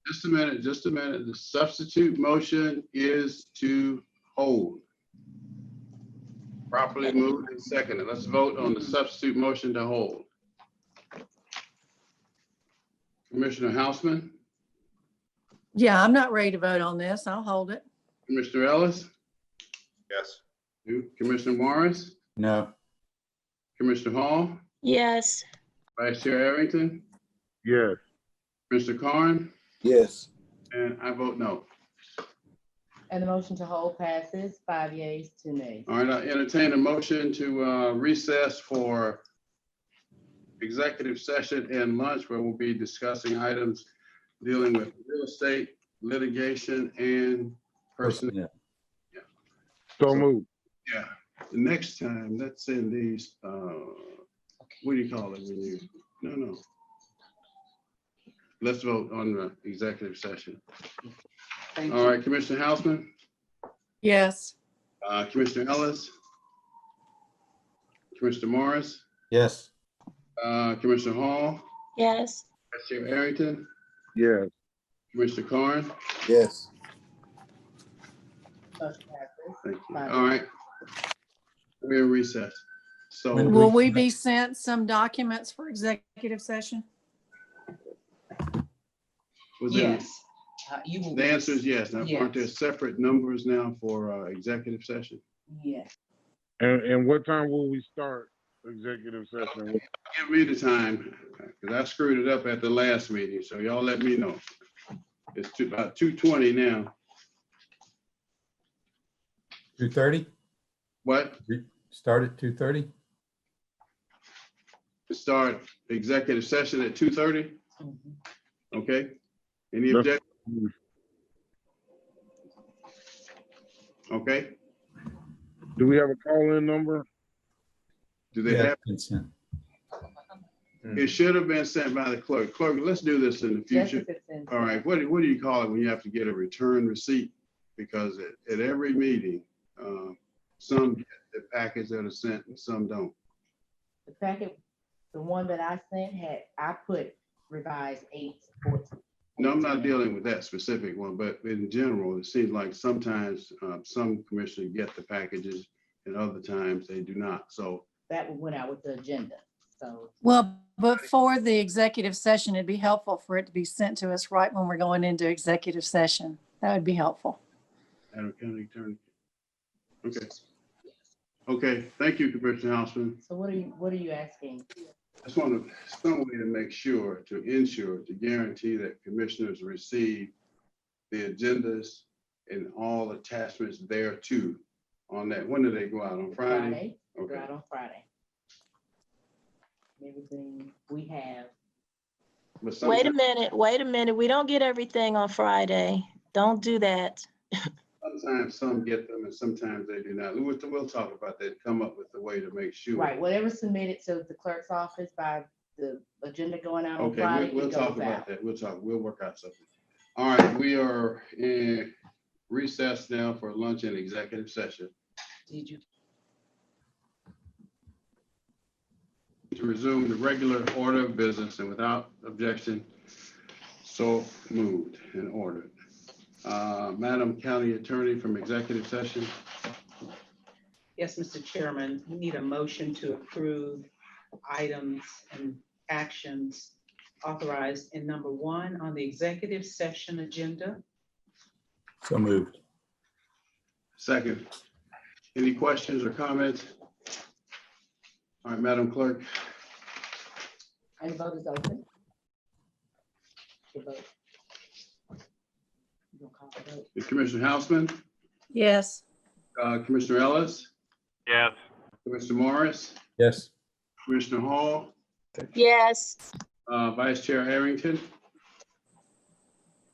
just a minute. The substitute motion is to hold. Properly moved and seconded. Let's vote on the substitute motion to hold. Commissioner Houseman? Yeah, I'm not ready to vote on this. I'll hold it. Commissioner Ellis? Yes. Commissioner Morris? No. Commissioner Hall? Yes. Vice Chair Arrington, Yes. Mr. Carn, Yes. and I vote no. And the motion to hold passes 5 yeas, 2 nays. All right, I entertain a motion to recess for executive session and lunch, where we'll be discussing items dealing with real estate, litigation, and personnel. Yeah. So moved. Yeah, the next time, let's send these, what do you call it when you, no. Let's vote on the executive session. Thank All you. right, Commissioner Hausman, Yes. Commissioner Ellis, Commissioner Morris, Yes. Commissioner Hall, Yes. Vice Chair Arrington, Yes. Commissioner Carn. Yes. Motion passes. Thank you. 5 All right. We're in recess. So Will we be sent some documents for executive session? Yes. You will. The answer is yes. Now, aren't there Yes. separate numbers now for executive session? Yes. And what time will we start executive session? Give me the time, because I screwed it up at the last meeting, so y'all let me know. It's about 2:20 now. 2:30? What? Start at 2:30? Start executive session at 2:30? Okay. Any That's- objection? Okay. Do we have a call-in number? Do they Yeah, have? consent. It should have been sent by the clerk. Clerk, let's do this in the Yes, future. if it's in- All right, what do you call it when you have to get a return receipt? Because at every meeting, some get the package that are sent and some don't. The packet, the one that I sent I put revised 8/14. No, I'm not dealing with that specific one, but in general, it seems like sometimes some commissioners get the packages and other times they do not. So, That one went out with the agenda, so. Well, but for the executive session, it'd be helpful for it to be sent to us right when we're going into executive session. That would be helpful. Adam County Attorney. Okay. Okay, thank you, Commissioner Hausman. So what are you asking? I just want some way to make sure, to guarantee that commissioners receive the agendas and all attachments thereto on that. When do they go out? On Friday? Go Okay. out on Friday. Everything we have. But Wait a minute. We don't get everything on Friday. Don't do that. sometimes some get them and sometimes they do not. We'll talk about that, come up with a way to make sure. Right, whatever's submitted to the clerk's office by the agenda going out on Okay, Friday. we'll it talk goes about out. that. We'll work out something. All right, we are in recess now for lunch and executive session. Did you? To resume the regular order of business and without objection, so moved and ordered. Madam County Attorney from executive session. Yes, Mr. Chairman, we need a motion to approve items and actions authorized in number 1 on the executive session agenda. So moved. Second. Any questions or comments? All right, Madam Clerk. And the vote is open. The vote. You gonna call the vote? Commissioner Hausman, Yes. Commissioner Ellis, Yes. Commissioner Morris, Yes. Commissioner Hall, Yes. Vice Chair Arrington,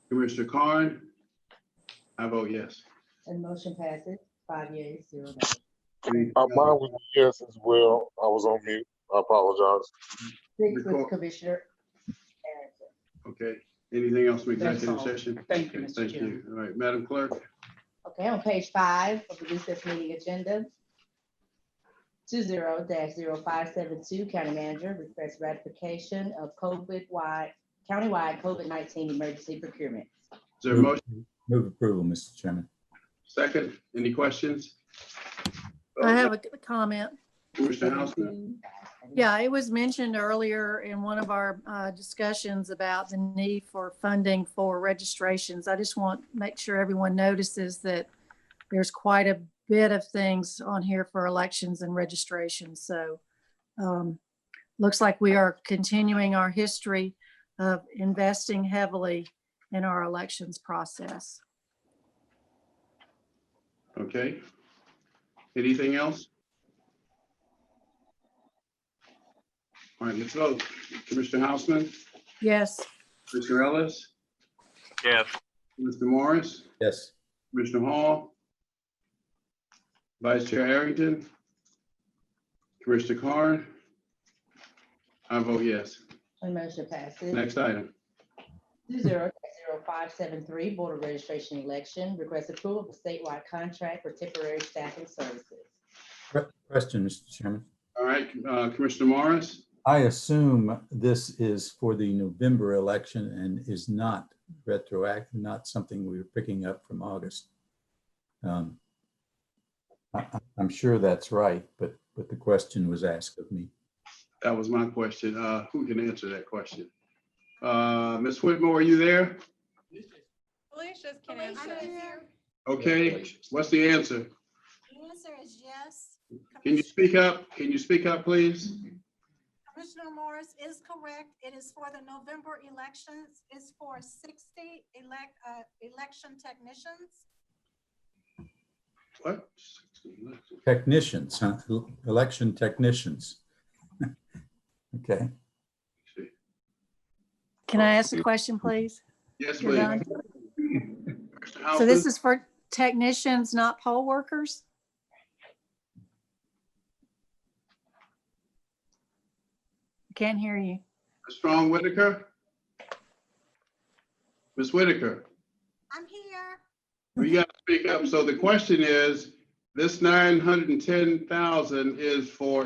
Commissioner Carn. I vote yes. And motion passes 5 yeas, 0 nays. Any, Mine was a yes as well. I was on mute. I apologize. 6 Record- with Commissioner Arrington. Okay, anything else from That's executive all. session? Thank you, Okay, Mr. Thank you. Chairman. All right, Madam Clerk. Okay, on page 5 of the recess meeting agenda, 20-0572, County Manager requests ratification of countywide COVID-19 emergency procurement. Is there a motion? Move approval, Mr. Chairman. Second, any questions? I have a comment. Commissioner Hausman. Yeah, it was mentioned earlier in one of our discussions about the need for funding for registrations. I just want to make sure everyone notices that there's quite a bit of things on here for elections and registrations. So looks like we are continuing our history of investing heavily in our elections process. Okay. Anything else? All right, let's vote. Commissioner Houseman, Yes. Commissioner Ellis, Yes. Mr. Morris, Yes. Commissioner Hall, Vice Chair Arrington, Commissioner Carn. I vote yes. And motion passes. Next item. 20-0573, Board of Registration election, request approval of a statewide contract for temporary staffing services. Question, Mr. Chairman. All right, Commissioner Morris. I assume this is for the November election and is not retroactive, not something we were picking up from August. I'm sure that's right, but the question was asked of me. That was my question. Who can answer that question? Ms. Whitmore, are you there? Felicia's can answer. Okay, what's the answer? The answer is yes. Can you speak up? Can you speak up, please? Commissioner Morris is correct. It is for the November elections. It's for 60 election technicians. What? Technicians, huh? Election technicians. Okay. Can I ask a question, please? Yes, You're please. done? So this is for technicians, not poll workers? Can't hear you. Ms. Strong Whitaker? Ms. Whitaker, I'm here. we got to speak up. So the question is, this 910,000 is for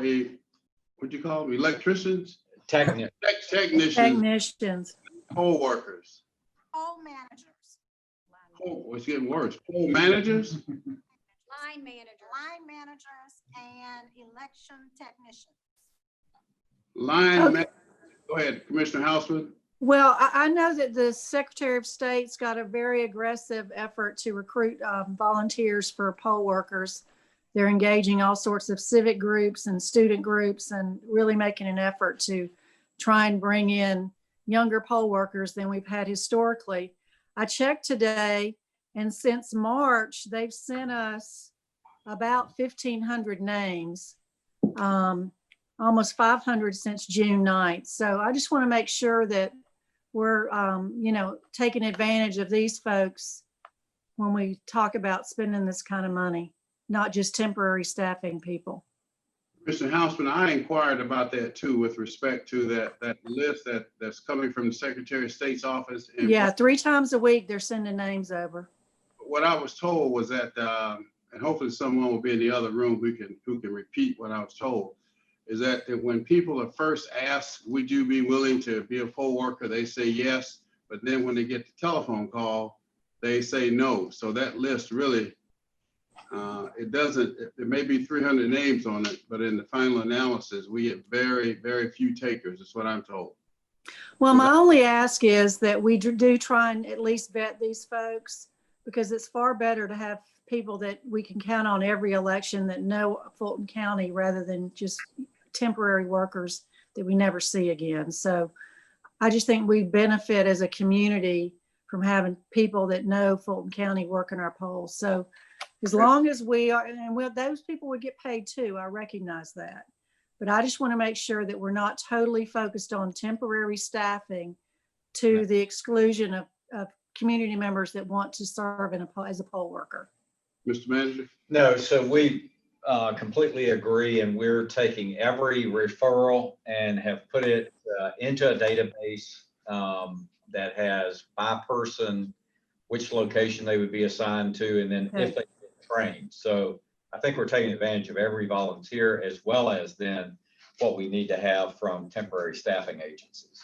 what'd you call them? Electricians? Technicians. Technicians. Poll workers. Poll managers. Oh, it's getting worse. Poll managers? Line managers. Line managers and election technicians. Line. Go ahead, Commissioner Houseman. Well, I know that the Secretary of State's got a very aggressive effort to recruit volunteers for poll workers. They're engaging all sorts of civic groups and student groups and really making an effort to try and bring in younger poll workers than we've had historically. I checked today, and since March, they've sent us about 1,500 names. Almost 500 since June 9th. So I just want to make sure that we're, taking advantage of these folks when we talk about spending this kind of money, not just temporary staffing people. Mr. Houseman, I inquired about that too, with respect to that list that's coming from the Secretary of State's office. And Yeah, 3 times a week, they're sending names over. what I was told was that, and hopefully someone will be in the other room who can repeat what I was told, is that when people are first asked, would you be willing to be a poll worker? They say yes, but then when they get the telephone call, they say no. So that list really, it may be 300 names on it, but in the final analysis, we get very, very few takers. That's what I'm told. Well, my only ask is that we do try and at least vet these folks, because it's far better to have people that we can count on every election that know Fulton County rather than just temporary workers that we never see again. So I just think we benefit as a community from having people that know Fulton County working our polls. So as long as we are, and those people would get paid too, I recognize that. But I just want to make sure that we're not totally focused on temporary staffing to the exclusion of community members that want to serve as a poll worker. Mr. Manager? No, so we completely agree, and we're taking every referral and have put it into a database that has by person, which location they would be assigned to, and then if they get trained. So I think we're taking advantage of every volunteer, as well as then what we need to have from temporary staffing agencies.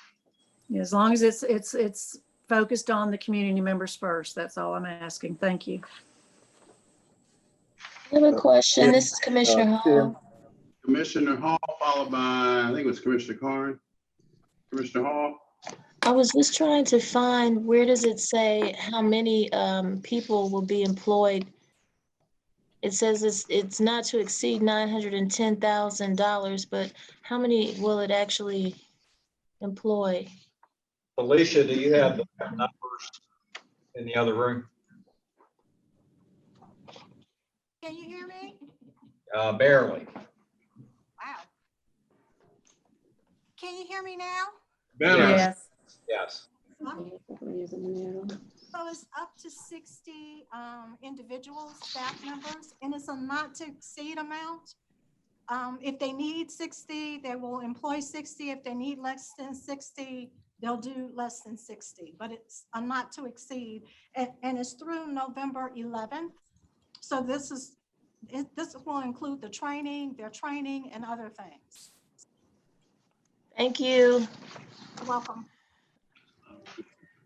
As long as it's focused on the community members first, that's all I'm asking. Thank you. I have a question. This is Commissioner Hall. Commissioner Hall, followed by, I think it was Commissioner Carn. Commissioner Hall. I was just trying to find, where does it say how many people will be employed It says it's not to exceed $910,000, but how many will it actually employ? Alicia, do you have the numbers in the other room? Can you hear me? Barely. Wow. Can you hear me now? Better. Yes. Yes. So it's up to 60 individuals, staff members, and it's a not to exceed amount. If they need 60, they will employ 60. If they need less than 60, they'll do less than 60, but it's a not to exceed. And it's through November 11th. So this will include the training, their training and other things. Thank you. You're welcome.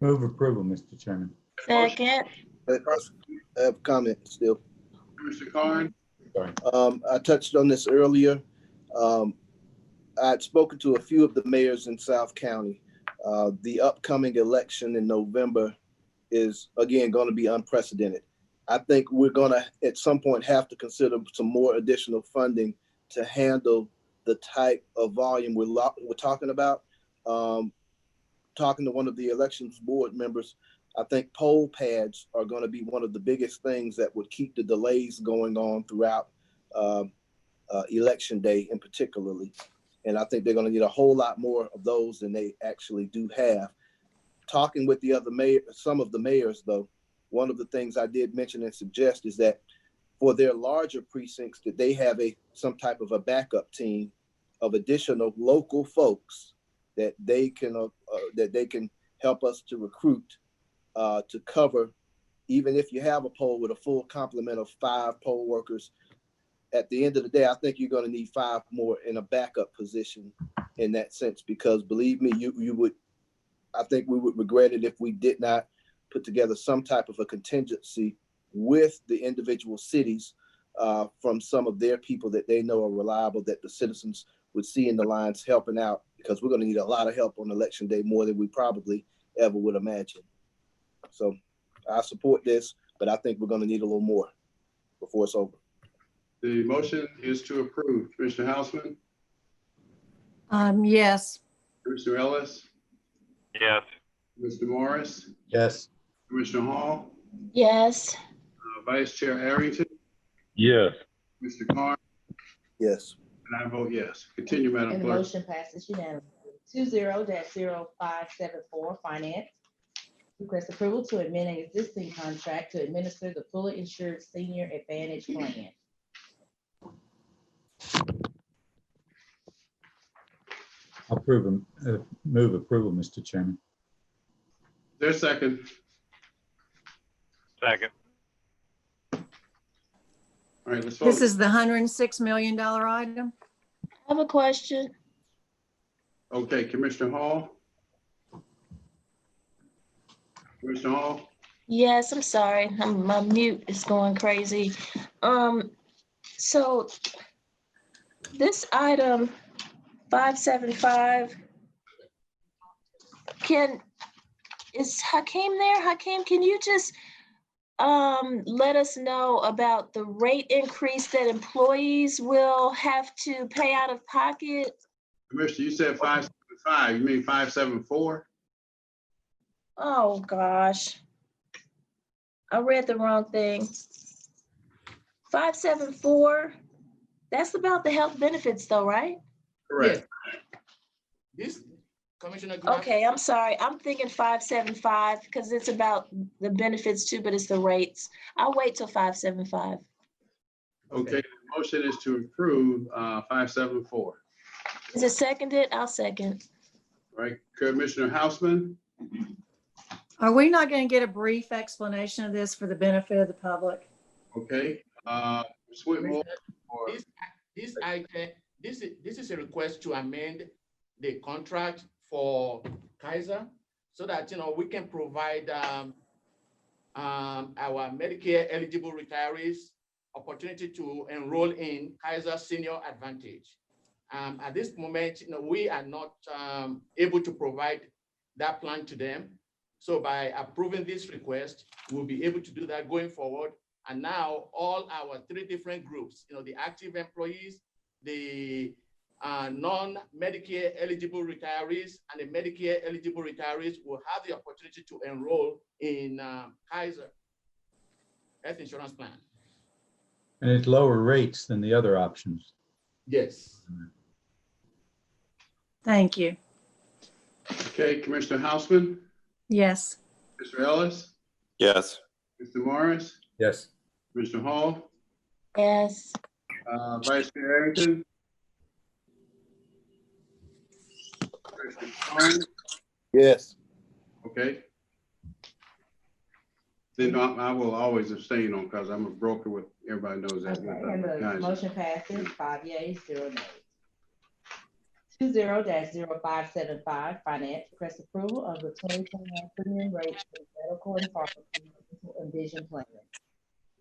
Move approval, Mr. Chairman. Second. I have a comment still. Mr. Carn? Sorry. I touched on this earlier. I had spoken to a few of the mayors in South County. The upcoming election in November is, again, going to be unprecedented. I think we're going to, at some point, have to consider some more additional funding to handle the type of volume we're talking about. Talking to one of the elections board members, I think poll pads are going to be one of the biggest things that would keep the delays going on throughout election day in particularly. And I think they're going to need a whole lot more of those than they actually do have. Talking with the other some of the mayors though, one of the things I did mention and suggest is that for their larger precincts, that they have some type of a backup team of additional local folks that they can help us to recruit to cover, even if you have a poll with a full complement of 5 poll workers. At the end of the day, I think you're going to need 5 more in a backup position in that sense, because believe me, I think we would regret it if we did not put together some type of a contingency with the individual cities from some of their people that they know are reliable, that the citizens would see in the lines helping out, because we're going to need a lot of help on election day, more than we probably ever would imagine. So I support this, but I think we're going to need a little more before it's over. The motion is to approve. Commissioner Houseman? Yes. Commissioner Ellis? Yes. Mr. Morris? Yes. Commissioner Hall? Yes. Vice Chair Arrington? Yes. Mr. Carn? Yes. And I vote yes. Continue, Madam And the Clerk. motion passes unanimously. 20-0574 Finance. Request approval to amend an existing contract to administer the fully insured senior advantage plan. Move approval, Mr. Chairman. There's a second. Second. All right, let's vote. This is the $106 million item. I have a question. Okay, Commissioner Hall? Commissioner Hall? Yes, I'm sorry. My mute is going crazy. So this item 575, is Hakeem there? Hakeem, can you just let us know about the rate increase that employees will have to pay out of pocket? Commissioner, you said 575. You mean 574? Oh, gosh. I read the wrong thing. 574, that's about the health benefits though, right? Correct. This, Commissioner. Okay, I'm sorry. I'm thinking 575 because it's about the benefits too, but it's the rates. I'll wait till 575. Okay, the motion is to approve 574. Is it seconded? I'll second. All right, Commissioner Houseman? Are we not going to get a brief explanation of this for the benefit of the public? Okay, Whitmore. This item, this is a request to amend the contract for Kaiser so that, we can provide our Medicare eligible retirees opportunity to enroll in Kaiser Senior Advantage. At this moment, we are not able to provide that plan to them. So by approving this request, we'll be able to do that going forward. And now all our 3 different groups, the active employees, the non-Medicare eligible retirees, and the Medicare eligible retirees will have the opportunity to enroll in Kaiser health insurance plan. And at lower rates than the other options. Yes. Thank you. Okay, Commissioner Houseman, Yes. Mr. Ellis, Yes. Mr. Morris, Yes. Mr. Hall, Yes. Vice Chair Arrington, Commissioner Carn. Yes. Okay. Then I will always abstain on because I'm a broker with, everybody knows that. Okay, and the motion passes 5 yeas, 0 nays. 20-0575, finance, request approval of the 2021 premium rates for medical and pharmacy and vision plan.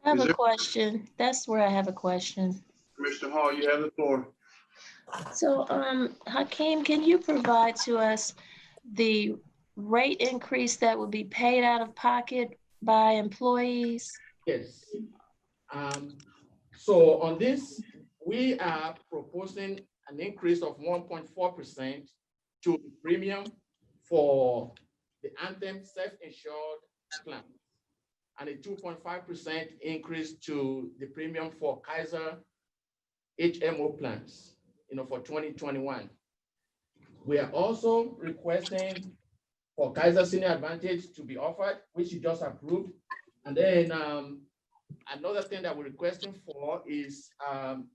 I have a question. That's where I have a question. Commissioner Hall, you have the floor. So, Hakeem, can you provide to us the rate increase that will be paid out of pocket by employees? Yes. So on this, we are proposing an increase of 1.4% to the premium for the Anthem self-insured plan, and a 2.5% increase to the premium for Kaiser HMO plans, for 2021. We are also requesting for Kaiser Senior Advantage to be offered, which you just approved. And then another thing that we're requesting for is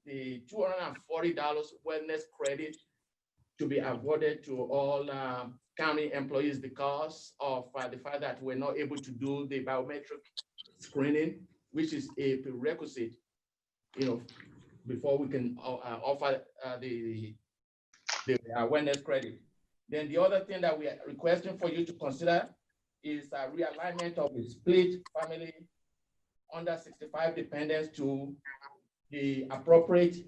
the $240 wellness credit to be awarded to all county employees because of the fact that we're not able to do the biometric screening, which is a prerequisite, before we can offer the wellness credit. Then the other thing that we are requesting for you to consider is a realignment of the split family under 65 dependents to the appropriate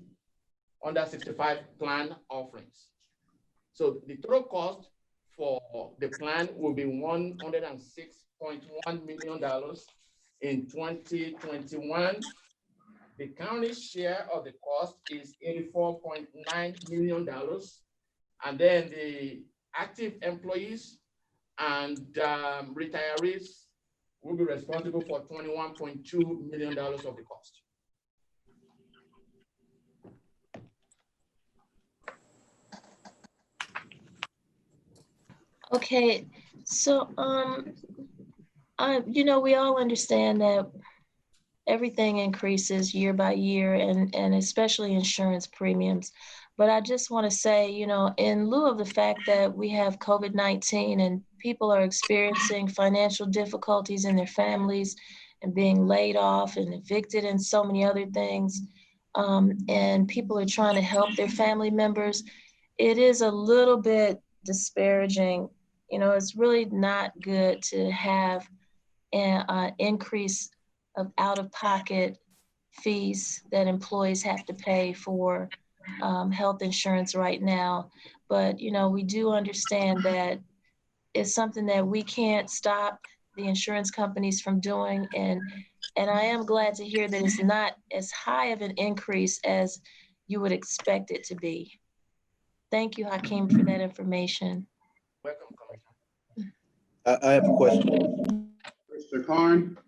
under 65 plan offerings. So the total cost for the plan will be $106.1 million in 2021. The county share of the cost is $84.9 million. And then the active employees and retirees will be responsible for $21.2 million of the cost. Okay, so we all understand that everything increases year by year, and especially insurance premiums. But I just want to say, in lieu of the fact that we have COVID-19 and people are experiencing financial difficulties in their families and being laid off and evicted and so many other things, and people are trying to help their family members, it is a little bit disparaging. It's really not good to have an increase of out-of-pocket fees that employees have to pay for health insurance right now. But, we do understand that it's something that we can't stop the insurance companies from doing. And I am glad to hear that it's not as high of an increase as you would expect it to be. Thank you, Hakeem, for that information. Welcome, Commissioner. I have a question. Mr. Carn.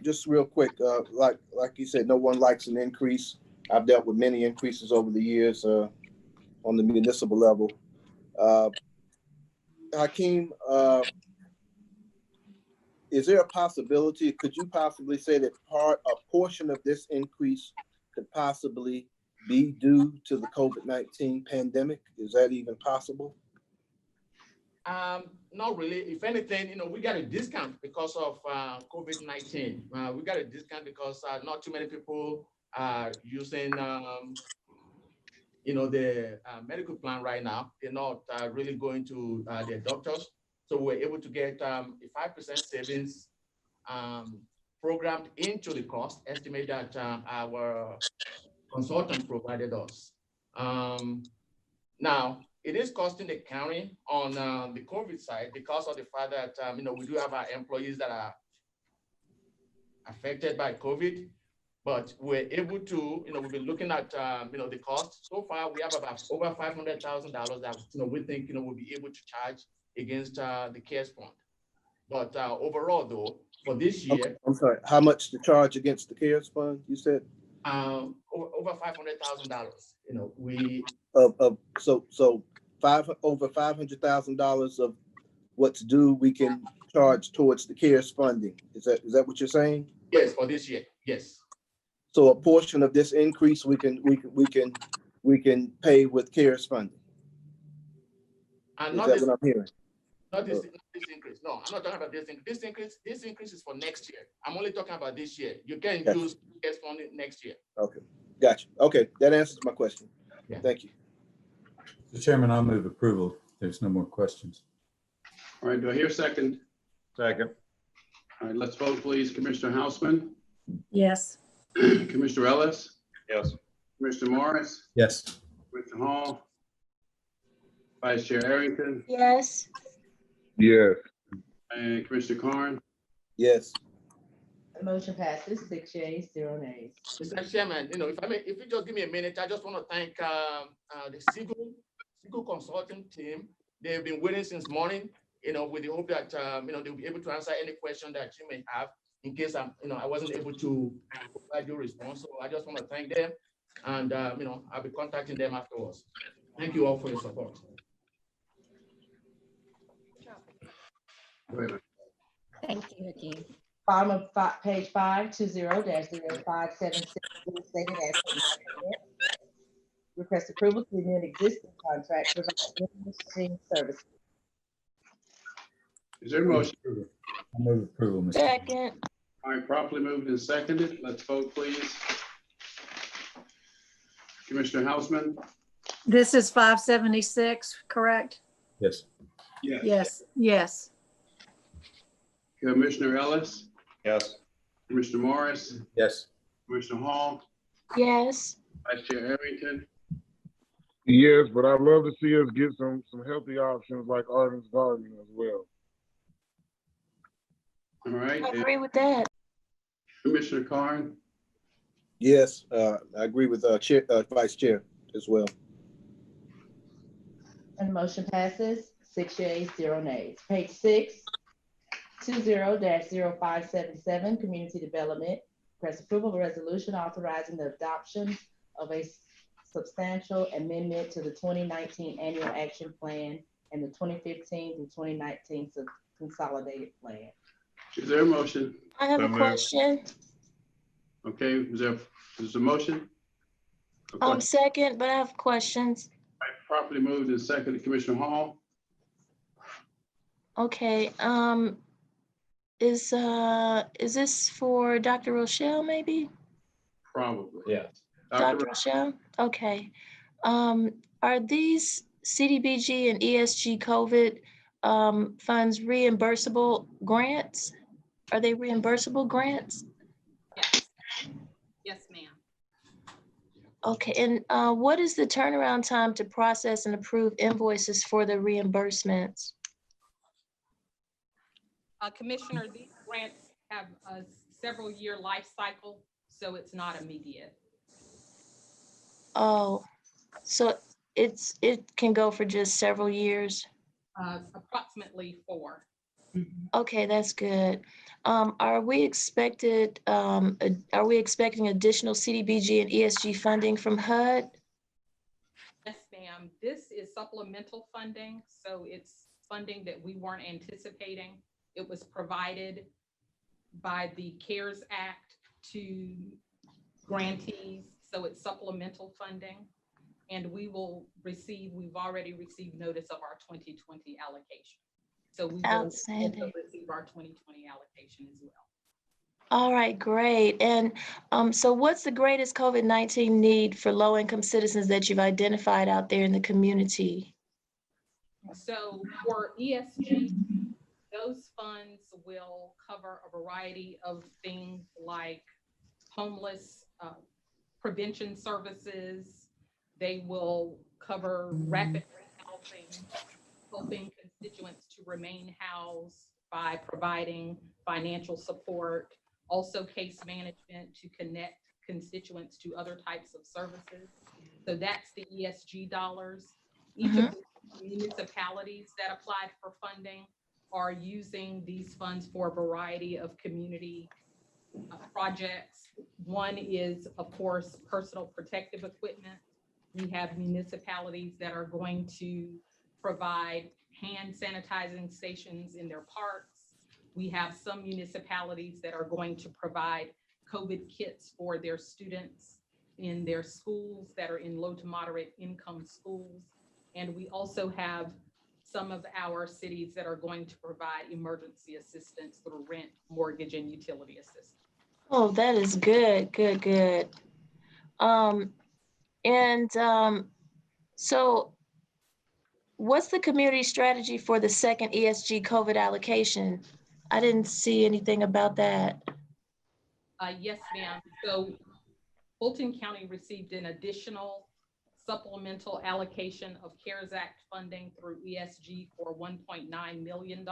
Just real quick, like you said, no one likes an increase. I've dealt with many increases over the years on the municipal level. Hakeem, is there a possibility, could you possibly say that a portion of this increase could possibly be due to the COVID-19 pandemic? Is that even possible? Not really. If anything, we got a discount because of COVID-19. We got a discount because not too many people are using, the medical plan right now. They're not really going to their doctors. So we're able to get a 5% savings programmed into the cost estimate that our consultant provided us. Now, it is costing the county on the COVID side because of the fact that we do have our employees that affected by COVID. But we're able to, we've been looking at, the cost. So far, we have about over $500,000 that, we think, we'll be able to charge against the CARES fund. But overall, though, for this year, I'm sorry, how much to charge against the CARES fund, you said? over $500,000. We So over $500,000 of what's due, we can charge towards the CARES funding. Is that what you're saying? Yes, for this year, yes. So a portion of this increase we can pay with CARES funding. And Is not that this, what I'm hearing? not this increase. No, I'm not talking about this increase. This increase is for next year. I'm only talking about this year. You can Gotcha. use CARES funding next year. Okay, gotcha. Okay, that answers my question. Yeah. Thank you. Mr. Chairman, I'll move approval. There's no more questions. All right, do I hear a second? Second. All right, let's vote, please. Commissioner Houseman, Yes. Commissioner Ellis, Yes. Commissioner Morris, Yes. Commissioner Hall, Vice Chair Arrington, Yes. Yes. and Commissioner Carn. Yes. The motion passes 6 yeas, 0 nays. Mr. Chairman, if you just give me a minute, I just want to thank the Seagull consulting team. They've been waiting since morning, with the hope that they'll be able to answer any question that you may have in case I wasn't able to provide you a response. So I just want to thank them, and I'll be contacting them afterwards. Thank you all for your support. Thank you, Hakeem. Bottom of page 520-0576, stated as request approval to renew an existing contract for machine services. Is there a motion? I move approval, Mr. Second. All right, properly moved and seconded. Let's vote, please. Commissioner Houseman. This is 576, correct? Yes. Yes. Yes. Commissioner Ellis, Yes. Commissioner Morris, Yes. Commissioner Hall, Yes. Vice Chair Arrington. Yes, but I'd love to see us get some healthy options like Arden's Garden as well. All right. I agree with that. Commissioner Carn. Yes, I agree with Vice Chair as well. And the motion passes 6 yeas, 0 nays. Page 620-0577, Community Development. Request approval of a resolution authorizing the adoption of a substantial amendment to the 2019 Annual Action Plan and the 2015 through 2019 Consolidated Plan. Is there a motion? I have a question. Okay, is there a motion? Second, but I have questions. All right, properly moved and seconded. Commissioner Hall. Okay, is this for Dr. Rochelle maybe? Probably. Yes. Dr. Rochelle? Okay. Are these CDBG and ESG COVID funds reimbursable grants? Are they reimbursable grants? Yes. Yes, ma'am. Okay, and what is the turnaround time to process and approve invoices for the reimbursements? Commissioner, these grants have a several-year life cycle, so it's not immediate. Oh, so it can go for just several years? Approximately 4. Okay, that's good. Are we expecting additional CDBG and ESG funding from HUD? Yes, ma'am. This is supplemental funding, so it's funding that we weren't anticipating. It was provided by the CARES Act to grantees, so it's supplemental funding. And we've already received notice of our 2020 allocation. So we will also receive our 2020 allocation as well. All right, great. And so what's the greatest COVID-19 need for low-income citizens that you've identified out there in the community? So for ESG, those funds will cover a variety of things like homeless prevention services. They will cover rapid housing, helping constituents to remain housed by providing financial support, also case management to connect constituents to other types of services. So that's the ESG dollars. Each of the municipalities that applied for funding are using these funds for a variety of community projects. One is, of course, personal protective equipment. We have municipalities that are going to provide hand sanitizing stations in their parks. We have some municipalities that are going to provide COVID kits for their students in their schools that are in low to moderate income schools. And we also have some of our cities that are going to provide emergency assistance through rent, mortgage, and utility assistance. Oh, that is good, good, good. So what's the community strategy for the second ESG COVID allocation? I didn't see anything about that. Yes, ma'am. So Fulton County received an additional supplemental allocation of CARES Act funding through ESG for $1.9 million.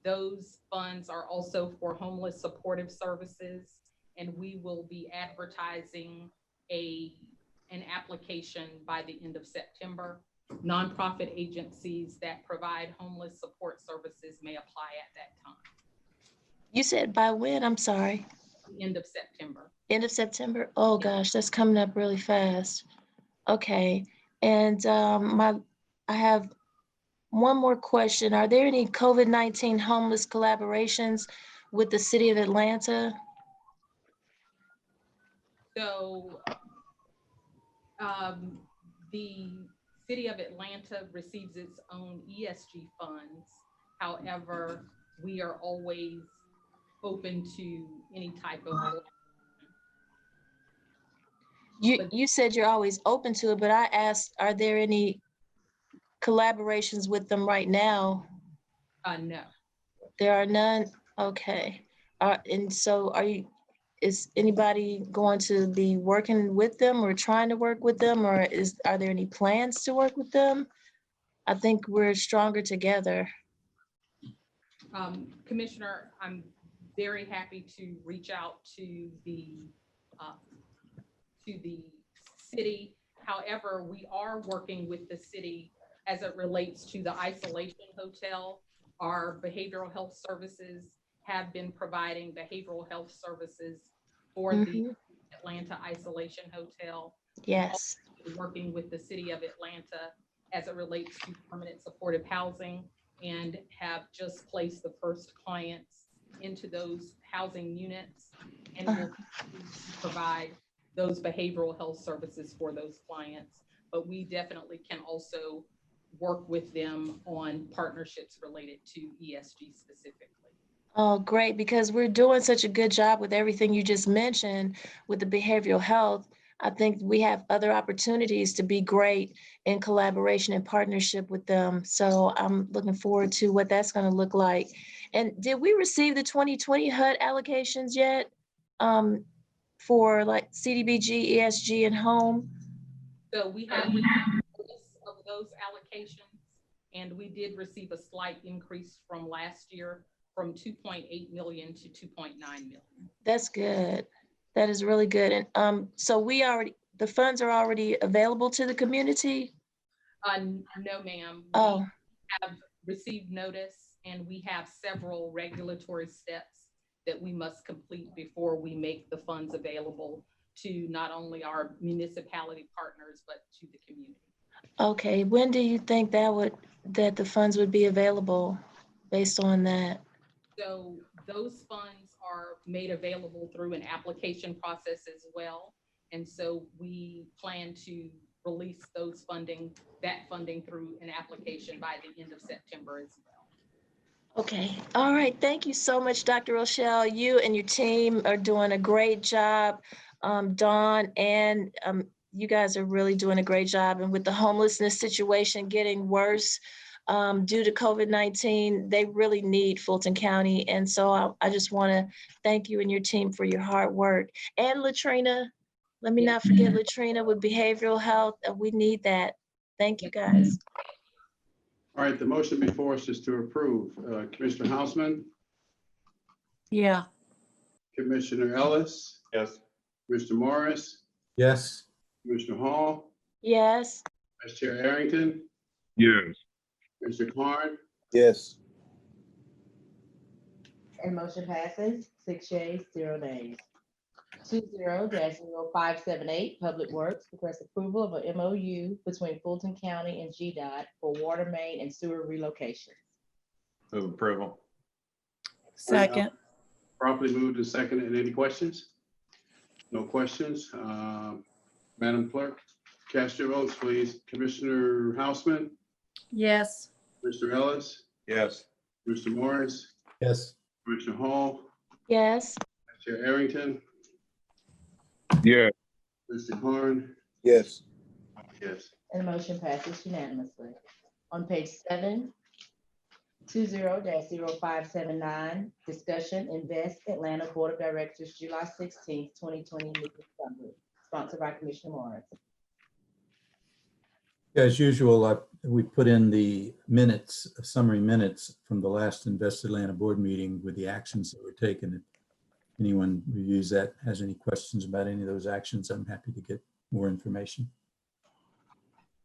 Those funds are also for homeless supportive services, and we will be advertising an application by the end of September. Nonprofit agencies that provide homeless support services may apply at that time. You said by when? I'm sorry. End of September. End of September? Oh gosh, that's coming up really fast. Okay, and I have one more question. Are there any COVID-19 homeless collaborations with the city of Atlanta? So the city of Atlanta receives its own ESG funds. However, we are always open to any type of. You said you're always open to it, but I asked, are there any collaborations with them right now? No. There are none? Okay. And so is anybody going to be working with them or trying to work with them, or are there any plans to work with them? I think we're stronger together. Commissioner, I'm very happy to reach out to the city. However, we are working with the city as it relates to the isolation hotel. Our behavioral health services have been providing behavioral health services for the Atlanta Isolation Hotel. Yes. Working with the city of Atlanta as it relates to permanent supportive housing, and have just placed the first clients into those housing units, and will provide those behavioral health services for those clients. But we definitely can also work with them on partnerships related to ESG specifically. Oh, great, because we're doing such a good job with everything you just mentioned with the behavioral health. I think we have other opportunities to be great in collaboration and partnership with them. So I'm looking forward to what that's going to look like. And did we receive the 2020 HUD allocations yet for like CDBG, ESG, and home? So we have received of those allocations, and we did receive a slight increase from last year, from 2.8 million to 2.9 million. That's good. That is really good. And so the funds are already available to the community? No, ma'am. Oh. We have received notice, and we have several regulatory steps that we must complete before we make the funds available to not only our municipality partners, but to the community. Okay, when do you think that the funds would be available based on that? So those funds are made available through an application process as well. And so we plan to release that funding through an application by the end of September as well. Okay, all right. Thank you so much, Dr. Rochelle. You and your team are doing a great job. Dawn, and you guys are really doing a great job. And with the homelessness situation getting worse, due to COVID-19, they really need Fulton County. And so I just want to thank you and your team for your hard work. And Latrina, let me not forget Latrina with behavioral health. We need that. Thank you, guys. All right, the motion before us is to approve. Commissioner Hausman, Yeah. Commissioner Ellis, Yes. Mr. Morris, Yes. Commissioner Hall, Yes. Vice Chair Arrington, Yes. Mr. Carn, Yes. And motion passes, 6 yeas, 0 nays. 20-0578, Public Works requests approval of a MOU between Fulton County and GDOT for water main and sewer relocation. Move approval. Second. properly moved and seconded. Any questions? No questions. Madam Clerk, cast your votes, please. Commissioner Houseman, Yes. Mr. Ellis, Yes. Mr. Morris, Yes. Commissioner Hall, Yes. Chair Arrington, Yes. Mr. Carn, Yes. yes. And the motion passes unanimously. On page 7, 20-0579, discussion, invest Atlanta Board of Directors, July 16th, 2020, meeting summary, sponsored by Commissioner Morris. As usual, we put in the minutes, summary minutes from the last Invest Atlanta board meeting with the actions that were taken. If anyone reviews that, has any questions about any of those actions, I'm happy to get more information.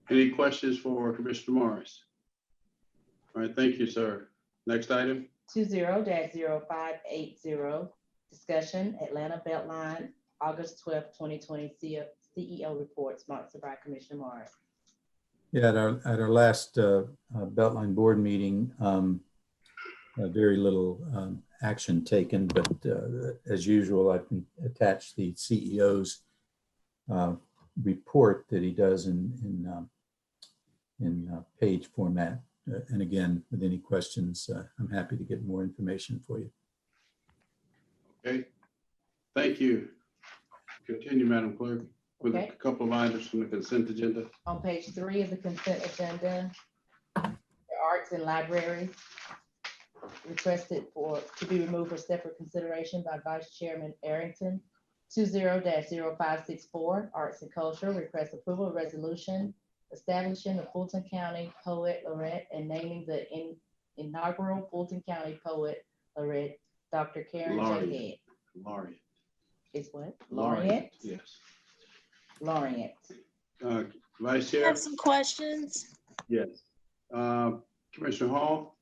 Any questions for Commissioner Morris? All right, thank you, sir. Next item. 20-0580, discussion, Atlanta Beltline, August 12th, 2020, CEO report, sponsored by Commissioner Morris. Yeah, at our last Beltline board meeting, very little action taken, but as usual, I can attach the CEO's report that he does in page format. And again, with any questions, I'm happy to get more information for you. Okay, thank you. Continue, Madam Clerk, with Okay. a couple of items from the consent agenda. On page 3 of the consent agenda, the arts and libraries requested to be removed for separate consideration by Vice Chairman Arrington. 20-0564, Arts and Culture requests approval of resolution establishing the Fulton County Poet Laureate and naming the inaugural Fulton County Poet Laureate, Dr. Karen J. Head. Laureate. Is what? Laureate? Yes. Laureate. Vice I Chair? have some questions. Yes. Commissioner Hall?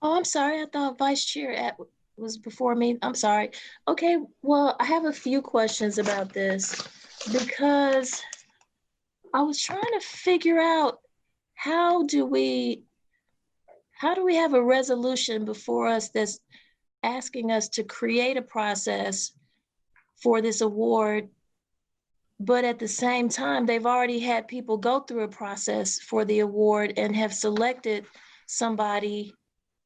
Oh, I'm sorry. I thought Vice Chair was before me. I'm sorry. Okay, well, I have a few questions about this because I was trying to figure out how do we have a resolution before us that's asking us to create a process for this award, but at the same time, they've already had people go through a process for the award and have selected somebody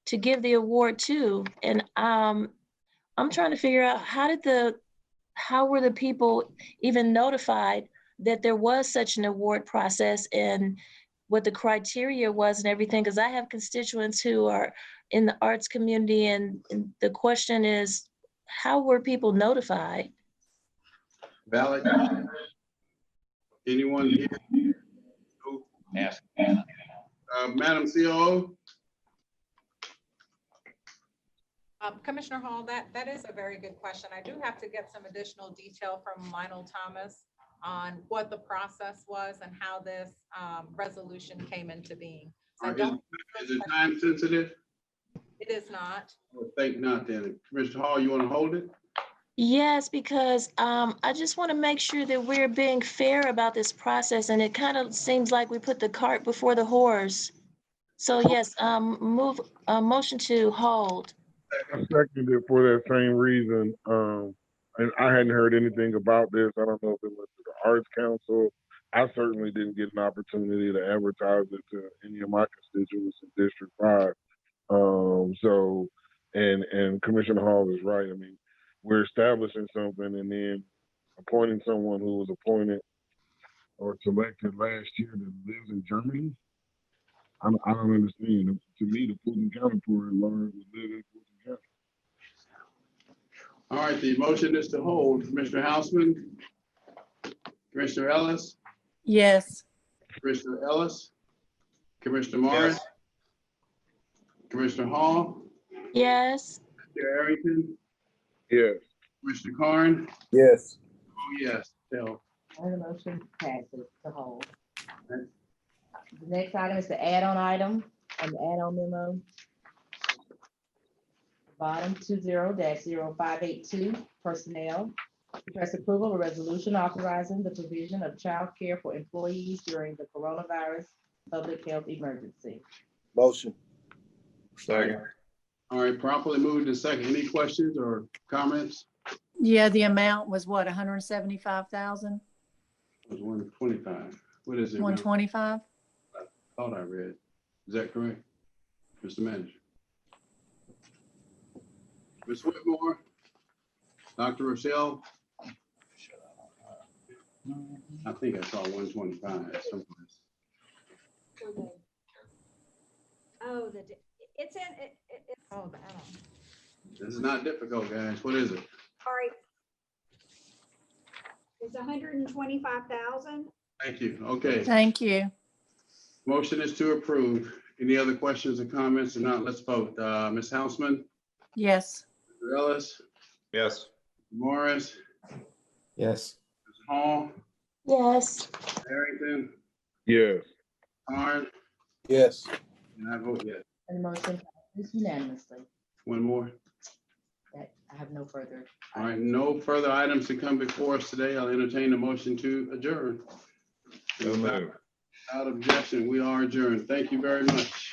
to give the award to. And I'm trying to figure out how were the people even notified that there was such an award process and what the criteria was and everything, because I have constituents who are in the arts community, and the question is, how were people notified? Valid. Anyone here? Ask. Madam COO? Commissioner Hall, that is a very good question. I do have to get some additional detail from Lionel Thomas on what the process was and how this resolution came into being. So Is it time sensitive? It is not. I think not then. Commissioner Hall, you want to hold it? Yes, because I just want to make sure that we're being fair about this process, and it kind of seems like we put the cart before the horse. So yes, motion to hold. I seconded it for that same reason. And I hadn't heard anything about this. I don't know if it went to the Arts Council. I certainly didn't get an opportunity to advertise it to any of my constituents in District 5. And Commissioner Hall is right. I mean, we're establishing something and then appointing someone who was appointed or selected last year that lives in Germany. I don't understand. To me, the Fulton County Poet Laureate would live in Fulton County. All right, the motion is to hold. Commissioner Houseman? Commissioner Ellis? Yes. Commissioner Ellis? Commissioner Morris? Yes. Commissioner Hall? Yes. Mr. Arrington, Yes. Mr. Carn. Yes. Oh, yes. Tell. And the motion passes to hold. The next item is the add-on item on the add-on memo. Bottom 20-0582 personnel. Request approval of a resolution authorizing the provision of child care for employees during the coronavirus public health emergency. Motion. Second. All right, properly moved and second. Any questions or comments? Yeah, the amount was what, 175,000, It was 125. What is it? now? 125? I thought I read. Is that correct, Mr. Manager? Ms. Whitmore, Dr. Rochelle. I think I saw 125 someplace. Oh, it's in, it's, oh, the add-on. This is not difficult, guys. What is it? All right. It's 125,000. Thank you. Okay. Thank you. Motion is to approve. Any other questions or comments? Or not, let's vote. Ms. Houseman, Yes. Mr. Ellis, Yes. Morris, Yes. Ms. Hall, Yes. Harrington, Yes. Carn, Yes. and I vote yes. And the motion passes unanimously. One more. That I have no further. All right, no further items to come before us today. I'll entertain a motion to adjourn. So moved. Without objection, we are adjourned. Thank you very much.